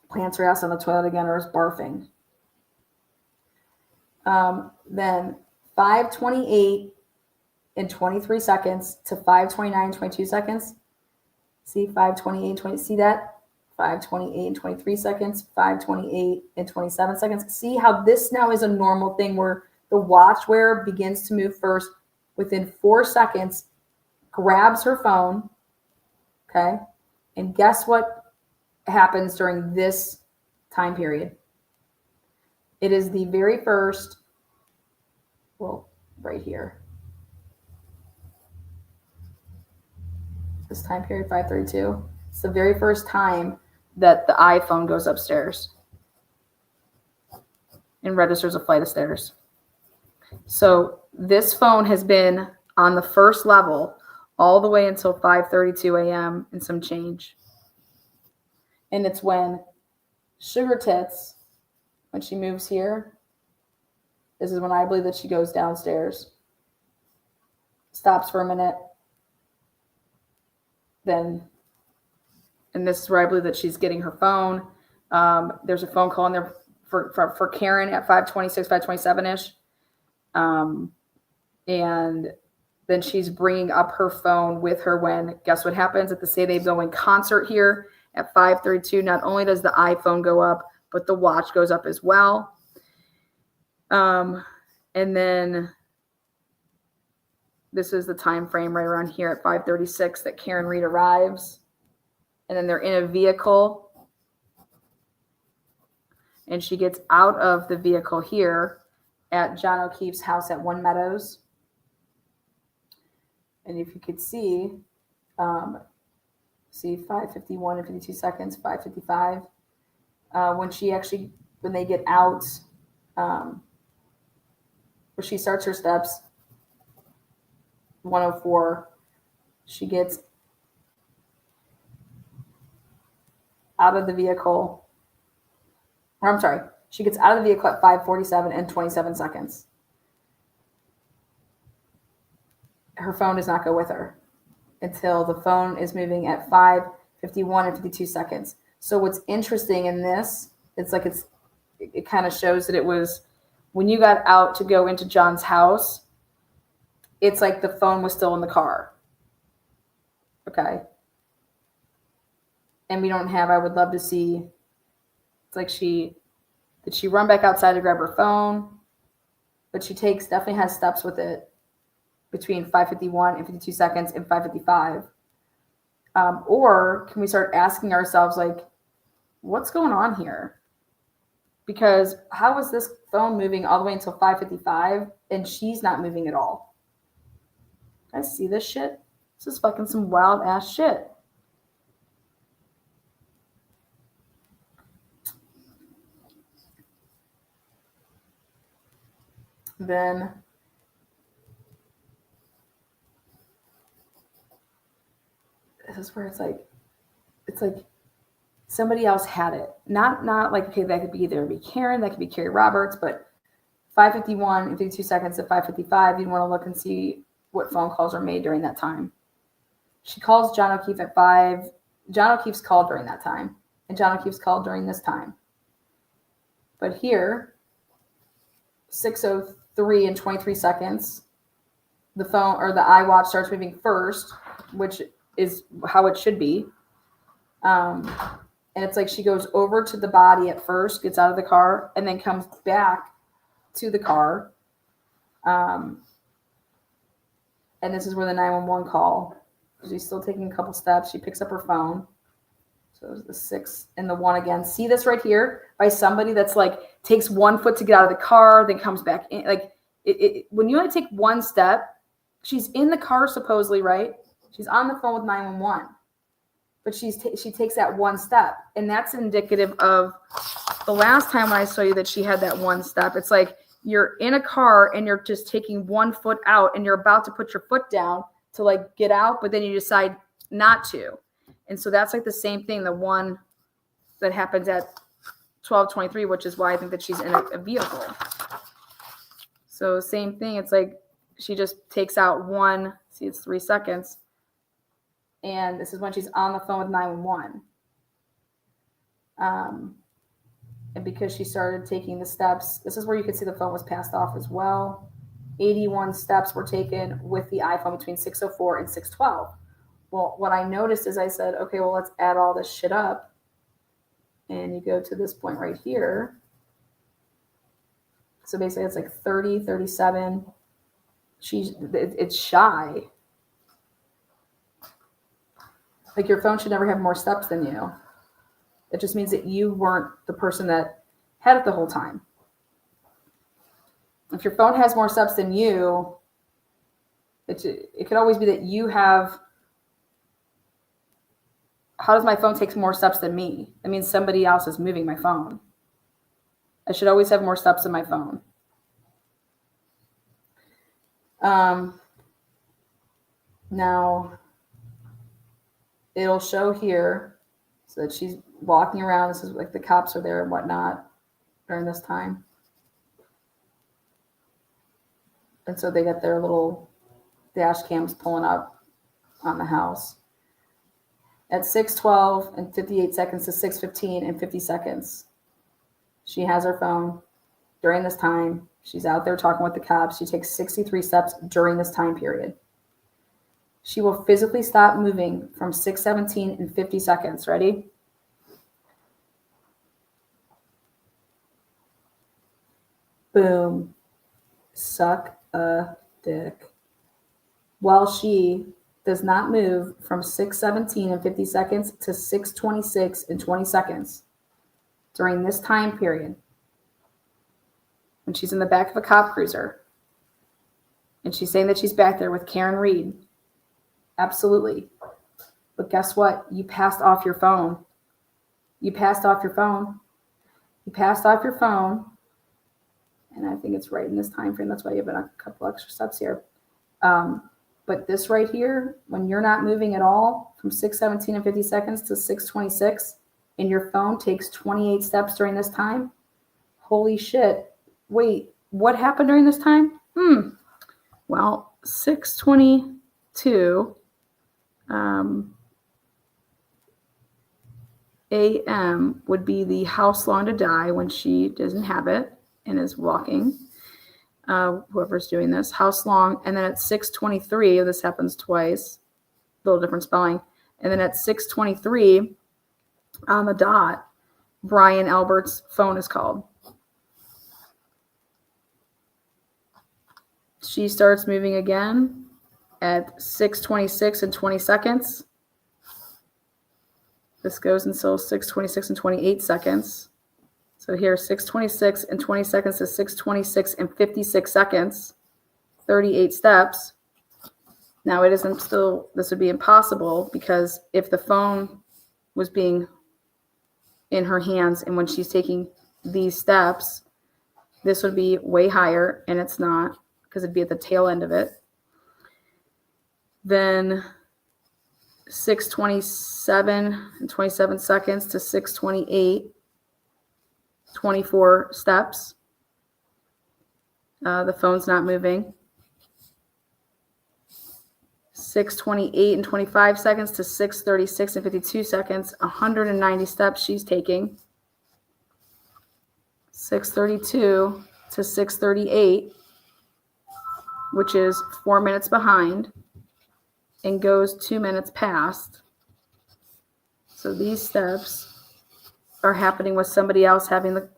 Plants her ass on the toilet again or is barfing. Then 5:28 and 23 seconds to 5:29, 22 seconds. See 5:28, 20. See that? 5:28 and 23 seconds, 5:28 and 27 seconds. See how this now is a normal thing where the watch wearer begins to move first within 4 seconds, grabs her phone, okay? And guess what happens during this time period? It is the very first, well, right here. This time period, 5:32. It's the very first time that the iPhone goes upstairs and registers a flight of stairs. So this phone has been on the first level all the way until 5:32 a.m. and some change. And it's when Sugar Tits, when she moves here, this is when I believe that she goes downstairs, stops for a minute, then, and this is where I believe that she's getting her phone. There's a phone call in there for Karen at 5:26, 5:27-ish. And then she's bringing up her phone with her when, guess what happens? At the Say They Go in concert here at 5:32, not only does the iPhone go up, but the watch goes up as well. And then this is the time frame right around here at 5:36 that Karen Reed arrives. And then they're in a vehicle. And she gets out of the vehicle here at John O'Keefe's house at One Meadows. And if you could see 5:51 and 52 seconds, 5:55. When they get out, where she starts her steps, 1:04, she gets out of the vehicle. Or I'm sorry, she gets out of the vehicle at 5:47 and 27 seconds. Her phone does not go with her until the phone is moving at 5:51 and 52 seconds. So what's interesting in this, it kind of shows that it was when you got out to go into John's house, it's like the phone was still in the car. Okay. And I would love to see, it's like did she run back outside to grab her phone? But she definitely has steps with it between 5:51 and 52 seconds and 5:55. Or can we start asking ourselves, like, what's going on here? Because how is this phone moving all the way until 5:55 and she's not moving at all? I see this shit. This is fucking some wild ass shit. Then this is where it's like somebody else had it. Not like, okay, that could be either be Karen, that could be Carrie Roberts, but 5:51 and 52 seconds to 5:55, you'd want to look and see what phone calls are made during that time. She calls John O'Keefe at 5. John O'Keefe's called during that time, and John O'Keefe's called during this time. But here, 6:03 and 23 seconds, the phone or the iWatch starts moving first, which is how it should be. And it's like she goes over to the body at first, gets out of the car, and then comes back to the car. And this is where the 911 call. She's still taking a couple steps. She picks up her phone. So there's the 6 and the 1 again. See this right here by somebody that's like takes 1 foot to get out of the car, then comes back in. Like when you only take 1 step, she's in the car supposedly, right? She's on the phone with 911, but she takes that 1 step, and that's indicative of the last time when I saw you that she had that 1 step. It's like you're in a car and you're just taking 1 foot out, and you're about to put your foot down to like get out, but then you decide not to. And so that's like the same thing, the one that happens at 12:23, which is why I think that she's in a vehicle. So same thing. It's like she just takes out 1, see, it's 3 seconds. And this is when she's on the phone with 911. And because she started taking the steps, this is where you can see the phone was passed off as well. 81 steps were taken with the iPhone between 6:04 and 6:12. Well, what I noticed is I said, okay, well, let's add all this shit up. And you go to this point right here. So basically it's like 30, 37. It's shy. Like your phone should never have more steps than you. It just means that you weren't the person that had it the whole time. If your phone has more steps than you, it could always be that you have. How does my phone take more steps than me? That means somebody else is moving my phone. I should always have more steps than my phone. Now, it'll show here so that she's walking around. This is like the cops are there and whatnot during this time. And so they got their little dash cams pulling up on the house. At 6:12 and 58 seconds to 6:15 and 50 seconds, she has her phone. During this time, she's out there talking with the cops. She takes 63 steps during this time period. She will physically stop moving from 6:17 and 50 seconds. Ready? Boom. Suck a dick. While she does not move from 6:17 and 50 seconds to 6:26 and 20 seconds during this time period, when she's in the back of a cop cruiser and she's saying that she's back there with Karen Reed. Absolutely. But guess what? You passed off your phone. You passed off your phone. You passed off your phone. And I think it's right in this time frame. That's why you have a couple extra steps here. But this right here, when you're not moving at all from 6:17 and 50 seconds to 6:26, and your phone takes 28 steps during this time, holy shit. Wait, what happened during this time? Well, 6:22 a.m. would be the how long to die when she doesn't have it and is walking. Whoever's doing this, house long, and then at 6:23, this happens twice, a little different spelling, and then at 6:23 on the dot, Brian Albert's phone is called. She starts moving again at 6:26 and 20 seconds. This goes until 6:26 and 28 seconds. So here, 6:26 and 20 seconds to 6:26 and 56 seconds, 38 steps. Now it isn't still, this would be impossible because if the phone was being in her hands and when she's taking these steps, this would be way higher, and it's not because it'd be at the tail end of it. Then 6:27 and 27 seconds to 6:28. 24 steps. The phone's not moving. 6:28 and 25 seconds to 6:36 and 52 seconds. 190 steps she's taking. 6:32 to 6:38, which is 4 minutes behind, and goes 2 minutes past. So these steps are happening with somebody else having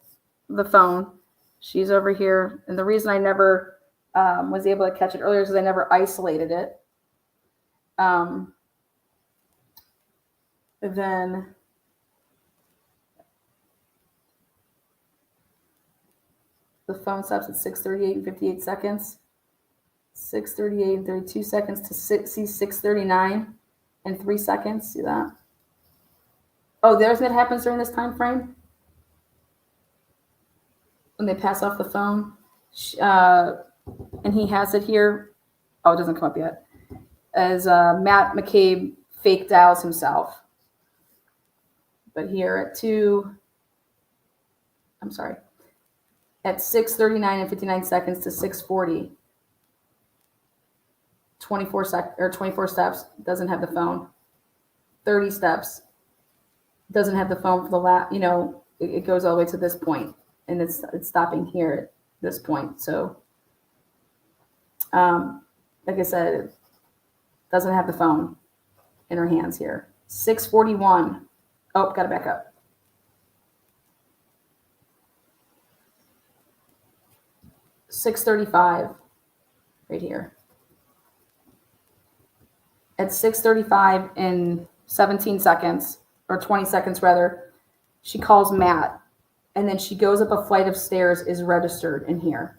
the phone. She's over here. And the reason I never was able to catch it earlier, so they never isolated it. Then the phone stops at 6:38 and 58 seconds. 6:38 and 32 seconds to 6:39 and 3 seconds. See that? Oh, there's what happens during this time frame when they pass off the phone. And he has it here. Oh, it doesn't come up yet. As Matt McCabe fake dials himself. But here at 6:39 and 59 seconds to 6:40, 24 steps, doesn't have the phone. 30 steps, doesn't have the phone for the last, it goes all the way to this point, and it's stopping here at this point. So, like I said, it doesn't have the phone in her hands here. 6:41. Oh, got to back up. $6:35 right here. At 6:35 and 17 seconds, or 20 seconds rather, she calls Matt, and then she goes up a flight of stairs, is registered in here.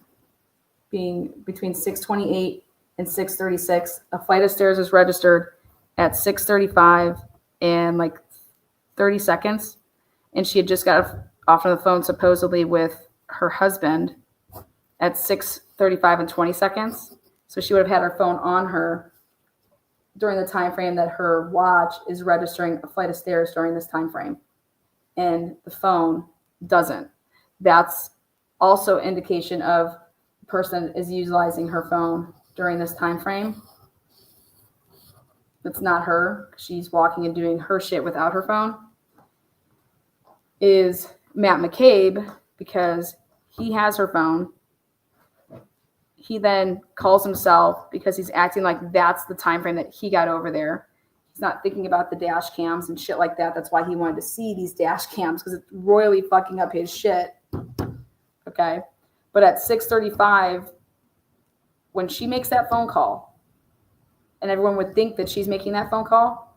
Being between 6:28 and 6:36, a flight of stairs is registered at 6:35 and like 30 seconds. And she had just got off of the phone supposedly with her husband at 6:35 and 20 seconds. So she would have had her phone on her during the time frame that her watch is registering a flight of stairs during this time frame, and the phone doesn't. That's also indication of the person is utilizing her phone during this time frame. It's not her. She's walking and doing her shit without her phone. Is Matt McCabe, because he has her phone. He then calls himself because he's acting like that's the time frame that he got over there. He's not thinking about the dash cams and shit like that. That's why he wanted to see these dash cams, because it's royally fucking up his shit. Okay. But at 6:35, when she makes that phone call, and everyone would think that she's making that phone call,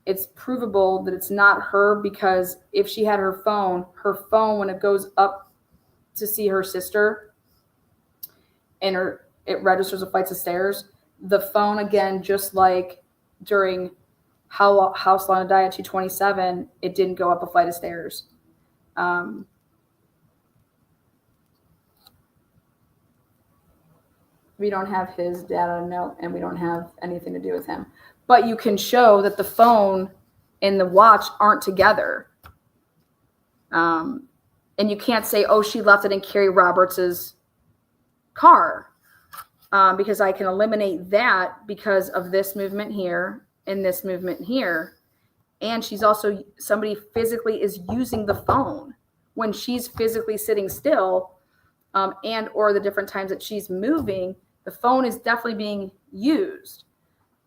it's provable that it's not her, because if she had her phone, when it goes up to see her sister, and it registers a flight of stairs, the phone, again, just like during House Law and Die at 227, it didn't go up a flight of stairs. We don't have his data note, and we don't have anything to do with him. But you can show that the phone and the watch aren't together. And you can't say, oh, she left it in Carrie Roberts's car, because I can eliminate that because of this movement here and this movement here. And she's also, somebody physically is using the phone when she's physically sitting still, and or the different times that she's moving, the phone is definitely being used.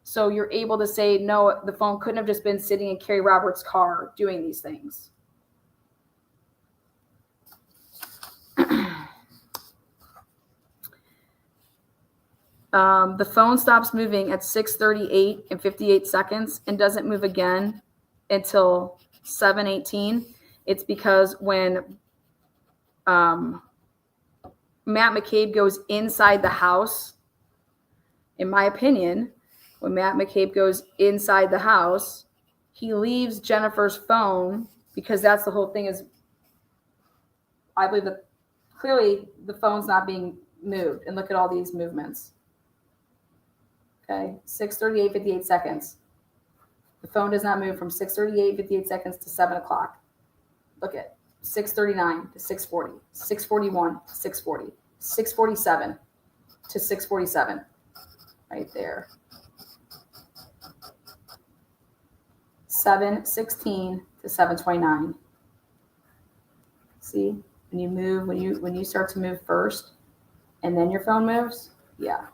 So you're able to say, no, the phone couldn't have just been sitting in Carrie Roberts' car doing these things. The phone stops moving at 6:38 and 58 seconds and doesn't move again until 7:18. It's because when Matt McCabe goes inside the house, in my opinion, when Matt McCabe goes inside the house, he leaves Jennifer's phone, because that's the whole thing, is I believe that clearly the phone's not being moved. And look at all these movements. Okay, 6:38, 58 seconds. The phone does not move from 6:38, 58 seconds to 7 o'clock. Look at 6:39 to 6:40, 6:41 to 6:40, 6:47 to 6:47. Right there. 7:16 to 7:29. See, when you move, when you start to move first, and then your phone moves, yeah.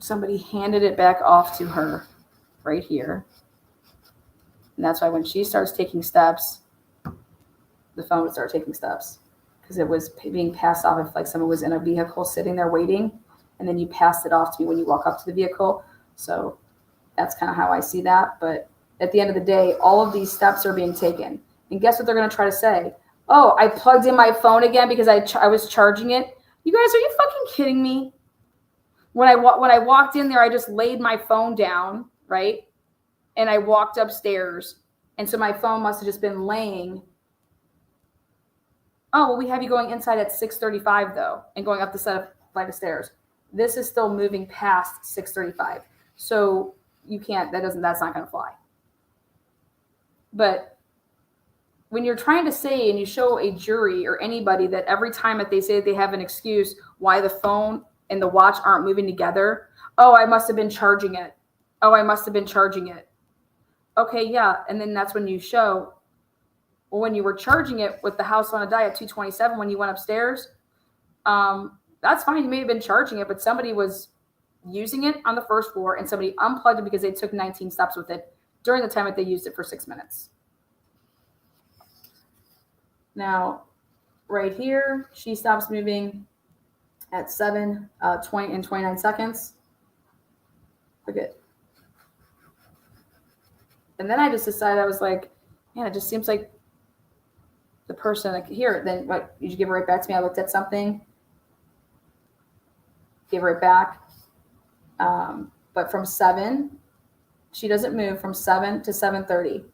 Somebody handed it back off to her right here. And that's why when she starts taking steps, the phone would start taking steps because it was being passed off if like someone was in a vehicle sitting there waiting, and then you passed it off to me when you walk up to the vehicle. So that's kind of how I see that. But at the end of the day, all of these steps are being taken. And guess what they're going to try to say? Oh, I plugged in my phone again because I was charging it. You guys, are you fucking kidding me? When I walked in there, I just laid my phone down, right? And I walked upstairs. And so my phone must have just been laying. Oh, well, we have you going inside at 6:35 though, and going up the flight of stairs. This is still moving past 6:35. So you can't, that's not going to fly. But when you're trying to say and you show a jury or anybody that every time that they say that they have an excuse why the phone and the watch aren't moving together, oh, I must have been charging it. Oh, I must have been charging it. Okay, yeah. And then that's when you show, well, when you were charging it with the house on a die at 227 when you went upstairs, that's fine. You may have been charging it, but somebody was using it on the first floor and somebody unplugged it because they took 19 steps with it during the time that they used it for 6 minutes. Now, right here, she stops moving at 7:20 and 29 seconds. Look at. And then I just decided, I was like, man, it just seems like the person, like, here, then what, you give it right back to me. I looked at something, give it right back. But from 7, she doesn't move from 7 to 7:30.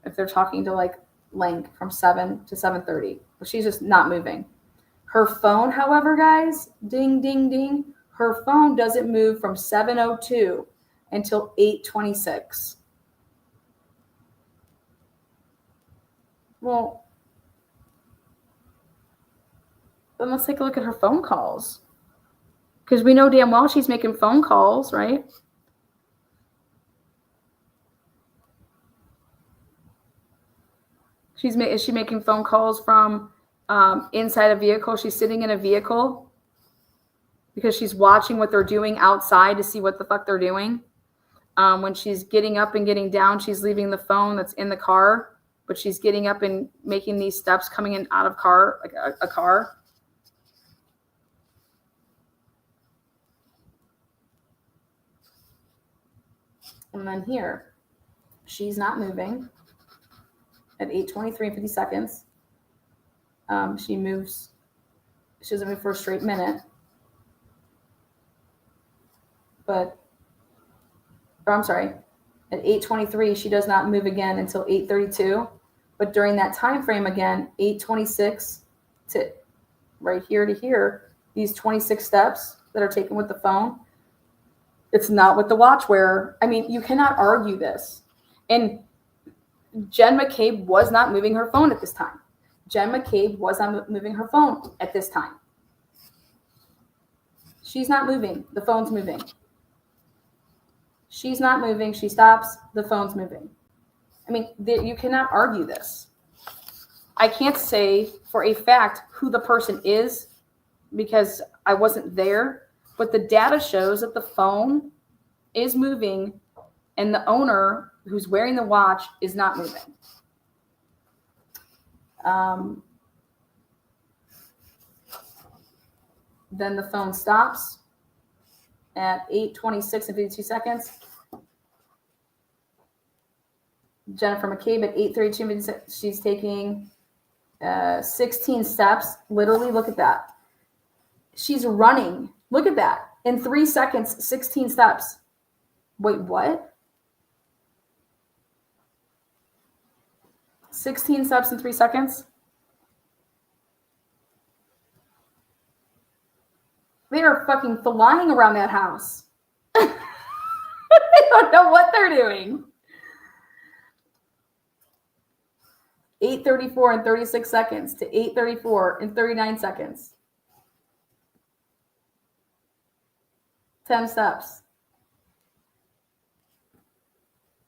If they're talking to like Link, from 7 to 7:30, but she's just not moving. Her phone, however, guys, ding, ding, ding, her phone doesn't move from 7:02 until 8:26. Well, then let's take a look at her phone calls. Because we know damn well she's making phone calls, right? Is she making phone calls from inside a vehicle? She's sitting in a vehicle because she's watching what they're doing outside to see what the fuck they're doing. When she's getting up and getting down, she's leaving the phone that's in the car, but she's getting up and making these steps coming in out of car, like a car. And then here, she's not moving at 8:23 and 50 seconds. She doesn't move for a straight minute. But, I'm sorry, at 8:23, she does not move again until 8:32. But during that time frame again, 8:26 to right here to here, these 26 steps that are taken with the phone, it's not with the watch wearer. I mean, you cannot argue this. And Jen McCabe was not moving her phone at this time. Jen McCabe was not moving her phone at this time. She's not moving. The phone's moving. She's not moving. She stops. The phone's moving. I mean, you cannot argue this. I can't say for a fact who the person is because I wasn't there, but the data shows that the phone is moving and the owner who's wearing the watch is not moving. Then the phone stops at 8:26 and 52 seconds. Jennifer McCabe at 8:32, she's taking 16 steps. Literally, look at that. She's running. Look at that. In 3 seconds, 16 steps. Wait, what? 16 steps in 3 seconds? They are fucking flying around that house. They don't know what they're doing. 8:34 and 36 seconds to 8:34 and 39 seconds. 10 steps.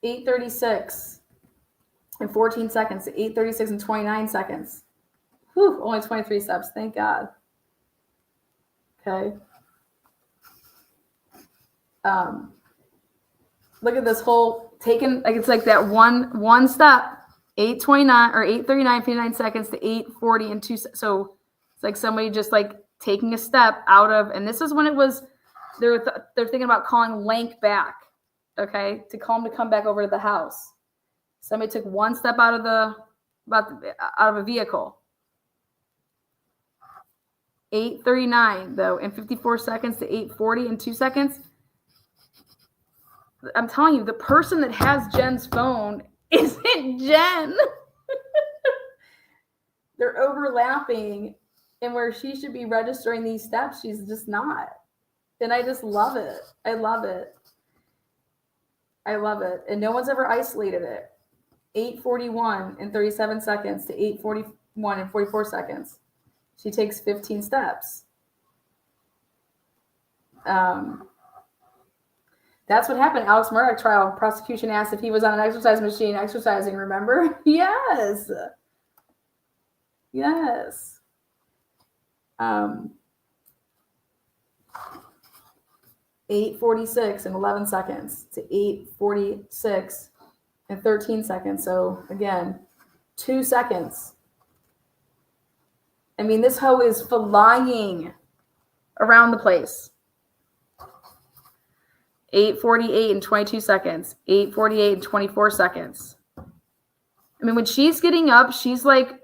8:36 and 14 seconds to 8:36 and 29 seconds. Whew, only 23 steps. Thank God. Okay. Look at this whole taken, like it's like that one step 8:29 or 8:39, 59 seconds to 8:40 and 2. So it's like somebody just like taking a step out of, and this is when it was, they're thinking about calling Lank back, okay, to call him to come back over to the house. Somebody took one step out of a vehicle. 8:39 though, and 54 seconds to 8:40 and 2 seconds. I'm telling you, the person that has Jen's phone isn't Jen. They're overlapping, and where she should be registering these steps, she's just not. And I just love it. I love it. I love it. And no one's ever isolated it. 8:41 and 37 seconds to 8:41 and 44 seconds. She takes 15 steps. That's what happened. Alex Murdoch trial. Prosecution asked if he was on an exercise machine exercising. Remember? Yes. Yes. 8:46 and 11 seconds to 8:46 and 13 seconds. So again, 2 seconds. I mean, this hoe is flying around the place. 8:48 and 22 seconds. 8:48 and 24 seconds. I mean, when she's getting up, she's like,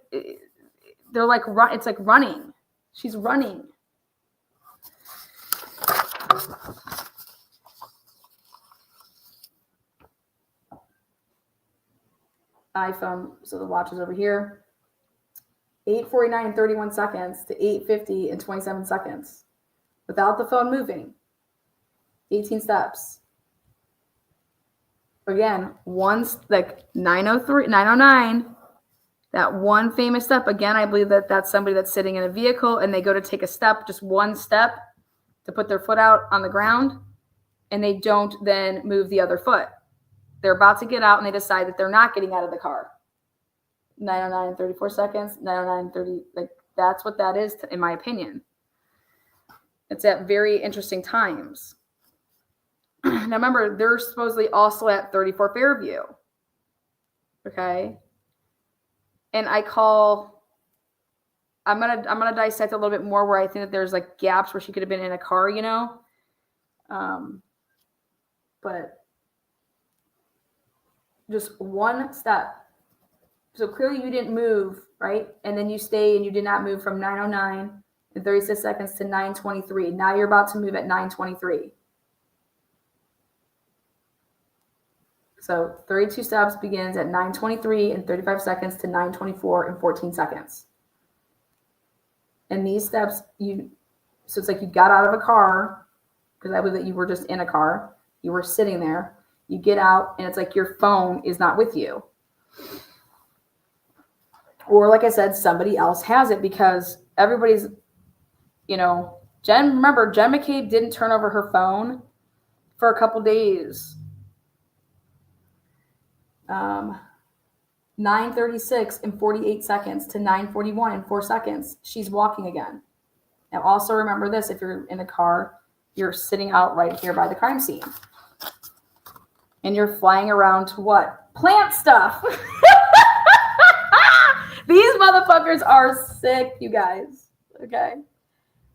they're like, it's like running. She's running. iPhone, so the watch is over here. 8:49 and 31 seconds to 8:50 and 27 seconds. Without the phone moving. 18 steps. Again, once like 9:03, 9:09, that one famous step. Again, I believe that that's somebody that's sitting in a vehicle and they go to take a step, just one step to put their foot out on the ground, and they don't then move the other foot. They're about to get out and they decide that they're not getting out of the car. 9:09 and 34 seconds, 9:09 and 30, like that's what that is, in my opinion. It's at very interesting times. Now remember, they're supposedly also at 34 Fairview. Okay. And I'm gonna dissect a little bit more where I think that there's like gaps where she could have been in a car, you know. But just one step. So clearly you didn't move, right? And then you stay and you did not move from 9:09 and 36 seconds to 9:23. Now you're about to move at 9:23. So 32 steps begins at 9:23 and 35 seconds to 9:24 and 14 seconds. And these steps, so it's like you got out of a car, because I believe that you were just in a car. You were sitting there. You get out, and it's like your phone is not with you. Or like I said, somebody else has it because everybody's, remember, Jen McCabe didn't turn over her phone for a couple days. 9:36 and 48 seconds to 9:41 and 4 seconds. She's walking again. Now also remember this, if you're in a car, you're sitting out right here by the crime scene. And you're flying around to what? Plant stuff. These motherfuckers are sick, you guys. Okay.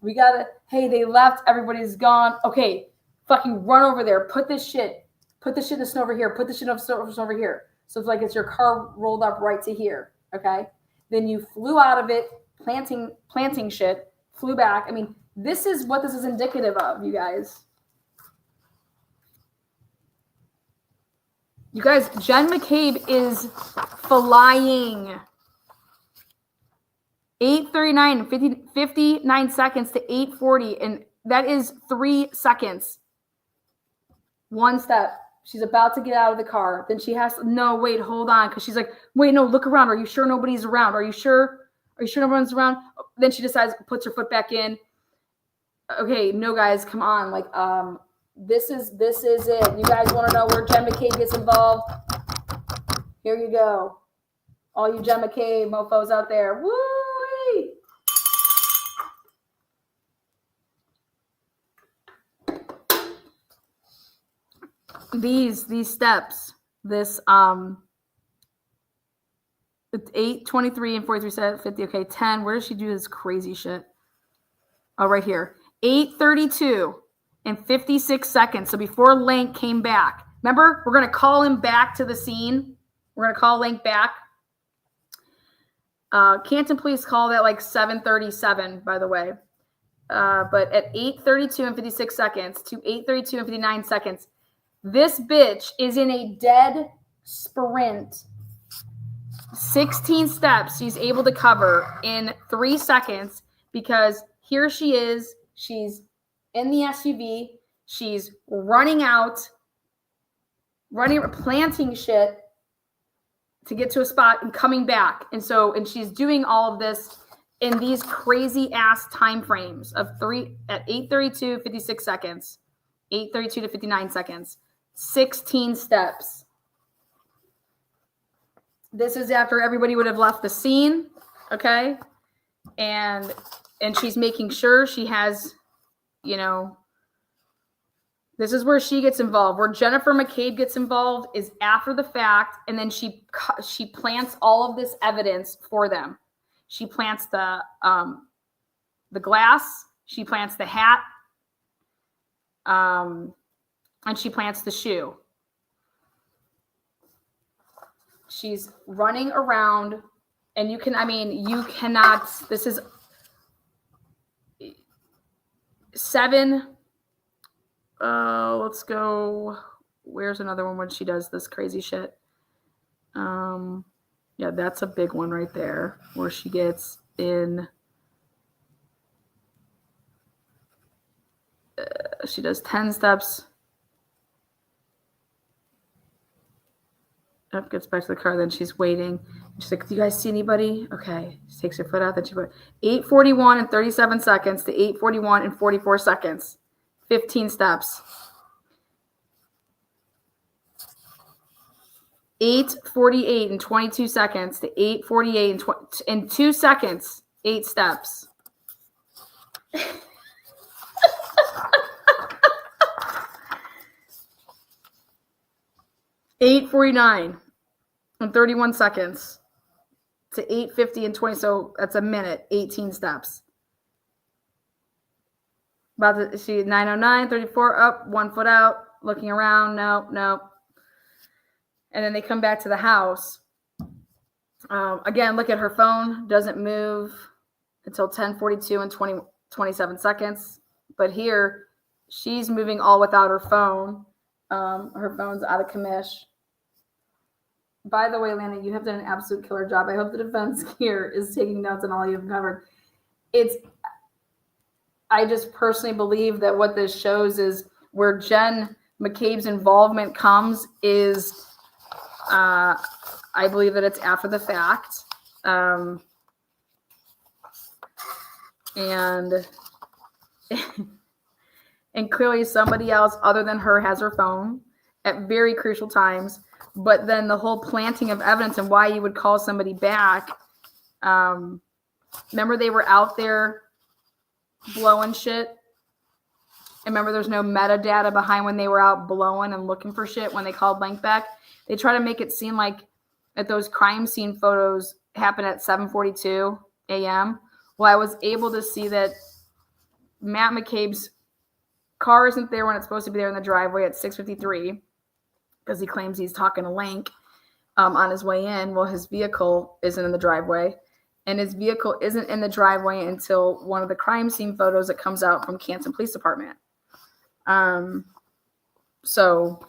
We gotta, hey, they left, everybody's gone. Okay, fucking run over there. Put this shit in the snow over here. Put this shit in the snow over here. So it's like it's your car rolled up right to here. Okay. Then you flew out of it, planting shit, flew back. I mean, this is what this is indicative of, you guys. You guys, Jen McCabe is flying. 8:39 and 59 seconds to 8:40, and that is 3 seconds. One step. She's about to get out of the car. Then she has to, no, wait, hold on. Because she's like, wait, no, look around. Are you sure nobody's around? Are you sure no one's around? Then she decides, puts her foot back in. Okay, no, guys, come on. Like, this is it. You guys want to know where Jen McCabe gets involved? Here you go. All you Jen McCabe mofos out there. Woo! These steps, this It's 8:23 and 43:50. Okay, 10. Where does she do this crazy shit? Oh, right here. 8:32 and 56 seconds. So before Link came back. Remember, we're going to call him back to the scene. We're going to call Link back. Canton police called at like 7:37, by the way. But at 8:32 and 56 seconds to 8:32 and 59 seconds, this bitch is in a dead sprint. 16 steps she's able to cover in 3 seconds because here she is. She's in the SUV. She's running out, planting shit to get to a spot and coming back. And she's doing all of this in these crazy ass time frames of 8:32, 56 seconds, 8:32 to 59 seconds, 16 steps. This is after everybody would have left the scene, okay? And she's making sure she has, this is where she gets involved. Where Jennifer McCabe gets involved is after the fact, and then she plants all of this evidence for them. She plants the glass, she plants the hat, and she plants the shoe. She's running around, and you cannot, this is 7. Let's go. Where's another one when she does this crazy shit? Yeah, that's a big one right there where she gets in. She does 10 steps. Up, gets back to the car. Then she's waiting. She's like, "Do you guys see anybody?" Okay. She takes her foot out. Then she put 8:41 and 37 seconds to 8:41 and 44 seconds. 15 steps. 8:48 and 22 seconds to 8:48 and 2 seconds. 8 steps. $8:49 and 31 seconds to 8:50 and 20. So that's a minute. 18 steps. She 9:09, 34 up, 1 foot out, looking around. Nope. And then they come back to the house. Again, look at her phone. Doesn't move until 10:42 and 27 seconds. But here, she's moving all without her phone. Her phone's out of commish. By the way, Lana, you have done an absolute killer job. I hope the defense here is taking notes on all you've covered. I just personally believe that what this shows is where Jen McCabe's involvement comes is, I believe that it's after the fact. And clearly somebody else other than her has her phone at very crucial times. But then the whole planting of evidence and why you would call somebody back. Remember they were out there blowing shit. And remember there's no metadata behind when they were out blowing and looking for shit when they called Link back. They try to make it seem like that those crime scene photos happened at 7:42 a.m. Well, I was able to see that Matt McCabe's car isn't there when it's supposed to be there in the driveway at 6:53 because he claims he's talking to Link on his way in. Well, his vehicle isn't in the driveway. And his vehicle isn't in the driveway until one of the crime scene photos that comes out from Canton Police Department. So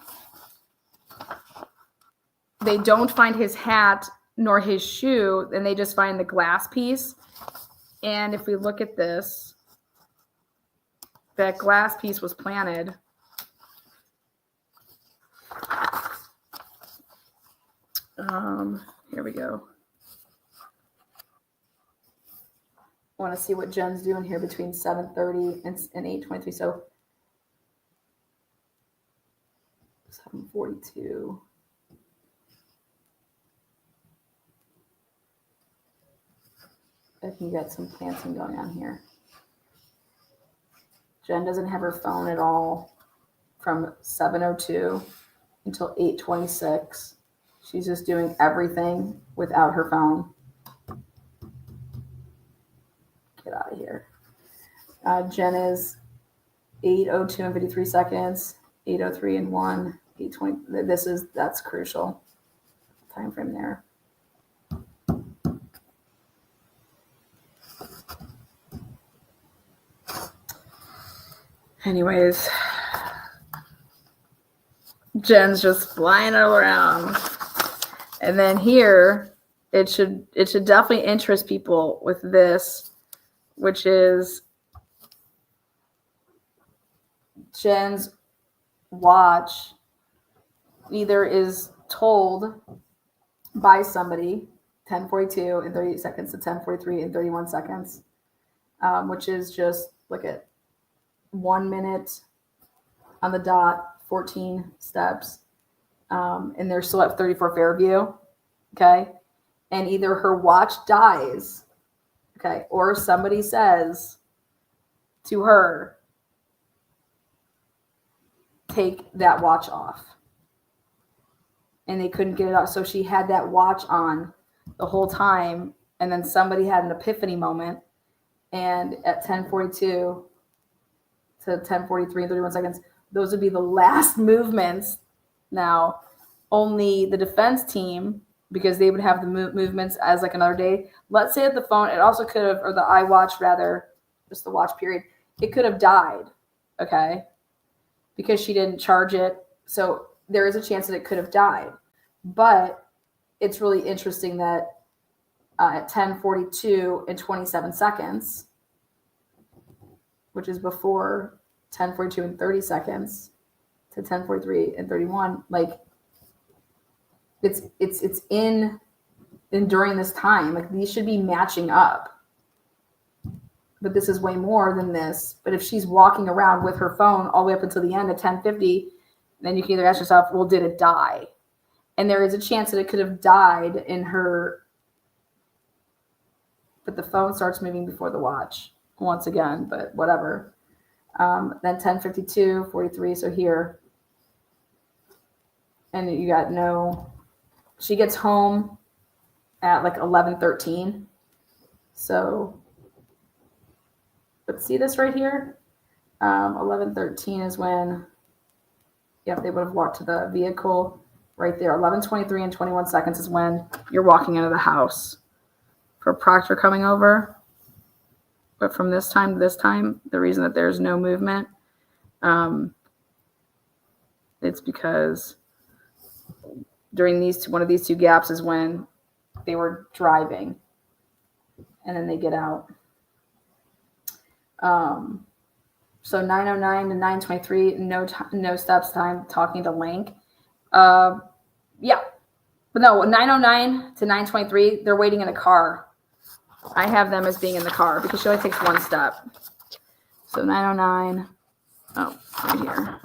they don't find his hat nor his shoe, and they just find the glass piece. And if we look at this, that glass piece was planted. Here we go. I want to see what Jen's doing here between 7:30 and 8:23. So 7:42. I think you got some planting going on here. Jen doesn't have her phone at all from 7:02 until 8:26. She's just doing everything without her phone. Get out of here. Jen is 8:02 and 53 seconds, 8:03 and 1, 8:20. That's crucial. Time frame there. Anyways, Jen's just flying all around. And then here, it should definitely interest people with this, which is Jen's watch either is told by somebody 10:42 and 38 seconds to 10:43 and 31 seconds, which is just look at 1 minute on the dot, 14 steps, and they're still at 34 Fairview, okay? And either her watch dies, okay, or somebody says to her, take that watch off. And they couldn't get it off. So she had that watch on the whole time, and then somebody had an epiphany moment, and at 10:42 to 10:43 and 31 seconds, those would be the last movements. Now, only the defense team, because they would have the movements as like another day. Let's say that the phone, it also could have, or the iWatch rather, just the watch period, it could have died, okay? Because she didn't charge it. So there is a chance that it could have died. But it's really interesting that at 10:42 and 27 seconds, which is before 10:42 and 30 seconds to 10:43 and 31, like it's in and during this time, like these should be matching up. But this is way more than this. But if she's walking around with her phone all the way up until the end at 10:50, then you can either ask yourself, well, did it die? And there is a chance that it could have died in her, but the phone starts moving before the watch once again, but whatever. Then 10:52, 43, so here. And you got she gets home at like 11:13. So, but see this right here? 11:13 is when, yep, they would have walked to the vehicle right there. 11:23 and 21 seconds is when you're walking into the house. For Proctor coming over, but from this time to this time, the reason that there's no movement, it's because during one of these two gaps is when they were driving, and then they get out. So 9:09 to 9:23, no steps time talking to Link. Yeah, but no, 9:09 to 9:23, they're waiting in a car. I have them as being in the car because she only takes one step. So 9:09, right here.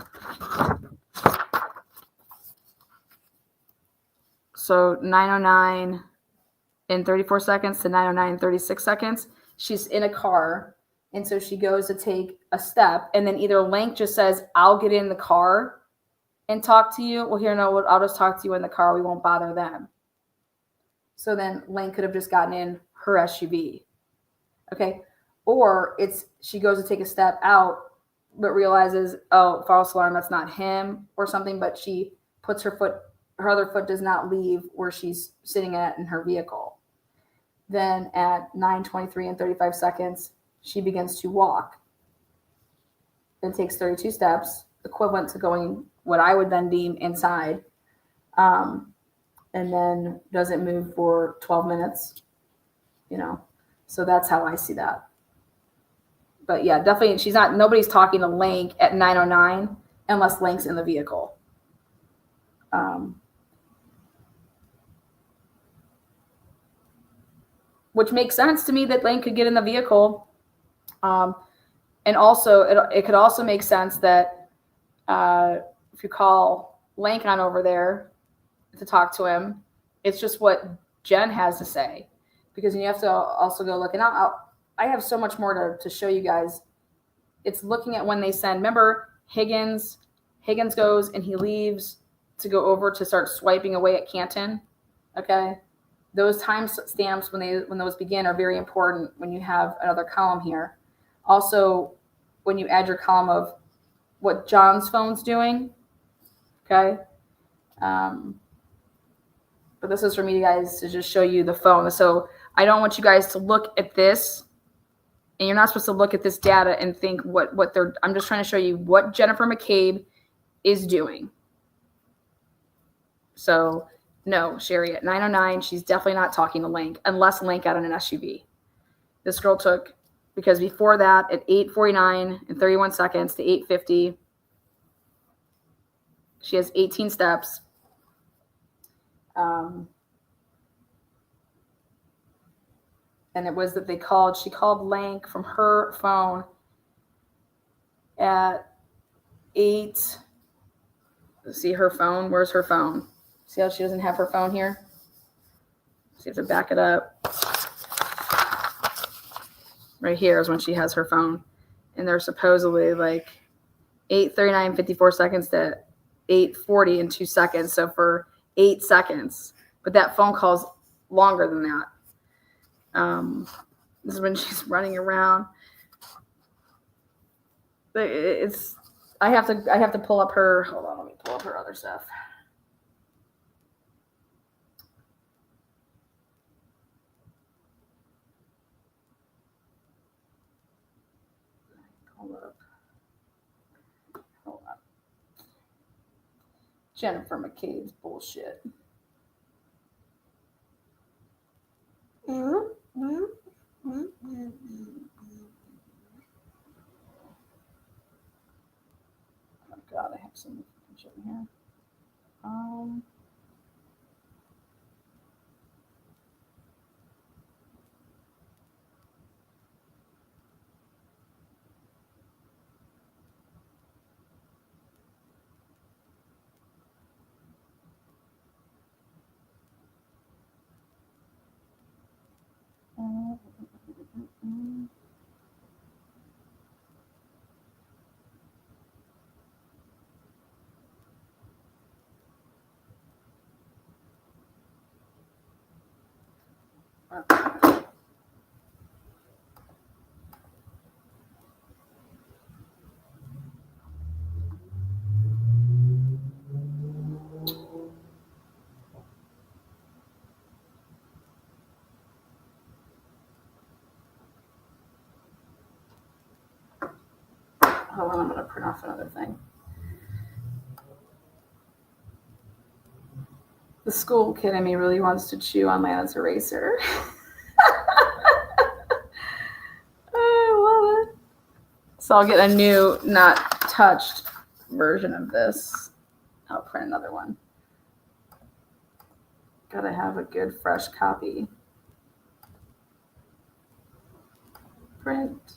So 9:09 in 34 seconds to 9:09 in 36 seconds, she's in a car. And so she goes to take a step, and then either Link just says, I'll get in the car and talk to you. Well, here, no, I'll just talk to you in the car. We won't bother them. So then Link could have just gotten in her SUV. Okay. Or she goes to take a step out, but realizes, oh, false alarm, that's not him or something. But she puts her other foot does not leave where she's sitting at in her vehicle. Then at 9:23 and 35 seconds, she begins to walk. It takes 32 steps, equivalent to going what I would then deem inside, and then doesn't move for 12 minutes, So that's how I see that. But yeah, definitely, nobody's talking to Link at 9:09 unless Link's in the vehicle. Which makes sense to me that Link could get in the vehicle. And also, it could also make sense that if you call Link on over there to talk to him, it's just what Jen has to say. Because you have to also go look. And I have so much more to show you guys. It's looking at when they send. Remember, Higgins goes and he leaves to go over to start swiping away at Canton. Okay. Those time stamps when those begin are very important when you have another column here. Also, when you add your column of what John's phone's doing. Okay. But this is for me, guys, to just show you the phone. So I don't want you guys to look at this, and you're not supposed to look at this data and think what they're. I'm just trying to show you what Jennifer McCabe is doing. So no, Sherry, at 9:09, she's definitely not talking to Link unless Link got in an SUV. This girl took, because before that at 8:49 and 31 seconds to 8:50, she has 18 steps. And it was that she called Lank from her phone at 8. Let's see her phone. Where's her phone? See how she doesn't have her phone here? So you have to back it up. Right here is when she has her phone. And they're supposedly like 8:39, 54 seconds to 8:40 in 2 seconds. So for 8 seconds. But that phone call's longer than that. This is when she's running around. But I have to pull up her. Hold on, let me pull up her other stuff. Hold up. Jennifer McCabe's bullshit. Oh God, I have some shit in here. Hold on, I'm going to print off another thing. The school kid in me really wants to chew on Lana's eraser. I love it. So I'll get a new, not touched version of this. I'll print another one. Gotta have a good, fresh copy. Print.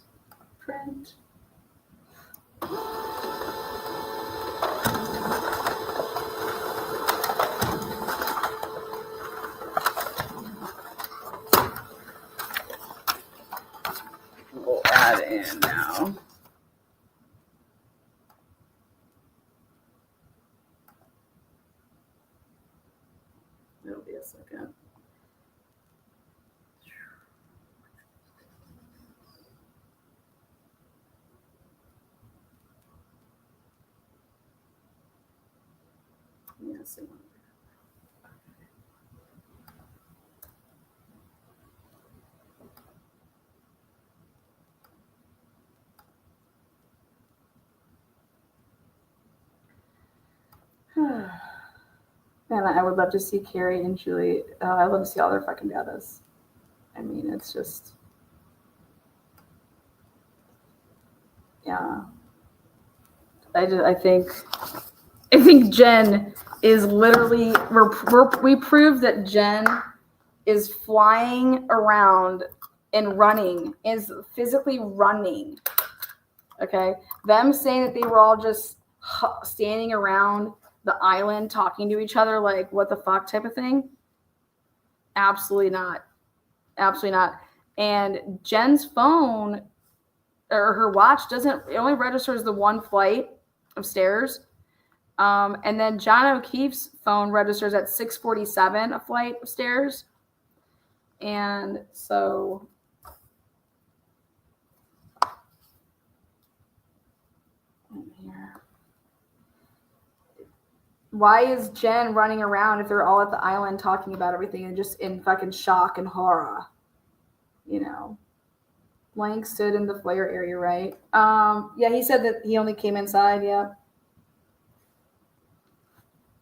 We'll add in now. It'll be a second. Yes, it will. Man, I would love to see Carrie and Julie. I'd love to see all their fucking datas. I mean, it's just, yeah. I think Jen is literally. We proved that Jen is flying around and running, is physically running. Okay, them saying that they were all just standing around the island talking to each other like what the fuck type of thing. Absolutely not. And Jen's phone or her watch it only registers the one flight of stairs. And then John O'Keefe's phone registers at 6:47 a flight of stairs. And so why is Jen running around if they're all at the island talking about everything and just in fucking shock and horror? You know, Blank stood in the flare area, right? Yeah, he said that he only came inside. Yeah.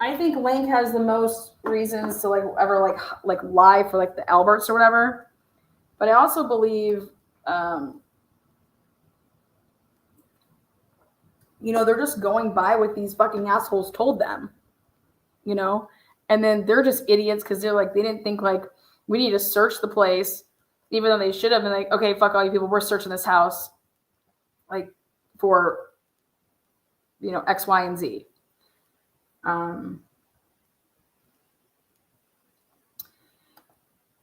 I think Link has the most reasons to ever lie for the Alberts or whatever. But I also believe, they're just going by what these fucking assholes told them, and then they're just idiots because they didn't think we need to search the place, even though they should have been like, okay, fuck all you people, we're searching this house, for, X, Y, and Z.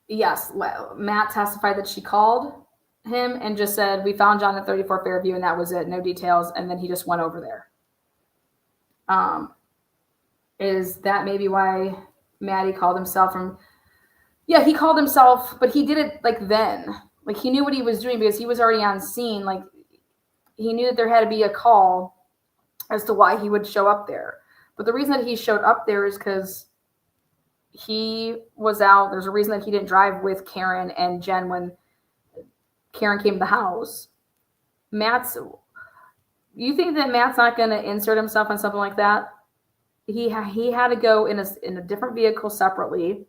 Yes, Matt testified that she called him and just said, we found John at 34 Fairview, and that was it. No details. And then he just went over there. Is that maybe why Maddie called himself from? Yeah, he called himself, but he did it then. He knew what he was doing because he was already on scene. He knew that there had to be a call as to why he would show up there. But the reason that he showed up there is because he was out. There's a reason that he didn't drive with Karen and Jen when Karen came to the house. You think that Matt's not going to insert himself on something like that? He had to go in a different vehicle separately,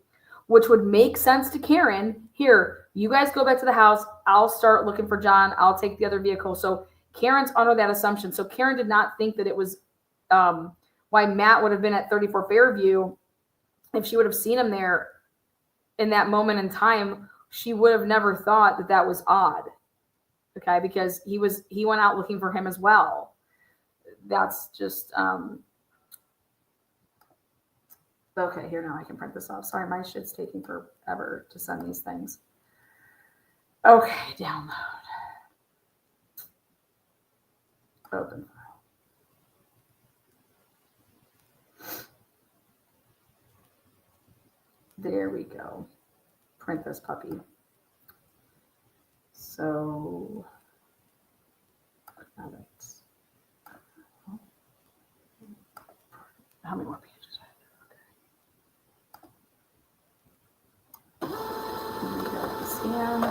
which would make sense to Karen. Here, you guys go back to the house. I'll start looking for John. I'll take the other vehicle. So Karen's under that assumption. So Karen did not think that it was why Matt would have been at 34 Fairview. If she would have seen him there in that moment in time, she would have never thought that that was odd. Okay, because he went out looking for him as well. That's just okay. Here, now I can print this off. Sorry, my shit's taking forever to send these things. Okay, download. Open. There we go. Print this puppy. So, how many more pages? Okay. Scan.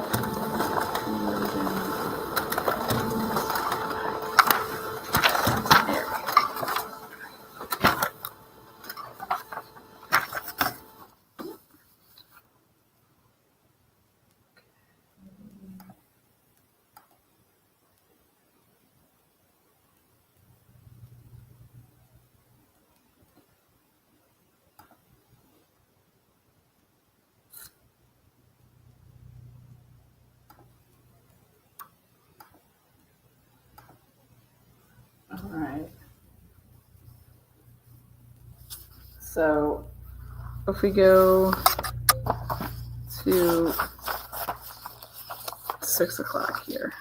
All right. So if we go to 6 o'clock here.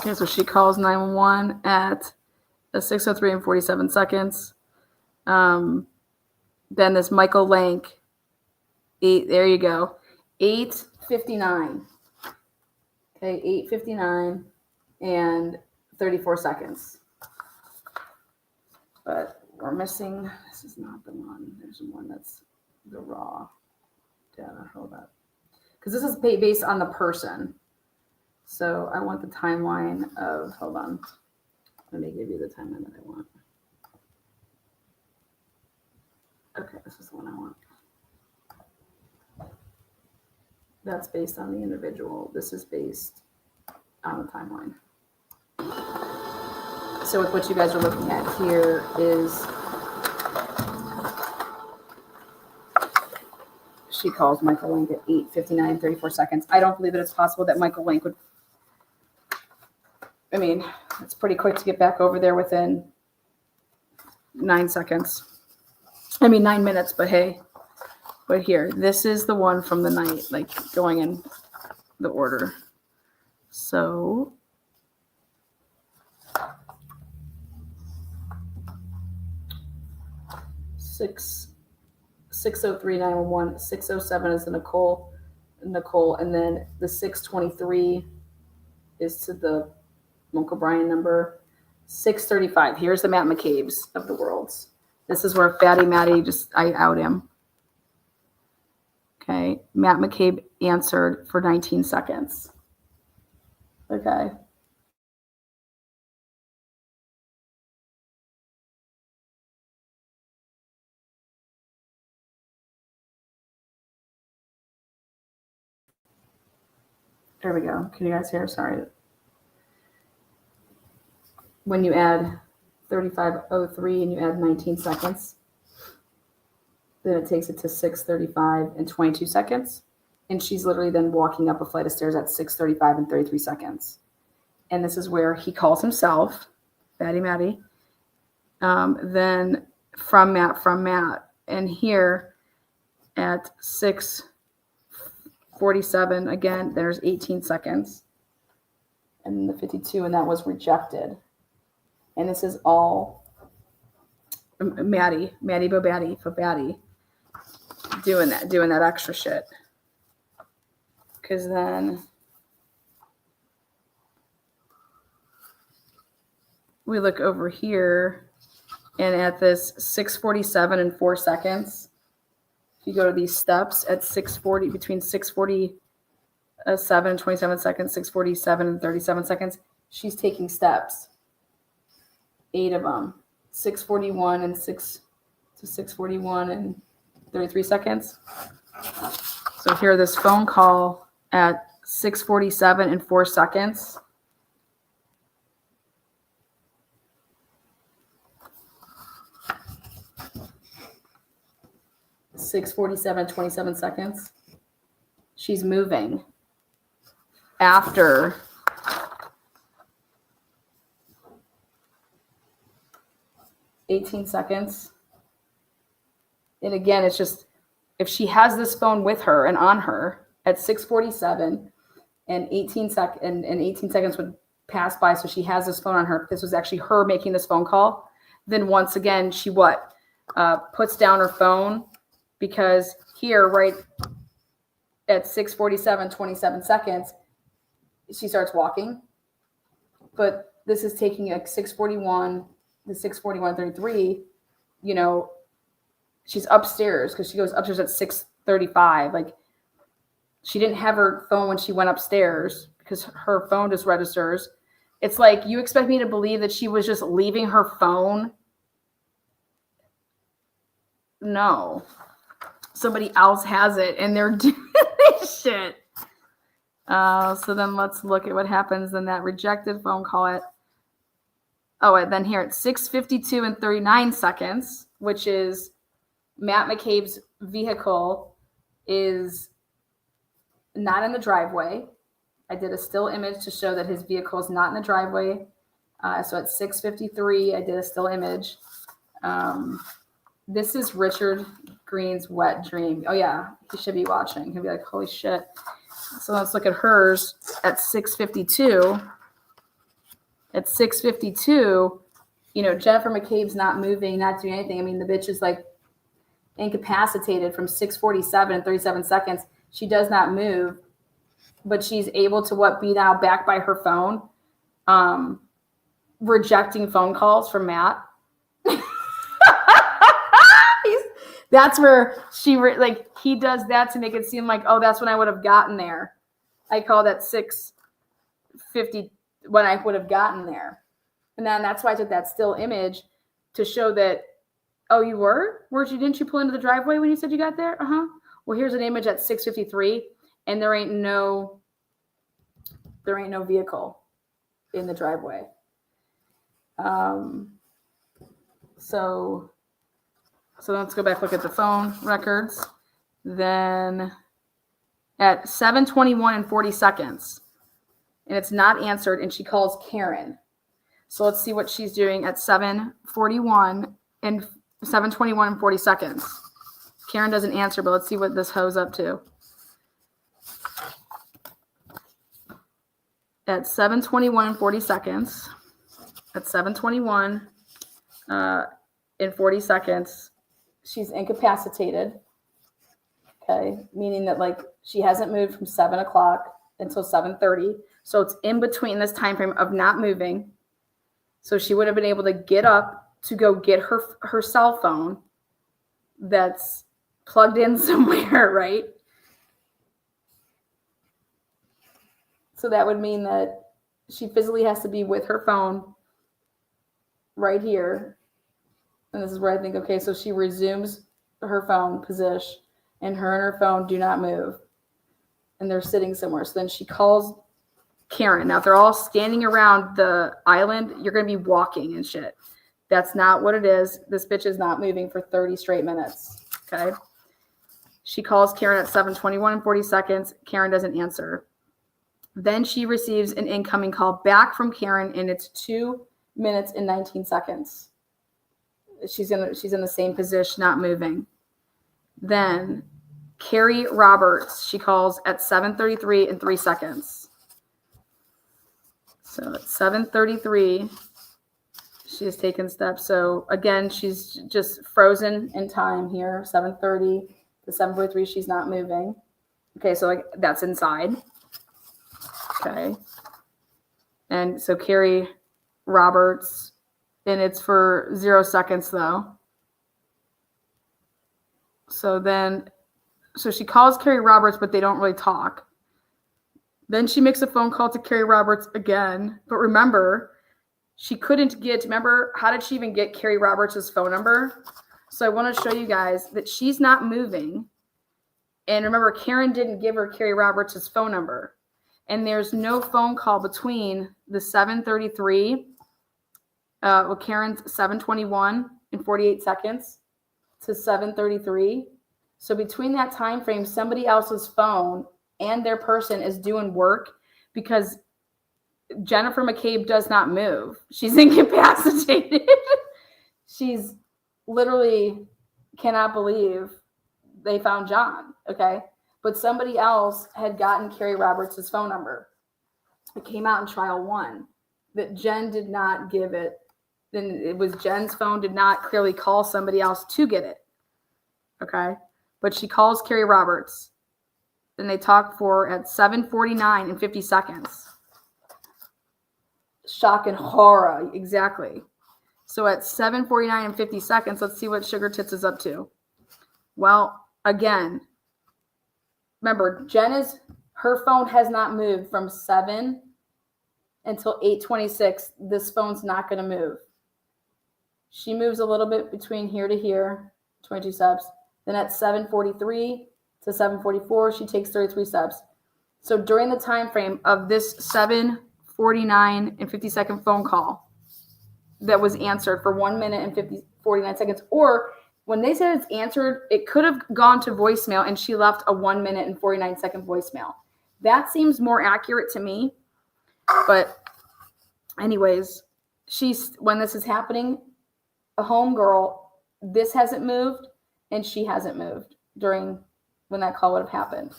Okay, so she calls 911 at 6:03 and 47 seconds. Then this Michael Lank, there you go, 8:59. Okay, 8:59 and 34 seconds. But we're missing, this is not the one. There's one that's the raw data. Hold up. Because this is based on the person. So I want the timeline of, hold on. Let me give you the timeline that I want. Okay, this is the one I want. That's based on the individual. This is based on the timeline. So with what you guys are looking at here is she calls Michael Link at 8:59 and 34 seconds. I don't believe that it's possible that Michael Link would, I mean, it's pretty quick to get back over there within 9 seconds. I mean, 9 minutes, but hey. But here, this is the one from the night, like going in the order. So six 603 911, 607 is the Nicole, and then the 623 is to the Uncle Brian number. 635. Here's the Matt McCabe's of the worlds. This is where Fatty Matty I out him. Okay, Matt McCabe answered for 19 seconds. Okay. There we go. Can you guys hear? Sorry. When you add 35:03 and you add 19 seconds, then it takes it to 6:35 and 22 seconds. And she's literally then walking up a flight of stairs at 6:35 and 33 seconds. And this is where he calls himself, Fatty Matty. Then from Matt. And here at 6:47, again, there's 18 seconds. And the 52, and that was rejected. And this is all Matty Bobatty, doing that extra shit. Because then we look over here, and at this 6:47 and 4 seconds, if you go to these steps at 6:40, between 6:47 and 27 seconds, 6:47 and 37 seconds, she's taking steps. 8 of them. 6:41 and 6:41 and 33 seconds. So here, this phone call at 6:47 and 4 seconds. (6:47 and 27 seconds). She's moving after 18 seconds. And again, it's just, if she has this phone with her and on her at 6:47 and 18 seconds would pass by, so she has this phone on her, this was actually her making this phone call, then once again, she puts down her phone, because here, right at 6:47, 27 seconds, she starts walking. But this is taking like 6:41, the 6:41, 33, she's upstairs, because she goes upstairs at 6:35. Like, she didn't have her phone when she went upstairs, because her phone just registers. It's like, you expect me to believe that she was just leaving her phone? No. Somebody else has it, and they're doing this shit. So then let's look at what happens in that rejected phone call and then here at 6:52 and 39 seconds, which is Matt McCabe's vehicle is not in the driveway. I did a still image to show that his vehicle is not in the driveway. So at 6:53, I did a still image. This is Richard Green's wet dream. Oh yeah, he should be watching. He'll be like, holy shit. So let's look at hers at 6:52. At 6:52, Jennifer McCabe's not moving, not doing anything. I mean, the bitch is like incapacitated from 6:47 and 37 seconds. She does not move, but she's able to be now back by her phone, rejecting phone calls from Matt. That's where he does that to make it seem like, oh, that's when I would have gotten there. I call that 6:50 when I would have gotten there. And then that's why I took that still image to show that, oh, you were? Didn't you pull into the driveway when you said you got there? Uh-huh. Well, here's an image at 6:53, and there ain't no vehicle in the driveway. So let's go back, look at the phone records. Then at 7:21 and 40 seconds, and it's not answered, and she calls Karen. So let's see what she's doing at 7:41 and 7:21 and 40 seconds. Karen doesn't answer, but let's see what this hoe's up to. At 7:21 and 40 seconds, at 7:21 and 40 seconds, she's incapacitated. Okay, meaning that like she hasn't moved from 7 o'clock until 7:30. So it's in between this time frame of not moving. So she would have been able to get up to go get her cell phone that's plugged in somewhere, right? So that would mean that she physically has to be with her phone right here. And this is where I think, okay, so she resumes her phone position, and her phone do not move. And they're sitting somewhere. So then she calls Karen. Now, if they're all standing around the island, you're going to be walking and shit. That's not what it is. This bitch is not moving for 30 straight minutes. Okay. She calls Karen at 7:21 and 40 seconds. Karen doesn't answer. Then she receives an incoming call back from Karen, and it's 2 minutes and 19 seconds. She's in the same position, not moving. Then Carrie Roberts, she calls at 7:33 and 3 seconds. So at 7:33, she has taken steps. So again, she's just frozen in time here. 7:30 to 7:43, she's not moving. Okay, so like that's inside. Okay. And so Carrie Roberts, and it's for 0 seconds though. So she calls Carrie Roberts, but they don't really talk. Then she makes a phone call to Carrie Roberts again. But remember, she couldn't remember, how did she even get Carrie Roberts' phone number? So I want to show you guys that she's not moving. And remember, Karen didn't give her Carrie Roberts' phone number. And there's no phone call between the 7:33, Karen's 7:21 and 48 seconds to 7:33. So between that time frame, somebody else's phone and their person is doing work, because Jennifer McCabe does not move. She's incapacitated. She's literally cannot believe they found John. Okay. But somebody else had gotten Carrie Roberts' phone number. It came out in trial 1 that Jen did not give it. Then it was Jen's phone, did not clearly call somebody else to get it. Okay. But she calls Carrie Roberts. Then they talk for at 7:49 and 50 seconds. Shock and horror. Exactly. So at 7:49 and 50 seconds, let's see what Sugar Tits is up to. Well, again, remember, her phone has not moved from 7 until 8:26. This phone's not going to move. She moves a little bit between here to here, 22 steps. Then at 7:43 to 7:44, she takes 33 steps. So during the time frame of this 7:49 and 50 second phone call that was answered for 1 minute and 49 seconds, or when they said it's answered, it could have gone to voicemail and she left a 1 minute and 49 second voicemail. That seems more accurate to me. But anyways, when this is happening, a homegirl, this hasn't moved and she hasn't moved during when that call would have happened.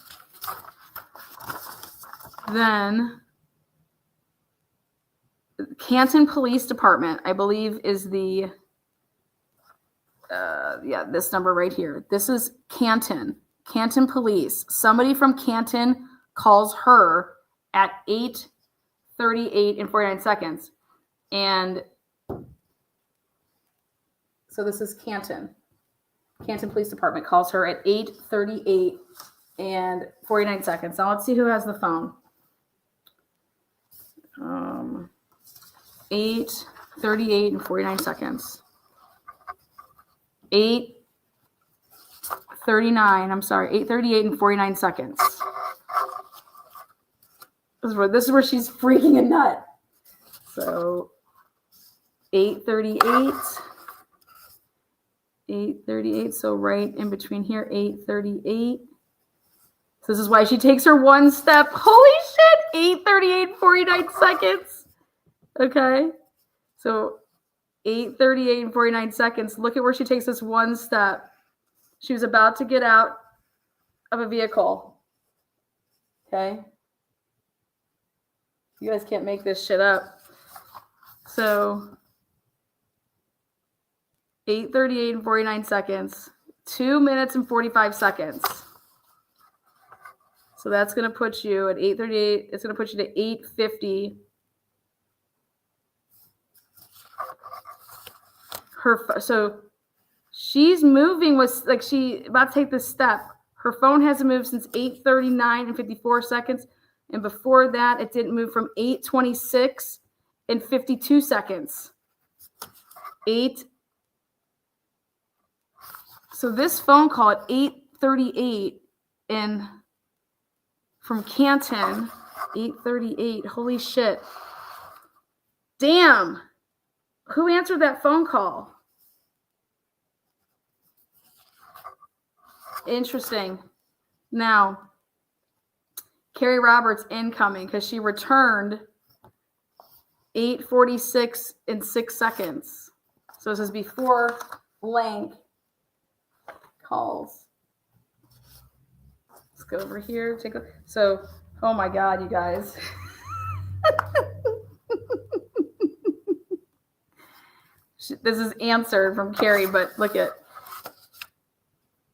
Then Canton Police Department, I believe, is the this number right here. This is Canton Police. Somebody from Canton calls her at 8:38 and 49 seconds. And so this is Canton Police Department calls her at 8:38 and 49 seconds. Now let's see who has the phone. 8:38 and 49 seconds. 8:38 and 49 seconds. This is where she's freaking a nut. So 8:38. 8:38. So right in between here, 8:38. So this is why she takes her one step. Holy shit! 8:38, 49 seconds. Okay. So 8:38 and 49 seconds. Look at where she takes this one step. She was about to get out of a vehicle. Okay. You guys can't make this shit up. So 8:38 and 49 seconds. 2 minutes and 45 seconds. So that's going to put you at 8:38. It's going to put you to 8:50. So she's moving with like she about to take this step. Her phone hasn't moved since 8:39 and 54 seconds. And before that, it didn't move from 8:26 and 52 seconds. So this phone call at 8:38 and from Canton, 8:38. Holy shit. Damn. Who answered that phone call? Interesting. Now, Carrie Roberts incoming because she returned 8:46 and 6 seconds. So this is before blank calls. Let's go over here. So, oh my God, you guys. This is answered from Carrie, but look at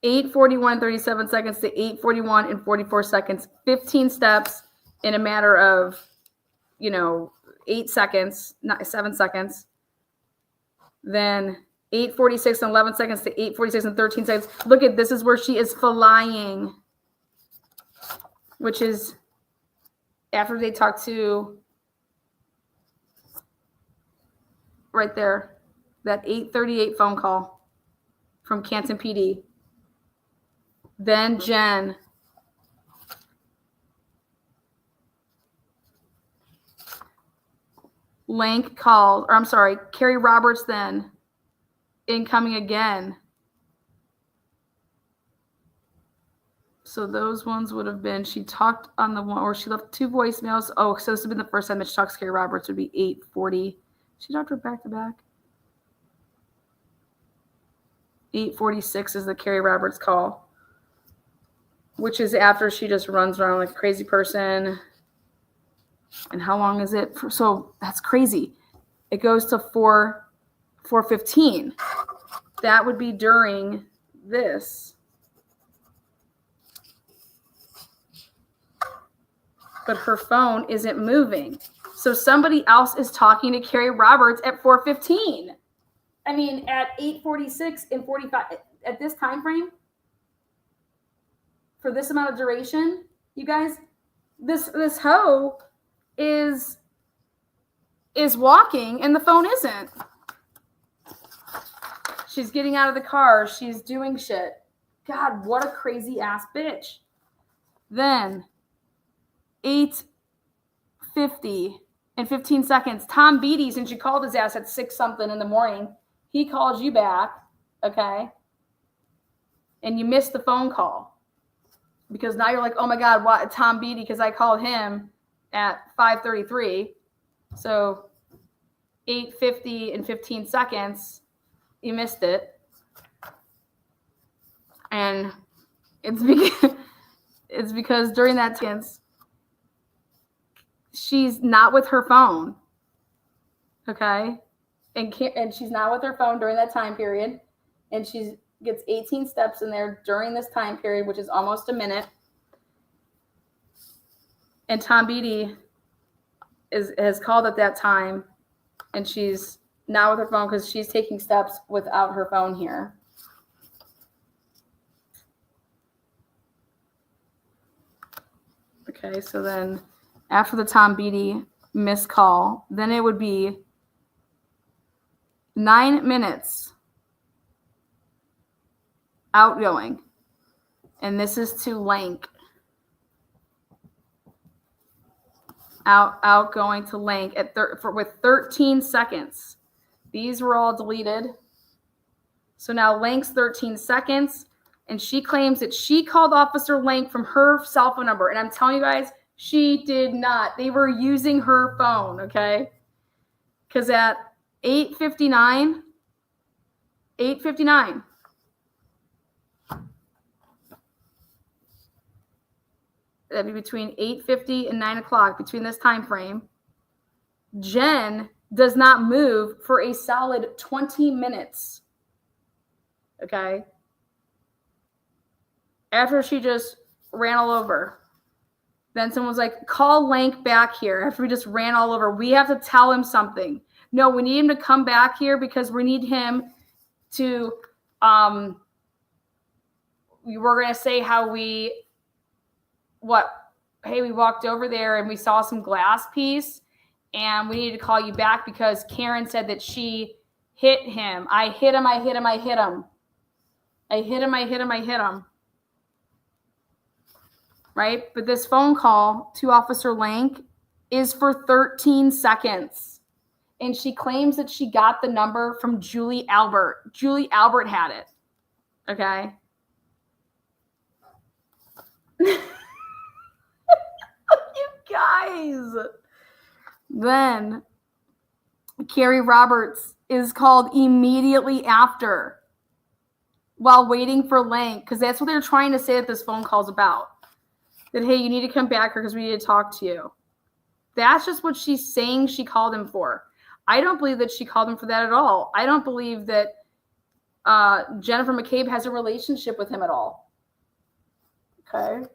8:41, 37 seconds to 8:41 and 44 seconds. 15 steps in a matter of, 8 seconds, not 7 seconds. Then 8:46 and 11 seconds to 8:46 and 13 seconds. Look at this is where she is flying, which is after they talk to right there, that 8:38 phone call from Canton PD. Then Jen. Lank called, or I'm sorry, Carrie Roberts then incoming again. So those ones would have been, she talked on the one, or she left 2 voicemails. Oh, so this would have been the first time that she talks to Carrie Roberts would be 8:40. She talked her back to back. 8:46 is the Carrie Roberts call, which is after she just runs around like a crazy person. And how long is it? So that's crazy. It goes to 4:15. That would be during this. But her phone isn't moving. So somebody else is talking to Carrie Roberts at 4:15. I mean, at 8:46 and 45, at this time frame, for this amount of duration, you guys, this hoe is walking and the phone isn't. She's getting out of the car. She's doing shit. God, what a crazy ass bitch. Then 8:50 and 15 seconds. Tom Beatty, since you called his ass at 6 something in the morning, he calls you back, okay? And you missed the phone call. Because now you're like, oh my God, what? Tom Beatty, because I called him at 5:33. So 8:50 and 15 seconds, you missed it. And it's because during that chance, she's not with her phone, okay? And she's not with her phone during that time period. And she gets 18 steps in there during this time period, which is almost a minute. And Tom Beatty has called at that time, and she's not with her phone because she's taking steps without her phone here. Okay, so then after the Tom Beatty missed call, then it would be 9 minutes outgoing. And this is to Lank. Outgoing to Lank with 13 seconds These were all deleted. So now Lank's 13 seconds, and she claims that she called Officer Lank from her cell phone number. And I'm telling you guys, she did not. They were using her phone, okay? Because at 8:59, that'd be between 8:50 and 9 o'clock, between this time frame, Jen does not move for a solid 20 minutes. Okay? After she just ran all over. Then someone was like, call Lank back here. After we just ran all over. We have to tell him something. No, we need him to come back here because we need him to, we were going to say how hey, we walked over there and we saw some glass piece and we need to call you back because Karen said that she hit him. I hit him. Right? But this phone call to Officer Lank is for 13 seconds. And she claims that she got the number from Julie Albert. Julie Albert had it. Okay? You guys. Then Carrie Roberts is called immediately after while waiting for Lank, because that's what they're trying to say that this phone call is about. That, hey, you need to come back here because we need to talk to you. That's just what she's saying she called him for. I don't believe that she called him for that at all. I don't believe that Jennifer McCabe has a relationship with him at all. Okay.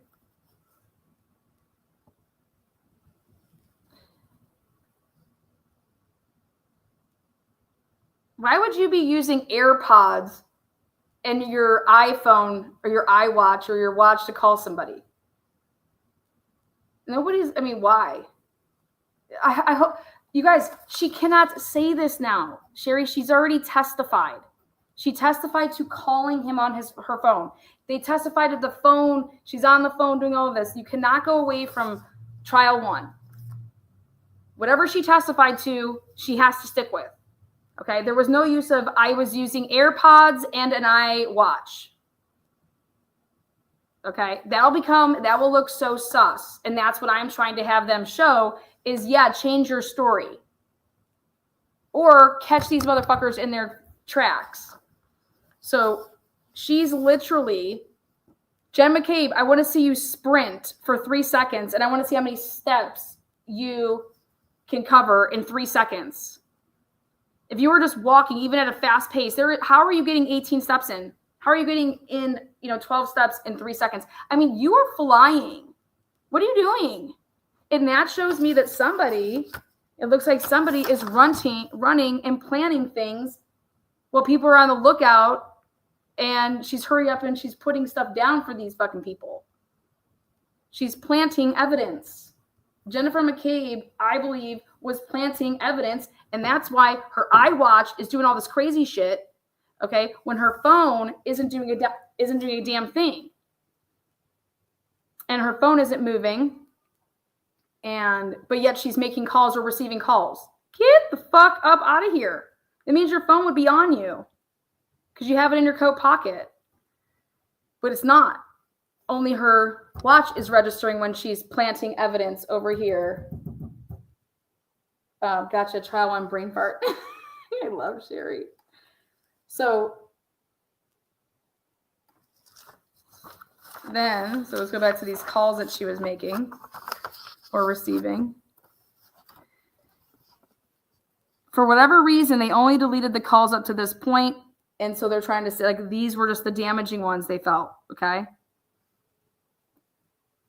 Why would you be using AirPods and your iPhone or your iWatch or your watch to call somebody? Why? I hope, you guys, she cannot say this now. Sherry, she's already testified. She testified to calling him on her phone. They testified to the phone. She's on the phone doing all of this. You cannot go away from trial one. Whatever she testified to, she has to stick with. Okay, there was no use of I was using AirPods and an iWatch. Okay, that will look so sus. And that's what I'm trying to have them show is, yeah, change your story. Or catch these motherfuckers in their tracks. So she's literally, Jen McCabe, I want to see you sprint for 3 seconds, and I want to see how many steps you can cover in 3 seconds. If you were just walking, even at a fast pace, how are you getting 18 steps in? How are you getting in, 12 steps in 3 seconds? I mean, you are flying. What are you doing? And that shows me that it looks like somebody is running and planning things while people are on the lookout, and she's hurry up and she's putting stuff down for these fucking people. She's planting evidence. Jennifer McCabe, I believe, was planting evidence, and that's why her iWatch is doing all this crazy shit, okay, when her phone isn't doing a damn thing. And her phone isn't moving, but yet she's making calls or receiving calls. Get the fuck up out of here. That means your phone would be on you because you have it in your coat pocket. But it's not. Only her watch is registering when she's planting evidence over here. Gotcha. Trial one brain fart. I love Sherry. So let's go back to these calls that she was making or receiving. For whatever reason, they only deleted the calls up to this point, and so they're trying to say, like, these were just the damaging ones they felt, okay?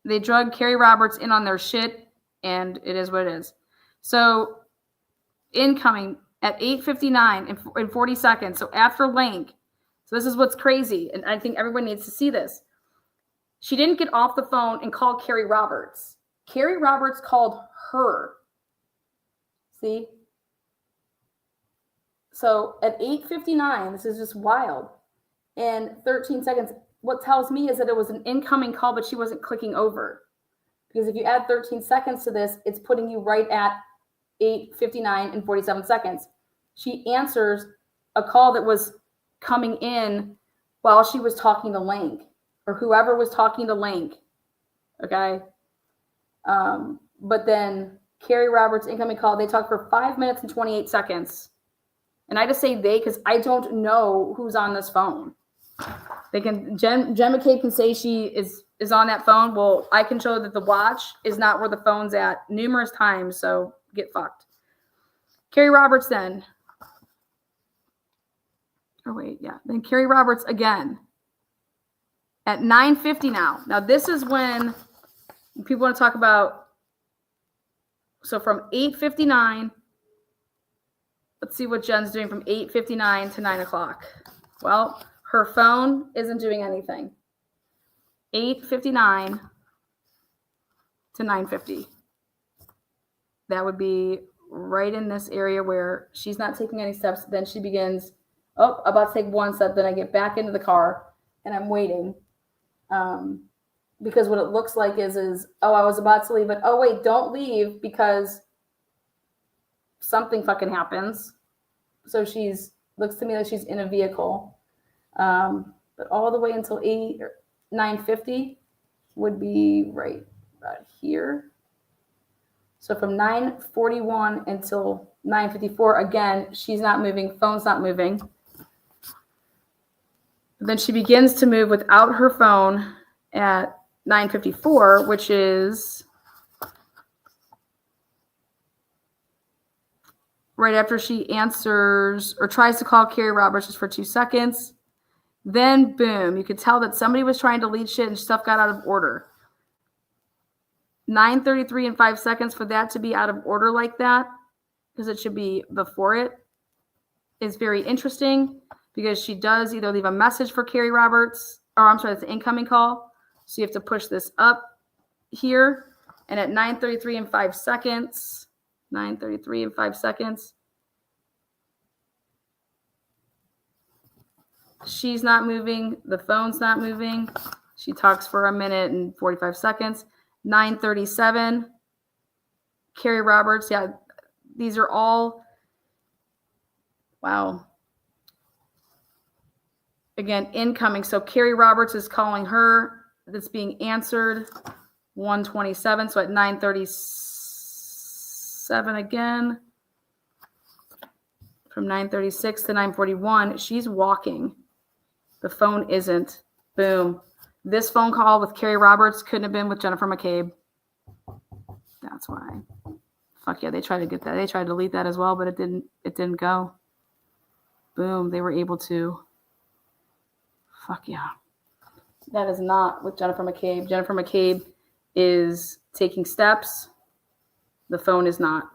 They drug Carrie Roberts in on their shit, and it is what it is. So incoming at 8:59 and 40 seconds, so after Lank. So this is what's crazy, and I think everyone needs to see this. She didn't get off the phone and call Carrie Roberts. Carrie Roberts called her. See? So at 8:59, this is just wild. And 13 seconds, what tells me is that it was an incoming call, but she wasn't clicking over. Because if you add 13 seconds to this, it's putting you right at 8:59 and 47 seconds. she answers a call that was coming in while she was talking to Link, or whoever was talking to Link. Okay. But then Carrie Roberts' incoming call, they talked for 5 minutes and 28 seconds. And I just say they because I don't know who's on this phone. They can Jen McCabe can say she is on that phone. Well, I can show that the watch is not where the phone's at numerous times, so get fucked. Carrie Roberts then. Oh wait, yeah. Then Carrie Roberts again at 9:50 now. Now this is when people want to talk about. So from 8:59, let's see what Jen's doing from 8:59 to 9 o'clock. Well, her phone isn't doing anything. 8:59 to 9:50. That would be right in this area where she's not taking any steps. Then she begins, about to take one step. Then I get back into the car and I'm waiting. Because what it looks like is, I was about to leave, but oh wait, don't leave because something fucking happens. So looks to me like she's in a vehicle. But all the way until 9:50 would be right about here. So from 9:41 until 9:54, again, she's not moving, phone's not moving. Then she begins to move without her phone at 9:54, which is right after she answers or tries to call Carrie Roberts just for 2 seconds. Then boom, you could tell that somebody was trying to lead shit and stuff got out of order. 9:33 and 5 seconds for that to be out of order like that, because it should be before it, is very interesting because she does either leave a message for Carrie Roberts, or I'm sorry, it's an incoming call. So you have to push this up here. And at 9:33 and 5 seconds, 9:33 and 5 seconds, she's not moving. The phone's not moving. She talks for 1 minute and 45 seconds. 9:37, Carrie Roberts. Yeah, these are all, wow. Again, incoming. So Carrie Roberts is calling her. That's being answered. 1:27. So at 9:37 again. From 9:36 to 9:41, she's walking. The phone isn't. Boom. This phone call with Carrie Roberts couldn't have been with Jennifer McCabe. That's why. Fuck yeah, they tried to get that. They tried to delete that as well, but it didn't go. Boom, they were able to. Fuck yeah. That is not with Jennifer McCabe. Jennifer McCabe is taking steps. The phone is not.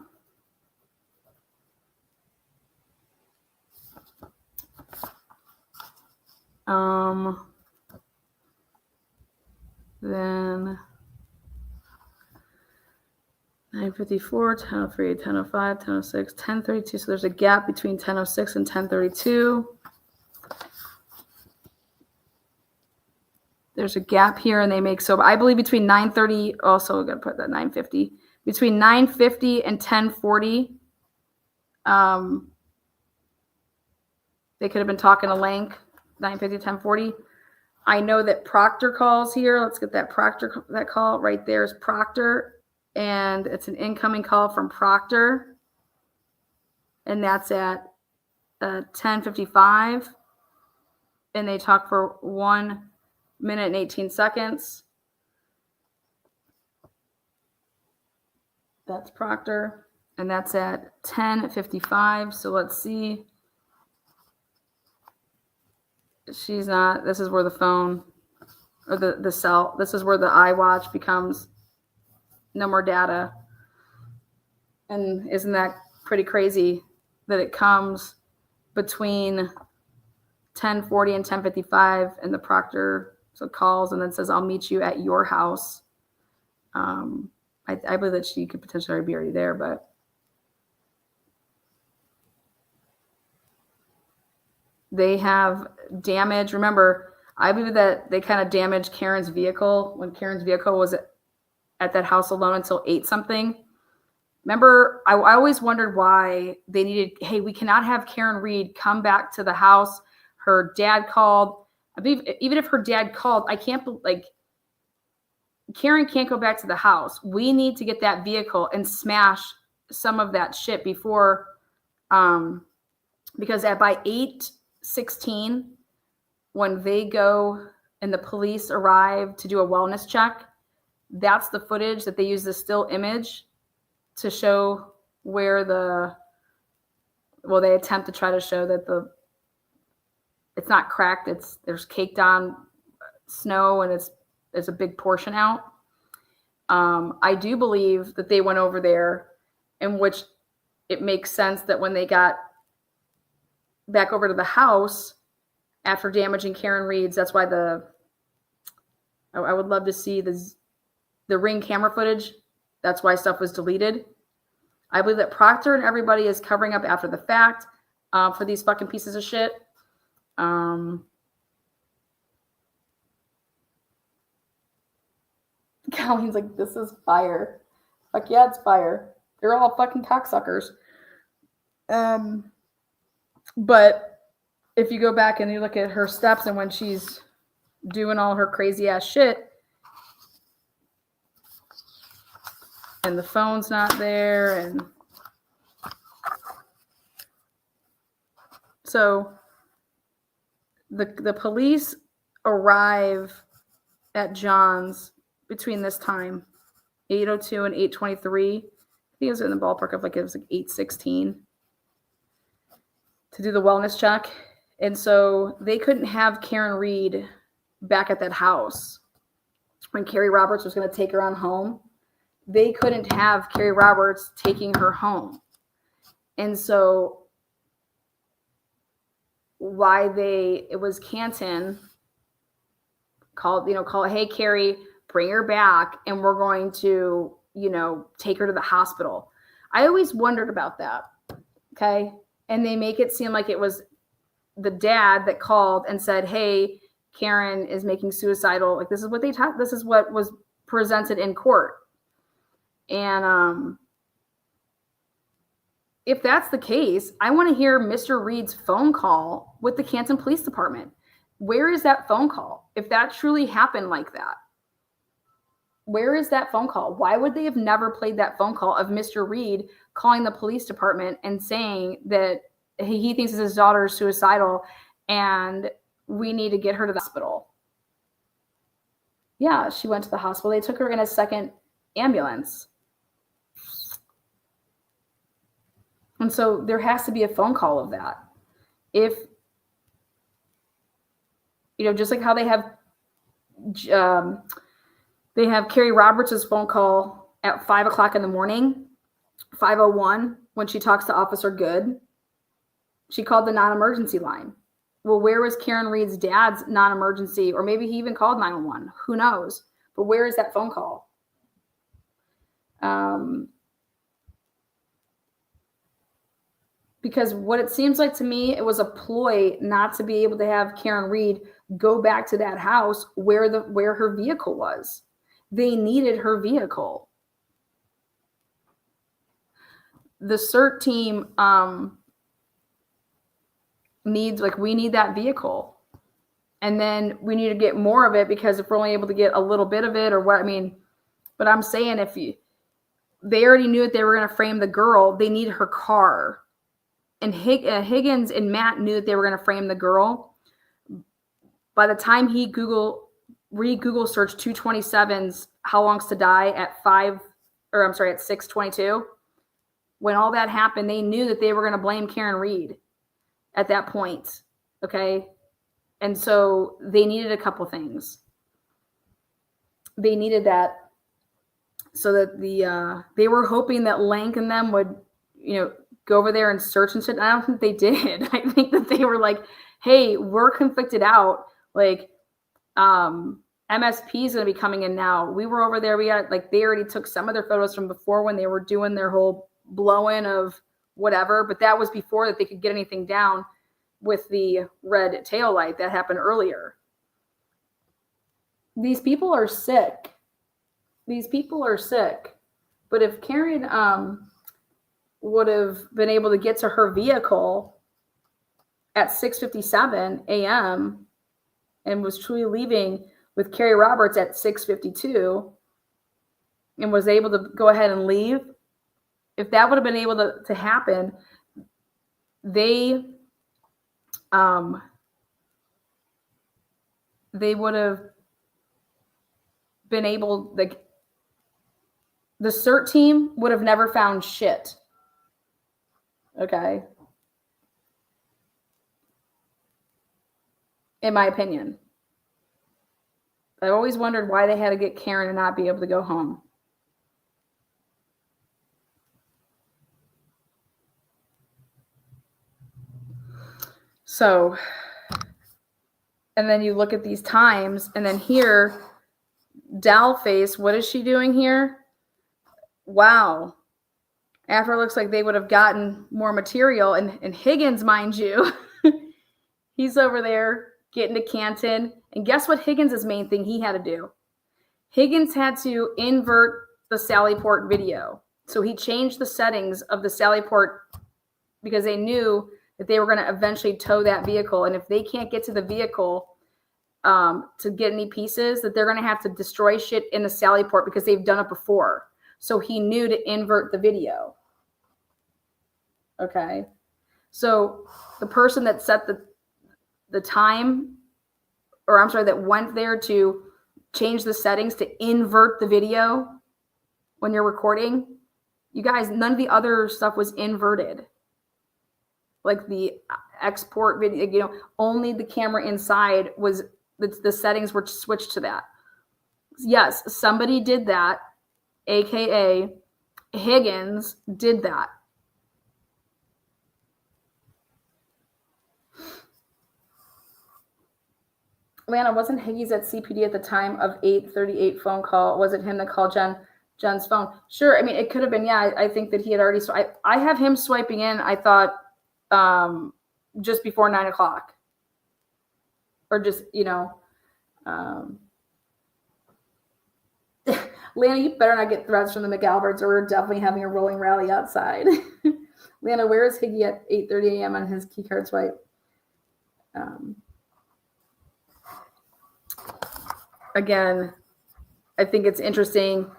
Then 9:54, 10:03, 10:05, 10:06, 10:32. So there's a gap between 10:06 and 10:32. There's a gap here, and they make so. I believe between 9:30. Also, got to put that 9:50. Between 9:50 and 10:40, they could have been talking to Lank. 9:50 to 10:40. I know that Proctor calls here. Let's get that Proctor, that call right there is Proctor, and it's an incoming call from Proctor, and that's at 10:55, and they talk for 1 minute and 18 seconds. That's Proctor, and that's at 10:55. So let's see. She's not. This is where the phone or the cell. This is where the iWatch becomes no more data. And isn't that pretty crazy that it comes between 10:40 and 10:55, and the Proctor calls and then says, "I'll meet you at your house." I believe that she could potentially be already there, but. They have damage. Remember, I believe that they kind of damaged Karen's vehicle when Karen's vehicle was at that house alone until 8 something. Remember, I always wondered why they needed, hey, we cannot have Karen Reed come back to the house. Her dad called. I believe even if her dad called, I can't, like, Karen can't go back to the house. We need to get that vehicle and smash some of that shit before, because by 8:16, when they go and the police arrive to do a wellness check, that's the footage that they use, the still image to show where they attempt to try to show that it's not cracked, there's caked on snow and there's a big portion out. I do believe that they went over there, in which it makes sense that when they got back over to the house after damaging Karen Reed's, that's why I would love to see the Ring camera footage. That's why stuff was deleted. I believe that Proctor and everybody is covering up after the fact for these fucking pieces of shit. Colleen's like, this is fire. Fuck yeah, it's fire. They're all fucking cocksuckers. But if you go back and you look at her steps and when she's doing all her crazy ass shit, and the phone's not there, and so the police arrive at John's between this time, 8:02 and 8:23. I think it was in the ballpark of it was 8:16 to do the wellness check. And so they couldn't have Karen Reed back at that house when Carrie Roberts was going to take her on home. They couldn't have Carrie Roberts taking her home. And so it was Canton called, hey, Carrie, bring her back and we're going to, take her to the hospital. I always wondered about that. Okay. And they make it seem like it was the dad that called and said, hey, Karen is making suicidal. Like, this is what this is what was presented in court. And if that's the case, I want to hear Mr. Reed's phone call with the Canton Police Department. Where is that phone call? If that truly happened like that, where is that phone call? Why would they have never played that phone call of Mr. Reed calling the police department and saying that he thinks his daughter is suicidal and we need to get her to the hospital? Yeah, she went to the hospital. They took her in a second ambulance. And so there has to be a phone call of that. If, just like how they have Carrie Roberts' phone call at 5 o'clock in the morning, 5:01, when she talks to Officer Good, she called the non-emergency line. Well, where was Karen Reed's dad's non-emergency? Or maybe he even called 911. Who knows? But where is that phone call? Because what it seems like to me, it was a ploy not to be able to have Karen Reed go back to that house where her vehicle was. They needed her vehicle. The CERT team we need that vehicle. And then we need to get more of it, because if we're only able to get a little bit of it, or what, but I'm saying they already knew that they were going to frame the girl, they need her car. And Higgins and Matt knew that they were going to frame the girl. By the time he Google searched 227's How Long's to Die at 6:22, when all that happened, they knew that they were going to blame Karen Reed at that point. Okay. And so they needed a couple things. They needed that so that they were hoping that Lank and them would, go over there and search and shit. I don't think they did. I think that they were like, hey, we're conflicted out. Like, MSP is going to be coming in now. We were over there. We got, they already took some of their photos from before when they were doing their whole blow-in of whatever, but that was before that they could get anything down with the red tail light. That happened earlier. These people are sick. These people are sick. But if Karen would have been able to get to her vehicle at 6:57 a.m. and was truly leaving with Carrie Roberts at 6:52 and was able to go ahead and leave, if that would have been able to happen, they would have been able, like, the CERT team would have never found shit. Okay. In my opinion. I've always wondered why they had to get Karen and not be able to go home. So, and then you look at these times, and then here, Dollface, what is she doing here? Wow. After it looks like they would have gotten more material, and Higgins, mind you, he's over there getting to Canton. And guess what Higgins' main thing he had to do? Higgins had to invert the Sallyport video. So he changed the settings of the Sallyport because they knew that they were going to eventually tow that vehicle. And if they can't get to the vehicle to get any pieces, that they're going to have to destroy shit in the Sallyport because they've done it before. So he knew to invert the video. Okay. So the person that set the time, or I'm sorry, that went there to change the settings to invert the video when you're recording, you guys, none of the other stuff was inverted. Like the export video, only the camera inside was, the settings were switched to that. Yes, somebody did that, AKA Higgins did that. Lana, wasn't Higgins at CPD at the time of 8:38 phone call? Was it him that called Jen's phone? Sure. I mean, it could have been. Yeah, I think that he had already. I have him swiping in, I thought, just before 9 o'clock. Or just, Lana, you better not get threats from the McAlberts, or we're definitely having a rolling rally outside. Lana, where is Higgy at 8:30 a.m. on his key card swipe? Again, I think it's interesting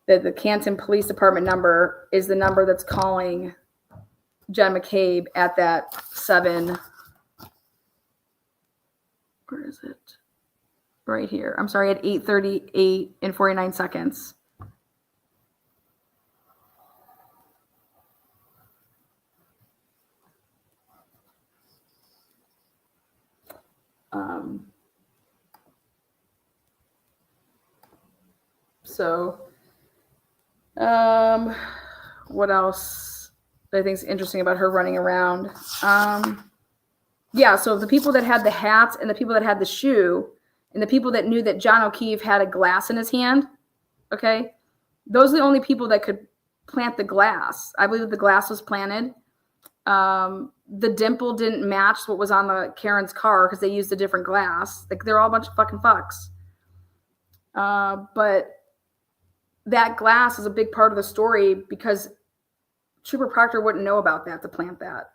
that the Canton Police Department number is the number that's calling Jen McCabe at that 7. Where is it? Right here. I'm sorry, at 8:38 and 49 seconds. What else I think is interesting about her running around? Yeah, so the people that had the hat and the people that had the shoe and the people that knew that John O'Keefe had a glass in his hand, okay, those are the only people that could plant the glass. I believe that the glass was planted. The dimple didn't match what was on the Karen's car because they used a different glass. Like, they're all a bunch of fucking fucks. But that glass is a big part of the story because Trooper Proctor wouldn't know about that to plant that.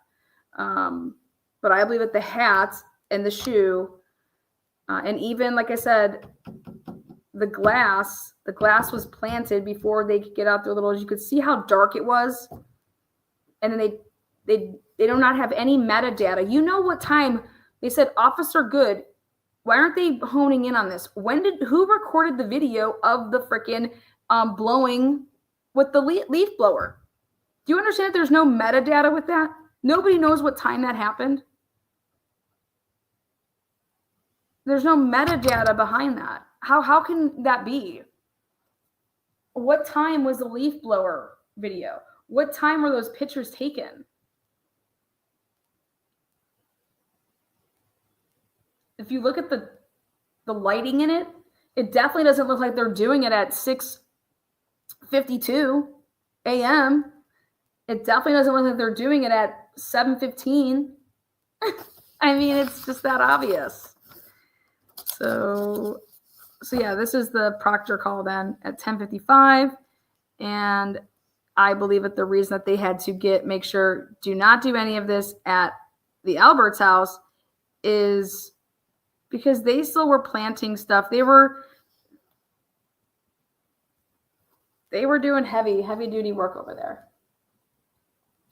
But I believe that the hat and the shoe, and even, like I said, the glass was planted before they could get out their little, you could see how dark it was. And then they do not have any metadata. You know what time they said, Officer Good, why aren't they honing in on this? Who recorded the video of the frickin' blowing with the leaf blower? Do you understand that there's no metadata with that? Nobody knows what time that happened. There's no metadata behind that. How can that be? What time was the leaf blower video? What time were those pictures taken? If you look at the lighting in it, it definitely doesn't look like they're doing it at 6:52 a.m. It definitely doesn't look like they're doing it at 7:15. I mean, it's just that obvious. So yeah, this is the Proctor call then at 10:55. And I believe that the reason that they had to make sure do not do any of this at the Albert's house is because they still were planting stuff. They were doing heavy duty work over there.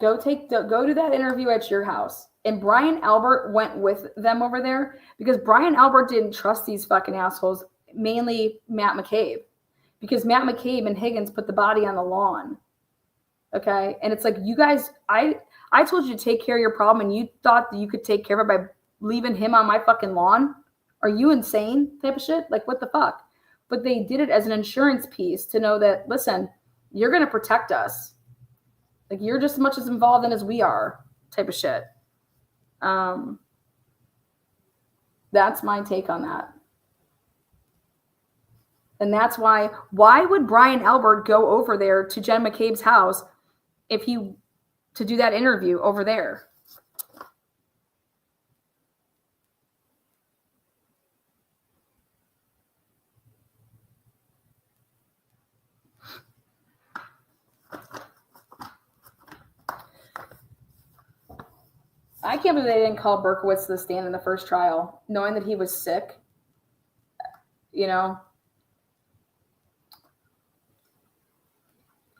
Go do that interview at your house. And Brian Albert went with them over there because Brian Albert didn't trust these fucking assholes, mainly Matt McCabe, because Matt McCabe and Higgins put the body on the lawn. Okay. And it's like, you guys, I told you to take care of your problem and you thought that you could take care of it by leaving him on my fucking lawn. Are you insane type of shit? Like, what the fuck? But they did it as an insurance piece to know that, listen, you're going to protect us. Like, you're just as much as involved in as we are type of shit. That's my take on that. And that's why would Brian Albert go over there to Jen McCabe's house to do that interview over there? I can't believe they didn't call Berkowitz to the stand in the first trial, knowing that he was sick. You know?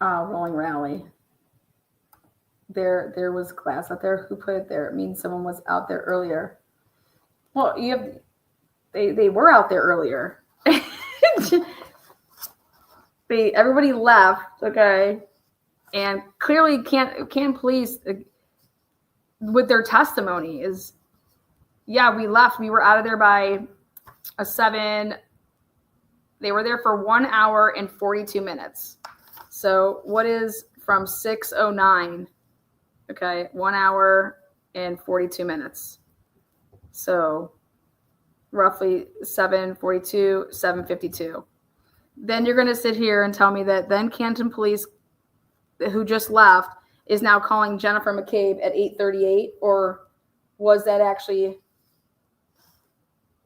Rolling Rally. There was glass out there. Who put it there? It means someone was out there earlier. Well, they were out there earlier. Everybody left, okay? And clearly can't police with their testimony is, yeah, we left. We were out of there by 7. They were there for 1 hour and 42 minutes. So what is from 6:09? Okay, 1 hour and 42 minutes. So roughly 7:42, 7:52. Then you're going to sit here and tell me that then Canton Police, who just left, is now calling Jennifer McCabe at 8:38, or was that actually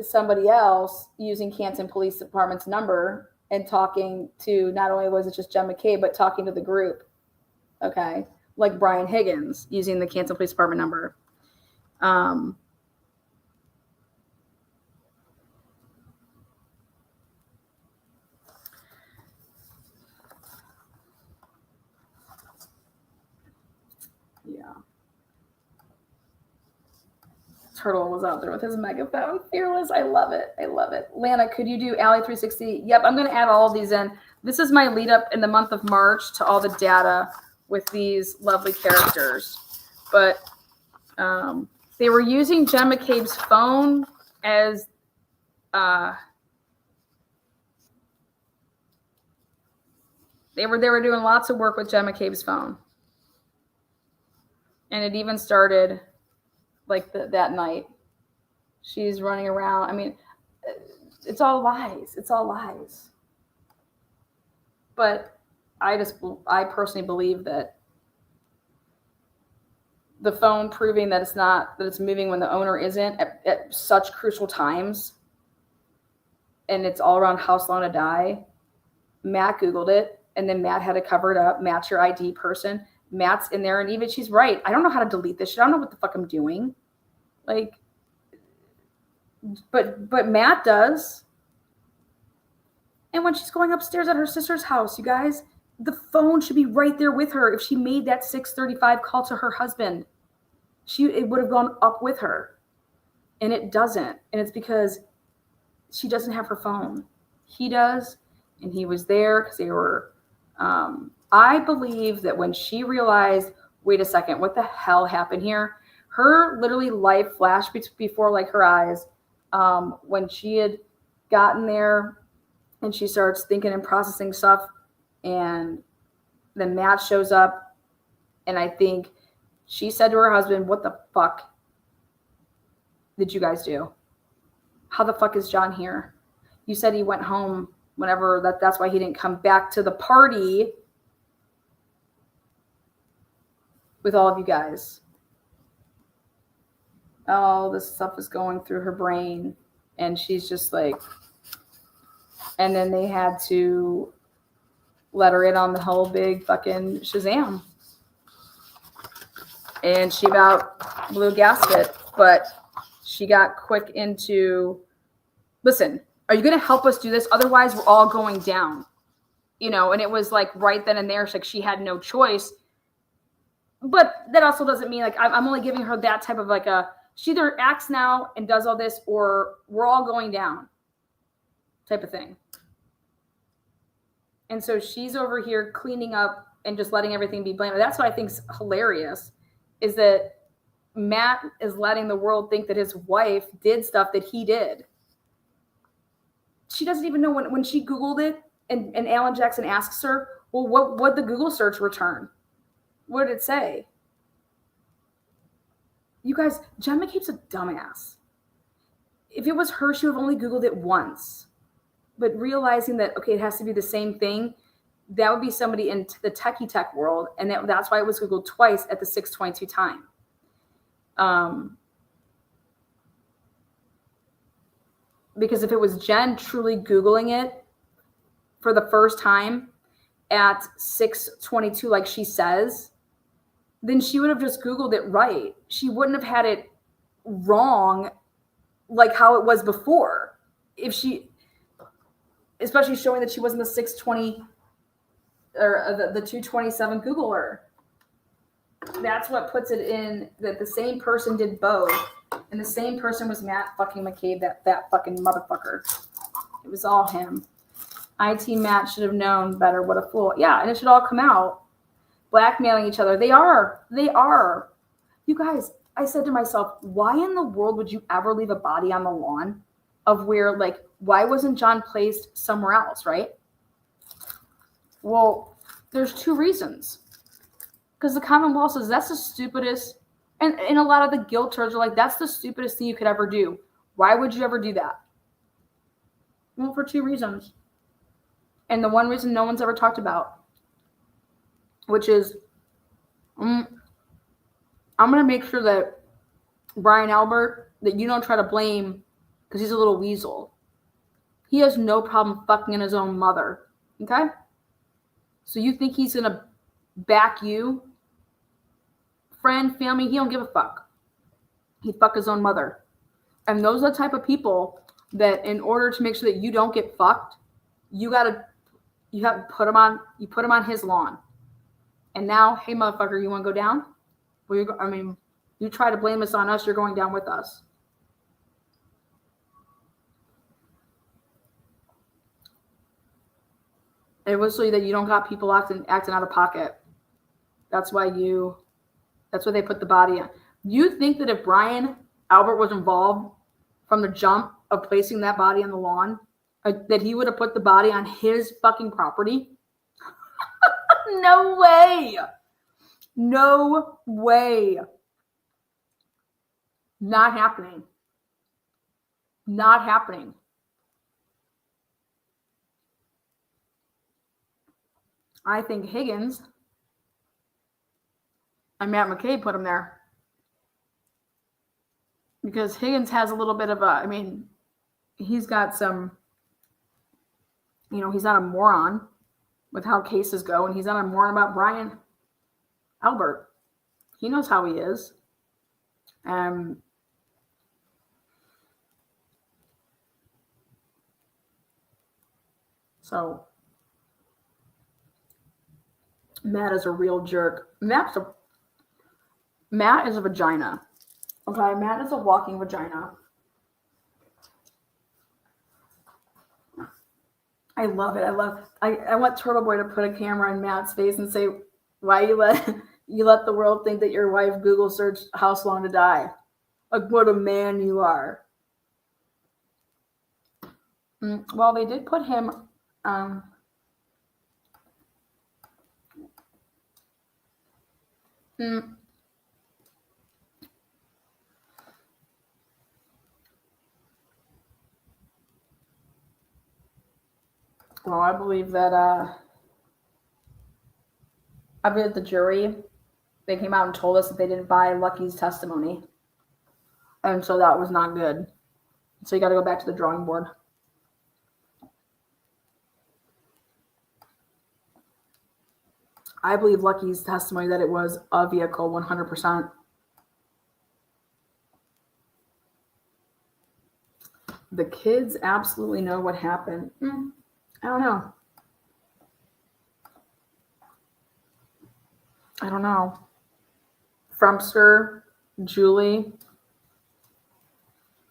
somebody else using Canton Police Department's number and talking to, not only was it just Jen McCabe, but talking to the group, okay, like Brian Higgins using the Canton Police Department number. Yeah. Turtle was out there with his megaphone. Fearless. I love it. I love it. Lana, could you do Alley 360? Yep, I'm going to add all of these in. This is my lead up in the month of March to all the data with these lovely characters. But they were using Jen McCabe's phone as they were doing lots of work with Jen McCabe's phone. And it even started like that night. She's running around. I mean, it's all lies. It's all lies. But I personally believe that the phone proving that it's moving when the owner isn't at such crucial times, and it's all around house lawn to die. Matt Googled it, and then Matt had to cover it up. Matt's your ID person. Matt's in there, and even she's right. I don't know how to delete this shit. I don't know what the fuck I'm doing. Like, but Matt does. And when she's going upstairs at her sister's house, you guys, the phone should be right there with her. If she made that 6:35 call to her husband, it would have gone up with her, and it doesn't. And it's because she doesn't have her phone. He does, and he was there because they were. I believe that when she realized, wait a second, what the hell happened here? Her literally life flashed before like her eyes when she had gotten there, and she starts thinking and processing stuff, and then Matt shows up, and I think she said to her husband, what the fuck did you guys do? How the fuck is John here? You said he went home whenever, that's why he didn't come back to the party with all of you guys. All this stuff is going through her brain, and she's just like, and then they had to let her in on the whole big fucking Shazam. And she about blew a gasket, but she got quick into, listen, are you going to help us do this? Otherwise, we're all going down. You know, and it was like right then and there, like she had no choice. But that also doesn't mean like I'm only giving her that type of like she either acts now and does all this or we're all going down type of thing. And so she's over here cleaning up and just letting everything be blamed. That's what I think is hilarious, is that Matt is letting the world think that his wife did stuff that he did. She doesn't even know when she Googled it and Alan Jackson asks her, well, what the Google search return? What did it say? You guys, Jen McCabe's a dumbass. If it was her, she would have only Googled it once. But realizing that, okay, it has to be the same thing, that would be somebody in the techie tech world. And that's why it was Googled twice at the 6:22 time. Because if it was Jen truly Googling it for the first time at 6:22, like she says, then she would have just Googled it right. She wouldn't have had it wrong like how it was before. If she, especially showing that she wasn't the 620 or the 227 Googler. That's what puts it in that the same person did both. And the same person was Matt fucking McCabe, that fucking motherfucker. It was all him. IT Matt should have known better. What a fool. Yeah, and it should all come out. Blackmailing each other. They are. You guys, I said to myself, why in the world would you ever leave a body on the lawn of where, like, why wasn't John placed somewhere else, right? Well, there's two reasons. Because the Commonwealth says that's the stupidest, and a lot of the guilters are like, that's the stupidest thing you could ever do. Why would you ever do that? Well, for two reasons. And the one reason no one's ever talked about, which is, I'm going to make sure that Brian Albert, that you don't try to blame because he's a little weasel. He has no problem fucking in his own mother. Okay? So you think he's going to back you? Friend, family, he don't give a fuck. He fuck his own mother. And those are the type of people that in order to make sure that you don't get fucked, you have to put him on his lawn. And now, hey, motherfucker, you want to go down? Well, you try to blame us on us, you're going down with us. It was so that you don't got people acting out of pocket. That's why they put the body on. You think that if Brian Albert was involved from the jump of placing that body on the lawn, that he would have put the body on his fucking property? No way. No way. Not happening. Not happening. I think Higgins and Matt McCabe put him there. Because Higgins has a little bit of he's got some, he's not a moron with how cases go, and he's not a moron about Brian Albert. He knows how he is. So Matt is a real jerk. Matt is a vagina. Okay, Matt is a walking vagina. I love it. I want Turtle Boy to put a camera in Matt's face and say, why you let the world think that your wife Google searched how long to die? Like, what a man you are. Well, they did put him well, I believe that the jury, they came out and told us that they didn't buy Lucky's testimony. And so that was not good. So you got to go back to the drawing board. I believe Lucky's testimony that it was a vehicle 100%. The kids absolutely know what happened. I don't know. I don't know. Frumpster, Julie.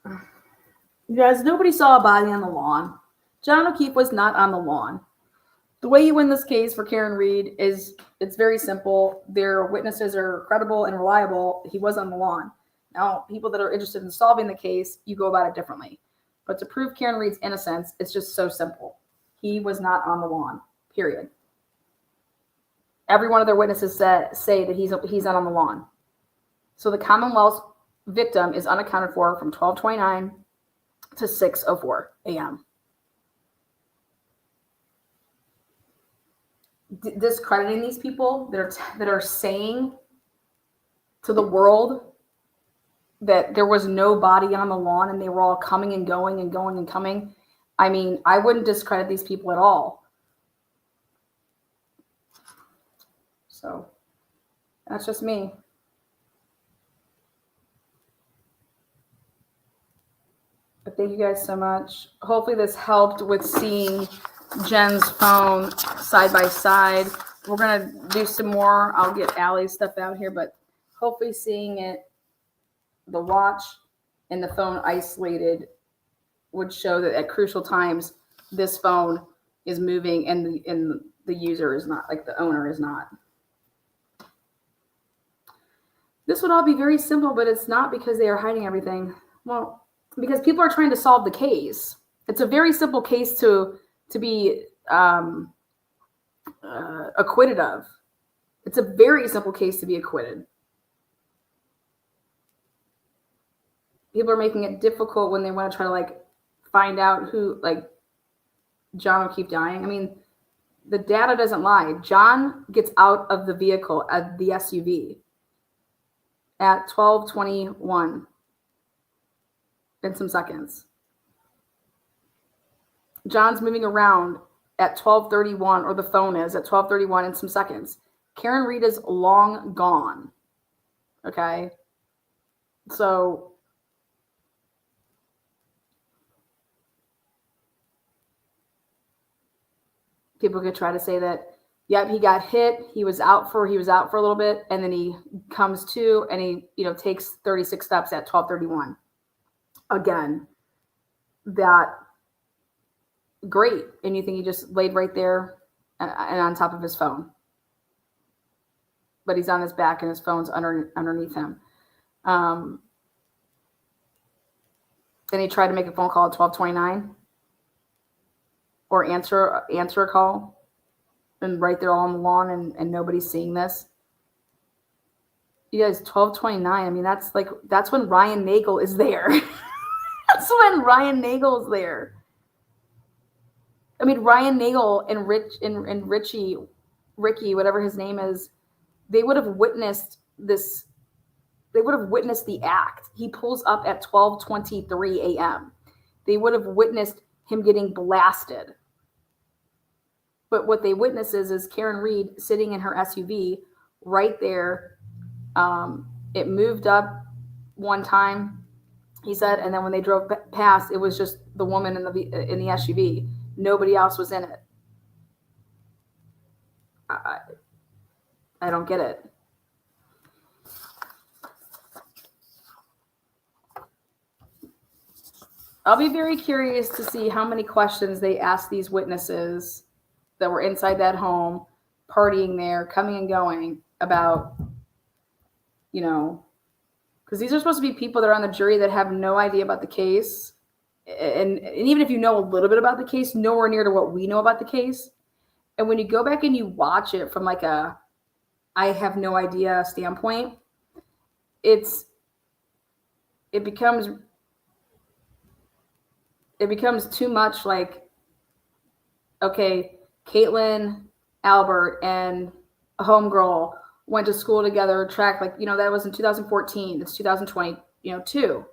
You guys, nobody saw a body on the lawn. John O'Keefe was not on the lawn. The way you win this case for Karen Reed is it's very simple. Their witnesses are credible and reliable. He was on the lawn. Now, people that are interested in solving the case, you go about it differently. But to prove Karen Reed's innocence, it's just so simple. He was not on the lawn, period. Every one of their witnesses say that he's not on the lawn. So the Commonwealth's victim is unaccounted for from 12:29 to 6:04 a.m. Discrediting these people that are saying to the world that there was no body on the lawn and they were all coming and going and going and coming. I mean, I wouldn't discredit these people at all. So that's just me. But thank you guys so much. Hopefully this helped with seeing Jen's phone side by side. We're going to do some more. I'll get Allie's stuff out here, but hopefully seeing it, the watch and the phone isolated would show that at crucial times, this phone is moving and the user is not, like the owner is not. This would all be very simple, but it's not because they are hiding everything. Well, because people are trying to solve the case. It's a very simple case to be acquitted of. It's a very simple case to be acquitted. People are making it difficult when they want to try to like find out who, like John O'Keefe dying. I mean, the data doesn't lie. John gets out of the vehicle at the SUV at 12:21 in some seconds. John's moving around at 12:31, or the phone is at 12:31 in some seconds. Karen Reed is long gone. Okay. So people could try to say that, yep, he got hit. He was out for a little bit, and then he comes to and he, takes 36 steps at 12:31. Again, that great. And you think he just laid right there and on top of his phone, but he's on his back and his phone's underneath him. Then he tried to make a phone call at 12:29 or answer a call, and right there all on the lawn and nobody's seeing this. You guys, 12:29. I mean, that's when Ryan Nagel is there. That's when Ryan Nagel is there. I mean, Ryan Nagel and Ricky, whatever his name is, they would have witnessed this. They would have witnessed the act. He pulls up at 12:23 a.m. They would have witnessed him getting blasted. But what they witness is Karen Reed sitting in her SUV right there. It moved up one time, he said, and then when they drove past, it was just the woman in the SUV. Nobody else was in it. I don't get it. I'll be very curious to see how many questions they ask these witnesses that were inside that home, partying there, coming and going about, because these are supposed to be people that are on the jury that have no idea about the case. And even if you know a little bit about the case, nowhere near to what we know about the case. And when you go back and you watch it from like a I have no idea standpoint, it becomes too much like, okay, Caitlin, Albert, and a homegirl went to school together, track, that was in 2014. It's 2022.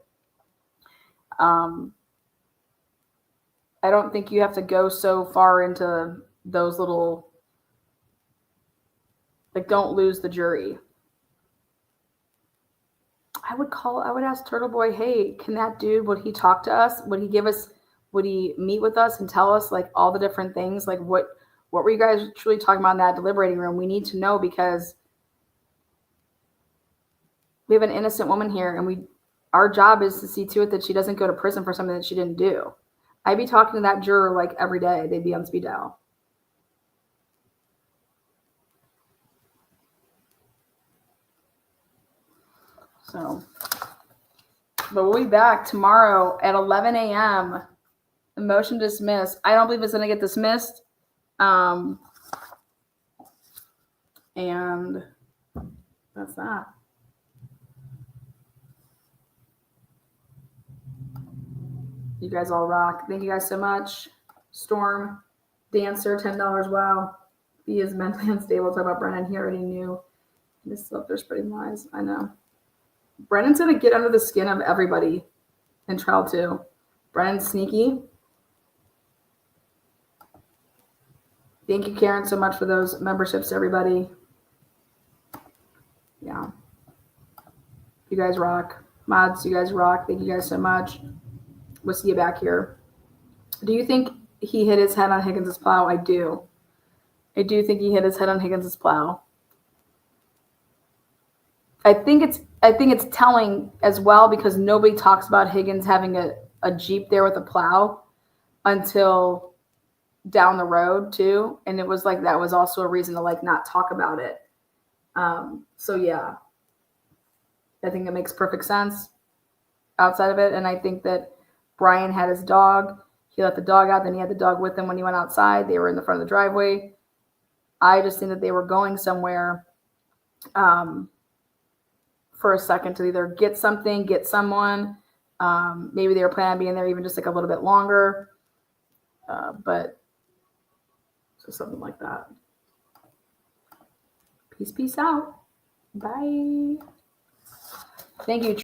I don't think you have to go so far into those little Like, don't lose the jury. I would ask Turtle Boy, hey, can that dude, would he talk to us? Would he meet with us and tell us like all the different things? Like what were you guys truly talking about in that deliberating room? We need to know because we have an innocent woman here and our job is to see to it that she doesn't go to prison for something that she didn't do. I'd be talking to that juror like every day. They'd be on speed dial. So, but we'll be back tomorrow at 11 a.m. The motion dismissed. I don't believe it's going to get dismissed. And that's that. You guys all rock. Thank you guys so much. Storm, Dancer, $10. Wow. He is mentally unstable. Talk about Brennan. He already knew. This stuff, they're spreading lies. I know. Brennan's going to get under the skin of everybody in trial too. Brennan's sneaky. Thank you, Karen, so much for those memberships, everybody. Yeah. You guys rock. Mods, you guys rock. Thank you guys so much. We'll see you back here. Do you think he hit his head on Higgins' plow? I do. I do think he hit his head on Higgins' plow. I think it's telling as well because nobody talks about Higgins having a Jeep there with a plow until down the road too. And it was like, that was also a reason to like not talk about it. So yeah, I think it makes perfect sense outside of it. And I think that Brian had his dog. He let the dog out. Then he had the dog with him when he went outside. They were in the front of the driveway. I just think that they were going somewhere for a second to either get something, get someone. Maybe they were planning on being there even just like a little bit longer. But so something like that. Peace out. Bye. Thank you.